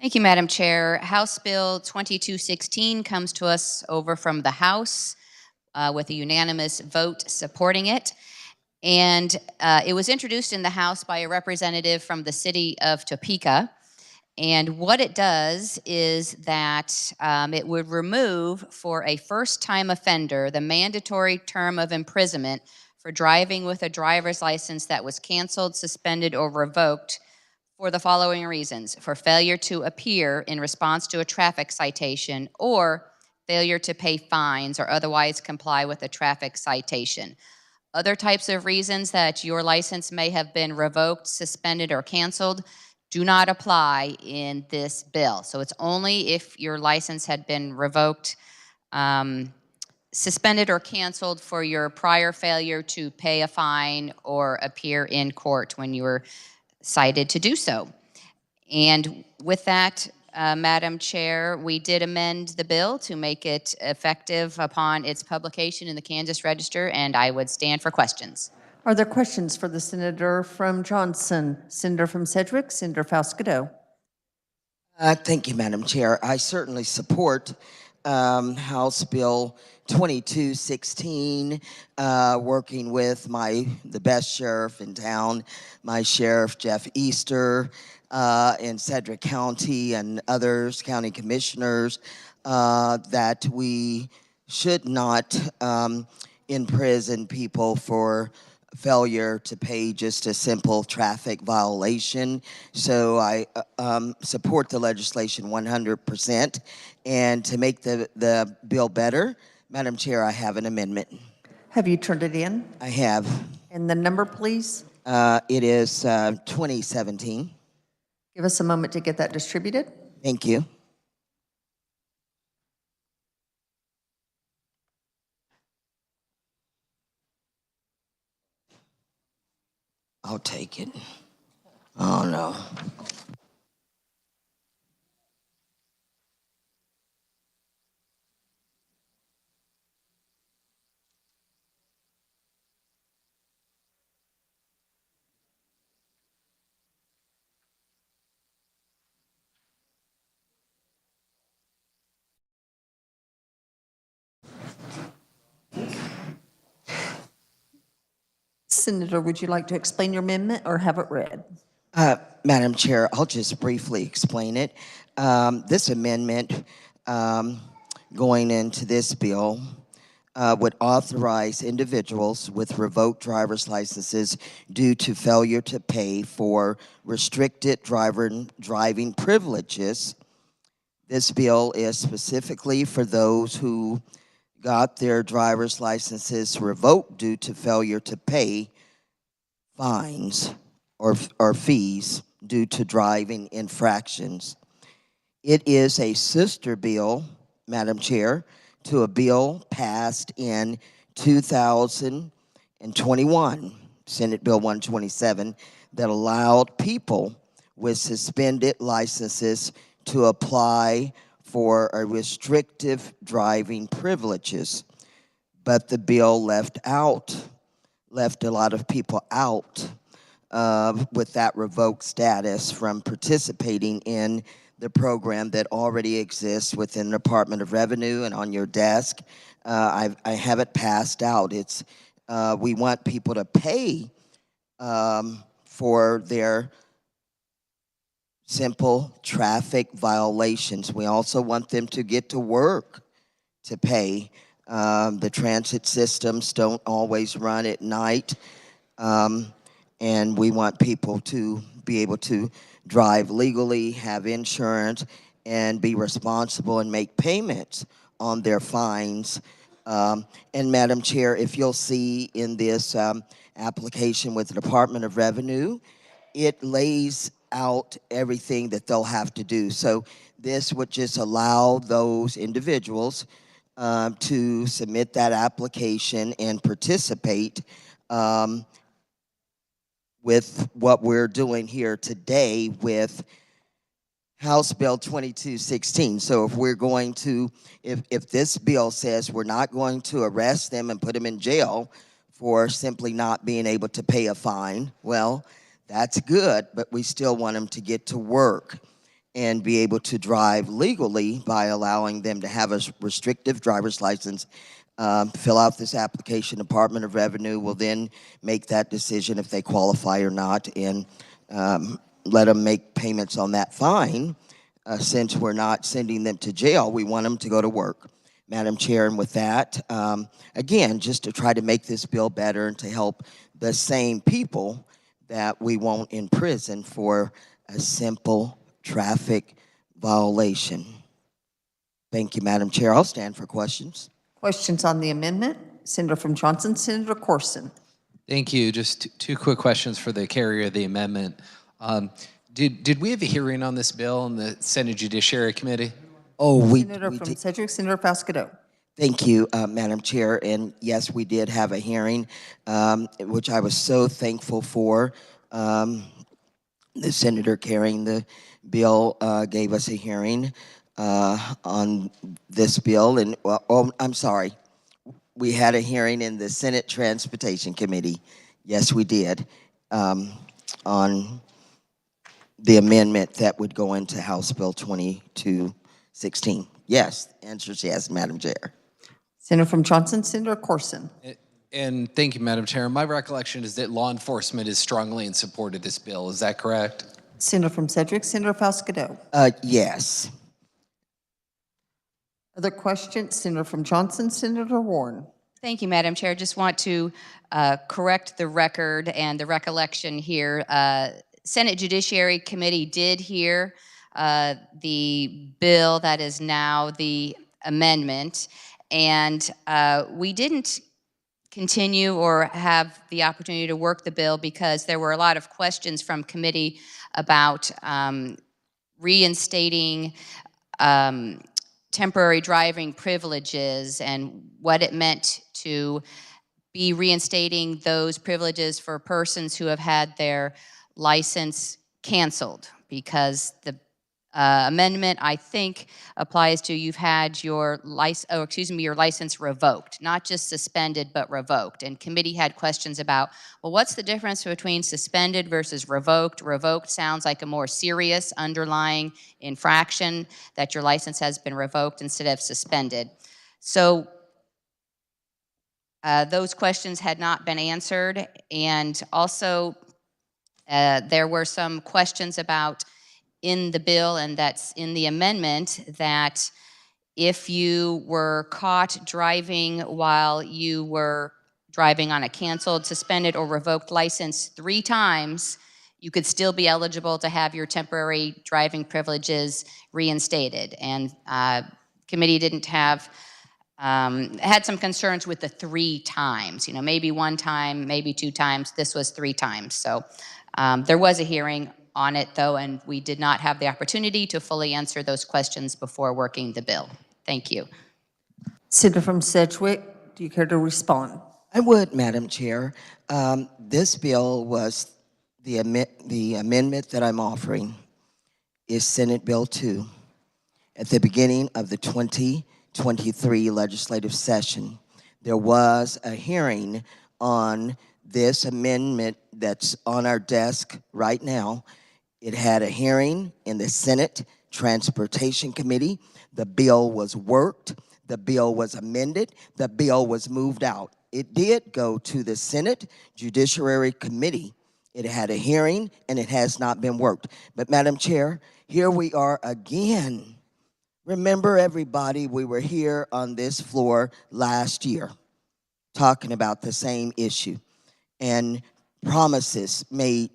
Thank you, Madam Chair. House Bill 2216 comes to us over from the House with a unanimous vote supporting it. And it was introduced in the House by a representative from the city of Topeka. And what it does is that it would remove for a first-time offender the mandatory term of imprisonment for driving with a driver's license that was canceled, suspended, or revoked for the following reasons: for failure to appear in response to a traffic citation, or failure to pay fines or otherwise comply with a traffic citation. Other types of reasons that your license may have been revoked, suspended, or canceled do not apply in this bill. So it's only if your license had been revoked suspended or canceled for your prior failure to pay a fine or appear in court when you were cited to do so. And with that, Madam Chair, we did amend the bill to make it effective upon its publication in the Kansas Register, and I would stand for questions. Are there questions for the senator from Johnson? Senator from Sedgwick, Senator Falscadeau. Thank you, Madam Chair. I certainly support House Bill 2216, working with the best sheriff in town, my sheriff, Jeff Easter, in Sedgwick County and others, county commissioners, that we should not imprison people for failure to pay just a simple traffic violation. So I support the legislation 100%. And to make the bill better, Madam Chair, I have an amendment. Have you turned it in? I have. And the number, please? It is 2017. Give us a moment to get that distributed. Thank you. I'll take it. Oh, no. Senator, would you like to explain your amendment or have it read? Madam Chair, I'll just briefly explain it. This amendment going into this bill would authorize individuals with revoked driver's licenses due to failure to pay for restricted driving privileges. This bill is specifically for those who got their driver's licenses revoked due to failure to pay fines or fees due to driving infractions. It is a sister bill, Madam Chair, to a bill passed in 2021, Senate Bill 127, that allowed people with suspended licenses to apply for a restrictive driving privileges. But the bill left a lot of people out with that revoked status from participating in the program that already exists within the Department of Revenue and on your desk. I have it passed out. It's we want people to pay for their simple traffic violations. We also want them to get to work to pay. The transit systems don't always run at night, and we want people to be able to drive legally, have insurance, and be responsible and make payments on their fines. And Madam Chair, if you'll see in this application with the Department of Revenue, it lays out everything that they'll have to do. So this would just allow those individuals to submit that application and participate with what we're doing here today with House Bill 2216. So if we're going to, if this bill says we're not going to arrest them and put them in jail for simply not being able to pay a fine, well, that's good, but we still want them to get to work and be able to drive legally by allowing them to have a restrictive driver's license, fill out this application. Department of Revenue will then make that decision if they qualify or not, and let them make payments on that fine. Since we're not sending them to jail, we want them to go to work. Madam Chair, and with that, again, just to try to make this bill better and to help the same people that we won't imprison for a simple traffic violation. Thank you, Madam Chair. I'll stand for questions. Questions on the amendment? Senator from Johnson, Senator Corson. Thank you. Just two quick questions for the carrier of the amendment. Did we have a hearing on this bill in the Senate Judiciary Committee? Oh, Senator from Sedgwick, Senator Falscadeau. Thank you, Madam Chair. And yes, we did have a hearing, which I was so thankful for. The senator carrying the bill gave us a hearing on this bill. And, I'm sorry, we had a hearing in the Senate Transportation Committee. Yes, we did, on the amendment that would go into House Bill 2216. Yes, answer is yes, Madam Chair. Senator from Johnson, Senator Corson. And thank you, Madam Chair. My recollection is that law enforcement is strongly in support of this bill. Is that correct? Senator from Sedgwick, Senator Falscadeau. Yes. Other questions? Senator from Johnson, Senator Warren. Thank you, Madam Chair. Just want to correct the record and the recollection here. Senate Judiciary Committee did hear the bill that is now the amendment, and we didn't continue or have the opportunity to work the bill because there were a lot of questions from committee about reinstating temporary driving privileges and what it meant to be reinstating those privileges for persons who have had their license canceled, because the amendment, I think, applies to you've had your your license revoked, not just suspended, but revoked. And committee had questions about, well, what's the difference between suspended versus revoked? Revoked sounds like a more serious underlying infraction, that your license has been revoked instead of suspended. So those questions had not been answered. And also there were some questions about in the bill, and that's in the amendment, that if you were caught driving while you were driving on a canceled, suspended, or revoked license 3 times, you could still be eligible to have your temporary driving privileges reinstated. And committee didn't have, had some concerns with the 3 times. You know, maybe 1 time, maybe 2 times. This was 3 times. So there was a hearing on it, though, and we did not have the opportunity to fully answer those questions before working the bill. Thank you. Senator from Sedgwick, do you care to respond? I would, Madam Chair. This bill was, the amendment that I'm offering is Senate Bill 2. At the beginning of the 2023 legislative session, there was a hearing on this amendment that's on our desk right now. It had a hearing in the Senate Transportation Committee. The bill was worked. The bill was amended. The bill was moved out. It did go to the Senate Judiciary Committee. It had a hearing, and it has not been worked. But, Madam Chair, here we are again. Remember, everybody, we were here on this floor last year talking about the same issue. And promises made,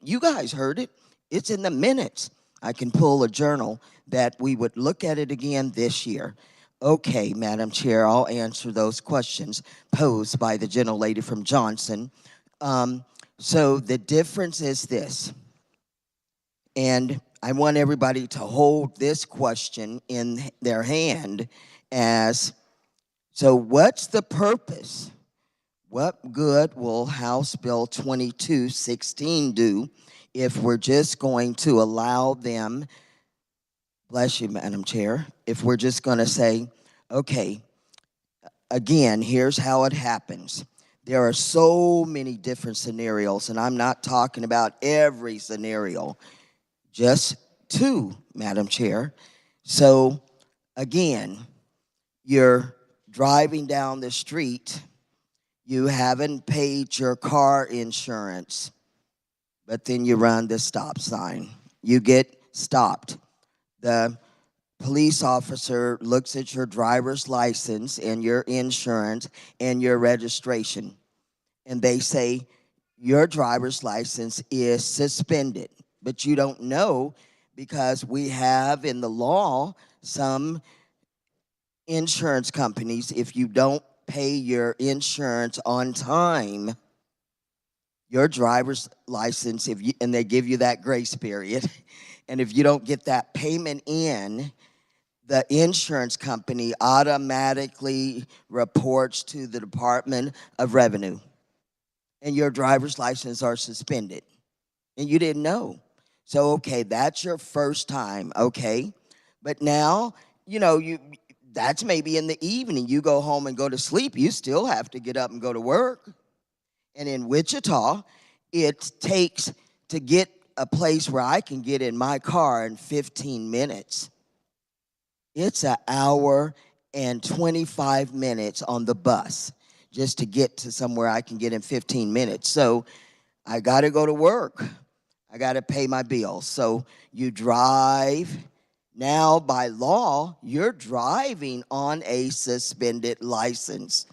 you guys heard it, it's in the minutes. I can pull a journal that we would look at it again this year. Okay, Madam Chair, I'll answer those questions posed by the gentlelady from Johnson. So the difference is this, and I want everybody to hold this question in their hand as, so what's the purpose? What good will House Bill 2216 do if we're just going to allow them, bless you, Madam Chair, if we're just going to say, okay, again, here's how it happens. There are so many different scenarios, and I'm not talking about every scenario, just 2, Madam Chair. So, again, you're driving down the street, you haven't paid your car insurance, but then you run the stop sign. You get stopped. The police officer looks at your driver's license and your insurance and your registration, and they say your driver's license is suspended. But you don't know, because we have in the law some insurance companies, if you don't pay your insurance on time, your driver's license, and they give you that grace period, and if you don't get that payment in, the insurance company automatically reports to the Department of Revenue, and your driver's license are suspended, and you didn't know. So, okay, that's your first time, okay? But now, you know, that's maybe in the evening. You go home and go to sleep. You still have to get up and go to work. And in Wichita, it takes to get a place where I can get in my car in 15 minutes. It's an hour and 25 minutes on the bus just to get to somewhere I can get in 15 minutes. So I got to go to work. I got to pay my bills. So you drive. Now, by law, you're driving on a suspended license.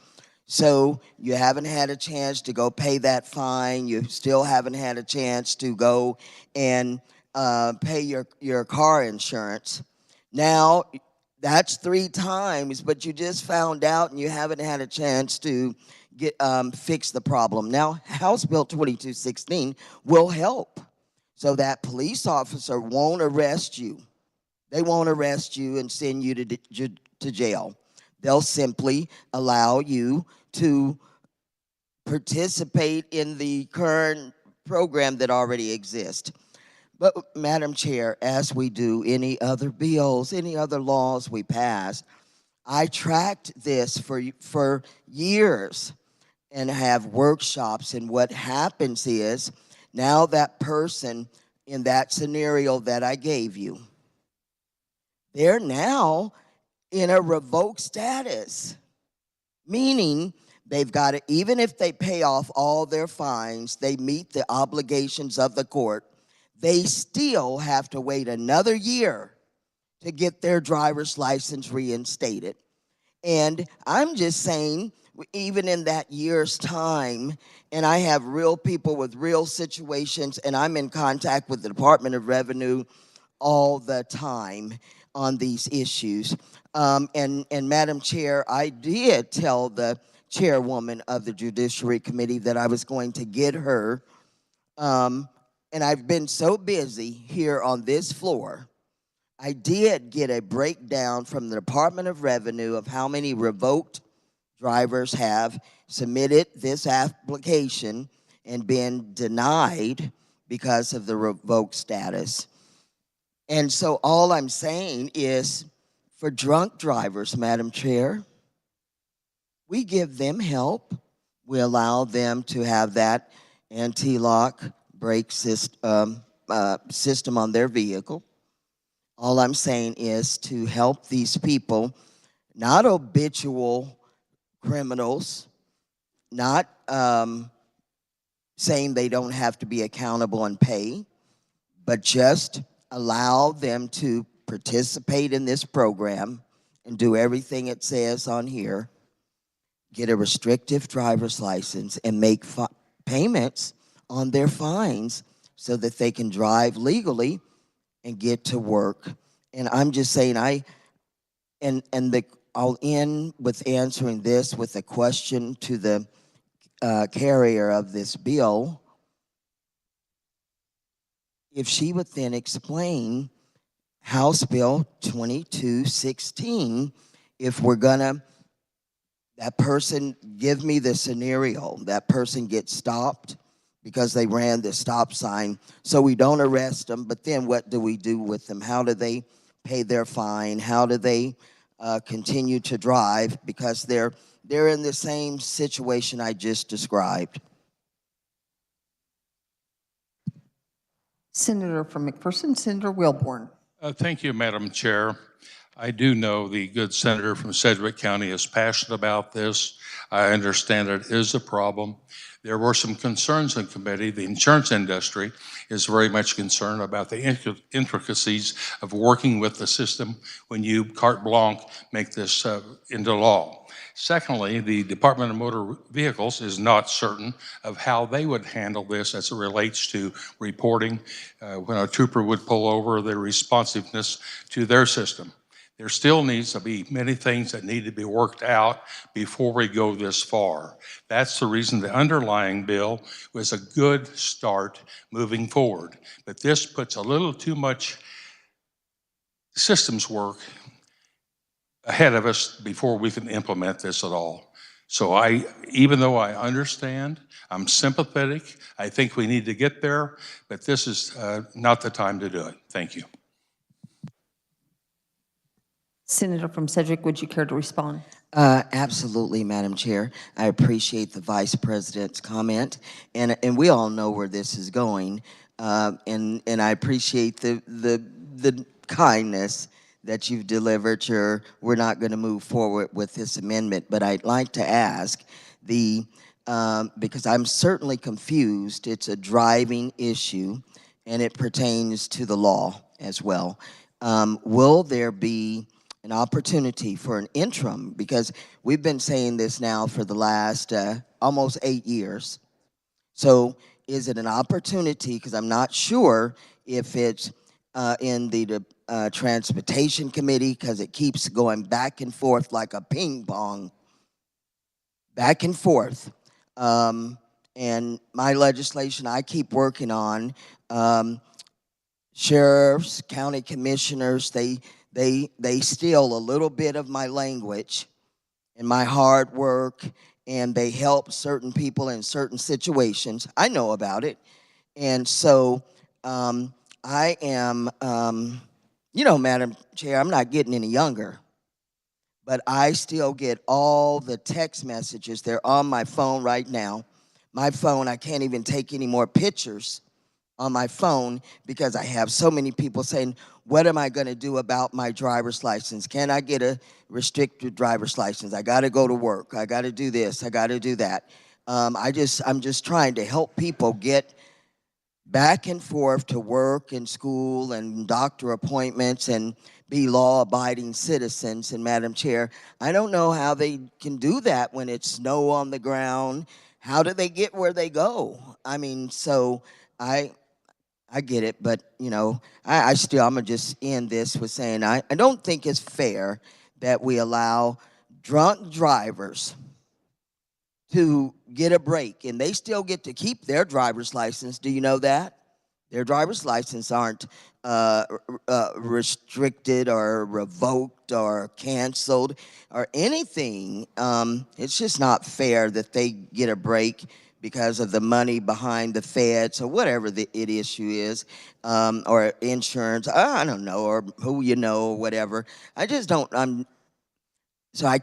So you haven't had a chance to go pay that fine. You still haven't had a chance to go and pay your car insurance. Now, that's 3 times, but you just found out and you haven't had a chance to get fix the problem. Now, House Bill 2216 will help so that police officer won't arrest you. They won't arrest you and send you to jail. They'll simply allow you to participate in the current program that already exists. But, Madam Chair, as we do any other bills, any other laws we pass, I tracked this for years and have workshops, and what happens is now that person in that scenario that I gave you, they're now in a revoked status, meaning they've got to, even if they pay off all their fines, they meet the obligations of the court, they still have to wait another year to get their driver's license reinstated. And I'm just saying, even in that year's time, and I have real people with real situations, and I'm in contact with the Department of Revenue all the time on these issues. And Madam Chair, I did tell the chairwoman of the Judiciary Committee that I was going to get her, and I've been so busy here on this floor, I did get a breakdown from the Department of Revenue of how many revoked drivers have submitted this application and been denied because of the revoked status. And so all I'm saying is, for drunk drivers, Madam Chair, we give them help. We allow them to have that anti-lock brake system on their vehicle. All I'm saying is to help these people, not habitual criminals, not saying they don't have to be accountable and pay, but just allow them to participate in this program and do everything it says on here, get a restrictive driver's license, and make payments on their fines so that they can drive legally and get to work. And I'm just saying, I'll end with answering this with a question to the carrier of this bill. If she would then explain House Bill 2216, if we're gonna, that person, give me the scenario, that person gets stopped because they ran the stop sign, so we don't arrest them, but then what do we do with them? How do they pay their fine? How do they continue to drive? Because they're in the same situation I just described. Senator from McPherson, Senator Wilborn. Thank you, Madam Chair. I do know the good senator from Sedgwick County is passionate about this. I understand it is a problem. There were some concerns in committee. The insurance industry is very much concerned about the intricacies of working with the system when you carte blanche make this into law. Secondly, the Department of Motor Vehicles is not certain of how they would handle this as it relates to reporting when a trooper would pull over, the responsiveness to their system. There still needs to be many things that need to be worked out before we go this far. That's the reason the underlying bill was a good start moving forward. But this puts a little too much systems work ahead of us before we can implement this at all. So even though I understand, I'm sympathetic, I think we need to get there, but this is not the time to do it. Thank you. Senator from Sedgwick, would you care to respond? Absolutely, Madam Chair. I appreciate the Vice President's comment, and we all know where this is going, and I appreciate the kindness that you've delivered. We're not going to move forward with this amendment, but I'd like to ask because I'm certainly confused. It's a driving issue, and it pertains to the law as well. Will there be an opportunity for an interim, because we've been saying this now for the last almost 8 years. So is it an opportunity, because I'm not sure if it's in the Transportation Committee, because it keeps going back and forth like a ping pong, back and forth. And my legislation I keep working on, sheriffs, county commissioners, they steal a little bit of my language and my hard work, and they help certain people in certain situations. I know about it. And so I am, you know, Madam Chair, I'm not getting any younger, but I still get all the text messages. They're on my phone right now. My phone, I can't even take any more pictures on my phone because I have so many people saying, what am I going to do about my driver's license? Can I get a restricted driver's license? I got to go to work. I got to do this. I got to do that. I'm just trying to help people get back and forth to work and school and doctor appointments and be law-abiding citizens. And Madam Chair, I don't know how they can do that when it's snow on the ground. How do they get where they go? I mean, so I get it, but you know, I'm gonna just end this with saying I don't think it's fair that we allow drunk drivers to get a break, and they still get to keep their driver's license. Do you know that? Their driver's license aren't restricted or revoked or canceled or anything. It's just not fair that they get a break because of the money behind the feds or whatever the issue is, or insurance, I don't know, or who you know, or whatever. I just don't, so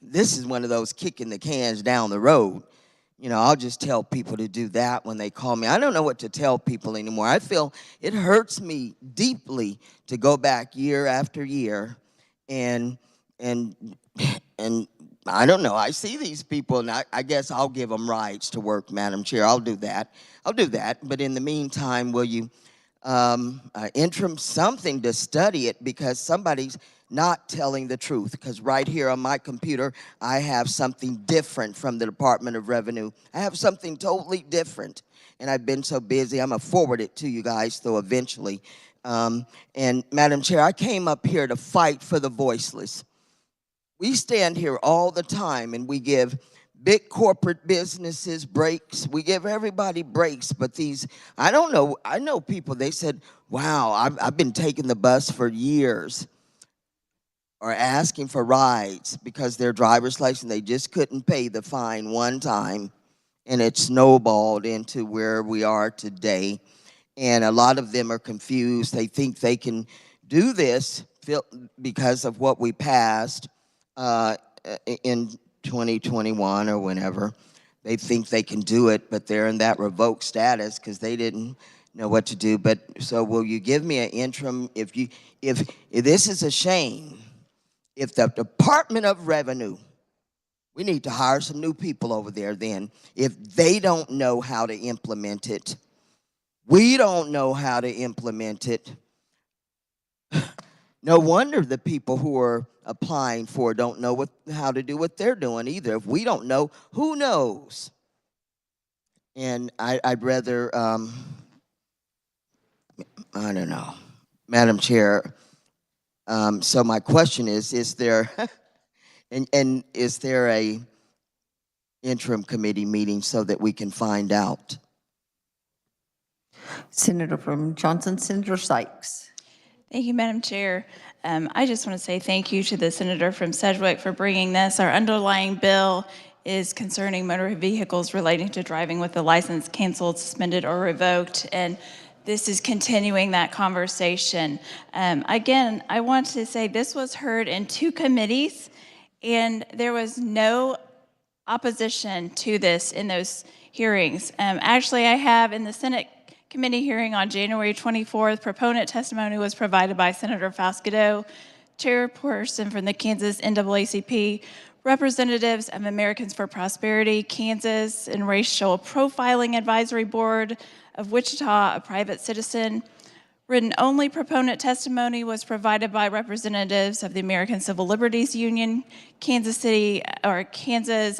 this is one of those kicking the cans down the road. You know, I'll just tell people to do that when they call me. I don't know what to tell people anymore. I feel it hurts me deeply to go back year after year and I don't know. I see these people, and I guess I'll give them rights to work, Madam Chair. I'll do that. But in the meantime, will you interim something to study it, because somebody's not telling the truth. Because right here on my computer, I have something different from the Department of Revenue. I have something totally different. And I've been so busy, I'm going to forward it to you guys, though, eventually. And Madam Chair, I came up here to fight for the voiceless. We stand here all the time and we give big corporate businesses breaks. We give everybody breaks, but these, I don't know, I know people, they said, wow, I've been taking the bus for years, or asking for rides because their driver's license, they just couldn't pay the fine one time, and it snowballed into where we are today. And a lot of them are confused. They think they can do this because of what we passed in 2021 or whenever. They think they can do it, but they're in that revoked status because they didn't know what to do. But so will you give me an interim? If this is a shame, if the Department of Revenue, we need to hire some new people over there then. If they don't know how to implement it, we don't know how to implement it. No wonder the people who are applying for don't know how to do what they're doing either. If we don't know, who knows? And I'd rather, I don't know. Madam Chair, so my question is there, and is there a interim committee meeting so that we can find out? Senator from Johnson, Senator Sykes. Thank you, Madam Chair. I just want to say thank you to the senator from Sedgwick for bringing this. Our underlying bill is concerning motor vehicles relating to driving with the license canceled, suspended, or revoked, and this is continuing that conversation. Again, I want to say this was heard in 2 committees, and there was no opposition to this in those hearings. Actually, I have in the Senate committee hearing on January 24th, proponent testimony was provided by Senator Fasquedo, chairperson from the Kansas NAACP, representatives of Americans for Prosperity, Kansas, and Racial Profiling Advisory Board of Wichita, a private citizen. Written only proponent testimony was provided by representatives of the American Civil Liberties Union, Kansas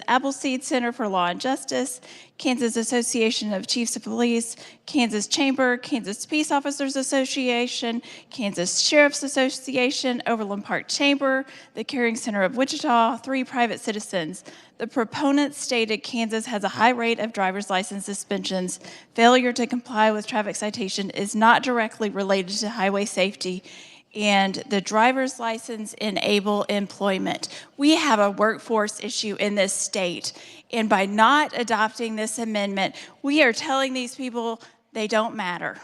Appleseed Center for Law and Justice, Kansas Association of Chiefs of Police, Kansas Chamber, Kansas Peace Officers Association, Kansas Sheriff's Association, Overland Park Chamber, the Caring Center of Wichita, 3 private citizens. The proponents stated Kansas has a high rate of driver's license suspensions. Failure to comply with traffic citation is not directly related to highway safety, and the driver's license enable employment. We have a workforce issue in this state, and by not adopting this amendment, we are telling these people they don't matter,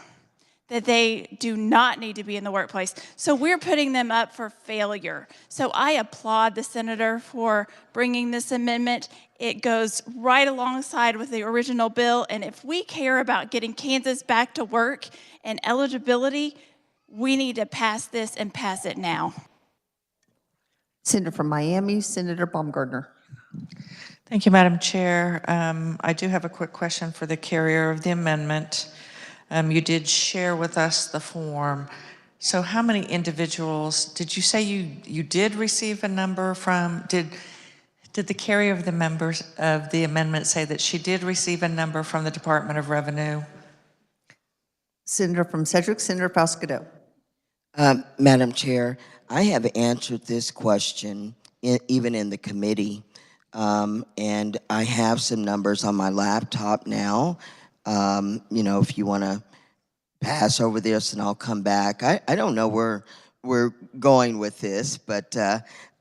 that they do not need to be in the workplace. So we're putting them up for failure. So I applaud the senator for bringing this amendment. It goes right alongside with the original bill, and if we care about getting Kansas back to work and eligibility, we need to pass this and pass it now. Senator from Miami, Senator Baumgardner. Thank you, Madam Chair. I do have a quick question for the carrier of the amendment. You did share with us the form. So how many individuals, did you say you did receive a number from, did the carrier of the members of the amendment say that she did receive a number from the Department of Revenue? Senator from Sedgwick, Senator Fasquedo. Madam Chair, I have answered this question even in the committee, and I have some numbers on my laptop now. You know, if you want to pass over this and I'll come back. I don't know where we're going with this, but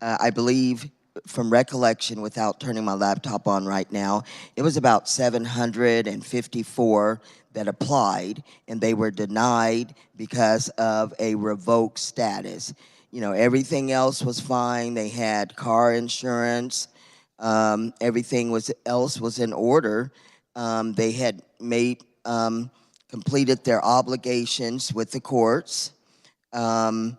I believe from recollection, without turning my laptop on right now, it was about 754 that applied, and they were denied because of a revoked status. You know, everything else was fine. They had car insurance. Everything else was in order. They had completed their obligations with the courts, and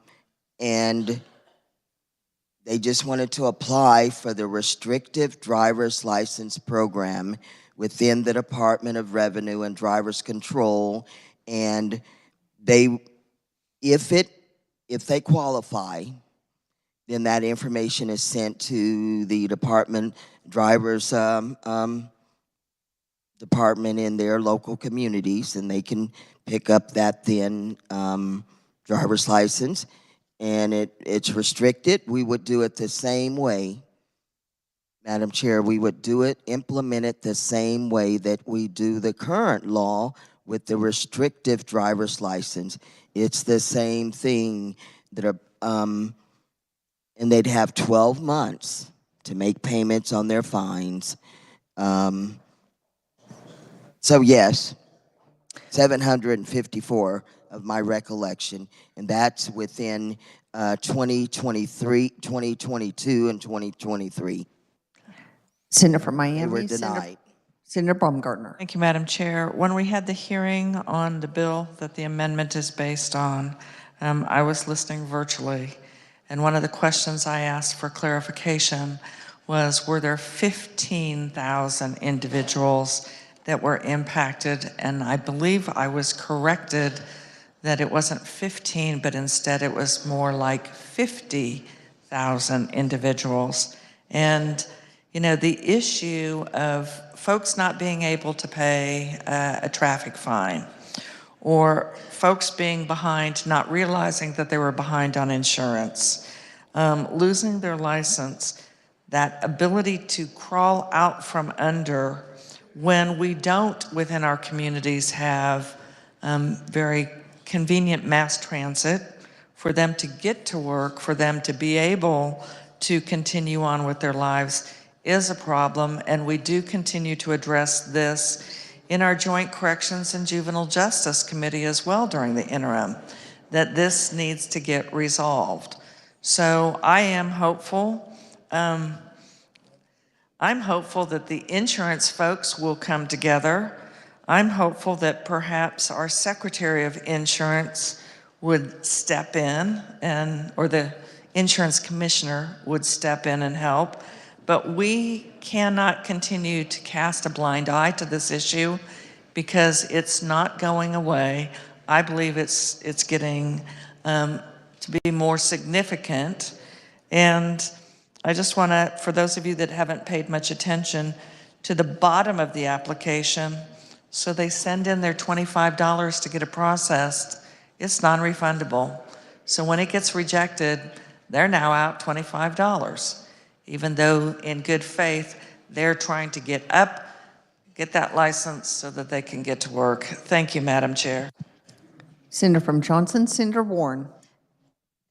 they just wanted to apply for the restrictive driver's license program within the Department of Revenue and Driver's Control, and if they qualify, then that information is sent to the department drivers department in their local communities, and they can pick up that then driver's license, and it's restricted. We would do it the same way, Madam Chair. We would implement it the same way that we do the current law with the restrictive driver's license. It's the same thing that and they'd have 12 months to make payments on their fines. So yes, 754 of my recollection, and that's within 2023, 2022, and 2023. Senator from Miami. They were denied. Senator Baumgardner. Thank you, Madam Chair. When we had the hearing on the bill that the amendment is based on, I was listening virtually, and one of the questions I asked for clarification was, were there 15,000 individuals that were impacted? And I believe I was corrected that it wasn't 15, but instead it was more like 50,000 individuals. And, you know, the issue of folks not being able to pay a traffic fine, or folks being behind, not realizing that they were behind on insurance, losing their license, that ability to crawl out from under when we don't within our communities have very convenient mass transit for them to get to work, for them to be able to continue on with their lives is a problem, and we do continue to address this in our Joint Corrections and Juvenile Justice Committee as well during the interim, that this needs to get resolved. So I am hopeful. I'm hopeful that the insurance folks will come together. I'm hopeful that perhaps our Secretary of Insurance would step in or the insurance commissioner would step in and help. But we cannot continue to cast a blind eye to this issue because it's not going away. I believe it's getting to be more significant. And I just want to, for those of you that haven't paid much attention, to the bottom of the application, so they send in their $25 to get it processed. It's non-refundable. So when it gets rejected, they're now out $25, even though in good faith, they're trying to get that license so that they can get to work. Thank you, Madam Chair. Senator from Johnson, Senator Warren.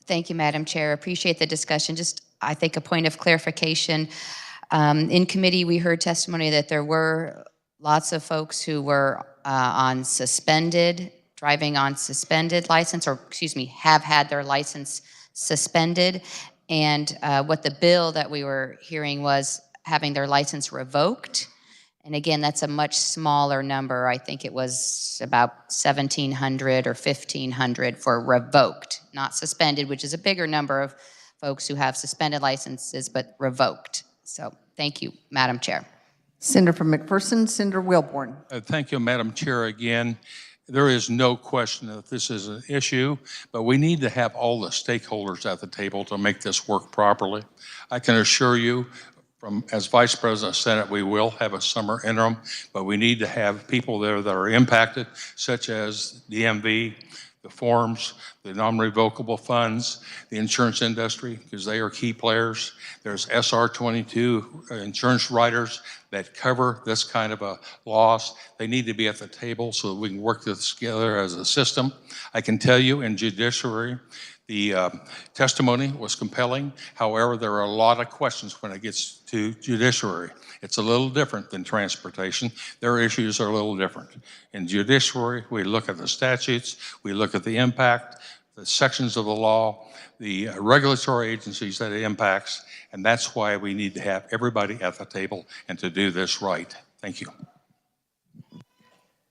Thank you, Madam Chair. Appreciate the discussion. Just, I think, a point of clarification. In committee, we heard testimony that there were lots of folks who were driving on suspended license, or excuse me, have had their license suspended. And what the bill that we were hearing was having their license revoked. And again, that's a much smaller number. I think it was about 1,700 or 1,500 for revoked, not suspended, which is a bigger number of folks who have suspended licenses, but revoked. So thank you, Madam Chair. Senator from McPherson, Senator Wilborn. Thank you, Madam Chair, again. There is no question that this is an issue, but we need to have all the stakeholders at the table to make this work properly. I can assure you, as Vice President of Senate, we will have a summer interim, but we need to have people there that are impacted, such as DMV, the forms, the non-revocable funds, the insurance industry, because they are key players. There's SR22 insurance writers that cover this kind of a loss. They need to be at the table so that we can work this together as a system. I can tell you in judiciary, the testimony was compelling. However, there are a lot of questions when it gets to judiciary. It's a little different than transportation. Their issues are a little different. In judiciary, we look at the statutes, we look at the impact, the sections of the law, the regulatory agencies that it impacts, and that's why we need to have everybody at the table and to do this right. Thank you.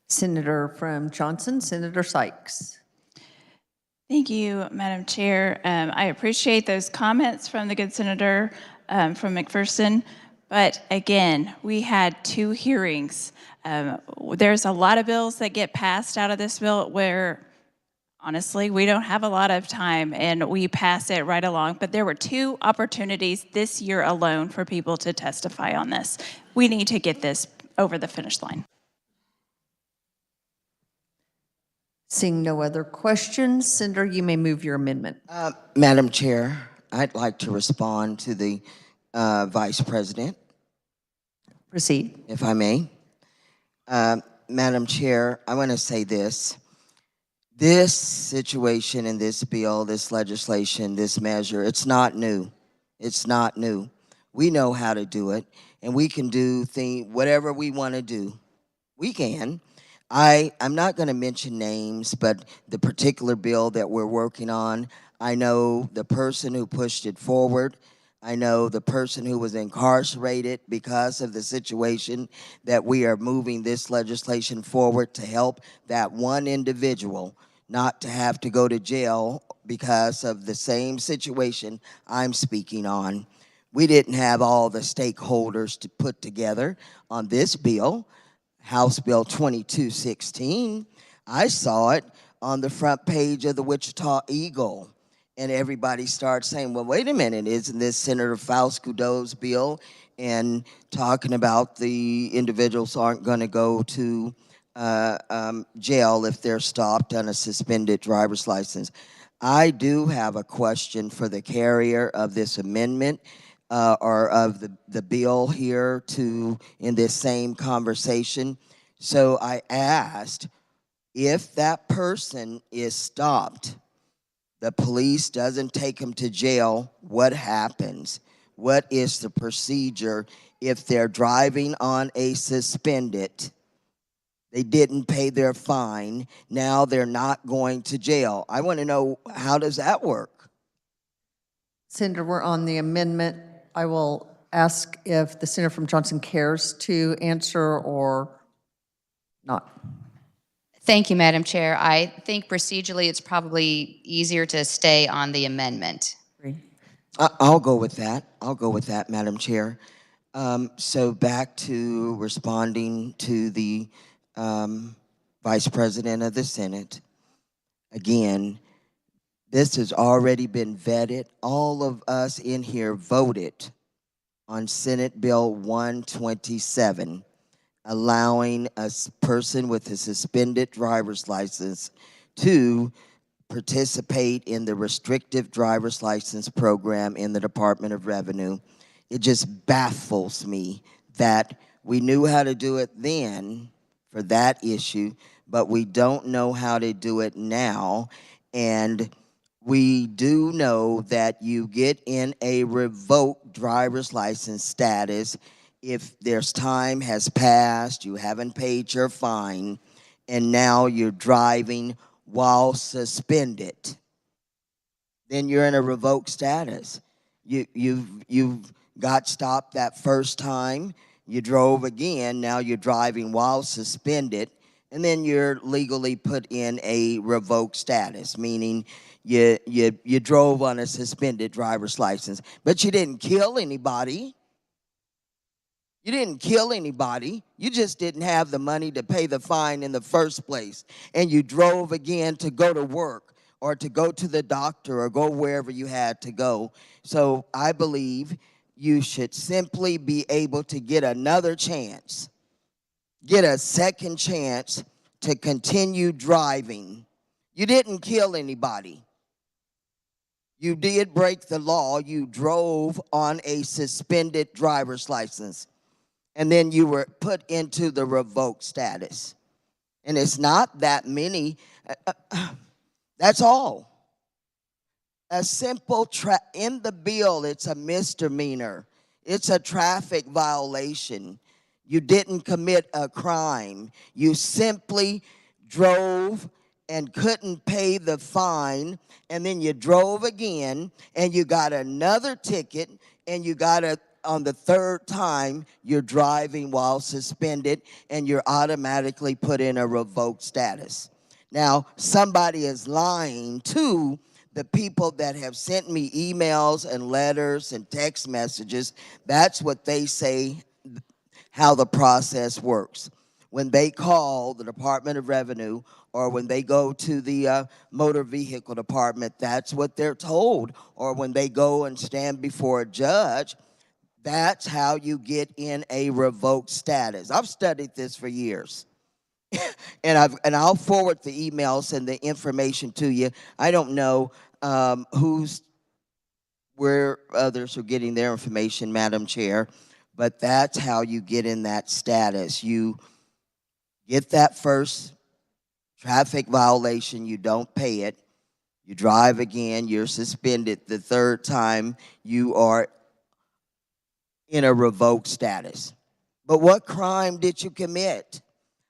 Senator from Johnson, Senator Sykes. Thank you, Madam Chair. I appreciate those comments from the good senator from McPherson. But again, we had 2 hearings. There's a lot of bills that get passed out of this bill where, honestly, we don't have a lot of time and we pass it right along. But there were 2 opportunities this year alone for people to testify on this. We need to get this over the finish line. Seeing no other questions, Senator, you may move your amendment. Madam Chair, I'd like to respond to the Vice President. Proceed. If I may. Madam Chair, I want to say this. This situation in this bill, this legislation, this measure, it's not new. It's not new. We know how to do it, and we can do whatever we want to do. We can. I'm not going to mention names, but the particular bill that we're working on, I know the person who pushed it forward. I know the person who was incarcerated because of the situation that we are moving this legislation forward to help that one individual not to have to go to jail because of the same situation I'm speaking on. We didn't have all the stakeholders to put together on this bill. House Bill 2216, I saw it on the front page of the Wichita Eagle. And everybody starts saying, well, wait a minute, isn't this Senator Faust-Coudeau's bill? And talking about the individuals aren't going to go to jail if they're stopped on a suspended driver's license. I do have a question for the carrier of this amendment. Or of the bill here in this same conversation. So I asked, if that person is stopped the police doesn't take them to jail, what happens? What is the procedure if they're driving on a suspended? They didn't pay their fine. Now they're not going to jail. I want to know, how does that work? Senator, we're on the amendment. I will ask if the senator from Johnson cares to answer or not. Thank you, Madam Chair. I think procedurally it's probably easier to stay on the amendment. I'll go with that. I'll go with that, Madam Chair. So back to responding to the Vice President of the Senate. Again, this has already been vetted. All of us in here voted on Senate Bill 127, allowing a person with a suspended driver's license to participate in the restrictive driver's license program in the Department of Revenue. It just baffles me that we knew how to do it then for that issue, but we don't know how to do it now. And we do know that you get in a revoked driver's license status if there's time has passed, you haven't paid your fine, and now you're driving while suspended. Then you're in a revoked status. You've got stopped that first time, you drove again, now you're driving while suspended, and then you're legally put in a revoked status, meaning you drove on a suspended driver's license, but you didn't kill anybody. You didn't kill anybody. You just didn't have the money to pay the fine in the first place, and you drove again to go to work or to go to the doctor or go wherever you had to go. So I believe you should simply be able to get another chance, get a second chance to continue driving. You didn't kill anybody. You did break the law. You drove on a suspended driver's license, and then you were put into the revoked status. And it's not that many. That's all. A simple, in the bill, it's a misdemeanor. It's a traffic violation. You didn't commit a crime. You simply drove and couldn't pay the fine, and then you drove again, and you got another ticket, and you got on the third time, you're driving while suspended, and you're automatically put in a revoked status. Now, somebody is lying to the people that have sent me emails and letters and text messages. That's what they say, how the process works. When they call the Department of Revenue or when they go to the motor vehicle department, that's what they're told. Or when they go and stand before a judge, that's how you get in a revoked status. I've studied this for years. And I'll forward the emails and the information to you. I don't know where others are getting their information, Madam Chair, but that's how you get in that status. You get that first traffic violation, you don't pay it, you drive again, you're suspended. The third time, you are in a revoked status. But what crime did you commit?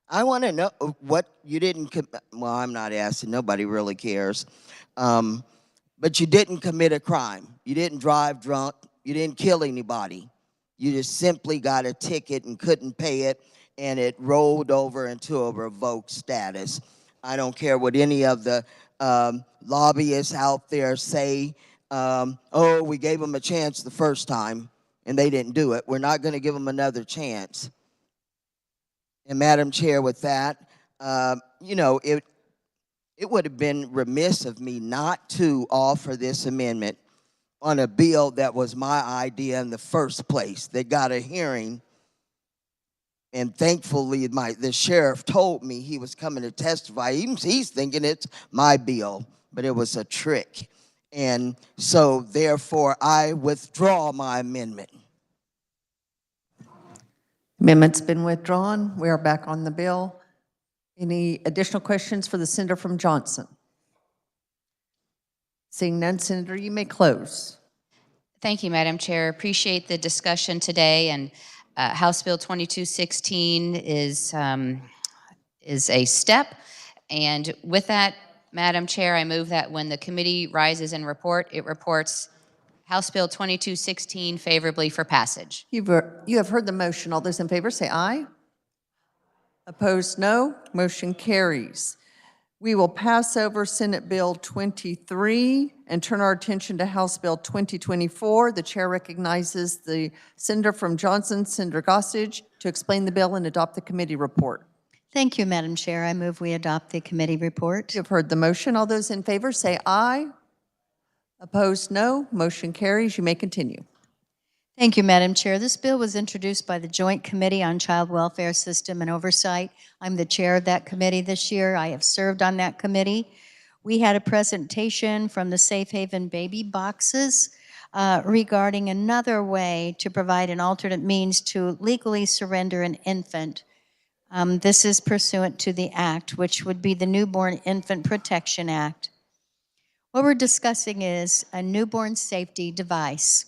I want to know what you didn't commit. Well, I'm not asking. Nobody really cares. But you didn't commit a crime. You didn't drive drunk. You didn't kill anybody. You just simply got a ticket and couldn't pay it, and it rolled over into a revoked status. I don't care what any of the lobbyists out there say. Oh, we gave them a chance the first time, and they didn't do it. We're not going to give them another chance. And Madam Chair, with that, it would have been remiss of me not to offer this amendment on a bill that was my idea in the first place, that got a hearing. And thankfully, the sheriff told me he was coming to testify. He's thinking it's my bill, but it was a trick. And so, therefore, I withdraw my amendment. Amendment's been withdrawn. We are back on the bill. Any additional questions for the senator from Johnson? Seeing none, Senator, you may close. Thank you, Madam Chair. Appreciate the discussion today, and House Bill 2216 is a step. And with that, Madam Chair, I move that when the committee rises and it reports House Bill 2216 favorably for passage. You have heard the motion. All those in favor say aye. Opposed, no. Motion carries. We will pass over Senate Bill 23 and turn our attention to House Bill 2024. The chair recognizes the senator from Johnson, Senator Gossage, to explain the bill and adopt the committee report. Thank you, Madam Chair. I move we adopt the committee report. You have heard the motion. All those in favor say aye. Opposed, no. Motion carries. You may continue. Thank you, Madam Chair. This bill was introduced by the Joint Committee on Child Welfare System and Oversight. I'm the chair of that committee this year. I have served on that committee. We had a presentation from the Safe Haven baby boxes regarding another way to provide an alternate means to legally surrender an infant. This is pursuant to the Act, which would be the Newborn Infant Protection Act. What we're discussing is a newborn safety device.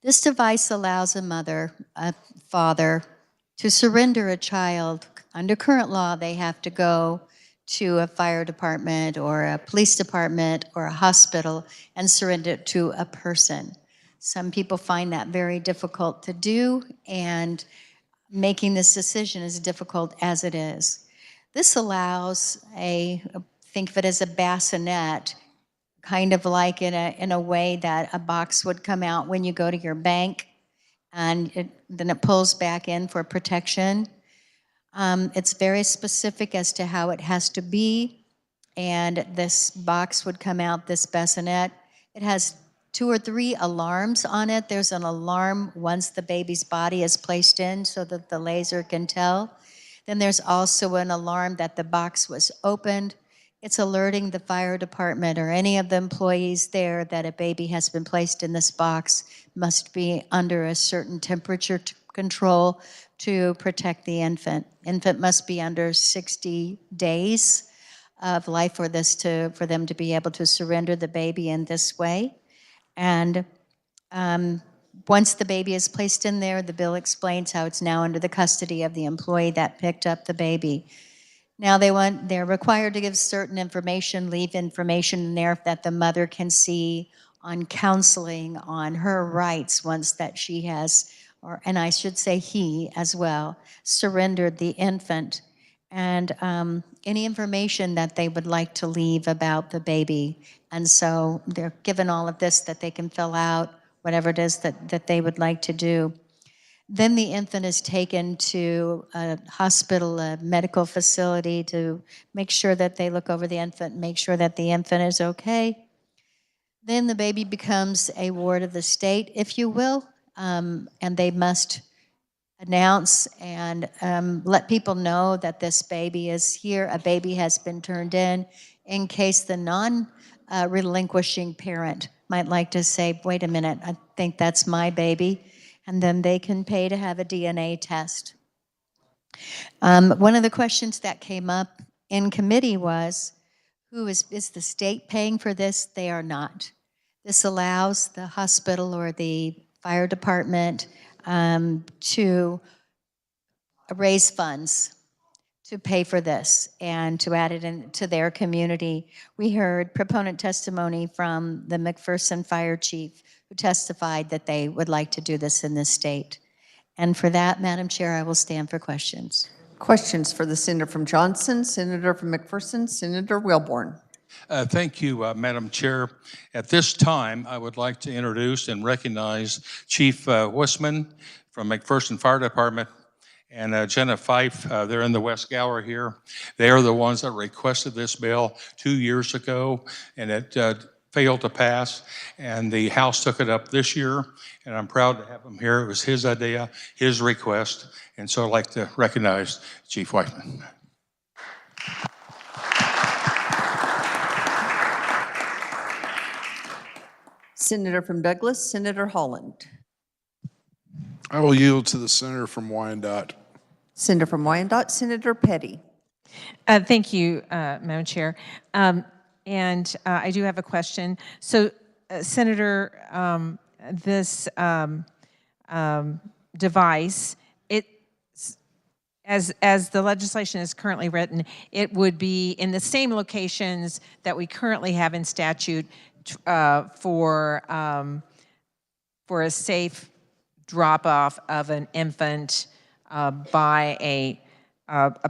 This device allows a mother, a father, to surrender a child. Under current law, they have to go to a fire department or a police department or a hospital and surrender it to a person. Some people find that very difficult to do, and making this decision is difficult as it is. This allows think of it as a bassinet, kind of like in a way that a box would come out when you go to your bank, and then it pulls back in for protection. It's very specific as to how it has to be, and this box would come out, this bassinet. It has 2 or 3 alarms on it. There's an alarm once the baby's body is placed in so that the laser can tell. Then there's also an alarm that the box was opened. It's alerting the fire department or any of the employees there that a baby has been placed in this box, must be under a certain temperature control to protect the infant. Infant must be under 60 days of life for them to be able to surrender the baby in this way. And once the baby is placed in there, the bill explains how it's now under the custody of the employee that picked up the baby. Now they're required to give certain information, leave information in there that the mother can see on counseling on her rights once that she has, and I should say he as well, surrendered the infant. And any information that they would like to leave about the baby. And so they're given all of this that they can fill out, whatever it is that they would like to do. Then the infant is taken to a hospital, a medical facility, to make sure that they look over the infant, make sure that the infant is okay. Then the baby becomes a ward of the state, if you will, and they must announce and let people know that this baby is here, a baby has been turned in case the non-relinquishing parent might like to say, wait a minute, I think that's my baby. And then they can pay to have a DNA test. One of the questions that came up in committee was, is the state paying for this? They are not. This allows the hospital or the fire department to raise funds to pay for this and to add it into their community. We heard proponent testimony from the McPherson Fire Chief, who testified that they would like to do this in this state. And for that, Madam Chair, I will stand for questions. Questions for the senator from Johnson, senator from McPherson, Senator Wilborn. Thank you, Madam Chair. At this time, I would like to introduce and recognize Chief Wissman from McPherson Fire Department and Jenna Fife. They're in the West Gallery here. They are the ones that requested this bill 2 years ago, and it failed to pass, and the House took it up this year, and I'm proud to have him here. It was his idea, his request, and so I'd like to recognize Chief Whiteman. Senator from Douglas, Senator Holland. I will yield to the senator from Wyandotte. Senator from Wyandotte, Senator Petty. Thank you, Madam Chair. I do have a question. So, Senator, this device, as the legislation is currently written, it would be in the same locations that we currently have in statute for a safe drop-off of an infant by a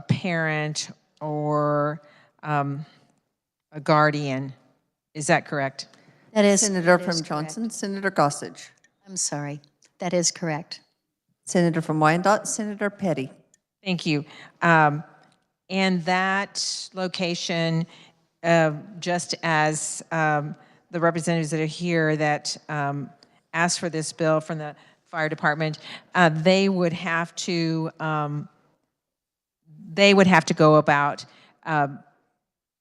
parent or a guardian. Is that correct? That is Senator that from is Johnson, correct. Senator Gossage. I'm sorry. That is correct. Senator from Wyandotte, Senator Petty. Thank you. And that location, just as the representatives that are here that asked for this bill from the fire department, they would have to go about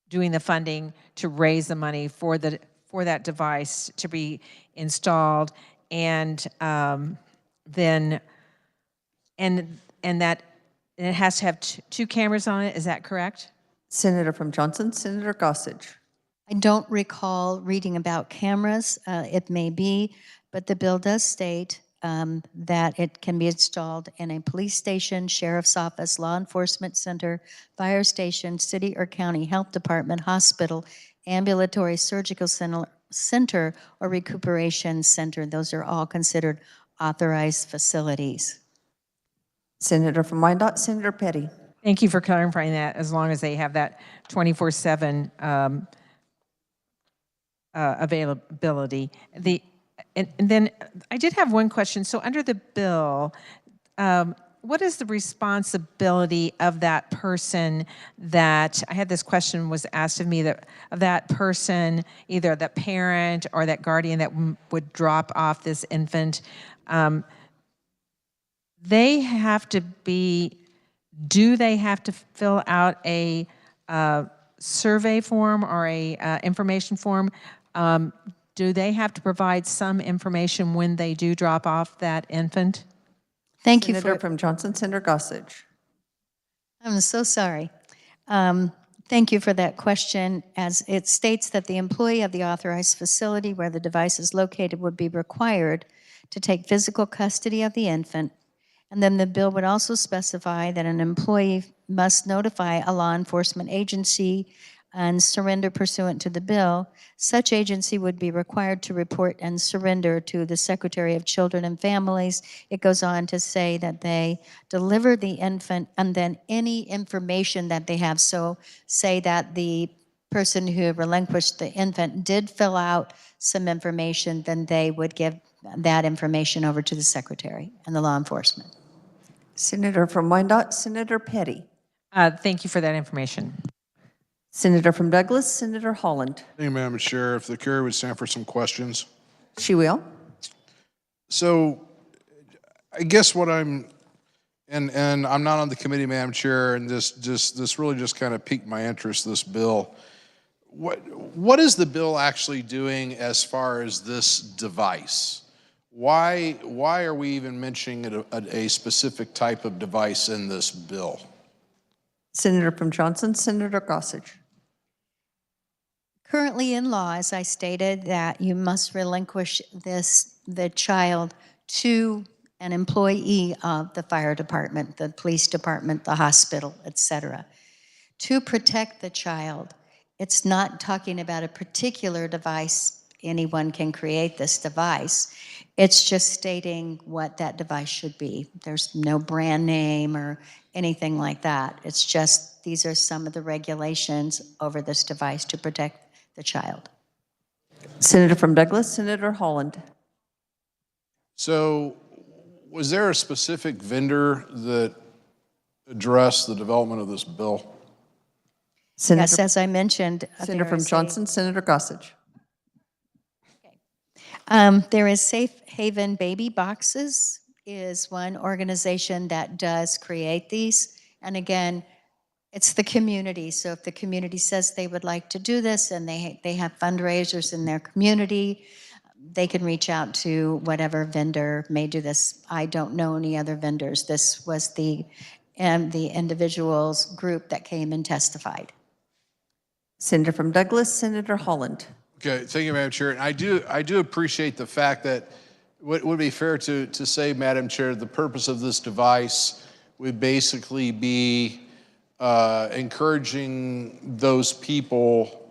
doing the funding to raise the money for that device to be installed, and then that it has to have two cameras on it. Is that correct? Senator from Johnson, Senator Gossage. I don't recall reading about cameras. It may be, but the bill does state that it can be installed in a police station, sheriff's office, law enforcement center, fire station, city or county health department, hospital, ambulatory surgical center, or recuperation center. Those are all considered authorized facilities. Senator from Wyandotte, Senator Petty. Thank you for clarifying that, as long as they have that 24/7 availability. And then I did have one question. So under the bill, what is the responsibility of that person that, I had this question was asked of me, that of that person, either that parent or that guardian that would drop off this infant, they have to be, do they have to fill out a survey form or a information form? Do they have to provide some information when they do drop off that infant? Thank you Senator for from Johnson, Senator Gossage. I'm so sorry. Thank you for that question. As it states that the employee of the authorized facility where the device is located would be required to take physical custody of the infant. And then the bill would also specify that an employee must notify a law enforcement agency and surrender pursuant to the bill. Such agency would be required to report and surrender to the Secretary of Children and Families. It goes on to say that they deliver the infant and then any information that they have. So say that the person who relinquished the infant did fill out some information, then they would give that information over to the Secretary and the law enforcement. Senator from Wyandotte, Senator Petty. Thank you for that information. Senator from Douglas, Senator Holland. Thank you, Madam Chair. If the Carrie would stand for some questions. She will. So I guess what I'm, and I'm not on the committee, Madam Chair, and this really just kind of piqued my interest, this bill. What is the bill actually doing as far as this device? Why are we even mentioning a specific type of device in this bill? Senator from Johnson, Senator Gossage. Currently in law, as I stated, that you must relinquish the child to an employee of the fire department, the police department, the hospital, etc. To protect the child. It's not talking about a particular device. Anyone can create this device. It's just stating what that device should be. There's no brand name or anything like that. It's just, these are some of the regulations over this device to protect the child. Senator from Douglas, Senator Holland. So was there a specific vendor that addressed the development of this bill? Senator, Yes, as I mentioned, Senator from Johnson, Senator Gossage. There is Safe Haven Baby Boxes is one organization that does create these. And again, it's the community. So if the community says they would like to do this and they have fundraisers in their community, they can reach out to whatever vendor may do this. I don't know any other vendors. This was the individual's group that came and testified. Senator from Douglas, Senator Holland. Okay, thank you, Madam Chair. And I do appreciate the fact that what would be fair to say, Madam Chair, the purpose of this device would basically be encouraging those people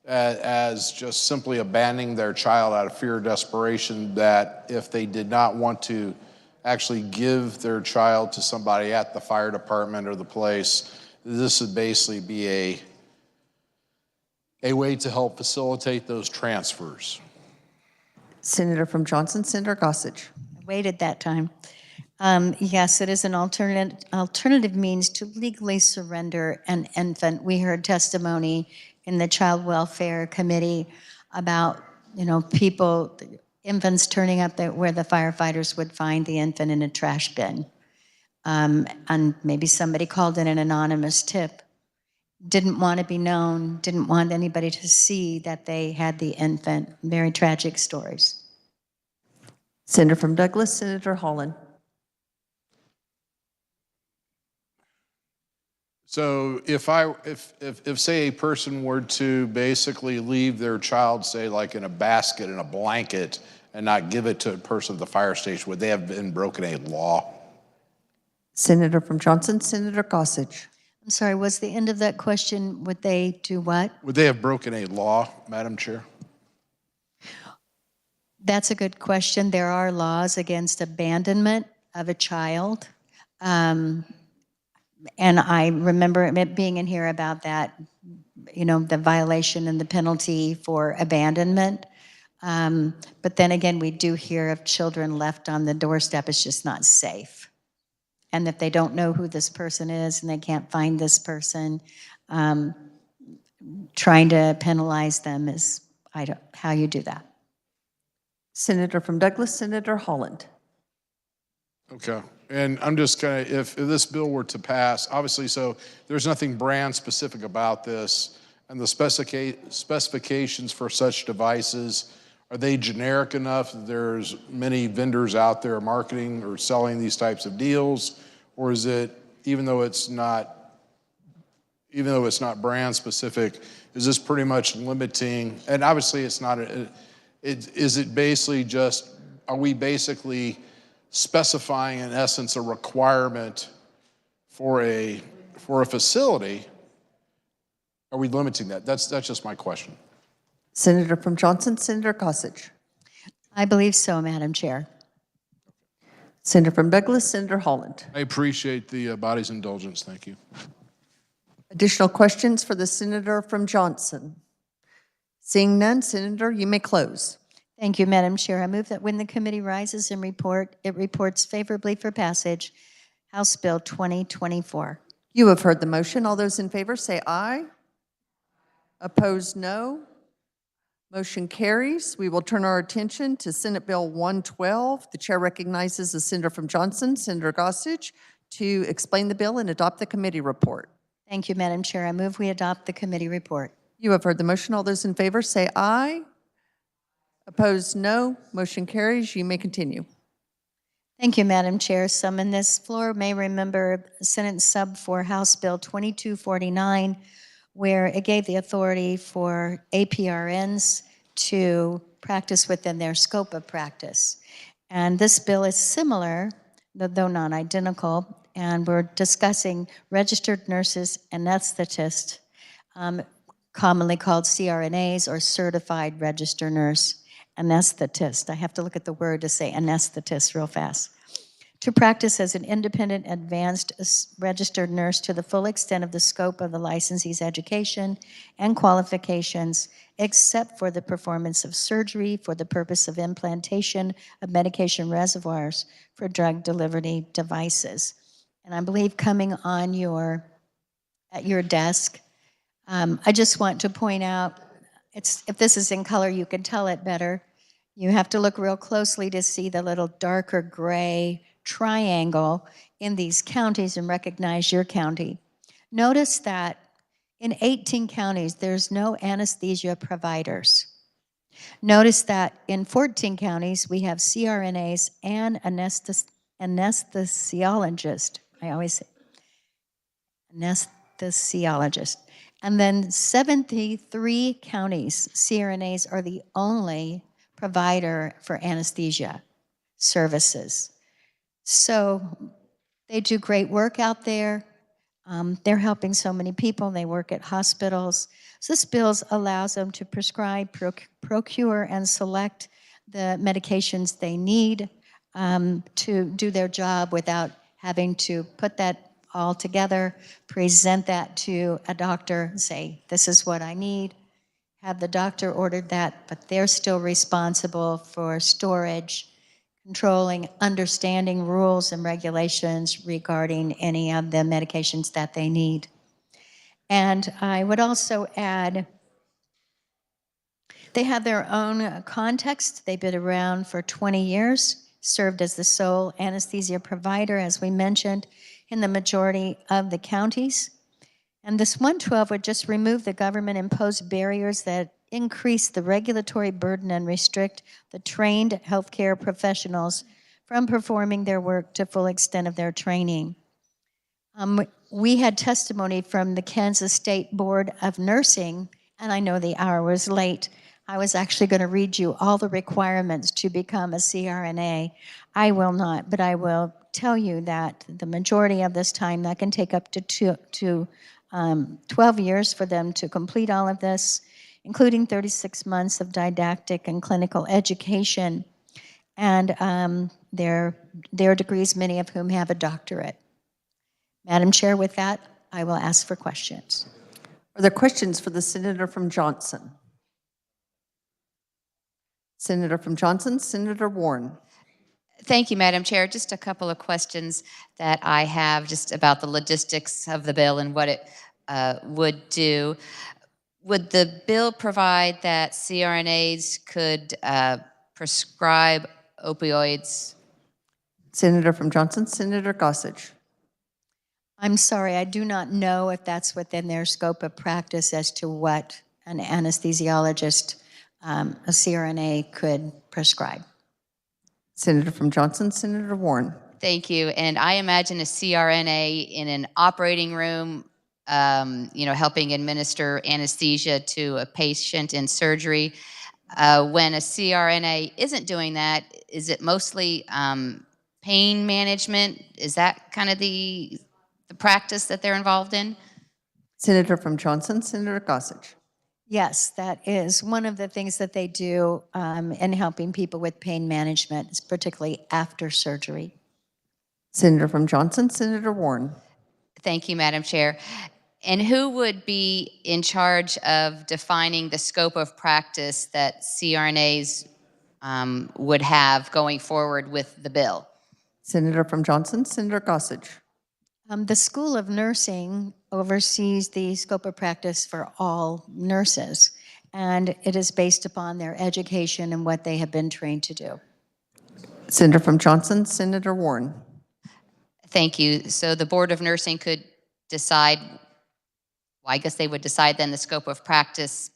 as just simply abandoning their child out of fear or desperation, that if they did not want to actually give their child to somebody at the fire department or the place, this would basically be a way to help facilitate those transfers. Senator from Johnson, Senator Gossage. I waited that time. Yes, it is an alternative means to legally surrender an infant. We heard testimony in the Child Welfare Committee about, infants turning up where the firefighters would find the infant in a trash bin. And maybe somebody called in an anonymous tip. Didn't want to be known, didn't want anybody to see that they had the infant. Very tragic stories. Senator from Douglas, Senator Holland. So if say a person were to basically leave their child, say like in a basket, in a blanket, and not give it to a person at the fire station, would they have been broken a law? Senator from Johnson, Senator Gossage. I'm sorry, was the end of that question, would they do what? Would they have broken a law, Madam Chair? That's a good question. There are laws against abandonment of a child. And I remember it being in here about that, the violation and the penalty for abandonment. But then again, we do hear of children left on the doorstep. It's just not safe. And if they don't know who this person is and they can't find this person, trying to penalize them is how you do that. Senator from Douglas, Senator Holland. Okay. And I'm just gonna, if this bill were to pass, obviously, so there's nothing brand specific about this, and the specifications for such devices, are they generic enough that there's many vendors out there marketing or selling these types of deals? Or is it, even though it's not brand specific, is this pretty much limiting, and obviously it's not, is it basically just, are we basically specifying in essence a requirement for a facility? Are we limiting that? That's just my question. Senator from Johnson, Senator Gossage. I believe so, Madam Chair. Senator from Douglas, Senator Holland. I appreciate the body's indulgence. Thank you. Additional questions for the Senator from Johnson? Seeing none, Senator, you may close. Thank you, Madam Chair. I move that when the committee rises and it reports favorably for passage, House Bill 2024. You have heard the motion. All those in favor say aye. Opposed, no. Motion carries. We will turn our attention to Senate Bill 112. The chair recognizes the Senator from Johnson, Senator Gossage, to explain the bill and adopt the committee report. Thank you, Madam Chair. I move we adopt the committee report. You have heard the motion. All those in favor say aye. Opposed, no. Motion carries. You may continue. Thank you, Madam Chair. Some in this floor may remember Senate sub for House Bill 2249, where it gave the authority for APRNs to practice within their scope of practice. And this bill is similar, though not identical, and we're discussing registered nurses, anesthetists, commonly called CRNAs or certified registered nurse. Anesthetist. I have to look at the word to say anesthetist real fast. To practice as an independent, advanced registered nurse to the full extent of the scope of the licensee's education and qualifications, except for the performance of surgery for the purpose of implantation of medication reservoirs for drug delivery devices. And I believe coming on at your desk, I just want to point out, if this is in color, you can tell it better. You have to look real closely to see the little darker gray triangle in these counties and recognize your county. Notice that in 18 counties, there's no anesthesia providers. Notice that in 14 counties, we have CRNAs and anesthesiologists. I always say anesthesiologist. And then 73 counties, CRNAs are the only provider for anesthesia services. So they do great work out there. They're helping so many people. They work at hospitals. So this bill allows them to prescribe, procure, and select the medications they need to do their job without having to put that all together, present that to a doctor, and say, this is what I need. Have the doctor ordered that, but they're still responsible for storage, controlling, understanding rules and regulations regarding any of the medications that they need. And I would also add, they have their own context. They've been around for 20 years, served as the sole anesthesia provider, as we mentioned, in the majority of the counties. And this 112 would just remove the government-imposed barriers that increase the regulatory burden and restrict the trained healthcare professionals from performing their work to full extent of their training. We had testimony from the Kansas State Board of Nursing, and I know the hour was late. I was actually going to read you all the requirements to become a CRNA. I will not, but I will tell you that the majority of this time, that can take up to 12 years for them to complete all of this, including 36 months of didactic and clinical education, and their degrees, many of whom have a doctorate. Madam Chair, with that, I will ask for questions. Are there questions for the senator from Johnson? Senator from Johnson, Senator Warren. Thank you, Madam Chair. Just a couple of questions that I have just about the logistics of the bill and what it would do. Would the bill provide that CRNAs could prescribe opioids? Senator from Johnson, Senator Gossage. I'm sorry, I do not know if that's within their scope of practice as to what an anesthesiologist, a CRNA, could prescribe. Senator from Johnson, Senator Warren. Thank you. And I imagine a CRNA in an operating room, helping administer anesthesia to a patient in surgery. When a CRNA isn't doing that, is it mostly pain management? Is that kind of the practice that they're involved in? Senator from Johnson, Senator Gossage. Yes, that is one of the things that they do in helping people with pain management, particularly after surgery. Senator from Johnson, Senator Warren. Thank you, Madam Chair. And who would be in charge of defining the scope of practice that CRNAs would have going forward with the bill? Senator from Johnson, Senator Gossage. The School of Nursing oversees the scope of practice for all nurses, and it is based upon their education and what they have been trained to do. Senator from Johnson, Senator Warren. Thank you. So the Board of Nursing could decide, well, I guess they would decide then the scope of practice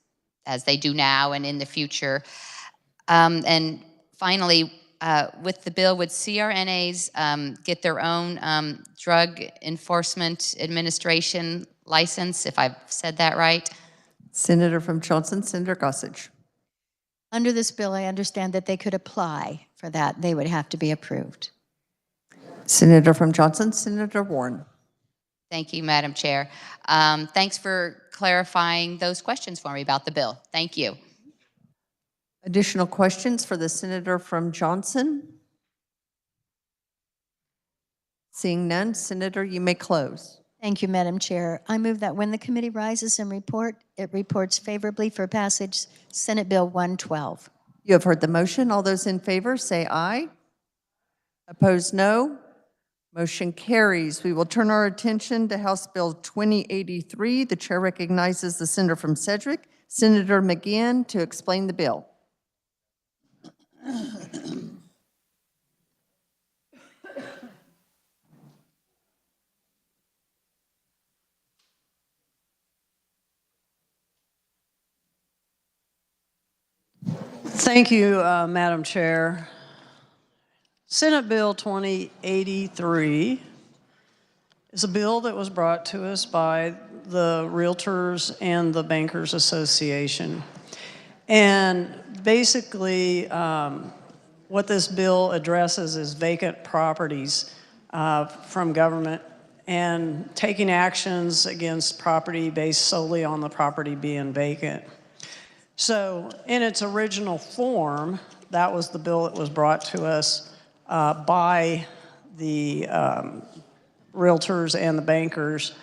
as they do now and in the future. And finally, with the bill, would CRNAs get their own drug enforcement administration license, if I've said that right? Senator from Johnson, Senator Gossage. Under this bill, I understand that they could apply for that. They would have to be approved. Senator from Johnson, Senator Warren. Thank you, Madam Chair. Thanks for clarifying those questions for me about the bill. Thank you. Additional questions for the senator from Johnson? Seeing none, Senator, you may close. Thank you, Madam Chair. I move that when the committee rises and it reports favorably for passage Senate Bill 112. You have heard the motion. All those in favor say aye. Opposed, no. Motion carries. We will turn our attention to House Bill 2083. The chair recognizes the senator from Sedgwick, Senator McGinn, to explain the bill. Thank you, Madam Chair. Senate Bill 2083 It's a bill that was brought to us by the Realtors and the Bankers Association. And basically, what this bill addresses is vacant properties from government and taking actions against property based solely on the property being vacant. So in its original form, that was the bill that was brought to us by the Realtors and the bankers.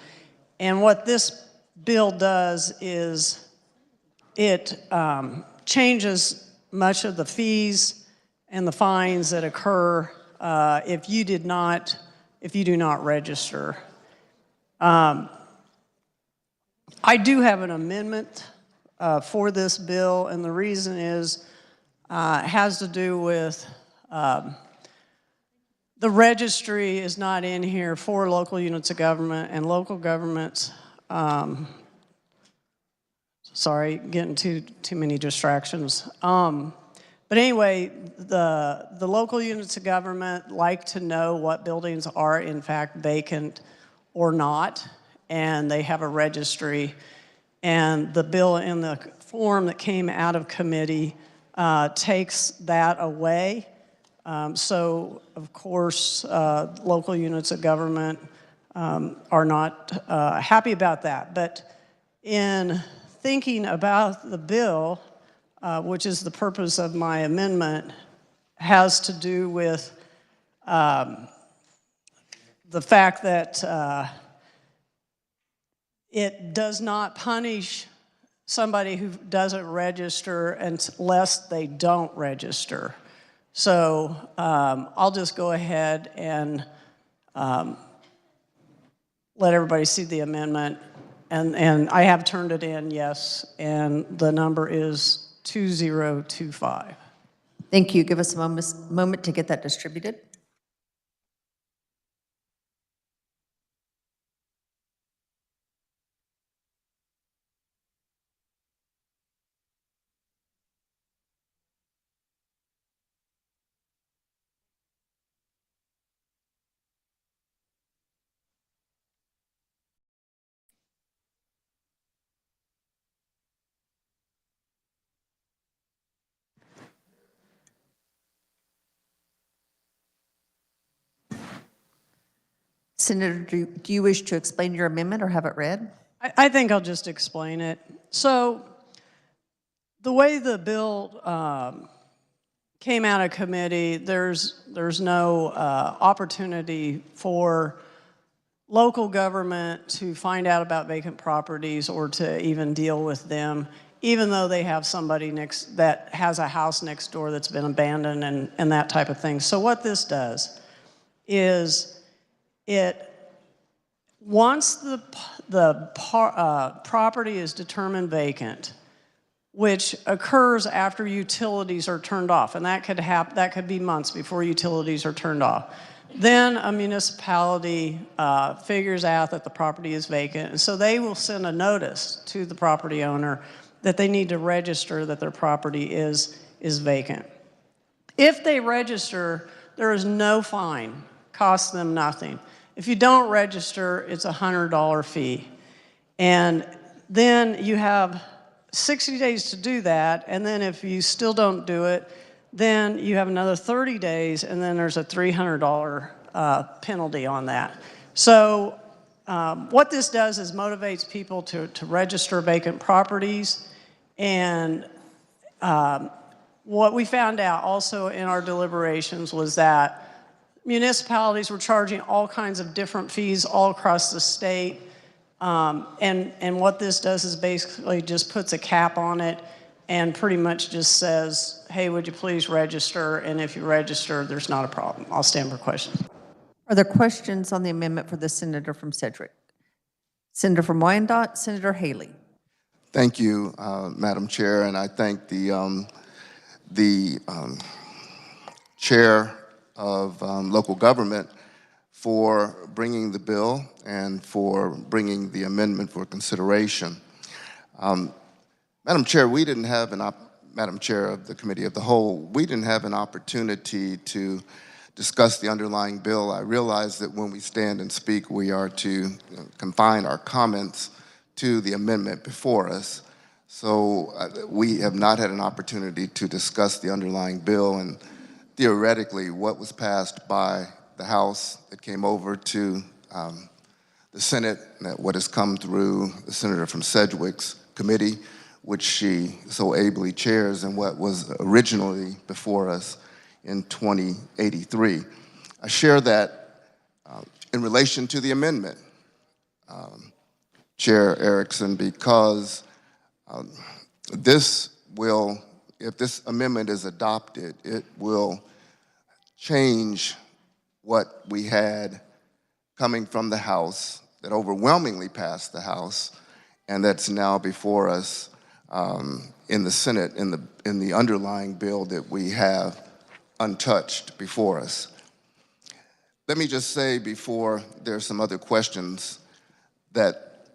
And what this bill does is it changes much of the fees and the fines that occur if you do not register. I do have an amendment for this bill, and the reason is it has to do with the registry is not in here for local units of government, and local governments, sorry, getting too many distractions. But anyway, the local units of government like to know what buildings are in fact vacant or not, and they have a registry. And the bill in the form that came out of committee takes that away. So, of course, local units of government are not happy about that. But in thinking about the bill, which is the purpose of my amendment, has to do with the fact that it does not punish somebody who doesn't register unless they don't register. So I'll just go ahead and let everybody see the amendment. And I have turned it in, yes, and the number is 2025. Thank you. Give us a moment to get that distributed. Senator, do you wish to explain your amendment or have it read? I think I'll just explain it. So the way the bill came out of committee, there's no opportunity for local government to find out about vacant properties or to even deal with them, even though they have somebody that has a house next door that's been abandoned and that type of thing. So what this does is once the property is determined vacant, which occurs after utilities are turned off, and that could be months before utilities are turned off. Then a municipality figures out that the property is vacant, and so they will send a notice to the property owner that they need to register that their property is vacant. If they register, there is no fine, costs them nothing. If you don't register, it's a $100 fee. And then you have 60 days to do that, and then if you still don't do it, then you have another 30 days, and then there's a $300 penalty on that. So what this does is motivates people to register vacant properties, and what we found out also in our deliberations was that municipalities were charging all kinds of different fees all across the state. And what this does is basically just puts a cap on it and pretty much just says, hey, would you please register? And if you register, there's not a problem. I'll stand for questions. Are there questions on the amendment for the senator from Sedgwick? Senator from Wyandotte, Senator Haley. Thank you, Madam Chair, and I thank the chair of local government for bringing the bill and for bringing the amendment for consideration. Madam Chair, we didn't have Madam Chair of the Committee of the Whole, we didn't have an opportunity to discuss the underlying bill. I realize that when we stand and speak, we are to confine our comments to the amendment before us. So we have not had an opportunity to discuss the underlying bill, and theoretically what was passed by the House that came over to the Senate, what has come through the Senator from Sedgwick's committee, which she so ably chairs, and what was originally before us in 2083. I share that in relation to the amendment, Chair Erickson, because this will, if this amendment is adopted, it will change what we had coming from the House that overwhelmingly passed the House, and that's now before us in the Senate, in the underlying bill that we have untouched before us. Let me just say before there's some other questions that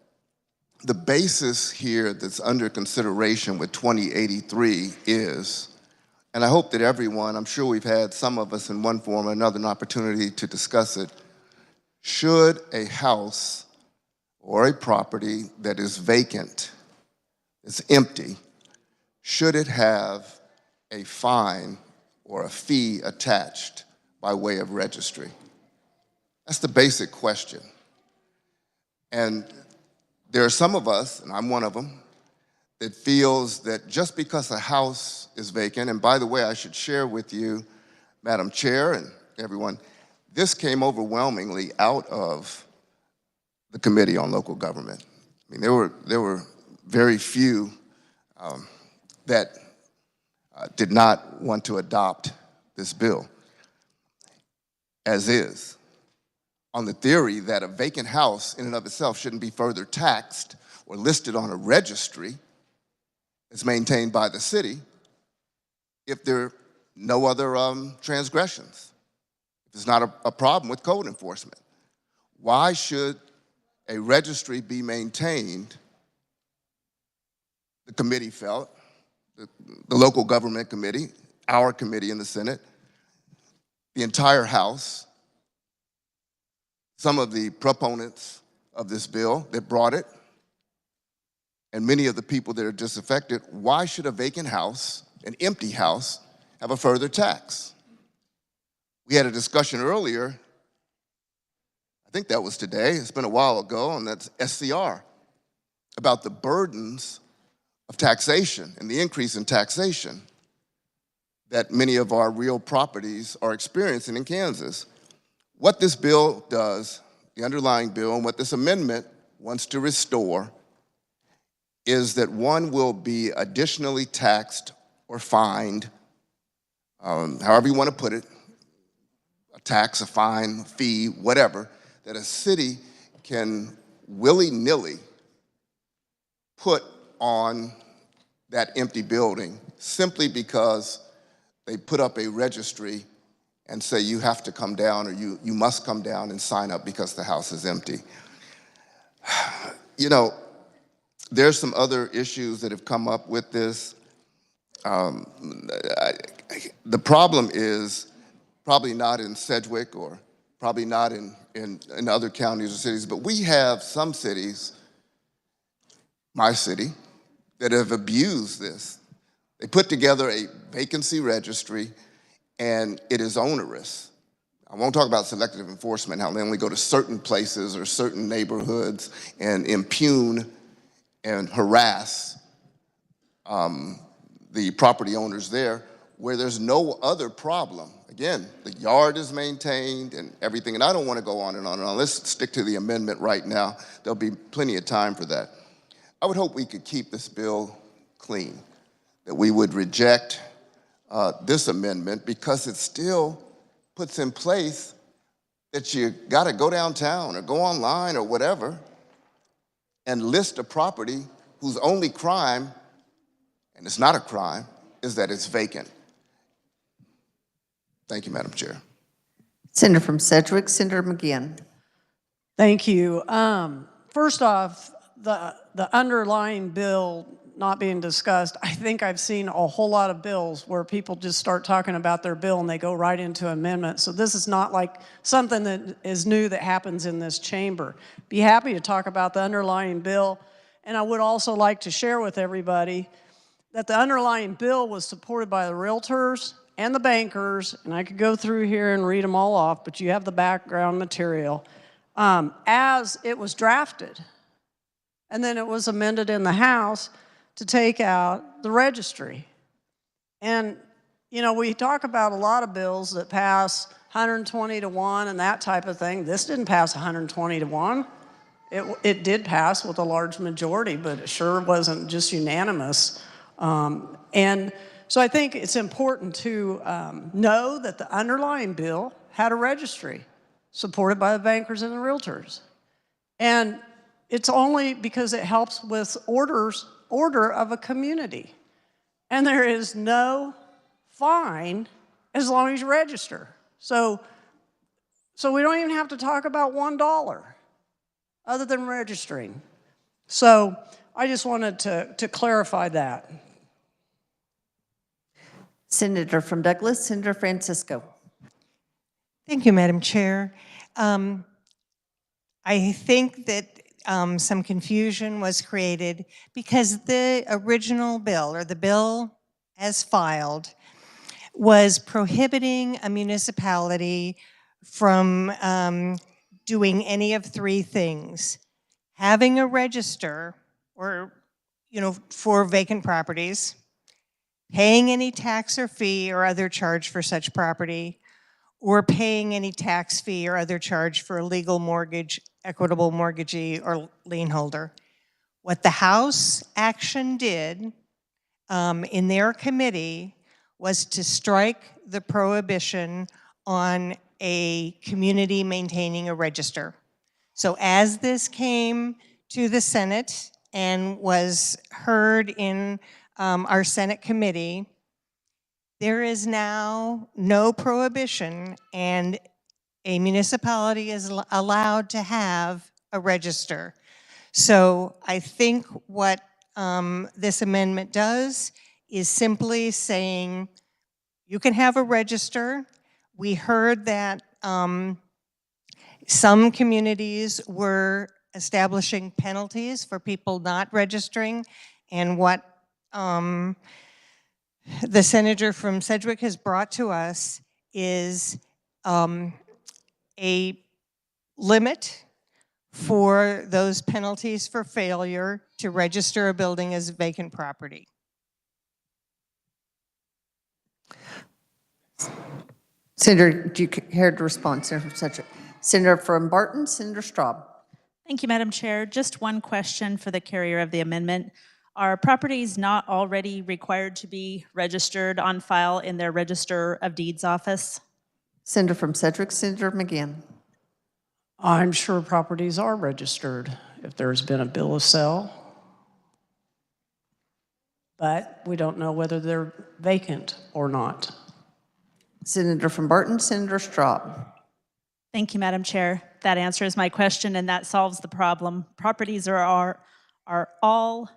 the basis here that's under consideration with 2083 is, and I hope that everyone, I'm sure we've had some of us in one form or another an opportunity to discuss it, should a house or a property that is vacant, is empty, should it have a fine or a fee attached by way of registry? That's the basic question. And there are some of us, and I'm one of them, that feels that just because a house is vacant, and by the way, I should share with you, Madam Chair and everyone, this came overwhelmingly out of the Committee on Local Government. I mean, there were very few that did not want to adopt this bill as is, on the theory that a vacant house in and of itself shouldn't be further taxed or listed on a registry that's maintained by the city if there are no other transgressions. If there's not a problem with code enforcement. Why should a registry be maintained? The committee felt, the local government committee, our committee in the Senate, the entire House, some of the proponents of this bill that brought it, and many of the people that are disaffected, why should a vacant house, an empty house, have a further tax? We had a discussion earlier, I think that was today, it's been a while ago, and that's SCR, about the burdens of taxation and the increase in taxation that many of our real properties are experiencing in Kansas. What this bill does, the underlying bill, and what this amendment wants to restore is that one will be additionally taxed or fined, however you want to put it, a tax, a fine, a fee, whatever, that a city can willy-nilly put on that empty building simply because they put up a registry and say you have to come down or you must come down and sign up because the house is empty. You know, there's some other issues that have come up with this. The problem is probably not in Sedgwick or probably not in other counties or cities, but we have some cities, my city, that have abused this. They put together a vacancy registry, and it is onerous. I won't talk about selective enforcement, how they only go to certain places or certain neighborhoods and impugn and harass the property owners there where there's no other problem. Again, the yard is maintained and everything, and I don't want to go on and on and on. Let's stick to the amendment right now. There'll be plenty of time for that. I would hope we could keep this bill clean, that we would reject this amendment because it still puts in place that you got to go downtown or go online or whatever and list a property whose only crime, and it's not a crime, is that it's vacant. Thank you, Madam Chair. Senator from Sedgwick, Senator McGinn. Thank you. First off, the underlying bill not being discussed, I think I've seen a whole lot of bills where people just start talking about their bill and they go right into amendment. So this is not like something that is new that happens in this chamber. Be happy to talk about the underlying bill. And I would also like to share with everybody that the underlying bill was supported by the realtors and the bankers, and I could go through here and read them all off, but you have the background material, as it was drafted. And then it was amended in the House to take out the registry. And, you know, we talk about a lot of bills that pass 120 to 1 and that type of thing. This didn't pass 120 to 1. It did pass with a large majority, but it sure wasn't just unanimous. And so I think it's important to know that the underlying bill had a registry supported by the bankers and the realtors. And it's only because it helps with order of a community. And there is no fine as long as you register. So we don't even have to talk about $1 other than registering. So I just wanted to clarify that. Senator from Douglas, Senator Francisco. Thank you, Madam Chair. I think that some confusion was created because the original bill, or the bill as filed, was prohibiting a municipality from doing any of three things: having a register, or, you know, for vacant properties, paying any tax or fee or other charge for such property, or paying any tax fee or other charge for a legal mortgage, equitable mortgagee, or lien holder. What the House action did in their committee was to strike the prohibition on a community maintaining a register. So as this came to the Senate and was heard in our Senate committee, there is now no prohibition, and a municipality is allowed to have a register. So I think what this amendment does is simply saying you can have a register. We heard that some communities were establishing penalties for people not registering, and what the senator from Sedgwick has brought to us is a limit for those penalties for failure to register a building as vacant property. Senator, do you care to respond, Senator from Sedgwick? Senator from Barton, Senator Straub. Thank you, Madam Chair. Just one question for the carrier of the amendment. Are properties not already required to be registered on file in their Register of Deeds office? Senator from Sedgwick, Senator McGinn. I'm sure properties are registered if there's been a bill of sale, but we don't know whether they're vacant or not. Senator from Barton, Senator Straub. Thank you, Madam Chair. That answers my question, and that solves the problem. Properties are all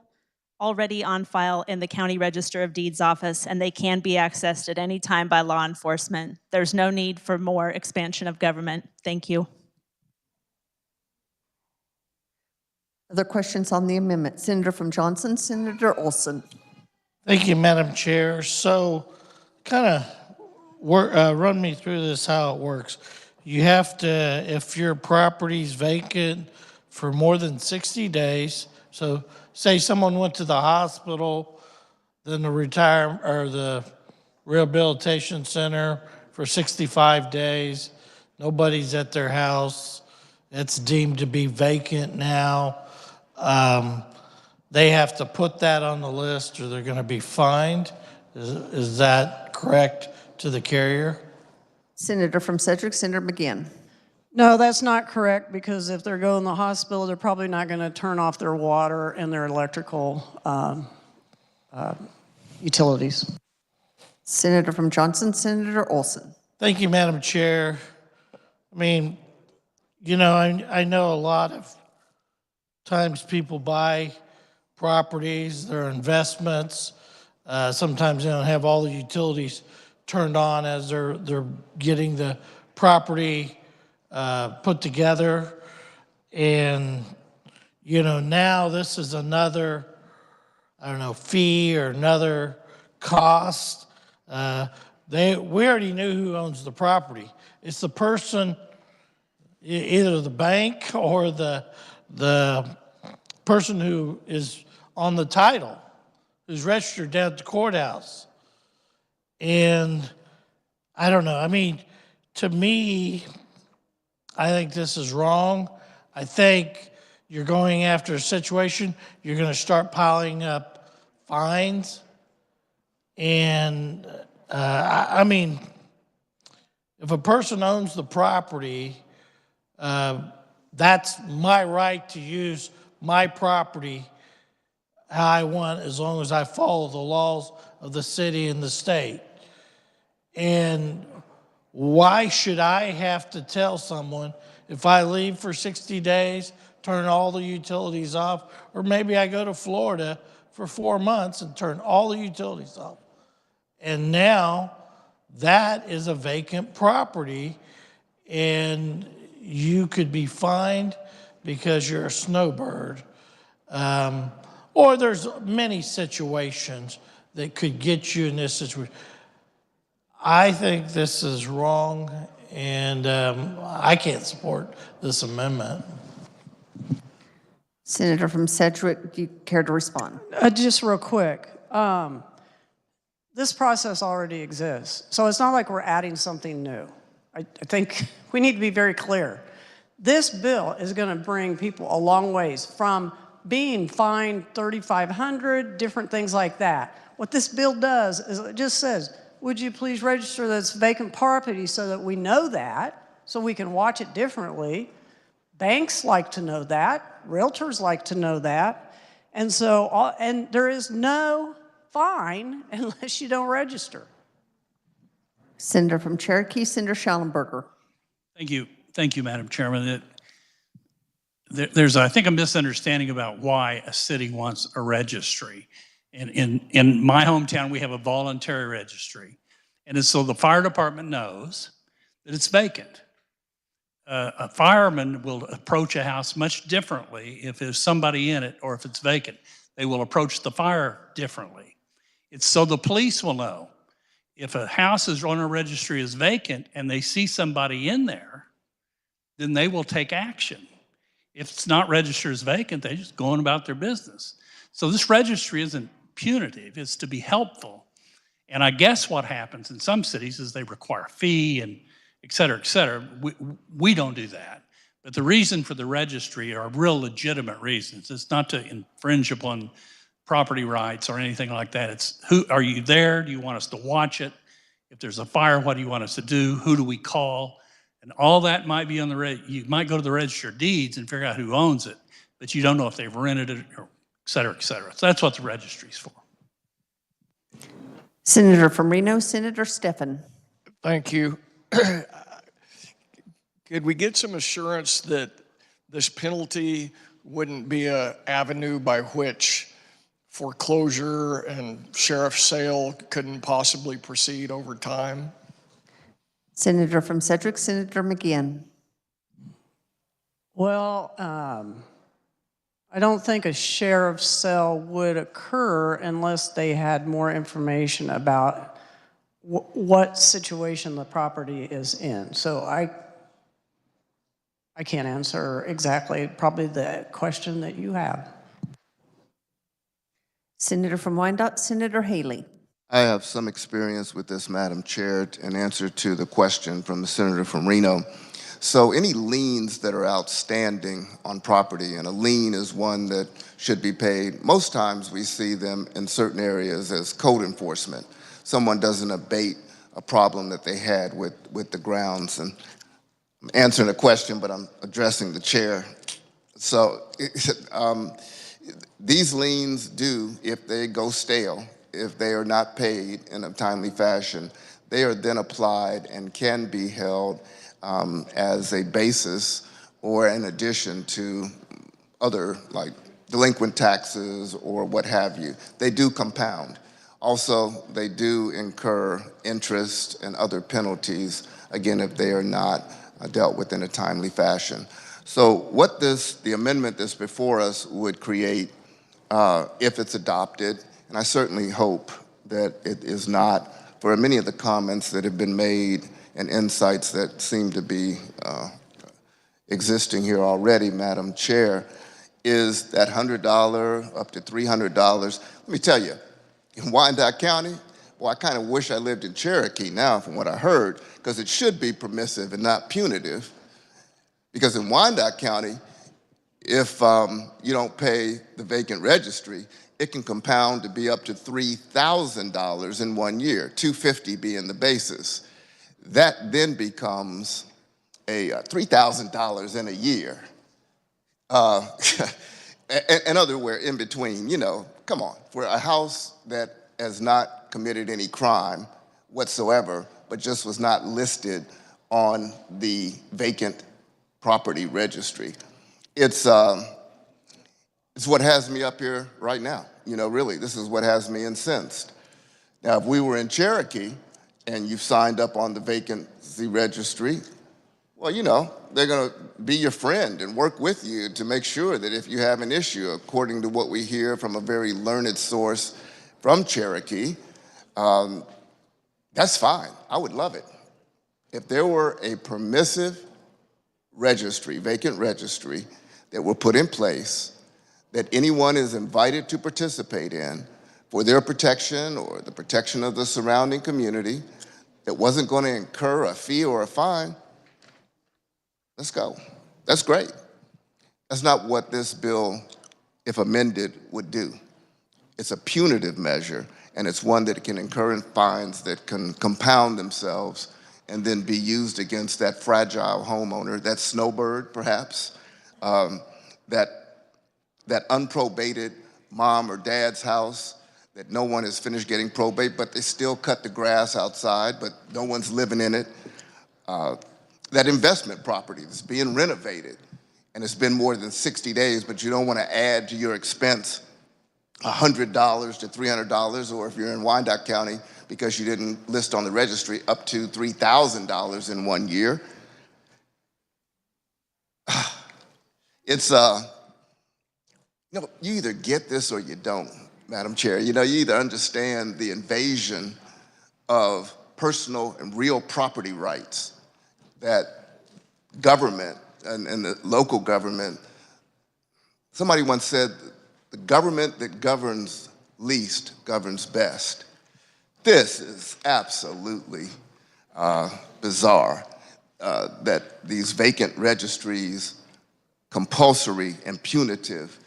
already on file in the County Register of Deeds office, and they can be accessed at any time by law enforcement. There's no need for more expansion of government. Thank you. Other questions on the amendment? Senator from Johnson, Senator Olson. Thank you, Madam Chair. So kind of run me through this, how it works. You have to, if your property's vacant for more than 60 days, so say someone went to the hospital, then the retirement or the rehabilitation center for 65 days, nobody's at their house, it's deemed to be vacant now. They have to put that on the list or they're going to be fined. Is that correct to the carrier? Senator from Sedgwick, Senator McGinn. No, that's not correct, because if they're going to the hospital, they're probably not going to turn off their water and their electrical utilities. Senator from Johnson, Senator Olson. Thank you, Madam Chair. I mean, you know, I know a lot of times people buy properties, their investments. Sometimes they don't have all the utilities turned on as they're getting the property put together. And, you know, now this is another, I don't know, fee or another cost. We already knew who owns the property. It's the person, either the bank or the person who is on the title, who's registered down at the courthouse. And I don't know, I mean, to me, I think this is wrong. I think you're going after a situation, you're gonna start piling up fines. And I mean, if a person owns the property, that's my right to use my property how I want, as long as I follow the laws of the city and the state. And why should I have to tell someone if I leave for 60 days, turn all the utilities off, or maybe I go to Florida for 4 months and turn all the utilities off? And now that is a vacant property, and you could be fined because you're a snowbird. Or there's many situations that could get you in this situation. I think this is wrong, and I can't support this amendment. Senator from Sedgwick, do you care to respond? Just real quick. This process already exists, so it's not like we're adding something new. I think we need to be very clear. This bill is going to bring people a long ways from being fined $3,500, different things like that. What this bill does is it just says, would you please register that it's vacant property so that we know that, so we can watch it differently. Banks like to know that. Realtors like to know that. And so, and there is no fine unless you don't register. Senator from Cherokee, Senator Schallenberger. Thank you, Madam Chairman. There's, I think, a misunderstanding about why a city wants a registry. In my hometown, we have a voluntary registry. And it's so the fire department knows that it's vacant. A fireman will approach a house much differently if there's somebody in it or if it's vacant. They will approach the fire differently. It's so the police will know. If a house is on a registry is vacant and they see somebody in there, then they will take action. If it's not registered as vacant, they're just going about their business. So this registry isn't punitive, it's to be helpful. And I guess what happens in some cities is they require a fee and et cetera, et cetera. We don't do that. But the reason for the registry are real legitimate reasons. It's not to infringe upon property rights or anything like that. It's who are you there? Do you want us to watch it? If there's a fire, what do you want us to do? Who do we call? And all that might be on the you might go to the Register of Deeds and figure out who owns it, but you don't know if they've rented it or et cetera, et cetera. So that's what the registry's for. Senator from Reno, Senator Stephan. Thank you. Could we get some assurance that this penalty wouldn't be an avenue by which foreclosure and sheriff's sale couldn't possibly proceed over time? Senator from Sedgwick, Senator McGinn. Well, I don't think a sheriff's sale would occur unless they had more information about what situation the property is in. So I can't answer exactly probably the question that you have. Senator from Wyandotte, Senator Haley. I have some experience with this, Madam Chair, in answer to the question from the senator from Reno. So any liens that are outstanding on property, and a lien is one that should be paid, most times we see them in certain areas as code enforcement. Someone doesn't abate a problem that they had with the grounds. And I'm answering a question, but I'm addressing the chair. So these liens do, if they go stale, if they are not paid in a timely fashion, they are then applied and can be held as a basis or in addition to other like delinquent taxes or what have you. They do compound. Also, they do incur interest and other penalties, again, if they are not dealt with in a timely fashion. So what the amendment that's before us would create, if it's adopted, and I certainly hope that it is not, for many of the comments that have been made and insights that seem to be existing here already, Madam Chair, is that $100 up to $300. Let me tell you, in Wyandotte County, well, I kind of wish I lived in Cherokee now from what I heard, because it should be permissive and not punitive. Because in Wyandotte County, if you don't pay the vacant registry, it can compound to be up to $3,000 in 1 year, $250 being the basis. That then becomes a $3,000 in a year. And otherwhere in between, come on, for a house that has not committed any crime whatsoever, but just was not listed on the vacant property registry. It's what has me up here right now. Really, this is what has me incensed. Now, if we were in Cherokee and you've signed up on the vacancy registry, well, they're going to be your friend and work with you to make sure that if you have an issue, according to what we hear from a very learned source from Cherokee, that's fine. I would love it. If there were a permissive registry, vacant registry, that were put in place that anyone is invited to participate in for their protection or the protection of the surrounding community, that wasn't going to incur a fee or a fine, let's go. That's great. That's not what this bill, if amended, would do. It's a punitive measure, and it's one that can incur in fines that can compound themselves and then be used against that fragile homeowner, that snowbird, perhaps, that unprobated mom or dad's house that no one has finished getting probate, but they still cut the grass outside, but no one's living in it. That investment property that's being renovated, and it's been more than 60 days, but you don't want to add to your expense $100 to $300, or if you're in Wyandotte County, because you didn't list on the registry, up to $3,000 in 1 year. It's, you either get this or you don't, Madam Chair. You either understand the invasion of personal and real property rights that government and the local government, somebody once said, the government that governs least governs best. This is absolutely bizarre that these vacant registries, compulsory and punitive,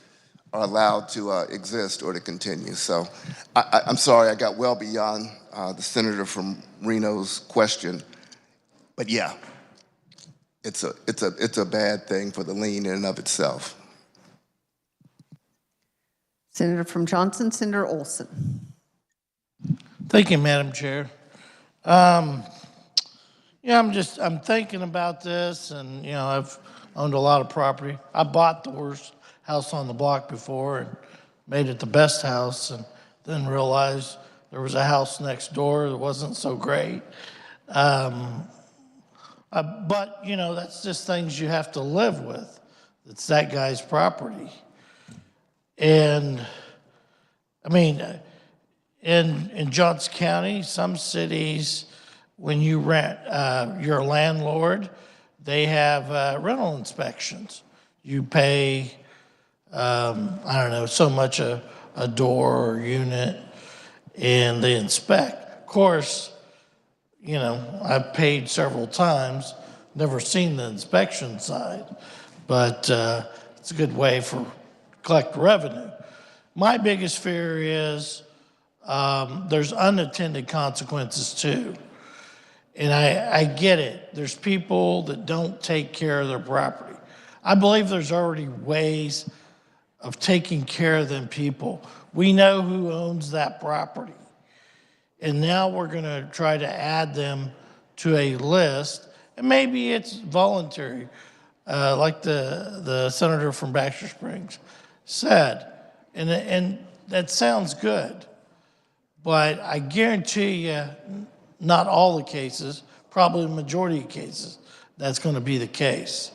are allowed to exist or to continue. So I'm sorry, I got well beyond the senator from Reno's question, but yeah, it's a bad thing for the lien in and of itself. Senator from Johnson, Senator Olson. Thank you, Madam Chair. I'm thinking about this, and I've owned a lot of property. I bought the worst house on the block before and made it the best house, and then realized there was a house next door that wasn't so great. But that's just things you have to live with. It's that guy's property. And I mean, in Johnson County, some cities, when you rent, you're a landlord, they have rental inspections. You pay, so much a door or unit, and they inspect. Of course, I've paid several times, never seen the inspection side, but it's a good way for collect revenue. My biggest fear is there's unintended consequences too. And I get it. There's people that don't take care of their property. I believe there's already ways of taking care of them people. We know who owns that property. And now we're going to try to add them to a list. And maybe it's voluntary, like the senator from Baxter Springs said. And that sounds good, but I guarantee you, not all the cases, probably the majority of cases, that's going to be the case.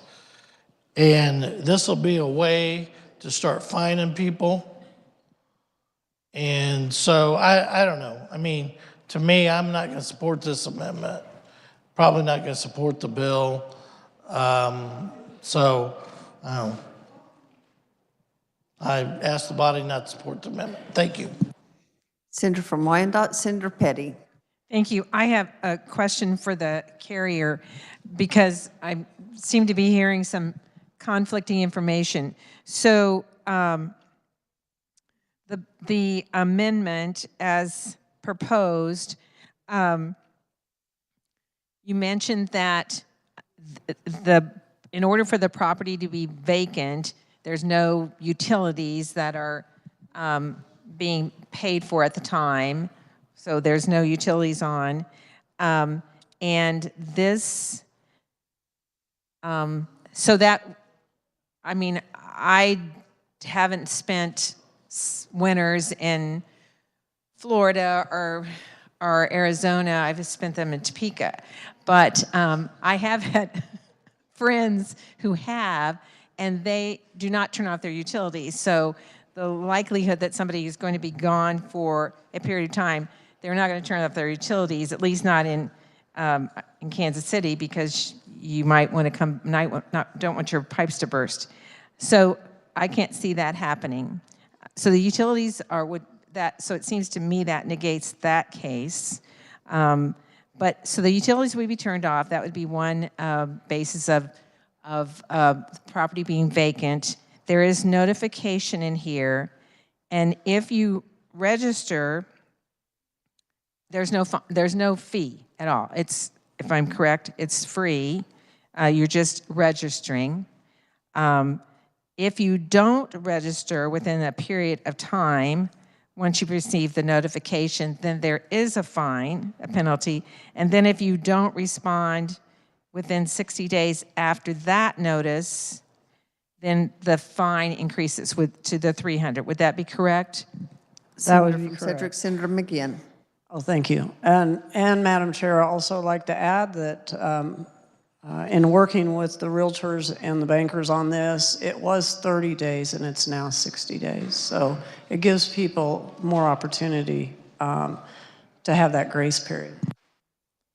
And this will be a way to start finding people. And so I don't know. I mean, to me, I'm not going to support this amendment. Probably not going to support the bill. So I ask the body not to support the amendment. Thank you. Senator from Wyandotte, Senator Petty. Thank you. I have a question for the carrier because I seem to be hearing some conflicting information. So the amendment as proposed, you mentioned that in order for the property to be vacant, there's no utilities that are being paid for at the time. So there's no utilities on. And this, so that, I mean, I haven't spent winters in Florida or Arizona. I've spent them in Topeka. But I have had friends who have, and they do not turn off their utilities. So the likelihood that somebody is going to be gone for a period of time, they're not going to turn off their utilities, at least not in Kansas City, because you might want to don't want your pipes to burst. So I can't see that happening. So the utilities are so it seems to me that negates that case. But so the utilities would be turned off. That would be one basis of property being vacant. There is notification in here, and if you register, there's no fee at all. It's, if I'm correct, it's free. You're just registering. If you don't register within a period of time, once you've received the notification, then there is a fine, a penalty. And then if you don't respond within 60 days after that notice, then the fine increases to the $300. Would that be correct? That would be from correct. Sedgwick, Senator McGinn. Oh, thank you. And Madam Chair, I'd also like to add that in working with the realtors and the bankers on this, it was 30 days and it's now 60 days. So it gives people more opportunity to have that grace period.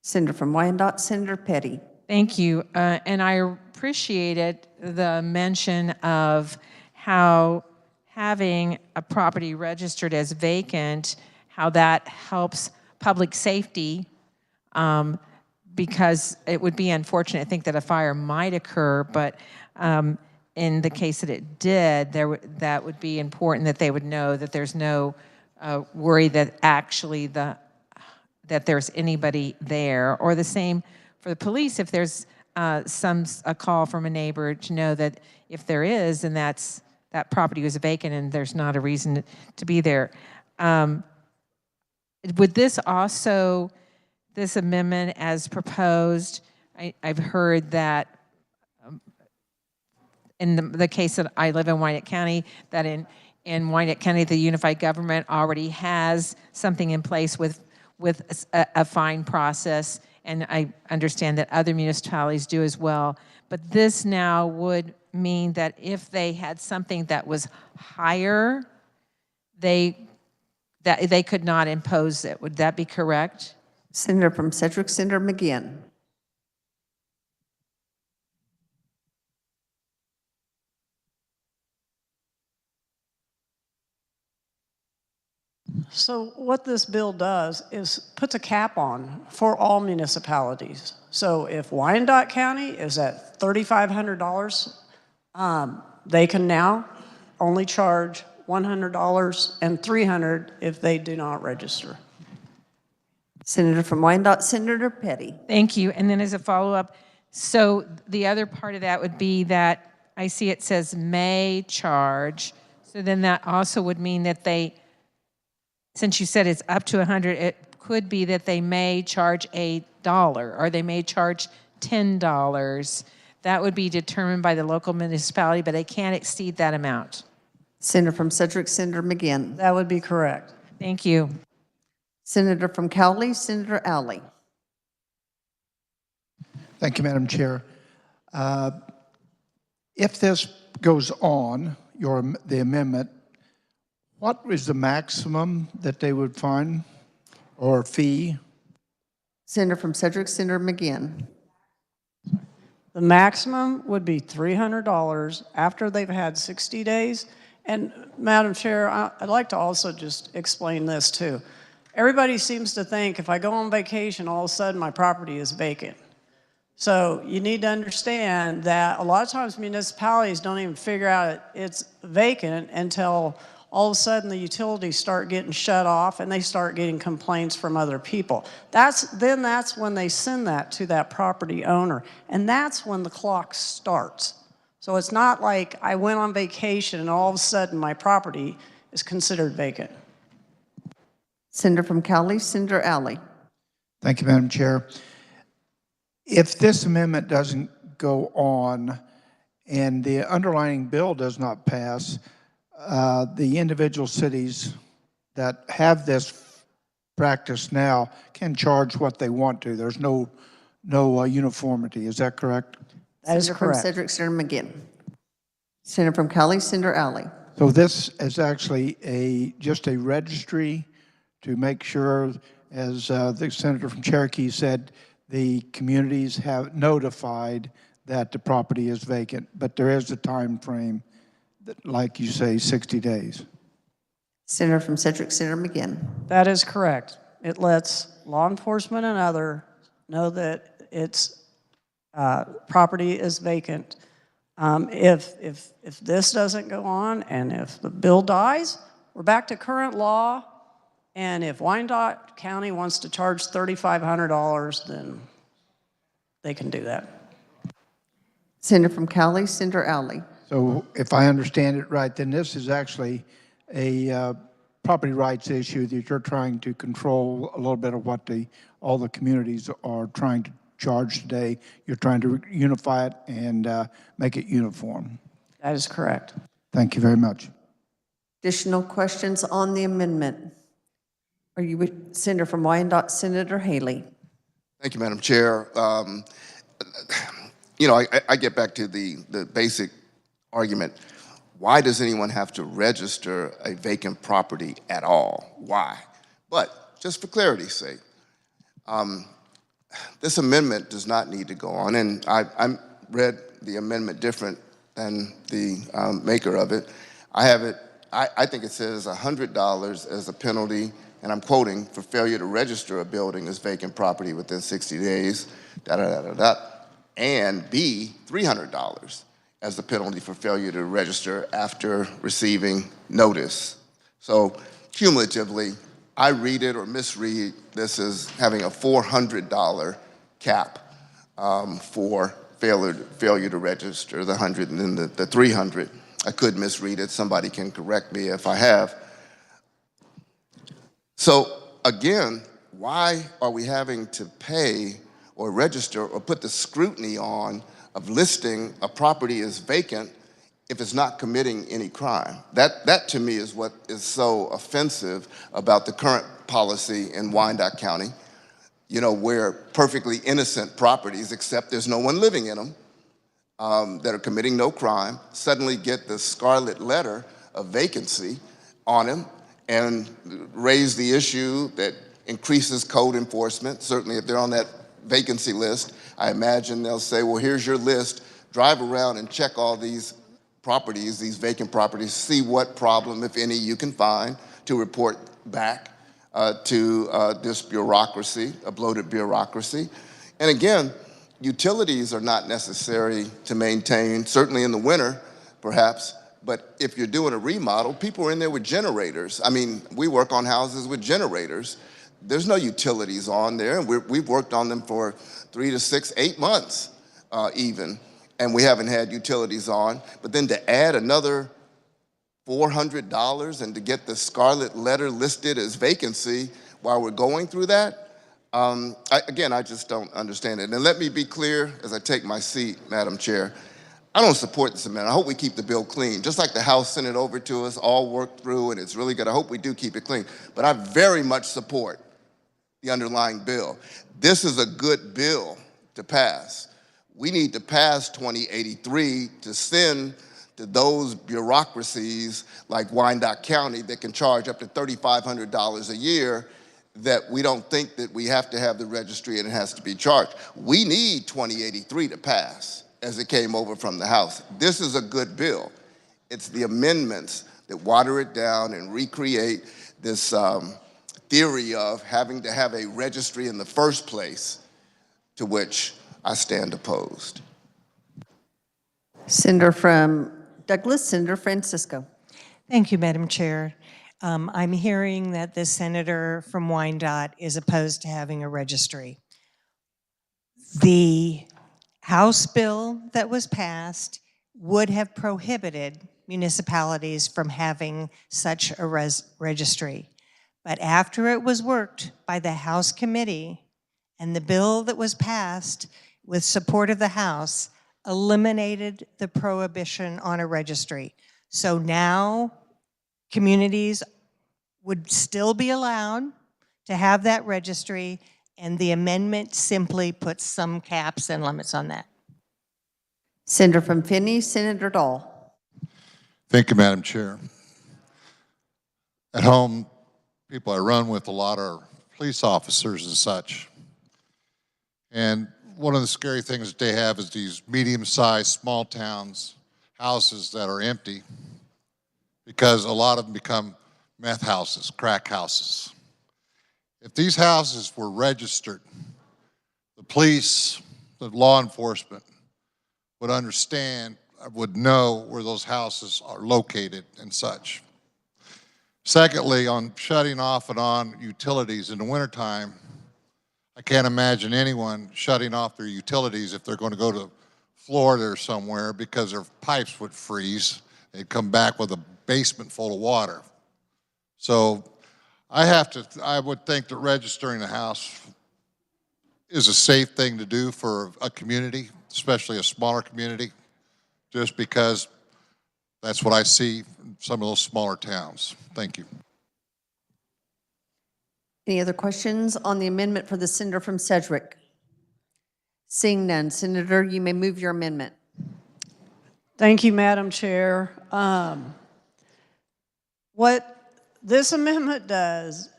Senator from Wyandotte, Senator Petty. Thank you. And I appreciated the mention of how having a property registered as vacant, how that helps public safety, because it would be unfortunate, I think, that a fire might occur, but in the case that it did, that would be important that they would know that there's no worry that actually that there's anybody there, or the same for the police if there's a call from a neighbor to know that if there is, and that property was vacant and there's not a reason to be there. Would this also, this amendment as proposed, I've heard that in the case that I live in Wyandotte County, that in Wyandotte County, the unified government already has something in place with a fine process, and I understand that other municipalities do as well. But this now would mean that if they had something that was higher, they could not impose it. Would that be correct? Senator from Sedgwick, Senator McGinn. So what this bill does is puts a cap on for all municipalities. So if Wyandotte County is at $3,500, they can now only charge $100 and $300 if they do not register. Senator from Wyandotte, Senator Petty. Thank you. And then as a follow-up, so the other part of that would be that I see it says may charge. So then that also would mean that they, since you said it's up to 100, it could be that they may charge $1 or they may charge $10. That would be determined by the local municipality, but they can't exceed that amount. Senator from Sedgwick, Senator McGinn. That would be correct. Thank you. Senator from Cowley, Senator Alley. Thank you, Madam Chair. If this goes on, the amendment, what is the maximum that they would fine or fee? Senator from Sedgwick, Senator McGinn. The maximum would be $300 after they've had 60 days. And Madam Chair, I'd like to also just explain this too. Everybody seems to think if I go on vacation, all of a sudden my property is vacant. So you need to understand that a lot of times municipalities don't even figure out it's vacant until all of a sudden the utilities start getting shut off and they start getting complaints from other people. That's when they send that to that property owner. And that's when the clock starts. So it's not like I went on vacation and all of a sudden my property is considered vacant. Senator from Cowley, Senator Alley. Thank you, Madam Chair. If this amendment doesn't go on and the underlying bill does not pass, the individual cities that have this practice now can charge what they want to. There's no uniformity. Is that correct? That is Senator correct. from Sedgwick, Senator McGinn. Senator from Cowley, Senator Alley. So this is actually just a registry to make sure, as the senator from Cherokee said, the communities have notified that the property is vacant, but there is a time frame, that, like you say, 60 days. Senator from Sedgwick, Senator McGinn. That is correct. It lets law enforcement and other know that its property is vacant. If this doesn't go on and if the bill dies, we're back to current law. And if Wyandotte County wants to charge $3,500, then they can do that. Senator from Cowley, Senator Alley. So if I understand it right, then this is actually a property rights issue that you're trying to control a little bit of what all the communities are trying to charge today. You're trying to unify it and make it uniform. That is correct. Thank you very much. Additional questions on the amendment? Are you with Senator from Wyandotte, Senator Haley? Thank you, Madam Chair. You know, I get back to the basic argument. Why does anyone have to register a vacant property at all? Why? But just for clarity's sake, this amendment does not need to go on, and I read the amendment different than the maker of it. I have it, I think it says $100 as a penalty, and I'm quoting, for failure to register a building as vacant property within 60 days, and B, $300 as the penalty for failure to register after receiving notice. So cumulatively, I read it or misread this as having a $400 cap for failure to register, the 100 and then the 300. I could misread it. Somebody can correct me if I have. So again, why are we having to pay or register or put the scrutiny on of listing a property as vacant if it's not committing any crime? That to me is what is so offensive about the current policy in Wyandotte County, you know, where perfectly innocent properties, except there's no one living in them, that are committing no crime, suddenly get the scarlet letter of vacancy on them and raise the issue that increases code enforcement. Certainly if they're on that vacancy list, I imagine they'll say, well, here's your list, drive around and check all these properties, these vacant properties, see what problem, if any, you can find to report back to this bureaucracy, a bloated bureaucracy. And again, utilities are not necessary to maintain, certainly in the winter, perhaps, but if you're doing a remodel, people are in there with generators. I mean, we work on houses with generators. There's no utilities on there, and we've worked on them for 3 to 6, 8 months even, and we haven't had utilities on. But then to add another $400 and to get the scarlet letter listed as vacancy while we're going through that, again, I just don't understand it. And let me be clear as I take my seat, Madam Chair. I don't support this amendment. I hope we keep the bill clean. Just like the House sent it over to us, all worked through, and it's really good. I hope we do keep it clean. But I very much support the underlying bill. This is a good bill to pass. We need to pass 2083 to send to those bureaucracies like Wyandotte County that can charge up to $3,500 a year, that we don't think that we have to have the registry and it has to be charged. We need 2083 to pass as it came over from the House. This is a good bill. It's the amendments that water it down and recreate this theory of having to have a registry in the first place, to which I stand opposed. Senator from Douglas, Senator Francisco. Thank you, Madam Chair. I'm hearing that the senator from Wyandotte is opposed to having a registry. The House bill that was passed would have prohibited municipalities from having such a registry. But after it was worked by the House committee and the bill that was passed with support of the House eliminated the prohibition on a registry. So now communities would still be allowed to have that registry, and the amendment simply puts some caps and limits on that. Senator from Finney, Senator Dahl. Thank you, Madam Chair. At home, people I run with a lot are police officers and such. And one of the scary things that they have is these medium-sized, small towns, houses that are empty, because a lot of them become meth houses, crack houses. If these houses were registered, the police, the law enforcement would understand, would know where those houses are located and such. Secondly, on shutting off and on utilities in the wintertime, I can't imagine anyone shutting off their utilities if they're going to go to Florida or somewhere, because their pipes would freeze. They'd come back with a basement full of water. So I would think that registering a house is a safe thing to do for a community, especially a smaller community, just because that's what I see in some of those smaller towns. Thank you. Any other questions on the amendment for the senator from Sedgwick? Seeing none, Senator, you may move your amendment. Thank you, Madam Chair. What this amendment does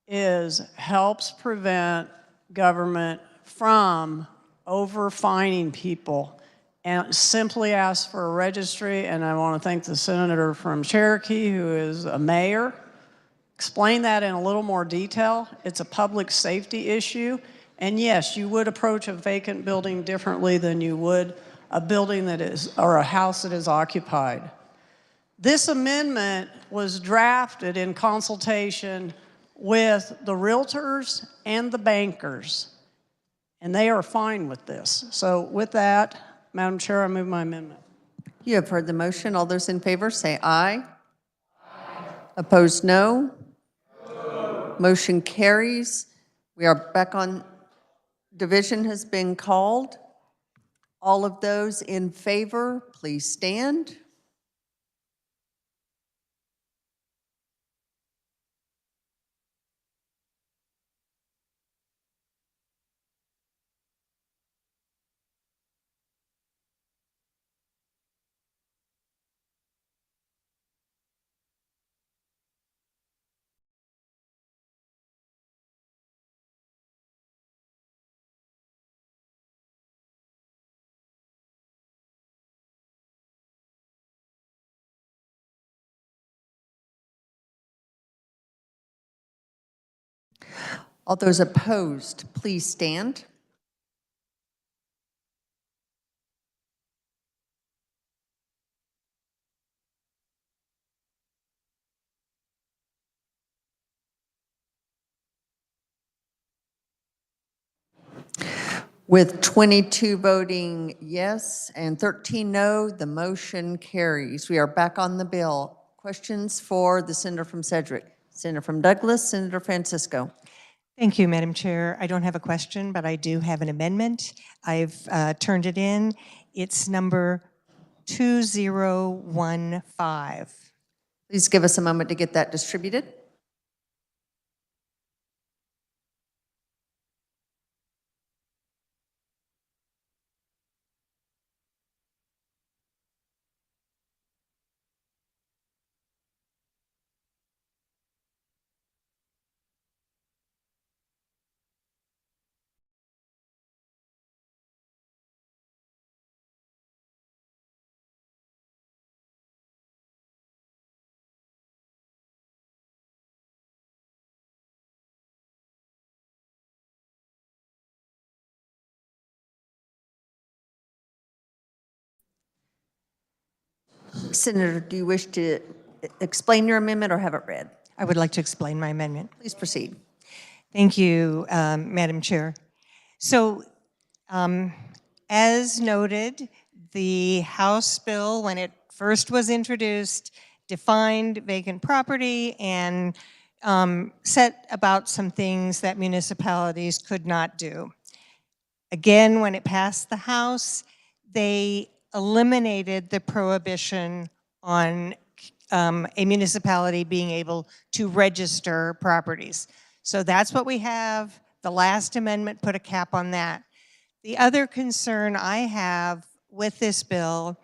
is helps prevent government from over-fining people, and simply asks for a registry. And I want to thank the senator from Cherokee, who is a mayor. Explain that in a little more detail. It's a public safety issue. And yes, you would approach a vacant building differently than you would a building that is, or a house that is occupied. This amendment was drafted in consultation with the realtors and the bankers, and they are fine with this. So with that, Madam Chair, I move my amendment. You have heard the motion. All those in favor say aye. Aye. Opposed, no. No. Motion carries. We are back on. Division has been called. All of those in favor, please stand. All those opposed, please stand. With 22 voting yes and 13 no, the motion carries. We are back on the bill. Questions for the senator from Sedgwick? Senator from Douglas, Senator Francisco. Thank you, Madam Chair. I don't have a question, but I do have an amendment. I've turned it in. It's number 2015. Please give us a moment to get that distributed. Senator, do you wish to explain your amendment or have it read? I would like to explain my amendment. Please proceed. Thank you, Madam Chair. So, as noted, the House bill, when it first was introduced, defined vacant property and set about some things that municipalities could not do. Again, when it passed the House, they eliminated the prohibition on a municipality being able to register properties. So that's what we have. The last amendment put a cap on that. The other concern I have with this bill,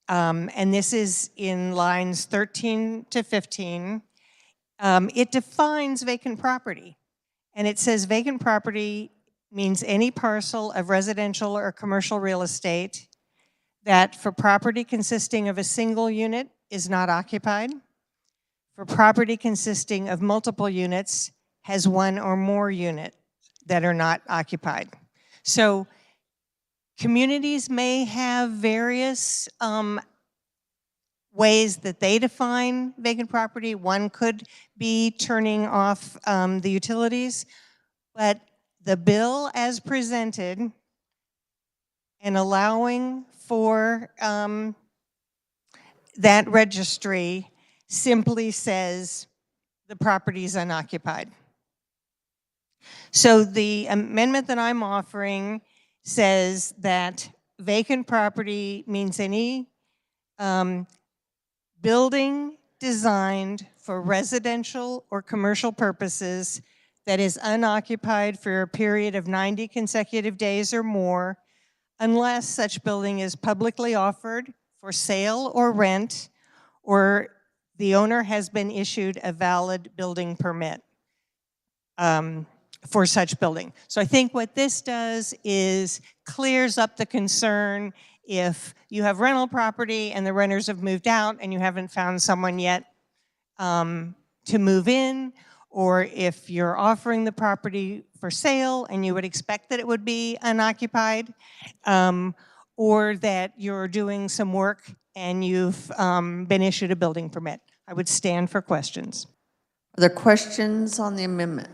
and this is in lines 13 to 15, it defines vacant property. And it says vacant property means any parcel of residential or commercial real estate that for property consisting of a single unit is not occupied, for property consisting of multiple units has one or more units that are not occupied. So communities may have various ways that they define vacant property. One could be turning off the utilities, but the bill as presented and allowing for that registry simply says the property is unoccupied. So the amendment that I'm offering says that vacant property means any building designed for residential or commercial purposes that is unoccupied for a period of 90 consecutive days or more, unless such building is publicly offered for sale or rent, or the owner has been issued a valid building permit for such building. So I think what this does is clears up the concern if you have rental property and the renters have moved out and you haven't found someone yet to move in, or if you're offering the property for sale and you would expect that it would be unoccupied, or that you're doing some work and you've been issued a building permit. I would stand for questions. Are there questions on the amendment?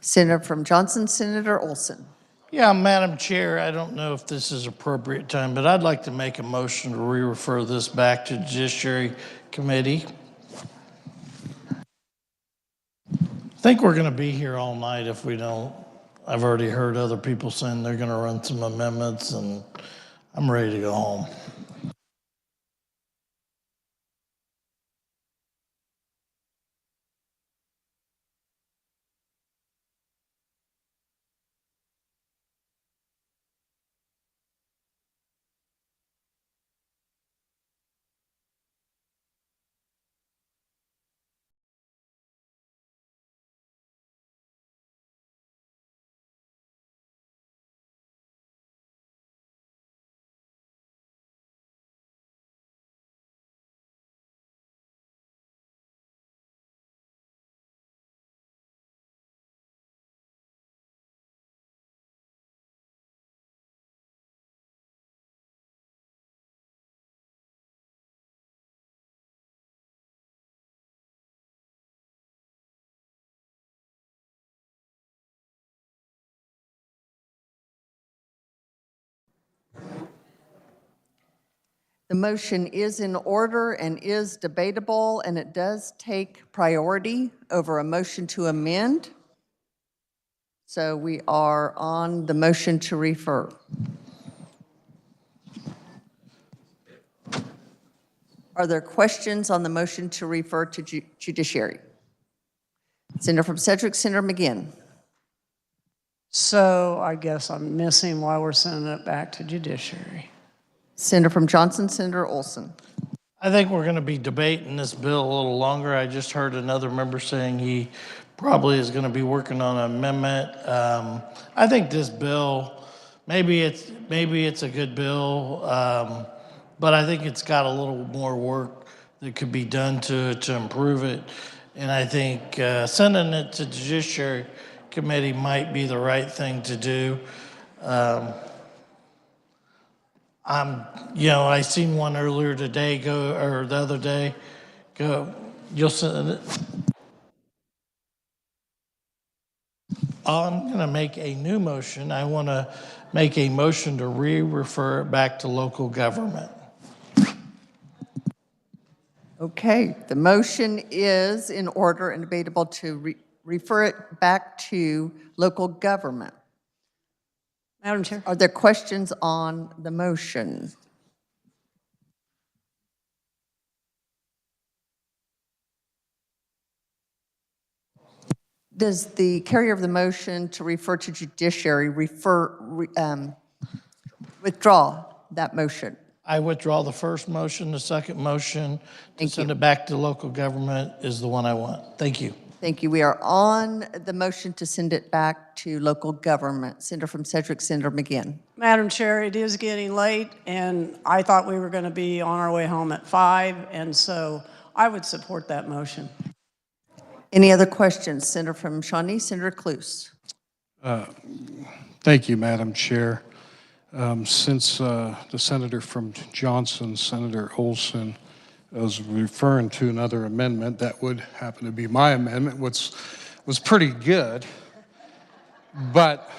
Senator from Johnson, Senator Olson. Yeah, Madam Chair, I don't know if this is appropriate time, but I'd like to make a motion to re-refer this back to Judiciary Committee. I think we're going to be here all night if we don't. I've already heard other people saying they're going to run some amendments, and I'm ready to go home. The motion is in order and is debatable, and it does take priority over a motion to amend. So we are on the motion to refer. Are there questions on the motion to refer to judiciary? Senator from Sedgwick, Senator McGinn. So I guess I'm missing why we're sending it back to judiciary. Senator from Johnson, Senator Olson. I think we're going to be debating this bill a little longer. I just heard another member saying he probably is going to be working on an amendment. I think this bill, maybe it's a good bill, but I think it's got a little more work that could be done to improve it. And I think sending it to Judiciary Committee might be the right thing to do. I seen one earlier today or the other day go, you'll send it. I'm gonna make a new motion. I wanna make a motion to refer it back to local government. Okay, the motion is in order and debatable to refer it back to local government. Madam Chair. Are there questions on the motion? Does the carrier of the motion to refer to judiciary withdraw that motion? I withdraw the first motion. The second motion to send it back to local government is the one I want. Thank you. Thank you. We are on the motion to send it back to local government. Senator from Sedgwick, Senator McGinn. Madam Chair, it is getting late, and I thought we were going to be on our way home at 5, and so I would support that motion. Any other questions? Senator from Shawnee, Senator Cluse. Thank you, Madam Chair. Since the senator from Johnson, Senator Olson, was referring to another amendment that would happen to be my amendment, which was pretty good. But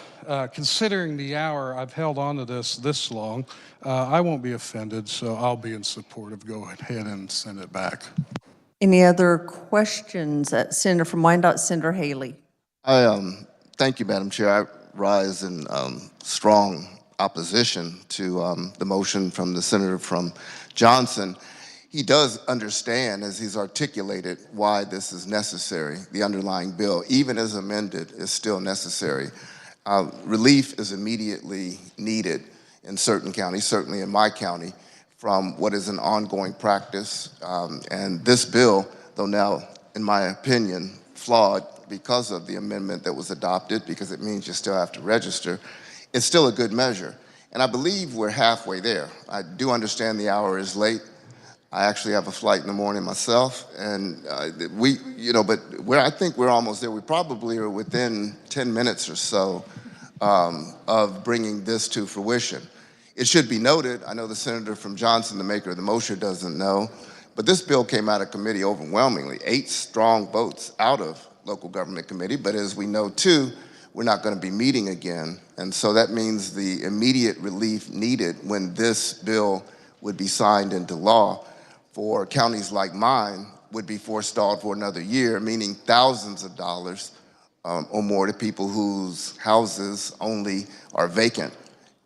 considering the hour I've held on to this long, I won't be offended, so I'll be in support of go ahead and send it back. Any other questions? Senator from Wyandotte, Senator Haley. Thank you, Madam Chair. I rise in strong opposition to the motion from the senator from Johnson. He does understand, as he's articulated, why this is necessary. The underlying bill, even as amended, is still necessary. Relief is immediately needed in certain counties, certainly in my county, from what is an ongoing practice. And this bill, though now, in my opinion, flawed because of the amendment that was adopted, because it means you still have to register, it's still a good measure. And I believe we're halfway there. I do understand the hour is late. I actually have a flight in the morning myself, and but I think we're almost there. We probably are within 10 minutes or so of bringing this to fruition. It should be noted, I know the senator from Johnson, the maker of the motion, doesn't know, but this bill came out of committee overwhelmingly, 8 strong votes out of local government committee, but as we know too, we're not going to be meeting again, and so that means the immediate relief needed when this bill would be signed into law for counties like mine would be forestalled for another year, meaning thousands of dollars or more to people whose houses only are vacant.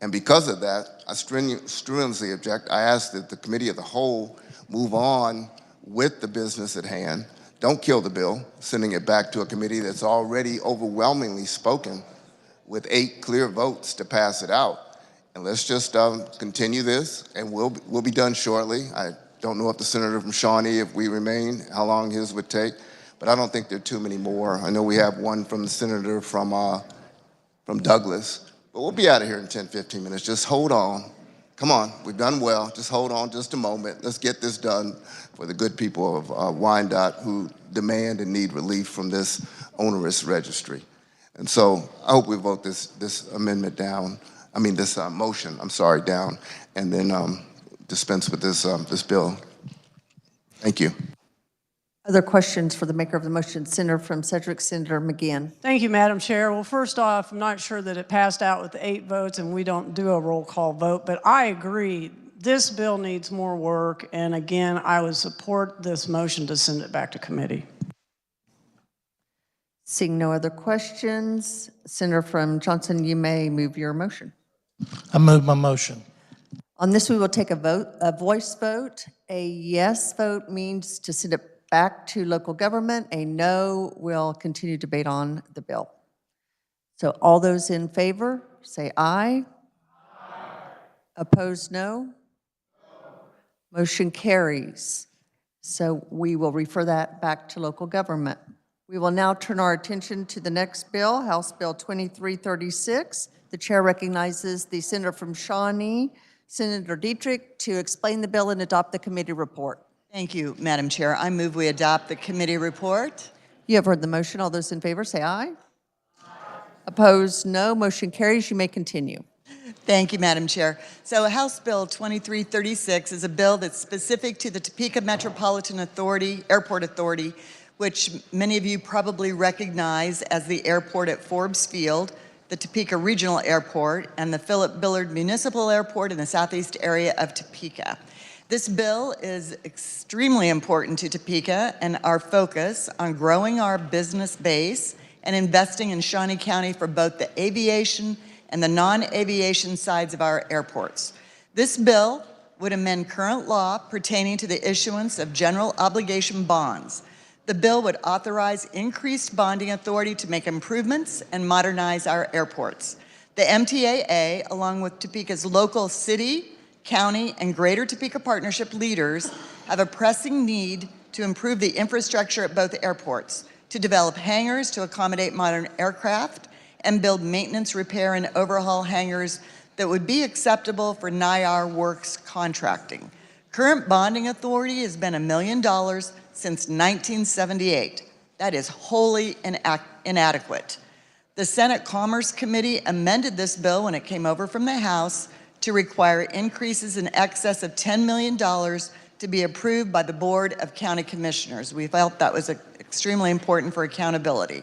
And because of that, I strenuously object. I ask that the committee of the whole move on with the business at hand. Don't kill the bill, sending it back to a committee that's already overwhelmingly spoken with 8 clear votes to pass it out. And let's just continue this, and we'll be done shortly. I don't know if the senator from Shawnee, if we remain, how long his would take, but I don't think there are too many more. I know we have one from the senator from Douglas, but we'll be out of here in 10, 15 minutes. Just hold on. Come on, we've done well. Just hold on just a moment. Let's get this done for the good people of Wyandotte who demand and need relief from this onerous registry. And so I hope we vote this amendment down. I mean, this motion, I'm sorry, down, and then dispense with this bill. Thank you. Other questions for the maker of the motion? Senator from Sedgwick, Senator McGinn. Thank you, Madam Chair. Well, first off, I'm not sure that it passed out with 8 votes and we don't do a roll call vote, but I agree. This bill needs more work, and again, I would support this motion to send it back to committee. Seeing no other questions, Senator from Johnson, you may move your motion. I move my motion. On this, we will take a voice vote. A yes vote means to send it back to local government. A no will continue debate on the bill. So all those in favor, say aye. Opposed, no. Motion carries. So we will refer that back to local government. We will now turn our attention to the next bill, House Bill 2336. The chair recognizes the senator from Shawnee, Senator Dietrich, to explain the bill and adopt the committee report. Thank you, Madam Chair. I move we adopt the committee report. You have heard the motion. All those in favor say aye. Opposed, no. Motion carries. You may continue. Thank you, Madam Chair. So House Bill 2336 is a bill that's specific to the Topeka Metropolitan Airport Authority, which many of you probably recognize as the airport at Forbes Field, the Topeka Regional Airport, and the Philip Billard Municipal Airport in the southeast area of Topeka. This bill is extremely important to Topeka and our focus on growing our business base and investing in Shawnee County for both the aviation and the non-aviation sides of our airports. This bill would amend current law pertaining to the issuance of general obligation bonds. The bill would authorize increased bonding authority to make improvements and modernize our airports. The MTAA, along with Topeka's local city, county, and greater Topeka partnership leaders, have a pressing need to improve the infrastructure at both airports, to develop hangars to accommodate modern aircraft, and build maintenance, repair, and overhaul hangars that would be acceptable for NIAR Works contracting. Current bonding authority has been $1 million since 1978. That is wholly inadequate. The Senate Commerce Committee amended this bill when it came over from the House to require increases in excess of $10 million to be approved by the Board of County Commissioners. We felt that was extremely important for accountability.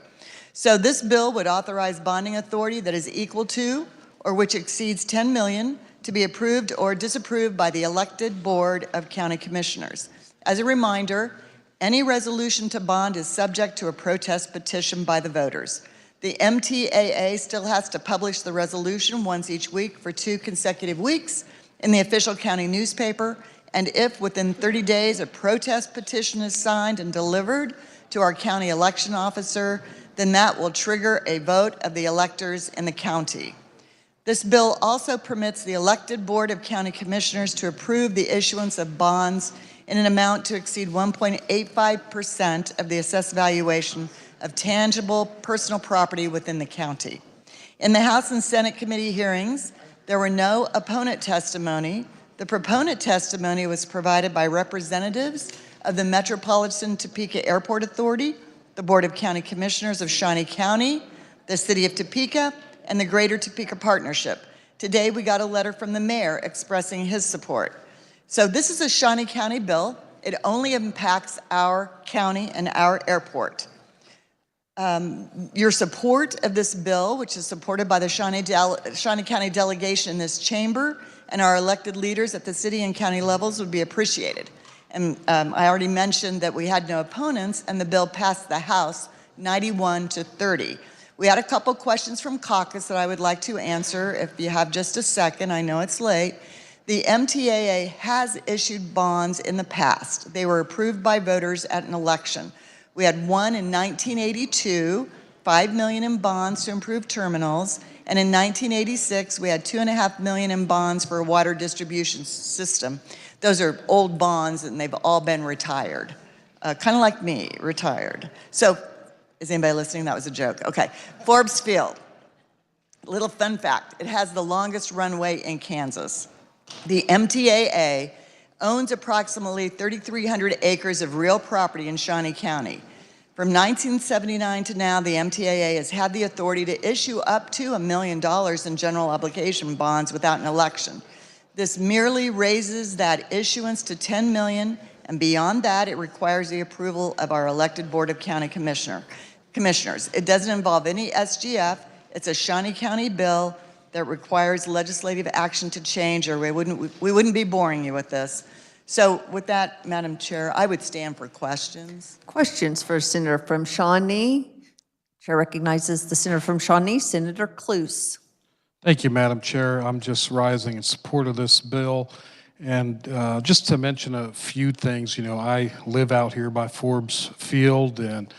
So this bill would authorize bonding authority that is equal to or which exceeds $10 million to be approved or disapproved by the elected Board of County Commissioners. As a reminder, any resolution to bond is subject to a protest petition by the voters. The MTAA still has to publish the resolution once each week for 2 consecutive weeks in the official county newspaper, and if within 30 days a protest petition is signed and delivered to our county election officer, then that will trigger a vote of the electors in the county. This bill also permits the elected Board of County Commissioners to approve the issuance of bonds in an amount to exceed 1.85% of the assessed valuation of tangible personal property within the county. In the House and Senate committee hearings, there were no opponent testimony. The proponent testimony was provided by representatives of the Metropolitan Topeka Airport Authority, the Board of County Commissioners of Shawnee County, the City of Topeka, and the Greater Topeka Partnership. Today, we got a letter from the mayor expressing his support. So this is a Shawnee County bill. It only impacts our county and our airport. Your support of this bill, which is supported by the Shawnee County delegation in this chamber and our elected leaders at the city and county levels, would be appreciated. And I already mentioned that we had no opponents, and the bill passed the House 91-30. We had a couple questions from caucus that I would like to answer if you have just a second. I know it's late. The MTAA has issued bonds in the past. They were approved by voters at an election. We had one in 1982, $5 million in bonds to improve terminals, and in 1986, we had $2.5 million in bonds for a water distribution system. Those are old bonds, and they've all been retired. Kind of like me, retired. So, is anybody listening? That was a joke. Okay, Forbes Field. Little fun fact, it has the longest runway in Kansas. The MTAA owns approximately 3,300 acres of real property in Shawnee County. From 1979 to now, the MTAA has had the authority to issue up to $1 million in general obligation bonds without an election. This merely raises that issuance to $10 million, and beyond that, it requires the approval of our elected Board of County Commissioners. It doesn't involve any SGF. It's a Shawnee County bill that requires legislative action to change, or we wouldn't be boring you with this. So with that, Madam Chair, I would stand for questions. Questions for Senator from Shawnee. Chair recognizes the Senator from Shawnee, Senator Cluse. Thank you, Madam Chair. I'm just rising in support of this bill. And just to mention a few things, you know, I live out here by Forbes Field and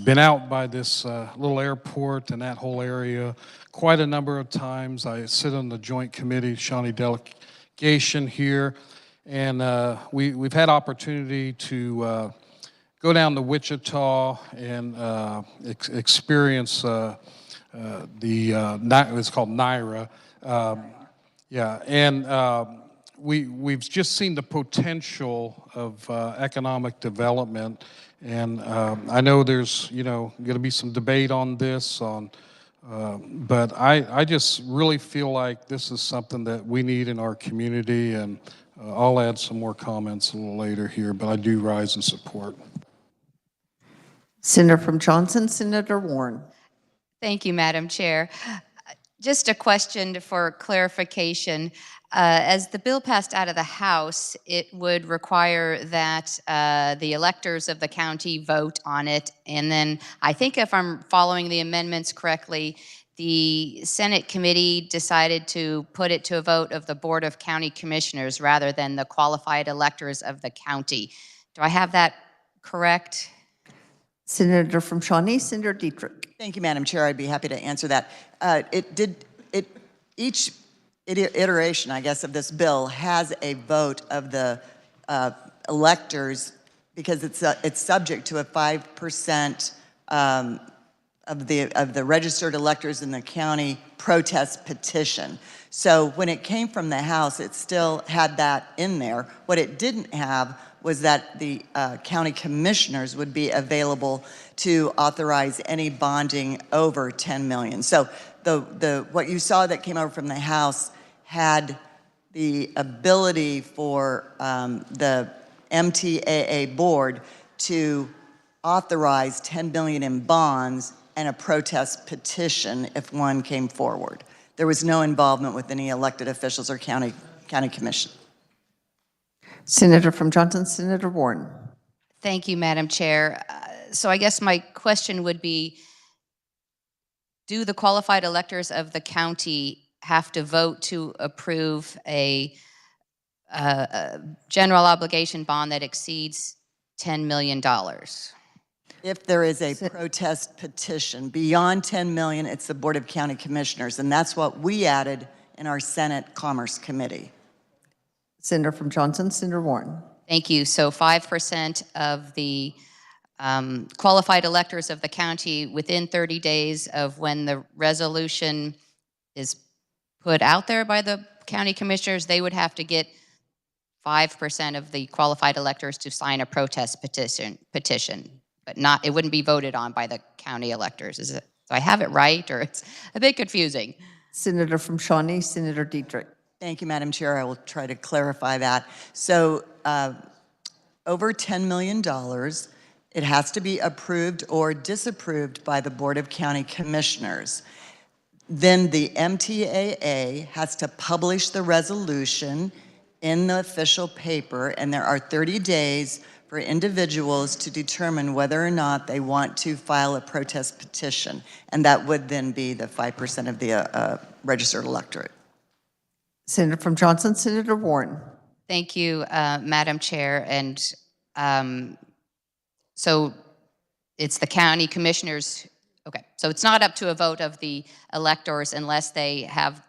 been out by this little airport and that whole area quite a number of times. I sit on the Joint Committee, Shawnee delegation here, and we've had opportunity to go down to Wichita and experience it's called NYRA. We've just seen the potential of economic development, and I know there's going to be some debate on this, but I just really feel like this is something that we need in our community, and I'll add some more comments a little later here, but I do rise in support. Senator from Johnson, Senator Warren. Thank you, Madam Chair. Just a question for clarification. As the bill passed out of the House, it would require that the electors of the county vote on it. And then I think if I'm following the amendments correctly, the Senate committee decided to put it to a vote of the Board of County Commissioners rather than the qualified electors of the county. Do I have that correct? Senator from Shawnee, Senator Dietrich. Thank you, Madam Chair. I'd be happy to answer that. Each iteration, I guess, of this bill has a vote of the electors because it's subject to a 5% of the registered electors in the county protest petition. So when it came from the House, it still had that in there. What it didn't have was that the county commissioners would be available to authorize any bonding over $10 million. So what you saw that came over from the House had the ability for the MTAA board to authorize $10 billion in bonds and a protest petition if one came forward. There was no involvement with any elected officials or county commission. Senator from Johnson, Senator Warren. Thank you, Madam Chair. So I guess my question would be, do the qualified electors of the county have to vote to approve a general obligation bond that exceeds $10 million? If there is a protest petition beyond $10 million, it's the Board of County Commissioners, and that's what we added in our Senate Commerce Committee. Senator from Johnson, Senator Warren. Thank you. So 5% of the qualified electors of the county within 30 days of when the resolution is put out there by the county commissioners, they would have to get 5% of the qualified electors to sign a protest petition, but it wouldn't be voted on by the county electors. Do I have it right, or it's a bit confusing? Senator from Shawnee, Senator Dietrich. Thank you, Madam Chair. I will try to clarify that. So over $10 million, it has to be approved or disapproved by the Board of County Commissioners. Then the MTAA has to publish the resolution in the official paper, and there are 30 days for individuals to determine whether or not they want to file a protest petition, and that would then be the 5% of the registered electorate. Senator from Johnson, Senator Warren. Thank you, Madam Chair. And so it's the county commissioners. Okay, so it's not up to a vote of the electors unless they have,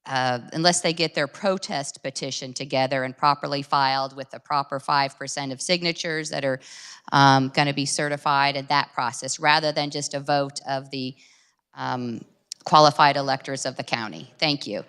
unless they get their protest petition together and properly filed with the proper 5% of signatures that are going to be certified in that process, rather than just a vote of the qualified electors of the county. Thank you.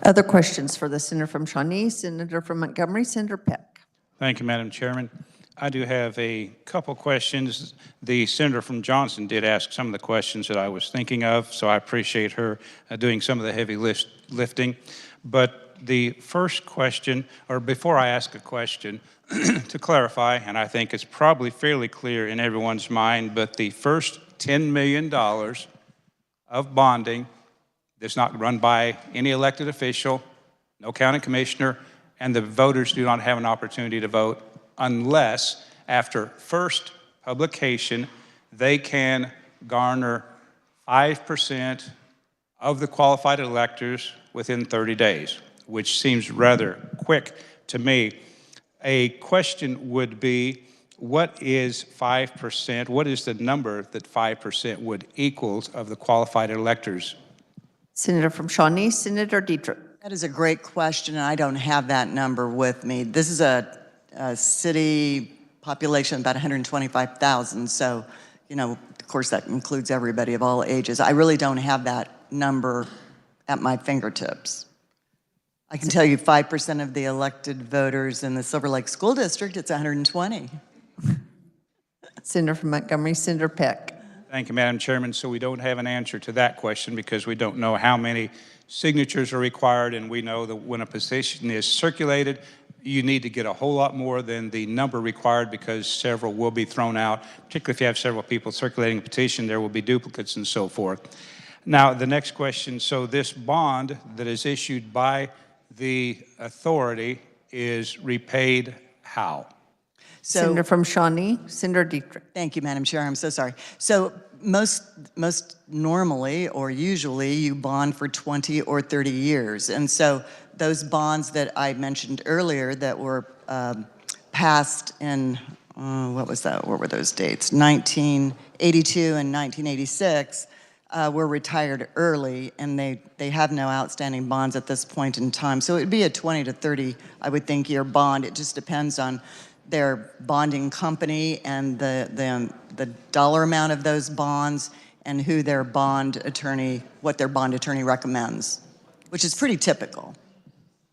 Other questions for the Senator from Shawnee, Senator from Montgomery, Senator Peck. Thank you, Madam Chairman. I do have a couple questions. The Senator from Johnson did ask some of the questions that I was thinking of, so I appreciate her doing some of the heavy lifting. But the first question, or before I ask a question, to clarify, and I think it's probably fairly clear in everyone's mind, but the first $10 million of bonding that's not run by any elected official, no county commissioner, and the voters do not have an opportunity to vote unless, after first publication, they can garner 5% of the qualified electors within 30 days, which seems rather quick to me. A question would be, what is 5%? What is the number that 5% would equal of the qualified electors? Senator from Shawnee, Senator Dietrich. That is a great question, and I don't have that number with me. This is a city population of about 125,000, so, you know, of course that includes everybody of all ages. I really don't have that number at my fingertips. I can tell you 5% of the elected voters in the Silver Lake School District, it's 120. Senator from Montgomery, Senator Peck. Thank you, Madam Chairman. So we don't have an answer to that question because we don't know how many signatures are required, and we know that when a petition is circulated, you need to get a whole lot more than the number required because several will be thrown out. Particularly if you have several people circulating a petition, there will be duplicates and so forth. Now, the next question, so this bond that is issued by the authority is repaid how? So, Senator from Shawnee, Senator Dietrich. Thank you, Madam Chair. I'm so sorry. So most normally or usually you bond for 20 or 30 years. And so those bonds that I mentioned earlier that were passed in, what was that? What were those dates? 1982 and 1986 were retired early, and they have no outstanding bonds at this point in time. So it would be a 20 to 30, I would think, year bond. It just depends on their bonding company and the dollar amount of those bonds and who their bond attorney, what their bond attorney recommends, which is pretty typical.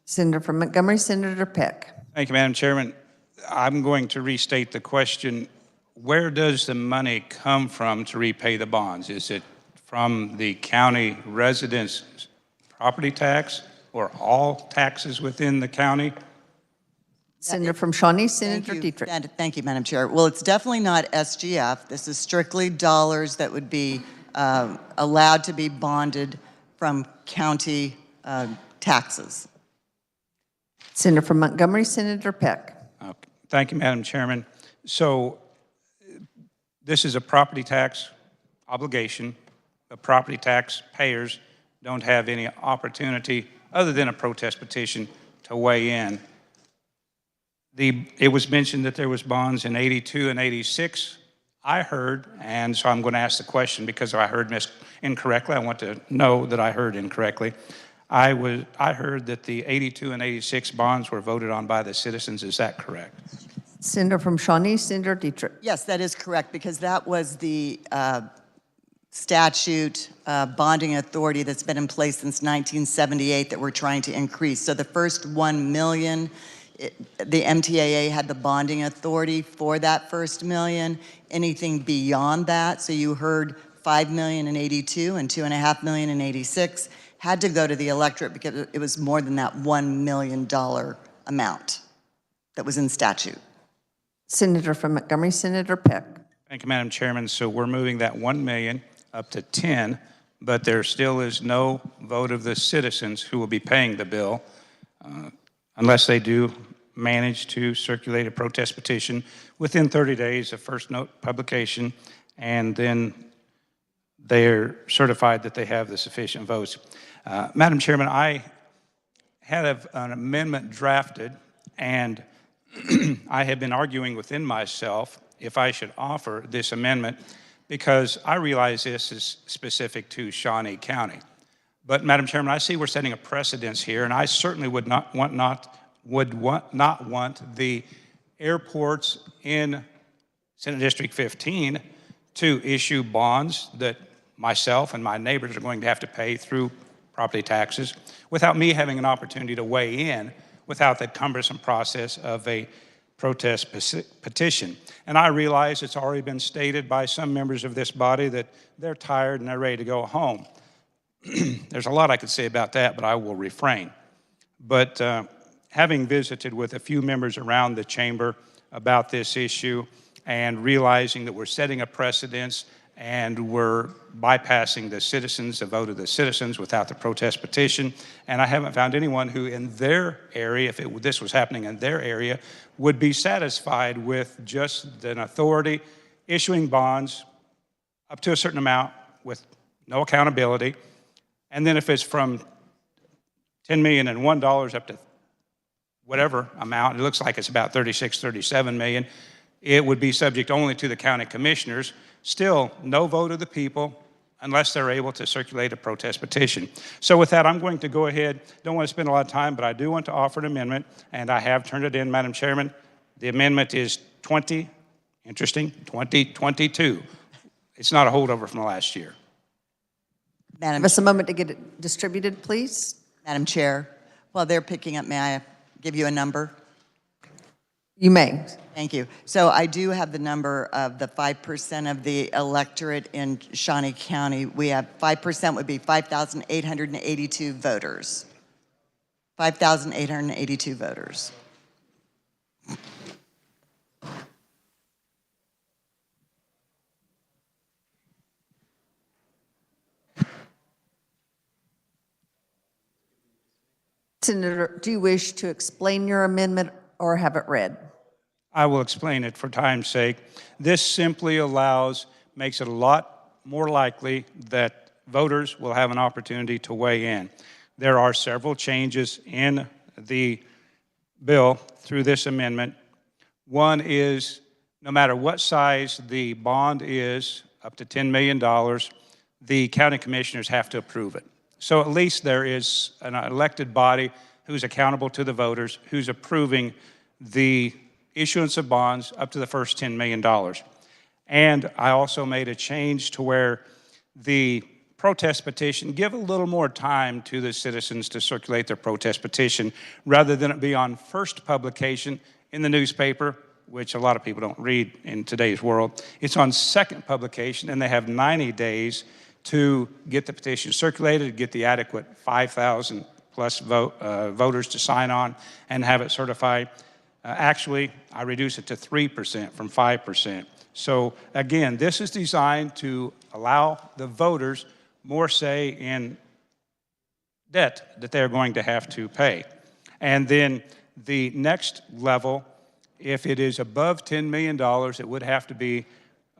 Senator from Montgomery, Senator Peck. Thank you, Madam Chairman. I'm going to restate the question. Where does the money come from to repay the bonds? Is it from the county residents' property tax or all taxes within the county? Senator from Shawnee, Senator Dietrich. Thank you, Madam Chair. Well, it's definitely not SGF. This is strictly dollars that would be allowed to be bonded from county taxes. Senator from Montgomery, Senator Peck. Okay. Thank you, Madam Chairman. So this is a property tax obligation. The property tax payers don't have any opportunity other than a protest petition to weigh in. It was mentioned that there was bonds in 82 and 86. I heard, and so I'm going to ask the question because I heard incorrectly. I want to know that I heard incorrectly. I heard that the 82 and 86 bonds were voted on by the citizens. Is that correct? Senator from Shawnee, Senator Dietrich. Yes, that is correct, because that was the statute bonding authority that's been in place since 1978 that we're trying to increase. So the first 1 million, the MTAA had the bonding authority for that first million. Anything beyond that, so you heard 5 million in 82 and 2.5 million in 86, had to go to the electorate because it was more than that $1 million amount that was in statute. Senator from Montgomery, Senator Peck. Thank you, Madam Chairman. So we're moving that 1 million up to 10, but there still is no vote of the citizens who will be paying the bill unless they do manage to circulate a protest petition within 30 days of first note publication, and then they're certified that they have the sufficient votes. Madam Chairman, I had an amendment drafted, and I have been arguing within myself if I should offer this amendment because I realize this is specific to Shawnee County. But Madam Chairman, I see we're setting a precedence here, and I certainly would not want the airports in Senate District 15 to issue bonds that myself and my neighbors are going to have to pay through property taxes without me having an opportunity to weigh in without the cumbersome process of a protest petition. And I realize it's already been stated by some members of this body that they're tired and they're ready to go home. There's a lot I could say about that, but I will refrain. But having visited with a few members around the chamber about this issue and realizing that we're setting a precedence and we're bypassing the citizens, the vote of the citizens without the protest petition, and I haven't found anyone who in their area, if this was happening in their area, would be satisfied with just an authority issuing bonds up to a certain amount with no accountability. And then if it's from $10,001 up to whatever amount, it looks like it's about 36, 37 million, it would be subject only to the county commissioners. Still, no vote of the people unless they're able to circulate a protest petition. So with that, I'm going to go ahead. Don't want to spend a lot of time, but I do want to offer an amendment, and I have turned it in, Madam Chairman. The amendment is 2022. It's not a holdover from last year. Give us a moment to get it distributed, please. Madam Chair, while they're picking up, may I give you a number? You may. Thank you. So I do have the number of the 5% of the electorate in Shawnee County. We have 5% would be 5,882 voters. 5,882 voters. Senator, do you wish to explain your amendment or have it read? I will explain it for time's sake. This simply makes it a lot more likely that voters will have an opportunity to weigh in. There are several changes in the bill through this amendment. One is, no matter what size the bond is, up to $10 million, the county commissioners have to approve it. So at least there is an elected body who's accountable to the voters, who's approving the issuance of bonds up to the first $10 million. And I also made a change to where the protest petition, give a little more time to the citizens to circulate their protest petition rather than it be on first publication in the newspaper, which a lot of people don't read in today's world. It's on second publication, and they have 90 days to get the petition circulated, get the adequate 5,000 plus voters to sign on and have it certified. Actually, I reduce it to 3% from 5%. So again, this is designed to allow the voters more say in debt that they're going to have to pay. And then the next level, if it is above $10 million, it would have to be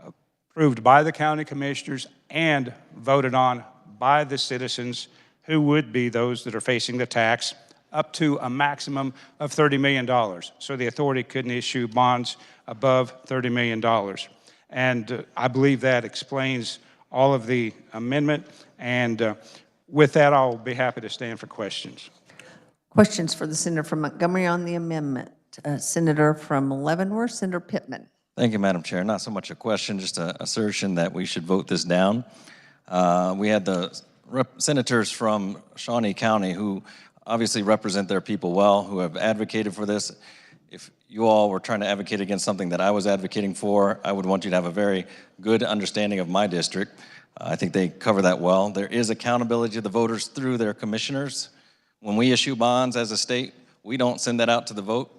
approved by the county commissioners and voted on by the citizens, who would be those that are facing the tax, up to a maximum of $30 million. So the authority couldn't issue bonds above $30 million. And I believe that explains all of the amendment. And with that, I'll be happy to stand for questions. Questions for the Senator from Montgomery on the amendment. Senator from Leavenworth, Senator Pittman. Thank you, Madam Chair. Not so much a question, just an assertion that we should vote this down. We had the senators from Shawnee County who obviously represent their people well, who have advocated for this. If you all were trying to advocate against something that I was advocating for, I would want you to have a very good understanding of my district. I think they cover that well. There is accountability to the voters through their commissioners. When we issue bonds as a state, we don't send that out to the vote.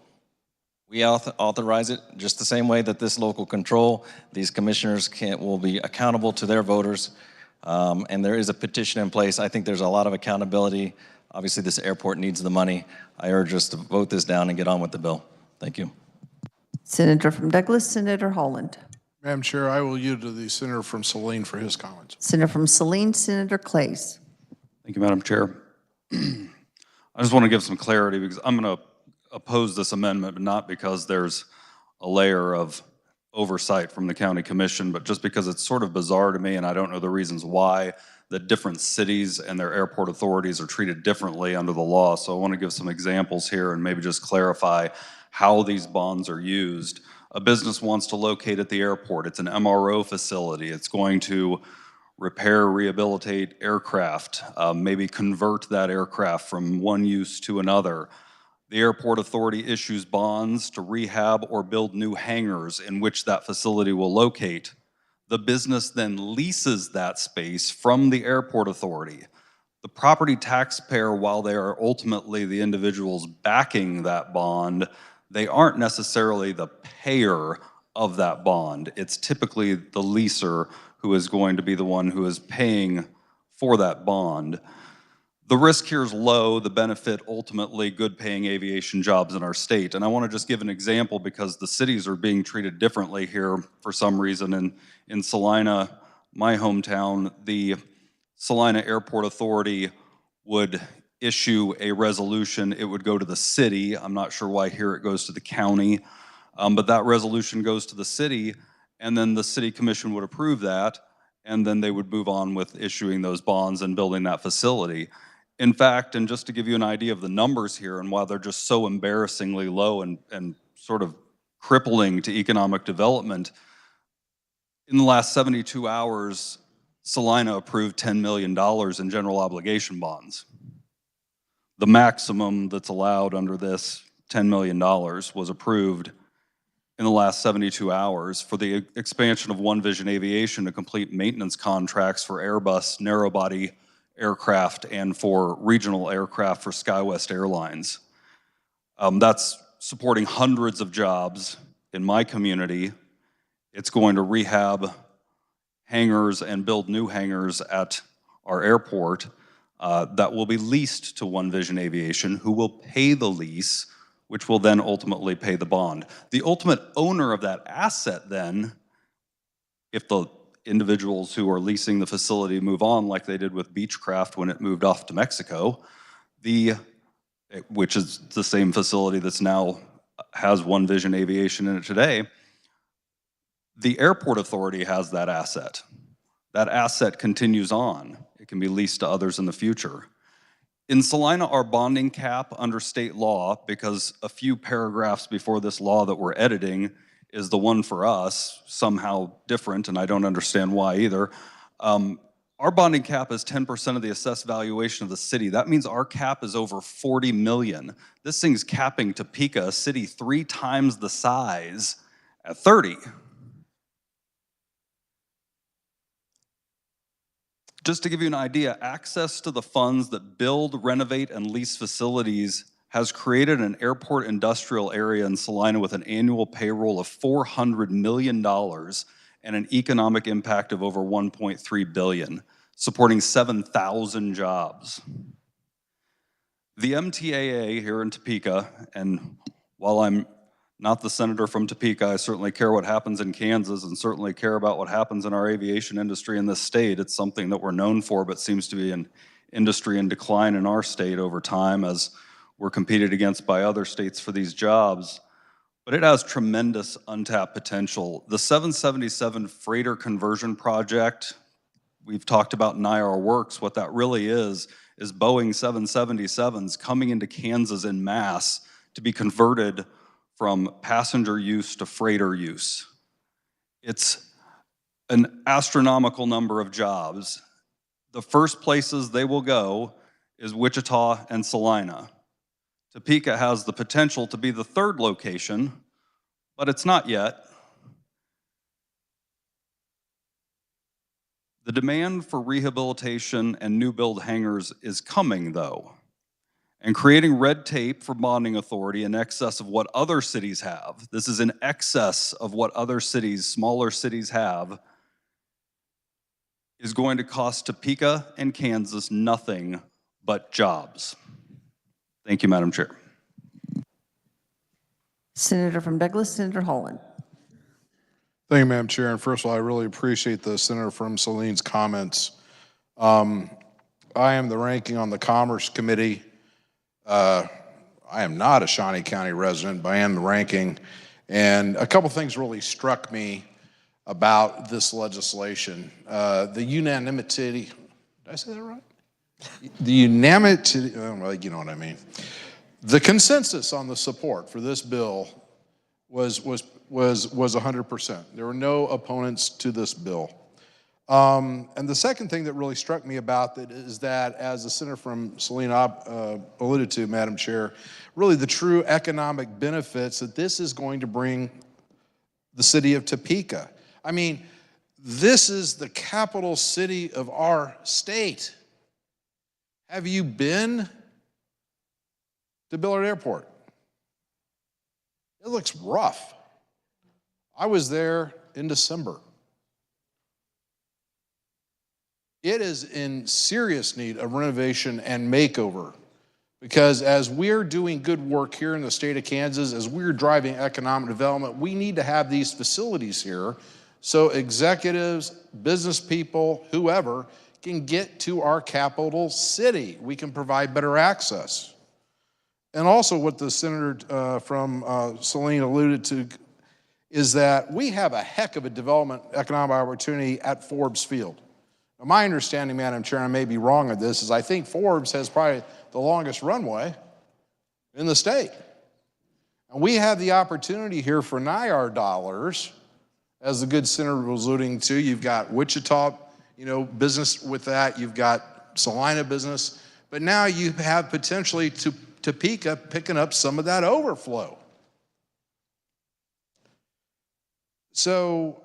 We authorize it just the same way that this local control, these commissioners will be accountable to their voters. And there is a petition in place. I think there's a lot of accountability. Obviously, this airport needs the money. I urge us to vote this down and get on with the bill. Thank you. Senator from Douglas, Senator Holland. Madam Chair, I will yield to the Senator from Saline for his comments. Senator from Saline, Senator Clays. Thank you, Madam Chair. I just want to give some clarity because I'm going to oppose this amendment, but not because there's a layer of oversight from the county commission, but just because it's sort of bizarre to me, and I don't know the reasons why, that different cities and their airport authorities are treated differently under the law. So I want to give some examples here and maybe just clarify how these bonds are used. A business wants to locate at the airport. It's an MRO facility. It's going to repair, rehabilitate aircraft, maybe convert that aircraft from one use to another. The airport authority issues bonds to rehab or build new hangars in which that facility will locate. The business then leases that space from the airport authority. The property taxpayer, while they are ultimately the individuals backing that bond, they aren't necessarily the payer of that bond. It's typically the leaser who is going to be the one who is paying for that bond. The risk here is low, the benefit ultimately good paying aviation jobs in our state. And I want to just give an example because the cities are being treated differently here for some reason. In Salina, my hometown, the Salina Airport Authority would issue a resolution. It would go to the city. I'm not sure why here it goes to the county, but that resolution goes to the city, and then the city commission would approve that, and then they would move on with issuing those bonds and building that facility. In fact, and just to give you an idea of the numbers here and why they're just so embarrassingly low and sort of crippling to economic development, in the last 72 hours, Salina approved $10 million in general obligation bonds. The maximum that's allowed under this $10 million was approved in the last 72 hours for the expansion of One Vision Aviation to complete maintenance contracts for Airbus narrow-body aircraft and for regional aircraft for SkyWest Airlines. That's supporting hundreds of jobs in my community. It's going to rehab hangars and build new hangars at our airport that will be leased to One Vision Aviation, who will pay the lease, which will then ultimately pay the bond. The ultimate owner of that asset then, if the individuals who are leasing the facility move on like they did with Beechcraft when it moved off to Mexico, which is the same facility that's now has One Vision Aviation in it today, the airport authority has that asset. That asset continues on. It can be leased to others in the future. In Salina, our bonding cap under state law, because a few paragraphs before this law that we're editing is the one for us, somehow different, and I don't understand why either. Our bonding cap is 10% of the assessed valuation of the city. That means our cap is over 40 million. This thing's capping Topeka, a city 3 times the size, at 30. Just to give you an idea, access to the funds that build, renovate, and lease facilities has created an airport industrial area in Salina with an annual payroll of $400 million and an economic impact of over $1.3 billion, supporting 7,000 jobs. The MTAA here in Topeka, and while I'm not the senator from Topeka, I certainly care what happens in Kansas and certainly care about what happens in our aviation industry in this state. It's something that we're known for, but seems to be an industry in decline in our state over time as we're competed against by other states for these jobs. But it has tremendous untapped potential. The 777 freighter conversion project, we've talked about in IR Works. What that really is Boeing 777s coming into Kansas en masse to be converted from passenger use to freighter use. It's an astronomical number of jobs. The first places they will go is Wichita and Salina. Topeka has the potential to be the 3rd location, but it's not yet. The demand for rehabilitation and new build hangars is coming, though. And creating red tape for bonding authority in excess of what other cities have, this is in excess of what other cities, smaller cities have, is going to cost Topeka and Kansas nothing but jobs. Thank you, Madam Chair. Senator from Douglas, Senator Holland. Thank you, Madam Chair. And first of all, I really appreciate the Senator from Saline's comments. I am the ranking on the Commerce Committee. I am not a Shawnee County resident, but I am the ranking. And a couple things really struck me about this legislation. The unanimity, did I say that right? The unanimity, well, you know what I mean. The consensus on the support for this bill was 100%. There were no opponents to this bill. And the second thing that really struck me about that is that, as the Senator from Salina alluded to, Madam Chair, really the true economic benefits that this is going to bring the city of Topeka. I mean, this is the capital city of our state. Have you been to Billard Airport? It looks rough. I was there in December. It is in serious need of renovation and makeover, because as we're doing good work here in the state of Kansas, as we're driving economic development, we need to have these facilities here so executives, business people, whoever, can get to our capital city. We can provide better access. And also what the senator from Saline alluded to is that we have a heck of a development economic opportunity at Forbes Field. Now, my understanding, Madam Chair, and I may be wrong on this, is I think Forbes has probably the longest runway in the state. And we have the opportunity here for NIAR dollars, as the good senator was alluding to. You've got Wichita, business with that. You've got Salina business. But now you have potentially Topeka picking up some of that overflow. So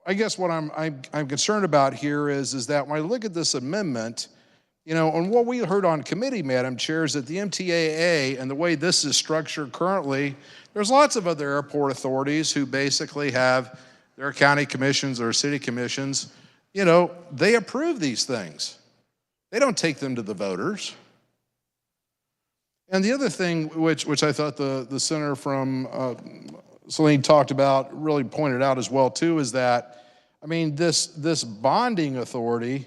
I guess what I'm concerned about here is that when I look at this amendment, and what we heard on committee, Madam Chair, is that the MTAA and the way this is structured currently, there's lots of other airport authorities who basically have their county commissions or city commissions. They approve these things. They don't take them to the voters. And the other thing which I thought the senator from Saline talked about, really pointed out as well too, is that, this bonding authority,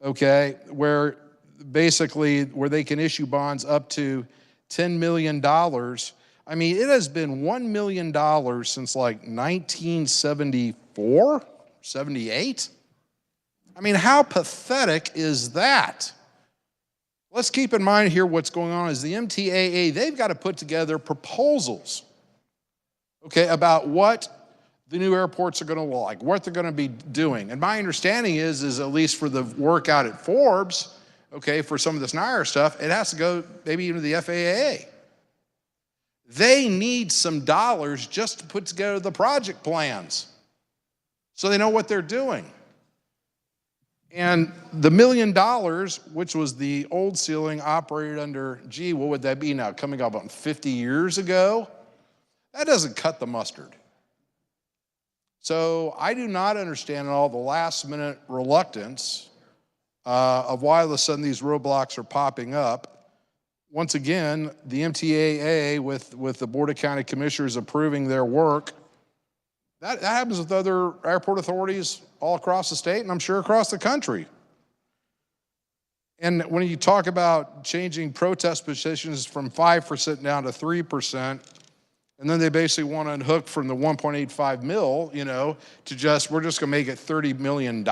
okay, where they can issue bonds up to $10 million. It has been $1 million since like 1974, 78. How pathetic is that? Let's keep in mind here what's going on is the MTAA, they've got to put together proposals, okay, about what the new airports are going to look like, what they're going to be doing. And my understanding is at least for the work out at Forbes, okay, for some of this NIAR stuff, it has to go maybe even to the FAA. They need some dollars just to put together the project plans so they know what they're doing. And the $1 million, which was the old ceiling operated under, what would that be now, coming up on 50 years ago? That doesn't cut the mustard. So I do not understand at all the last minute reluctance of why all of a sudden these roadblocks are popping up. Once again, the MTAA with the Board of County Commissioners approving their work, that happens with other airport authorities all across the state and I'm sure across the country. And when you talk about changing protest petitions from 5% down to 3%, and then they basically want to unhook from the 1.85 mil, to we're just going to make it $30 million.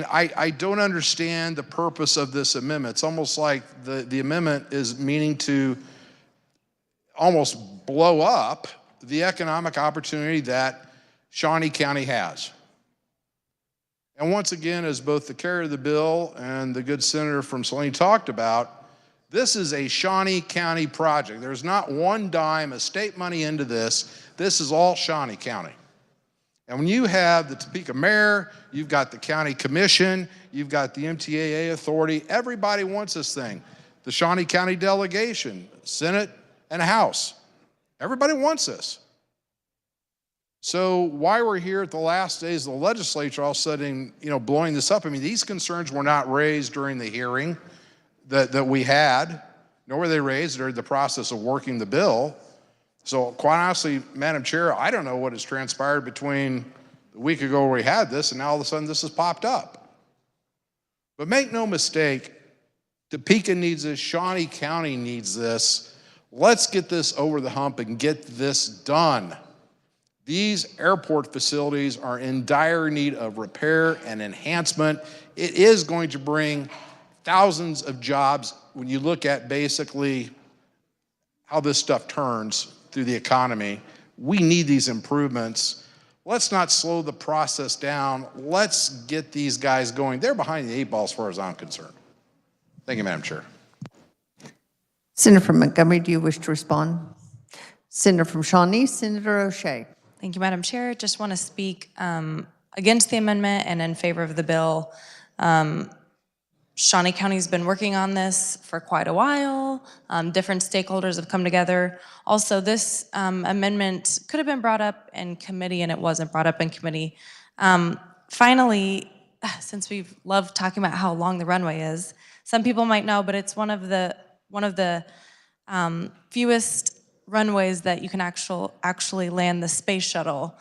I don't understand the purpose of this amendment. It's almost like the amendment is meaning to almost blow up the economic opportunity that Shawnee County has. And once again, as both the carrier of the bill and the good senator from Saline talked about, this is a Shawnee County project. There's not one dime of state money into this. This is all Shawnee County. And when you have the Topeka mayor, you've got the county commission, you've got the MTAA authority, everybody wants this thing. The Shawnee County delegation, Senate and House, everybody wants this. So why we're here at the last days of the legislature all of a sudden, blowing this up, these concerns were not raised during the hearing that we had, nor were they raised during the process of working the bill. So quite honestly, Madam Chair, I don't know what has transpired between the week ago where we had this and now all of a sudden this has popped up. But make no mistake, Topeka needs this, Shawnee County needs this. Let's get this over the hump and get this done. These airport facilities are in dire need of repair and enhancement. It is going to bring thousands of jobs when you look at basically how this stuff turns through the economy. We need these improvements. Let's not slow the process down. Let's get these guys going. They're behind the 8 ball as far as I'm concerned. Thank you, Madam Chair. Senator from Montgomery, do you wish to respond? Senator from Shawnee, Senator O'Shea. Thank you, Madam Chair. Just want to speak against the amendment and in favor of the bill. Shawnee County's been working on this for quite a while. Different stakeholders have come together. Also, this amendment could have been brought up in committee and it wasn't brought up in committee. Finally, since we've loved talking about how long the runway is, some people might know, but it's one of the fewest runways that you can actually land the space shuttle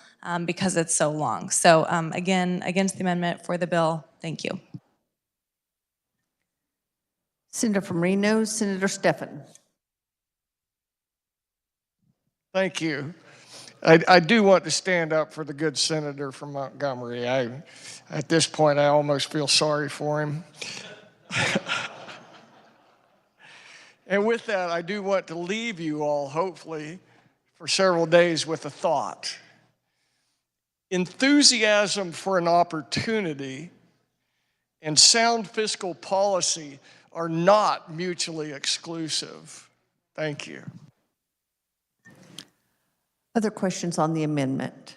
because it's so long. So again, against the amendment, for the bill. Thank you. Senator from Reno, Senator Stephan. Thank you. I do want to stand up for the good senator from Montgomery. At this point, I almost feel sorry for him. And with that, I do want to leave you all, hopefully, for several days with a thought. Enthusiasm for an opportunity and sound fiscal policy are not mutually exclusive. Thank you. Other questions on the amendment?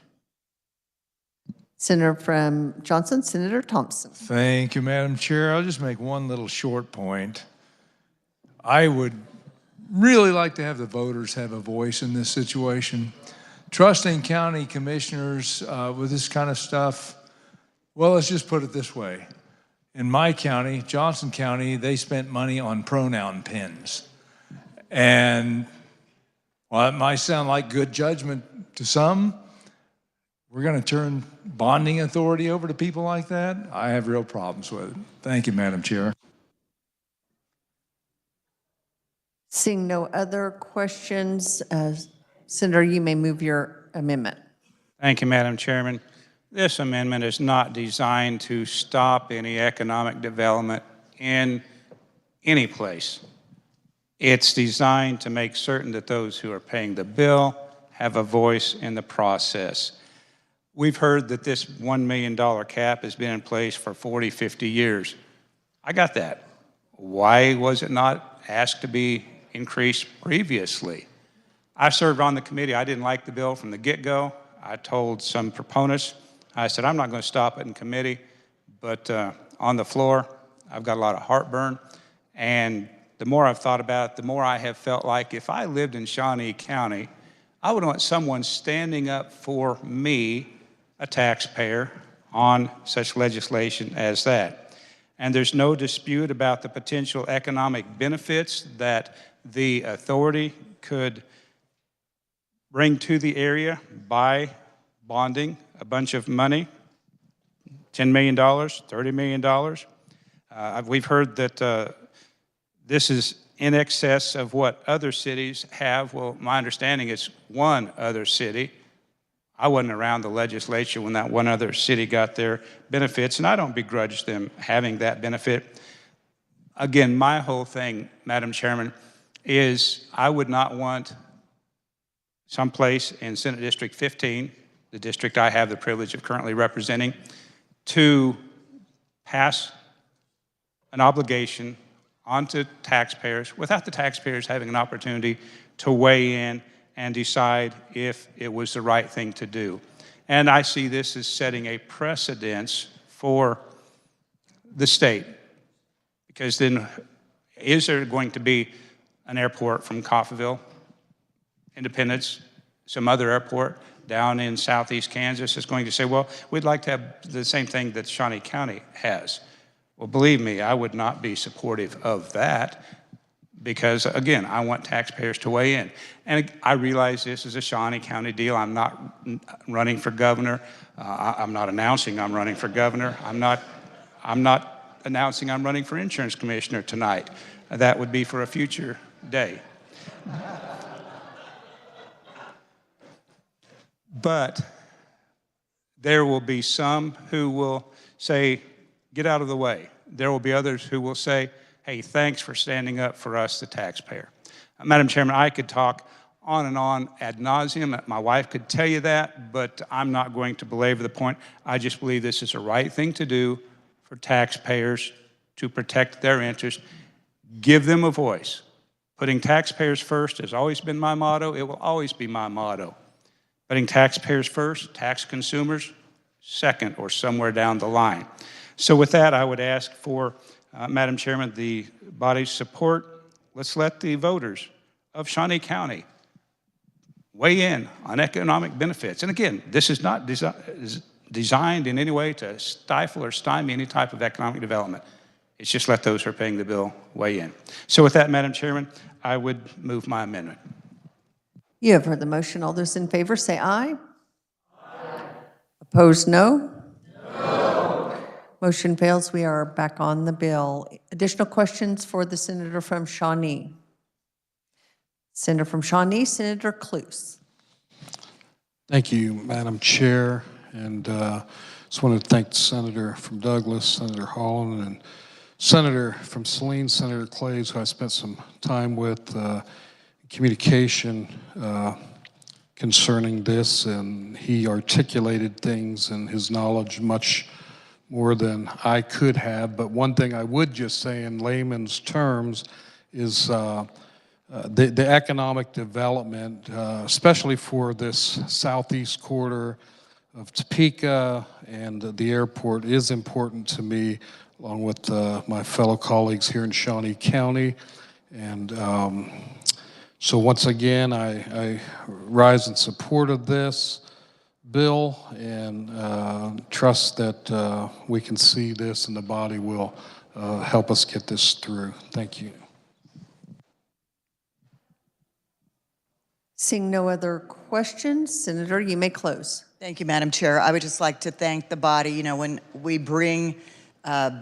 Senator from Johnson, Senator Thompson. Thank you, Madam Chair. I'll just make one little short point. I would really like to have the voters have a voice in this situation. Trusting county commissioners with this kind of stuff, well, let's just put it this way. In my county, Johnson County, they spent money on pronoun pins. And while it might sound like good judgment to some, we're going to turn bonding authority over to people like that? I have real problems with it. Thank you, Madam Chair. Seeing no other questions, Senator, you may move your amendment. Thank you, Madam Chairman. This amendment is not designed to stop any economic development in any place. It's designed to make certain that those who are paying the bill have a voice in the process. We've heard that this $1 million cap has been in place for 40, 50 years. I got that. Why was it not asked to be increased previously? I served on the committee. I didn't like the bill from the get-go. I told some proponents, I said, I'm not going to stop it in committee, but on the floor, I've got a lot of heartburn. And the more I've thought about it, the more I have felt like if I lived in Shawnee County, I would want someone standing up for me, a taxpayer, on such legislation as that. And there's no dispute about the potential economic benefits that the authority could bring to the area by bonding a bunch of money, $10 million, $30 million. We've heard that this is in excess of what other cities have. Well, my understanding is one other city. I wasn't around the legislature when that one other city got their benefits, and I don't begrudge them having that benefit. Again, my whole thing, Madam Chairman, is I would not want someplace in Senate District 15, the district I have the privilege of currently representing, to pass an obligation onto taxpayers without the taxpayers having an opportunity to weigh in and decide if it was the right thing to do. And I see this as setting a precedence for the state, because then is there going to be an airport from Coffeyville, Independence, some other airport down in southeast Kansas is going to say, well, we'd like to have the same thing that Shawnee County has. Well, believe me, I would not be supportive of that because, again, I want taxpayers to weigh in. And I realize this is a Shawnee County deal. I'm not running for governor. I'm not announcing I'm running for governor. I'm not announcing I'm running for insurance commissioner tonight. That would be for a future day. But there will be some who will say, get out of the way. There will be others who will say, hey, thanks for standing up for us, the taxpayer. Madam Chairman, I could talk on and on ad nauseum. My wife could tell you that, but I'm not going to belabor the point. I just believe this is the right thing to do for taxpayers to protect their interests. Give them a voice. Putting taxpayers first has always been my motto. It will always be my motto. Putting taxpayers first, tax consumers second, or somewhere down the line. So with that, I would ask for, Madam Chairman, the body's support. Let's let the voters of Shawnee County weigh in on economic benefits. And again, this is not designed in any way to stifle or stymie any type of economic development. It's just let those who are paying the bill weigh in. So with that, Madam Chairman, I would move my amendment. You have heard the motion. All those in favor say aye. Opposed, no? Motion fails. We are back on the bill. Additional questions for the senator from Shawnee? Senator from Shawnee, Senator Cluse. Thank you, Madam Chair. And just wanted to thank the Senator from Douglas, Senator Holland, and Senator from Saline, Senator Clays, who I spent some time with communication concerning this, and he articulated things and his knowledge much more than I could have. But one thing I would just say in layman's terms is the economic development, especially for this southeast quarter of Topeka and the airport, is important to me, along with my fellow colleagues here in Shawnee County. And so once again, I rise in support of this bill and trust that we can see this and the body will help us get this through. Thank you. Seeing no other questions, Senator, you may close. Thank you, Madam Chair. I would just like to thank the body. You know, when we bring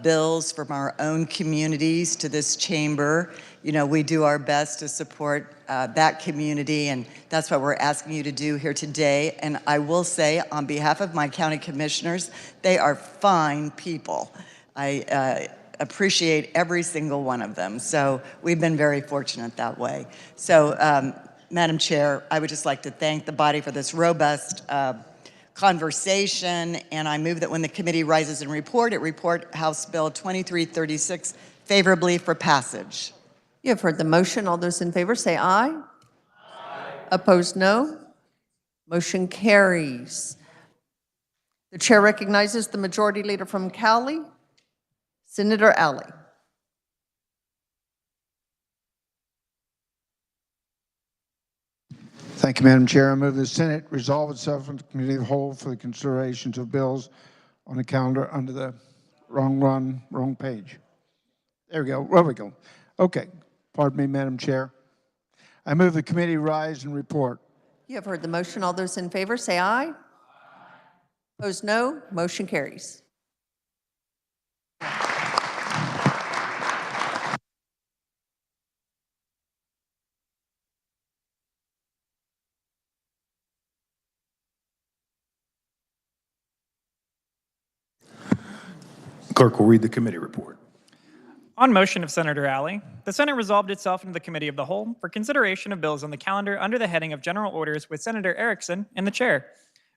bills from our own communities to this chamber, you know, we do our best to support that community, and that's what we're asking you to do here today. And I will say, on behalf of my county commissioners, they are fine people. I appreciate every single one of them. So we've been very fortunate that way. So, Madam Chair, I would just like to thank the body for this robust conversation, and I move that when the committee rises and report, it report House Bill 2336 favorably for passage. You have heard the motion. All those in favor say aye. Aye. Opposed, no. Motion carries. The chair recognizes the majority leader from Cali, Senator Alley. Thank you, Madam Chair. I move the Senate resolve itself into committee of the whole for the considerations of bills on the calendar under the wrong page. There we go. There we go. Okay. Pardon me, Madam Chair. I move the committee rise and report. You have heard the motion. All those in favor say aye. Opposed, no. Motion carries. Clerk will read the committee report. On motion of Senator Alley, the Senate resolved itself into the Committee of the Whole for consideration of bills on the calendar under the heading of General Orders with Senator Erickson in the chair.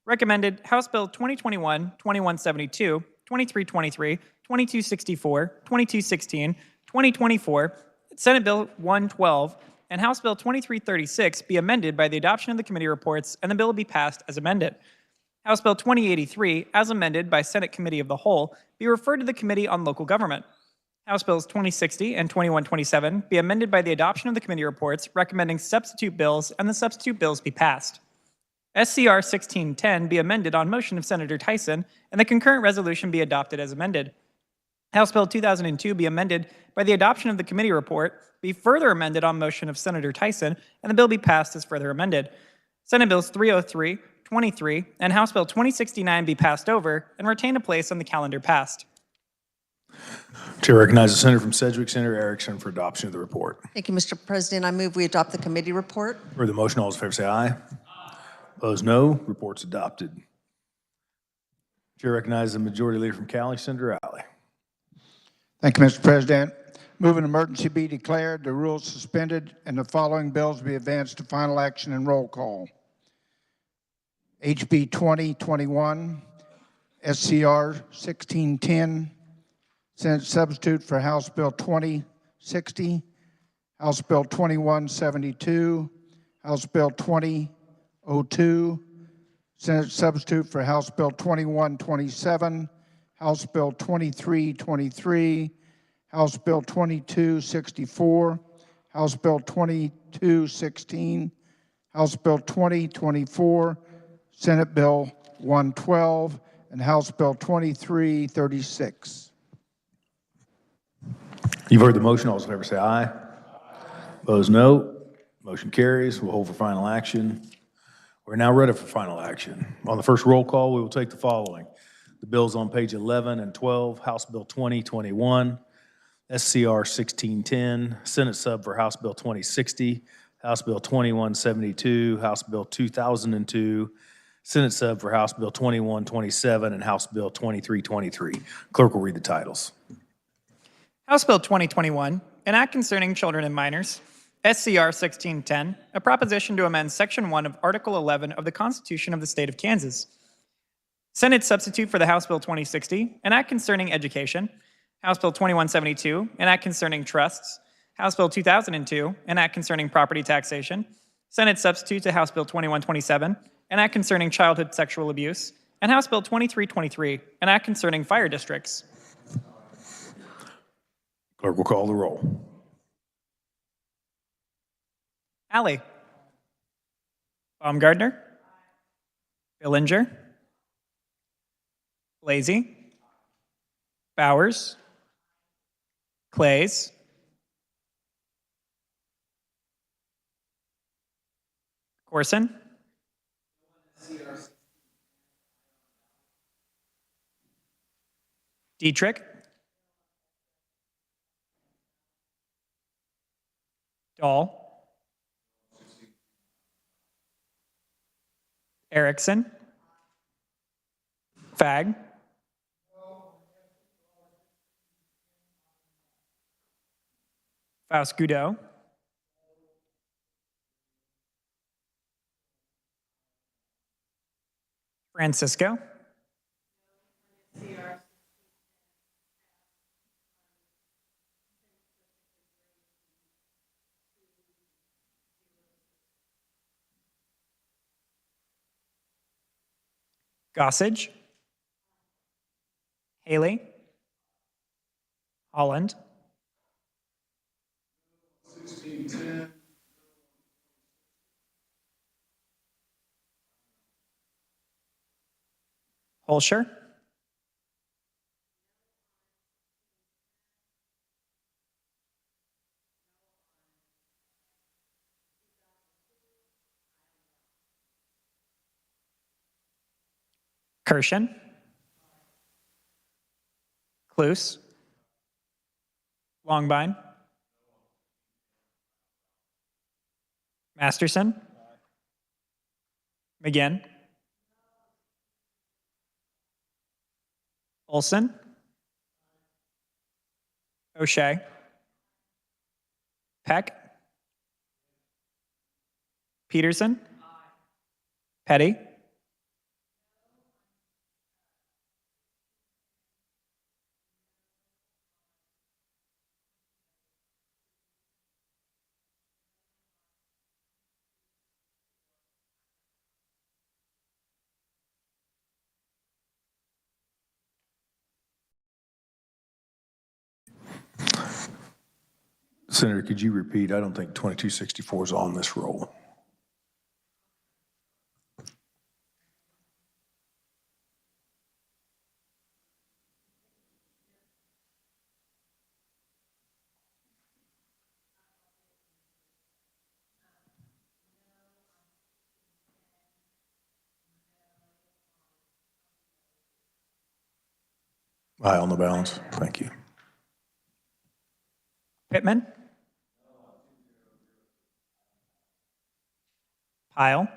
Recommended House Bill 2021-2172, 2323, 2264, 2216, 2024, Senate Bill 112, and House Bill 2336 be amended by the adoption of the committee reports and the bill be passed as amended. House Bill 2083, as amended by Senate Committee of the Whole, be referred to the Committee on Local Government. House Bills 2060 and 2127 be amended by the adoption of the committee reports recommending substitute bills and the substitute bills be passed. SCR 1610 be amended on motion of Senator Tyson and the concurrent resolution be adopted as amended. House Bill 2002 be amended by the adoption of the committee report, be further amended on motion of Senator Tyson, and the bill be passed as further amended. Senate Bills 303, 23, and House Bill 2069 be passed over and retain a place on the calendar passed. Chair recognizes the Senator from Sedgwick, Senator Erickson, for adoption of the report. Thank you, Mr. President. I move we adopt the committee report. For the motion, all those in favor say aye. Opposed, no. Report's adopted. Chair recognizes the majority leader from Cali, Senator Alley. Thank you, Mr. President. Move an emergency be declared, the rules suspended, and the following bills be advanced to final action and roll call. HB 2021, SCR 1610, Senate substitute for House Bill 2060, House Bill 2172, House Bill 2002, Senate substitute for House Bill 2127, House Bill 2323, House Bill 2264, House Bill 2216, House Bill 2024, Senate Bill 112, and House Bill 2336. You've heard the motion. All those in favor say aye. Opposed, no. Motion carries. We'll hold for final action. We're now ready for final action. On the first roll call, we will take the following. The bills on page 11 and 12, House Bill 2021, SCR 1610, Senate sub for House Bill 2060, House Bill 2172, House Bill 2002, Senate sub for House Bill 2127, and House Bill 2323. Clerk will read the titles. House Bill 2021, an act concerning children and minors. SCR 1610, a proposition to amend Section 1 of Article 11 of the Constitution of the State of Kansas. Senate substitute for the House Bill 2060, an act concerning education. House Bill 2172, an act concerning trusts. House Bill 2002, an act concerning property taxation. Senate substitute to House Bill 2127, an act concerning childhood sexual abuse. And House Bill 2323, an act concerning fire districts. Clerk will call the roll. Alley. Baumgardner. Billinger. Blasey. Bowers. Clays. Corson. Dietrich. Dahl. Erickson. Fag. Faust Goudot. Francisco. Gossage. Haley. Holland. Holscher. Kirshen. Cluse. Longbine. Masterson. McGinn. Olson. O'Shea. Peck. Peterson. Petty. Senator, could you repeat? I don't think 2264 is on this roll. Aye on the balance. Thank you. Pittman. Pyle.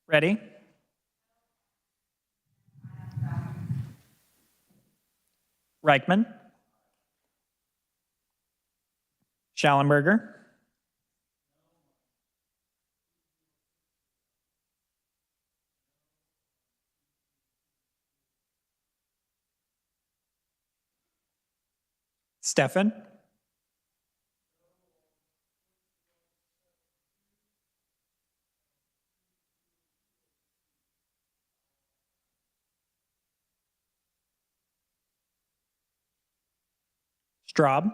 Ready. Reichman. Schallenberger. Stefan. Straub.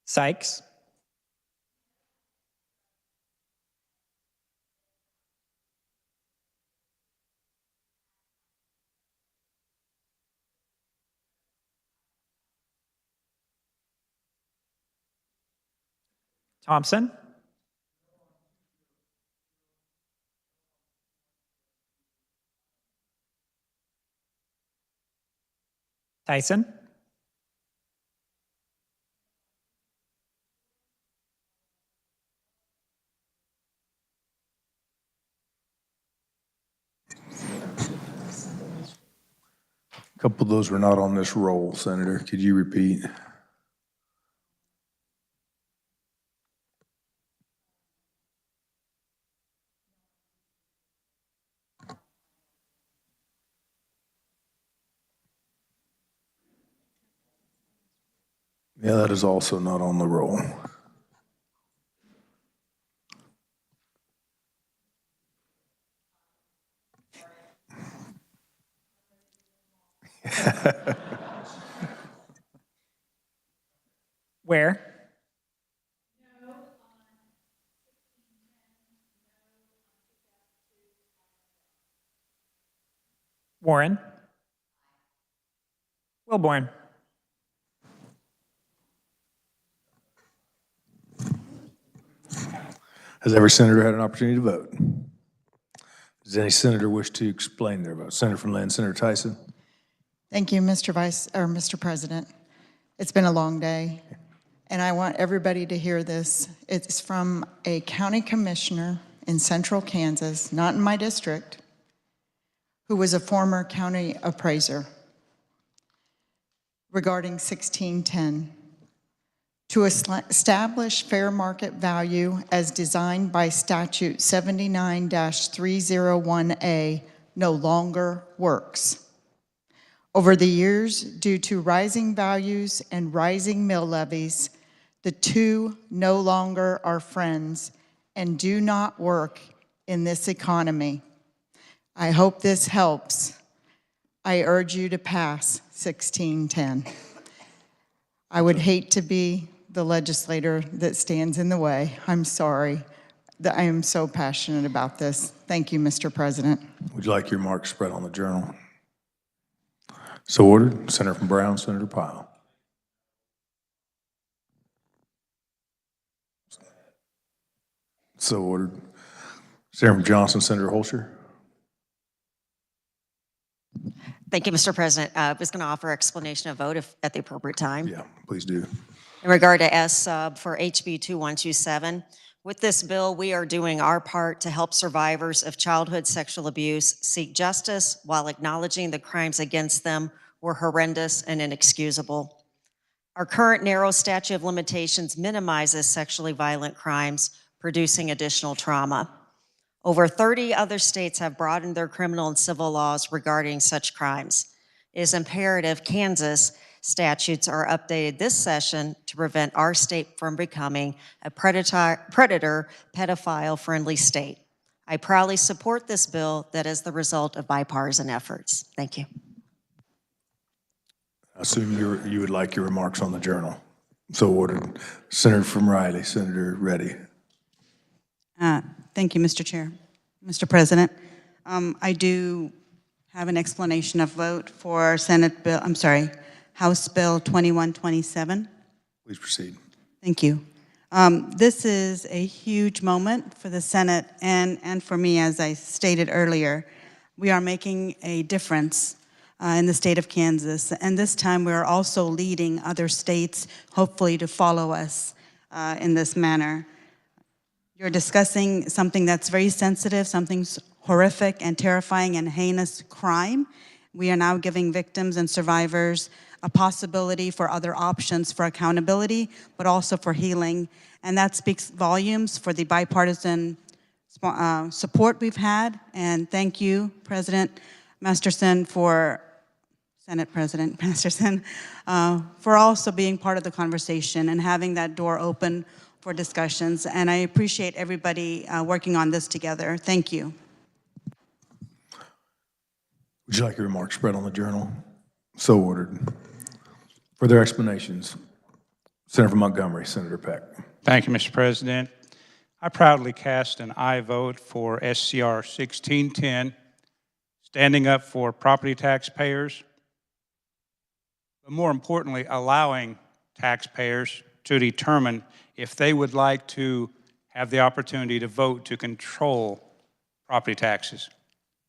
Sykes. Thompson. Tyson. A couple of those were not on this roll, Senator. Could you repeat? Yeah, that is also not on the roll. Where? Warren. Wilborn. Has every senator had an opportunity to vote? Does any senator wish to explain their vote? Senator from Lynn, Senator Tyson. Thank you, Mr. President. It's been a long day, and I want everybody to hear this. It's from a county commissioner in central Kansas, not in my district, who was a former county appraiser regarding 1610. To establish fair market value as designed by statute 79-301A no longer works. Over the years, due to rising values and rising mill levies, the two no longer are friends and do not work in this economy. I hope this helps. I urge you to pass 1610. I would hate to be the legislator that stands in the way. I'm sorry. I am so passionate about this. Thank you, Mr. President. Would you like your mark spread on the journal? So ordered. Senator from Brown, Senator Pyle. So ordered. Senator from Johnson, Senator Holscher. Thank you, Mr. President. I was going to offer explanation of vote at the appropriate time. Yeah, please do. In regard to S-sub for HB 2127, with this bill, we are doing our part to help survivors of childhood sexual abuse seek justice while acknowledging the crimes against them were horrendous and inexcusable. Our current narrow statute of limitations minimizes sexually violent crimes, producing additional trauma. Over 30 other states have broadened their criminal and civil laws regarding such crimes. It is imperative Kansas statutes are updated this session to prevent our state from becoming a predator pedophile-friendly state. I proudly support this bill that is the result of bipartisan efforts. Thank you. I assume you would like your remarks on the journal. So ordered. Senator from Riley, Senator Reddy. Thank you, Mr. Chair. Mr. President, I do have an explanation of vote for House Bill 2127. Please proceed. Thank you. This is a huge moment for the Senate and for me, as I stated earlier. We are making a difference in the state of Kansas, and this time we are also leading other states, hopefully, to follow us in this manner. You're discussing something that's very sensitive, something horrific and terrifying and heinous crime. We are now giving victims and survivors a possibility for other options for accountability, but also for healing. And that speaks volumes for the bipartisan support we've had. And thank you, President Masterson, Senate President Masterson, for also being part of the conversation and having that door open for discussions. And I appreciate everybody working on this together. Thank you. Would you like your remarks spread on the journal? So ordered. Further explanations. Senator from Montgomery, Senator Peck. Thank you, Mr. President. I proudly cast an aye vote for SCR 1610, standing up for property taxpayers, but more importantly, allowing taxpayers to determine if they would like to have the opportunity to vote to control property taxes.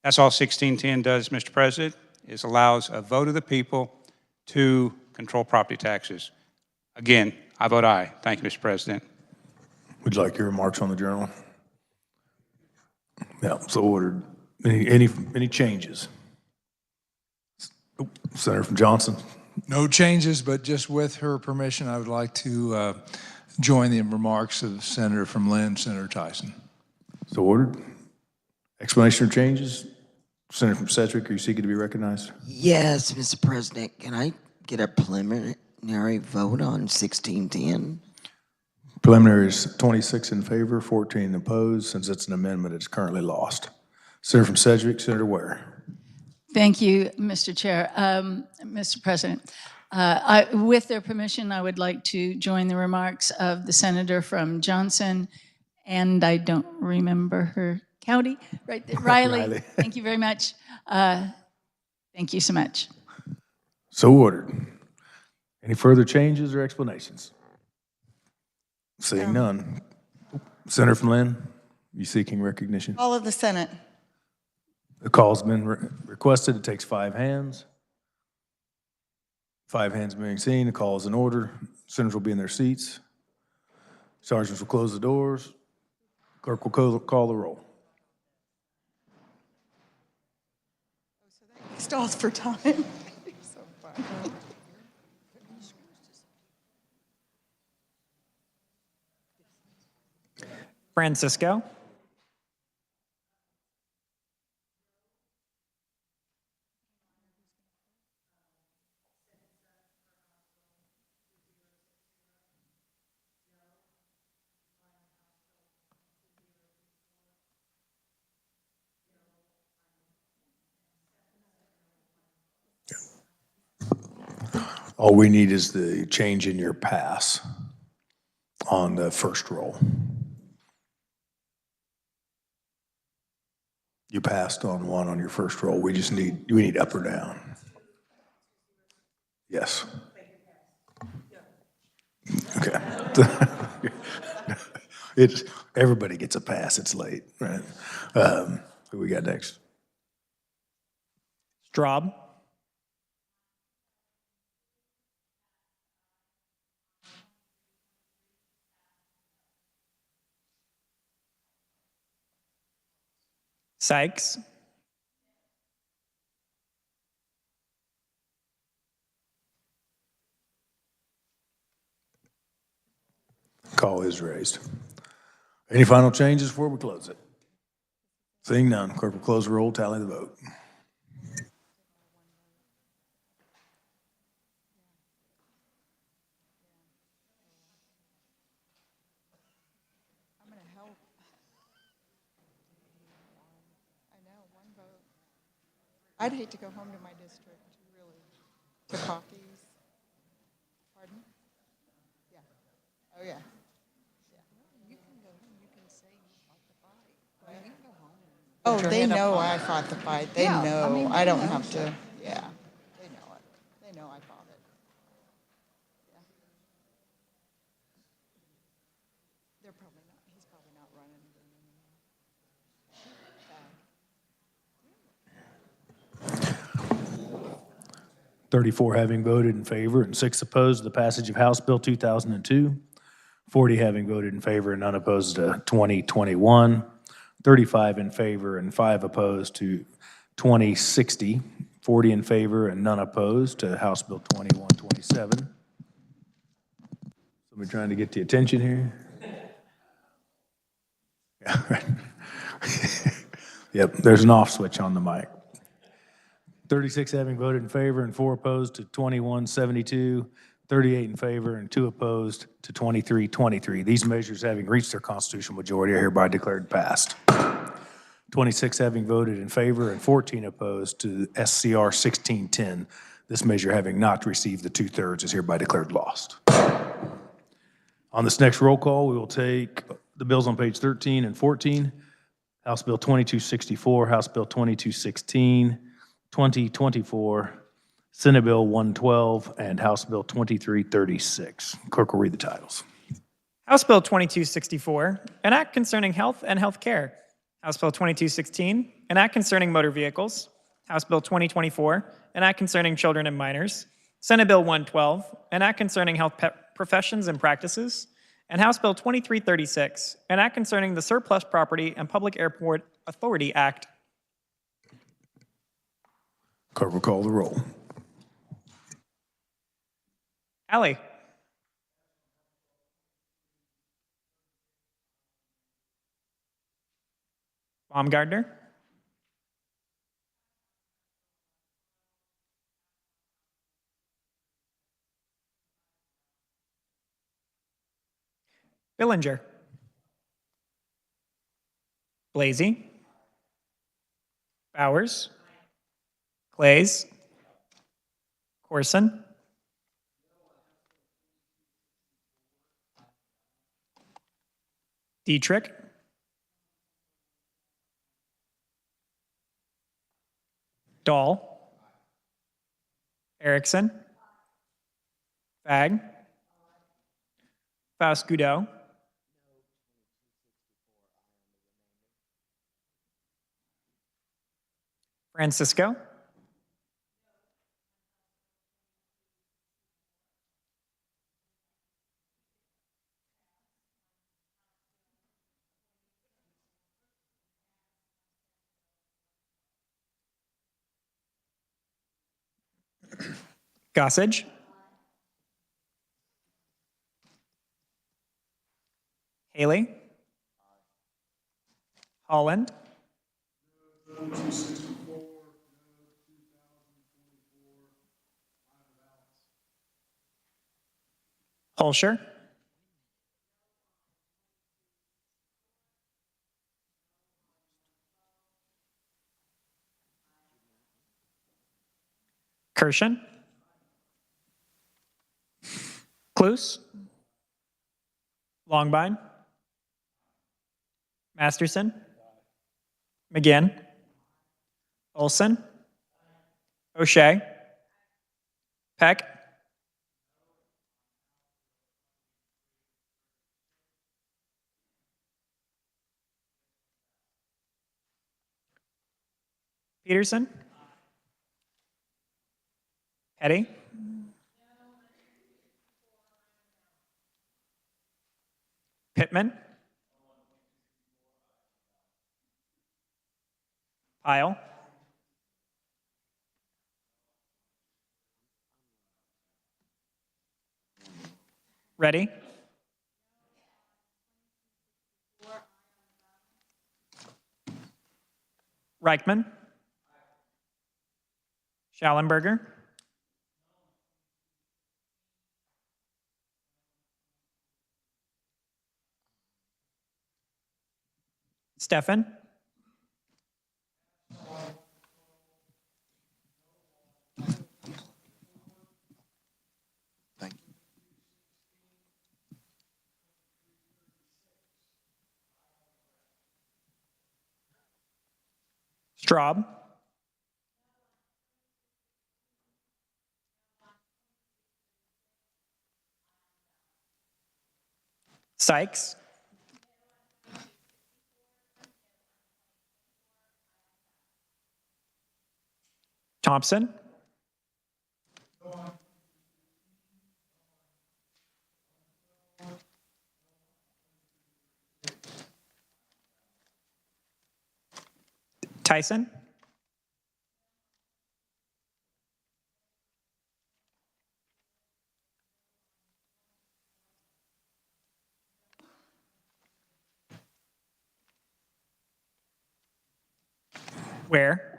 That's all 1610 does, Mr. President, is allows a vote of the people to control property taxes. Again, I vote aye. Thank you, Mr. President. Would you like your remarks on the journal? Yeah, so ordered. Any changes? Senator from Johnson. No changes, but just with her permission, I would like to join the remarks of Senator from Lynn, Senator Tyson. So ordered. Explanation or changes? Senator from Sedgwick, are you seeking to be recognized? Yes, Mr. President. Can I get a preliminary vote on 1610? Preliminary is 26 in favor, 14 opposed. Since it's an amendment, it's currently lost. Senator from Sedgwick, Senator Ware. Thank you, Mr. Chair. Mr. President, with their permission, I would like to join the remarks of the senator from Johnson, and I don't remember her county, right there. Riley. Thank you very much. Thank you so much. So ordered. Any further changes or explanations? Seeing none. Senator from Lynn, you seeking recognition? All of the Senate. The call's been requested. It takes 5 hands. 5 hands being seen. The call is in order. Senators will be in their seats. Sergeants will close the doors. Clerk will call the roll. Stalls for time. So fun. Francisco. All we need is the change in your pass on the first roll. You passed on one on your first roll. We need up or down. Yes. Okay. Everybody gets a pass. It's late, right? Who we got next? Straub. Sykes. Call is raised. Any final changes before we close it? Seeing none, clerk will close the roll, tally the vote. I'd hate to go home to my district, really. To Pockies. Pardon? Yeah. Oh, yeah. You can go home. You can say you fought the fight. Well, you can go home. Oh, they know I fought the fight. They know. I don't have to. Yeah. They know it. They know I fought it. Yeah. They're probably not. He's probably not running again anymore. 34 having voted in favor and 6 opposed to the passage of House Bill 2002, 40 having voted in favor and none opposed to 2021, 35 in favor and 5 opposed to 2060, 40 in favor and none opposed to House Bill 2127. Somebody trying to get the attention here? Yeah, right. Yep, there's an off switch on the mic. 36 having voted in favor and 4 opposed to 2172, 38 in favor and 2 opposed to 2323. These measures having reached their constitutional majority are hereby declared passed. 26 having voted in favor and 14 opposed to SCR 1610. This measure having not received the 2/3 is hereby declared lost. On this next roll call, we will take the bills on page 13 and 14. House Bill 2264, House Bill 2216, 2024, Senate Bill 112, and House Bill 2336. Clerk will read the titles. House Bill 2264, an act concerning health and health care. House Bill 2216, an act concerning motor vehicles. House Bill 2024, an act concerning children and minors. Senate Bill 112, an act concerning health professions and practices. And House Bill 2336, an act concerning the Surplus Property and Public Airport Authority Act. Clerk will call the roll. Alley. Baumgardner. Billinger. Blasey. Bowers. Clays. Corson. Dietrich. Dahl. Erickson. Fag. Faust-Goudot. Francisco. Gossage. Haley. Holland. Holscher. Kirshen. Cluse. Longbine. Masterson. McGinn. Olson. O'Shea. Peck. Peterson. Petty. Pittman. Pyle. Ready. Reichman. Schallenberger. Steffen. Straub. Sykes. Thompson. Tyson. Where?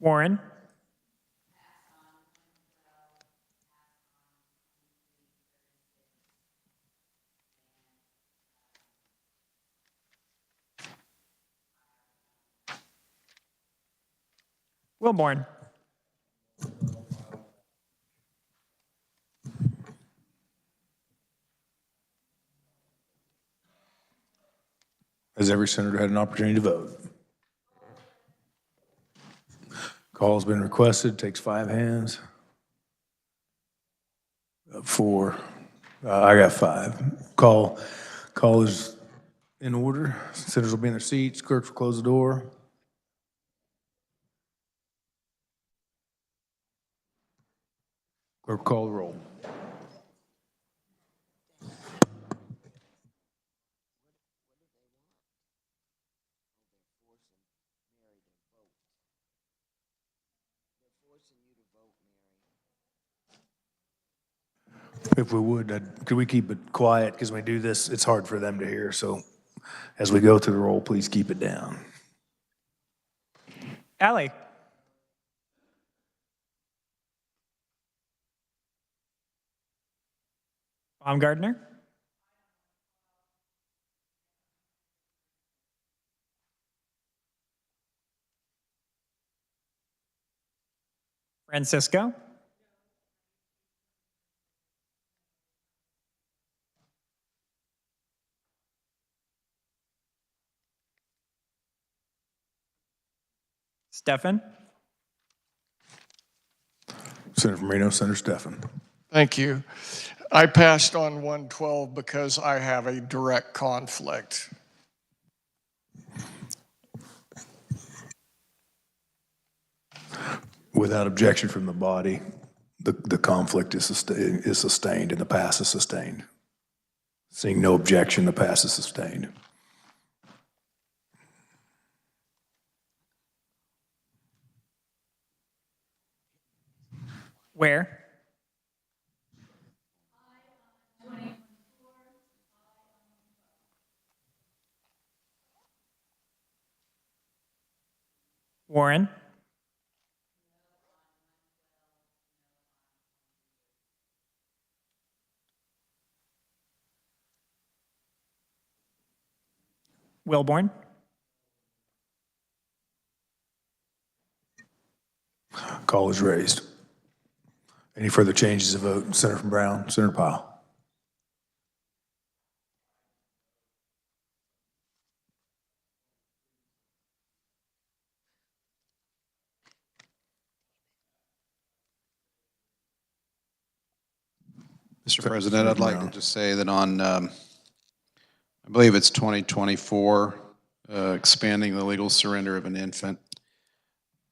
Warren. Wilborn. Has every senator had an opportunity to vote? Call's been requested, takes 5 hands. 4. I got 5. Call is in order. Senators will be in their seats. Clerks will close the door. Clerk will call the roll. If we would, could we keep it quiet? Because when we do this, it's hard for them to hear. So as we go through the roll, please keep it down. Allie. Baumgartner. Francisco. Stefan. Senator from Reno, Senator Stefan. Thank you. I passed on 112 because I have a direct conflict. Without objection from the body, the conflict is sustained and the pass is sustained. Seeing no objection, the pass is sustained. Where? Warren. Wilborn. Call is raised. Any further changes of vote? Senator from Brown, Senator Powell. Mr. President, I'd like to just say that on, I believe it's 2024, expanding the legal surrender of an infant.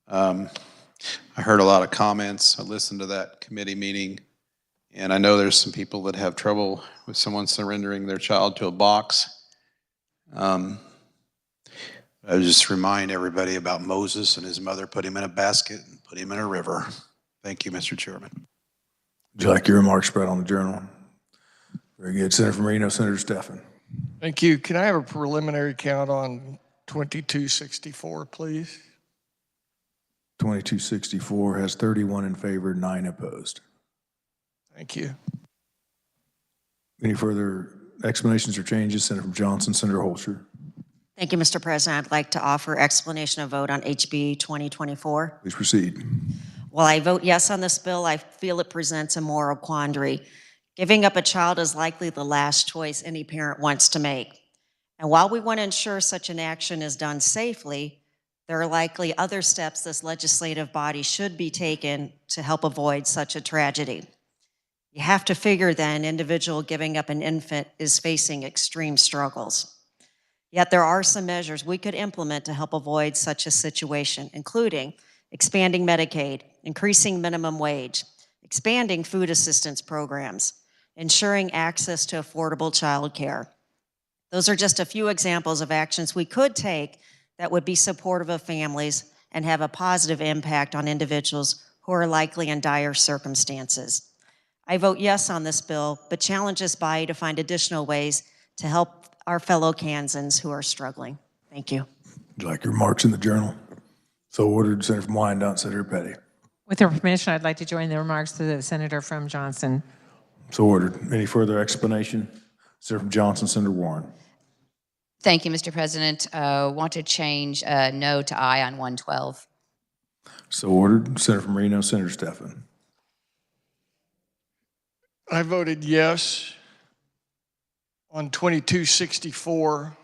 I heard a lot of comments. I listened to that committee meeting, and I know there's some people that have trouble with someone surrendering their child to a box. I would just remind everybody about Moses and his mother put him in a basket and put him in a river. Thank you, Mr. Chairman. Would you like your remarks spread on the journal? Very good. Senator from Reno, Senator Stefan. Thank you. Can I have a preliminary count on 2264, please? 2264 has 31 in favor, 9 opposed. Thank you. Any further explanations or changes? Senator from Johnson, Senator Holscher. Thank you, Mr. President. I'd like to offer explanation of vote on HB 2024. Please proceed. While I vote yes on this bill, I feel it presents a moral quandary. Giving up a child is likely the last choice any parent wants to make. And while we want to ensure such an action is done safely, there are likely other steps this legislative body should be taken to help avoid such a tragedy. You have to figure then individual giving up an infant is facing extreme struggles. Yet there are some measures we could implement to help avoid such a situation, including expanding Medicaid, increasing minimum wage, expanding food assistance programs, ensuring access to affordable child care. Those are just a few examples of actions we could take that would be supportive of families and have a positive impact on individuals who are likely in dire circumstances. I vote yes on this bill, but challenge this body to find additional ways to help our fellow Kansans who are struggling. Thank you. Would you like your remarks in the journal? So ordered. Senator from Wyandotte, Senator Petty. With your permission, I'd like to join the remarks to the senator from Johnson. So ordered. Any further explanation? Senator from Johnson, Senator Warren. Thank you, Mr. President. Want to change no to aye on 112. So ordered. Senator from Reno, Senator Stefan. I voted yes on 2264,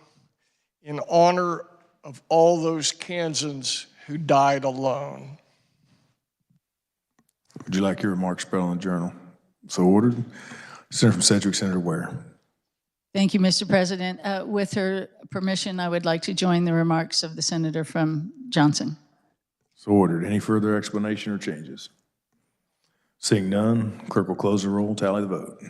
in honor of all those Kansans who died alone. Would you like your remarks spread on the journal? So ordered. Senator from Sedgwick, Senator Ware. Thank you, Mr. President. With her permission, I would like to join the remarks of the senator from Johnson. So ordered. Any further explanation or changes? Seeing none, clerk will close the roll, tally the vote.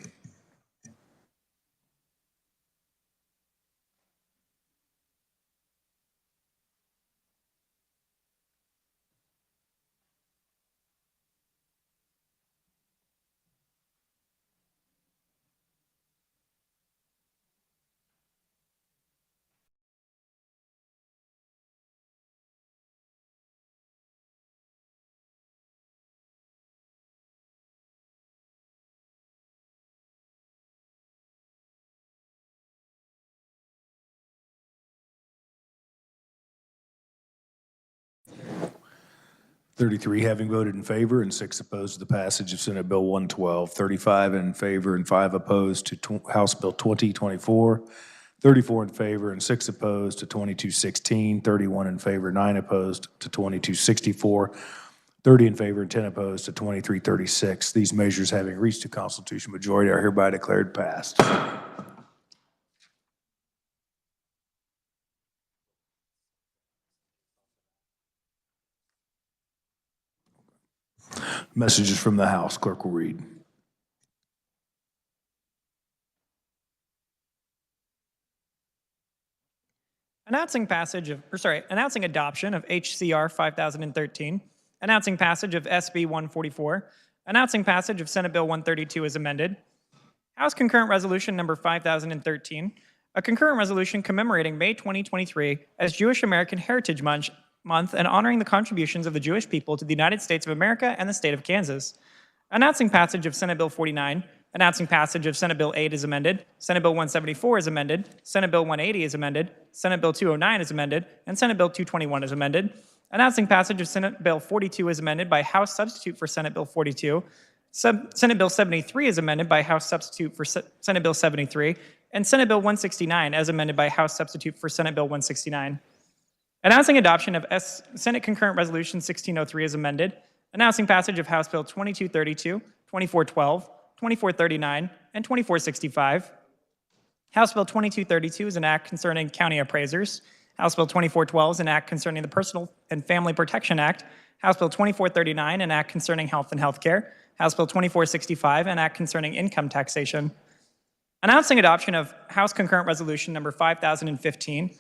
$33 having voted in favor and 6 opposed to the passage of Senate Bill 112, 35 in favor and 5 opposed to House Bill 2024, 34 in favor and 6 opposed to 2216, 31 in favor, 9 opposed to 2264, 30 in favor and 10 opposed to 2336. These measures having reached a constitutional majority are hereby declared passed. Messages from the House, clerk will read. Announcing adoption of HCR 5013, announcing passage of SB 144, announcing passage of Senate Bill 132 as amended, House Concurrent Resolution number 5013, a concurrent resolution commemorating May 2023 as Jewish American Heritage Month and honoring the contributions of the Jewish people to the United States of America and the state of Kansas. Announcing passage of Senate Bill 49, announcing passage of Senate Bill 8 as amended, Senate Bill 174 as amended, Senate Bill 180 as amended, Senate Bill 209 as amended, and Senate Bill 221 as amended. Announcing passage of Senate Bill 42 as amended by House substitute for Senate Bill 42, Senate Bill 73 as amended by House substitute for Senate Bill 73, and Senate Bill 169 as amended by House substitute for Senate Bill 169. Announcing adoption of Senate Concurrent Resolution 1603 as amended, announcing passage of House Bill 2232, 2412, 2439, and 2465. House Bill 2232 is an act concerning county appraisers. House Bill 2412 is an act concerning the Personal and Family Protection Act. House Bill 2439, an act concerning health and healthcare. House Bill 2465, an act concerning income taxation. Announcing adoption of House Concurrent Resolution number 5015.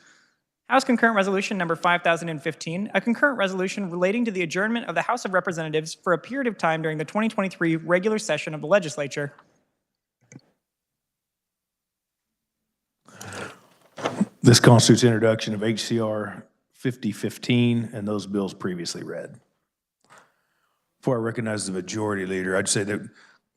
House Concurrent Resolution number 5015, a concurrent resolution relating to the adjournment of the House of Representatives for a period of time during the 2023 regular session of the Legislature. This constitutes introduction of HCR 5015 and those bills previously read. Before I recognize the majority leader, I'd say that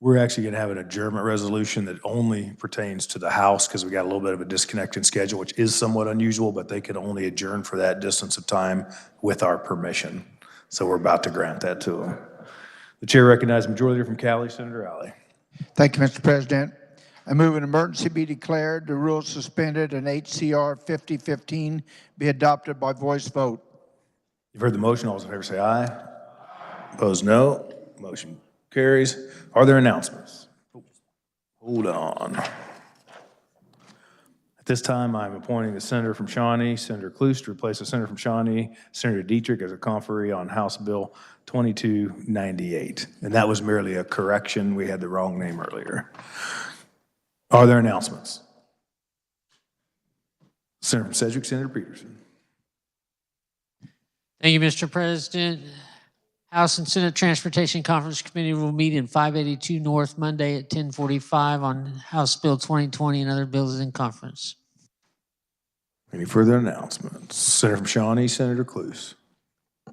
we're actually going to have an adjournment resolution that only pertains to the House because we got a little bit of a disconnect in schedule, which is somewhat unusual, but they can only adjourn for that distance of time with our permission. So we're about to grant that to them. The chair recognizes Majority Leader from Cali, Senator Alley. Thank you, Mr. President. I move an emergency be declared, the rules suspended, and HCR 5015 be adopted by voice vote. You've heard the motion. All those in favor say aye. Opposed, no. Motion carries. Are there announcements? Hold on. At this time, I'm appointing the Senator from Shawnee, Senator Cluse, to replace the Senator from Shawnee, Senator Dietrich, as a conferee on House Bill 2298. And that was merely a correction. We had the wrong name earlier. Are there announcements? Senator from Sedgwick, Senator Peterson. Thank you, Mr. President. House and Senate Transportation Conference Committee will meet in 582 North Monday at 10:45 on House Bill 2020 and other bills in conference. Any further announcements? Senator from Shawnee, Senator Cluse.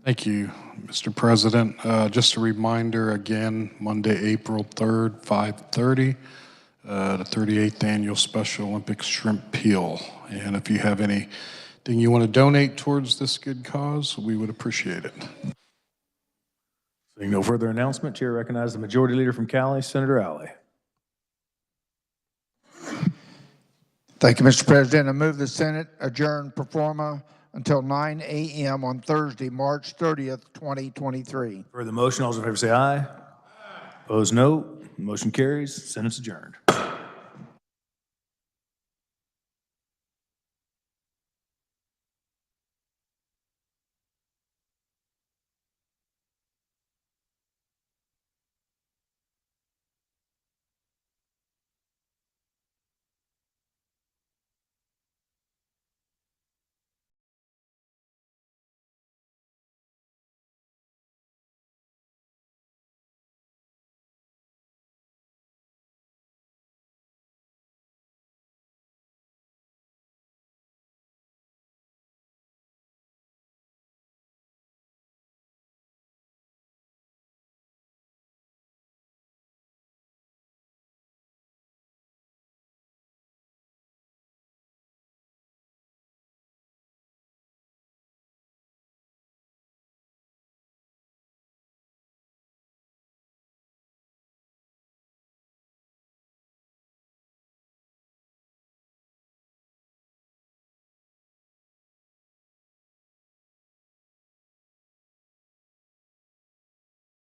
Thank you, Mr. President. Just a reminder again, Monday, April 3rd, 5:30, the 38th Annual Special Olympics Shrimp Peel. And if you have anything you want to donate towards this good cause, we would appreciate it. Seeing no further announcement, Chair recognizes the Majority Leader from Cali, Senator Alley. Thank you, Mr. President. I move the Senate adjourn pro forma until 9 a.m. on Thursday, March 30th, 2023. For the motion, all those in favor say aye. Opposed, no. Motion carries. Senate's adjourned.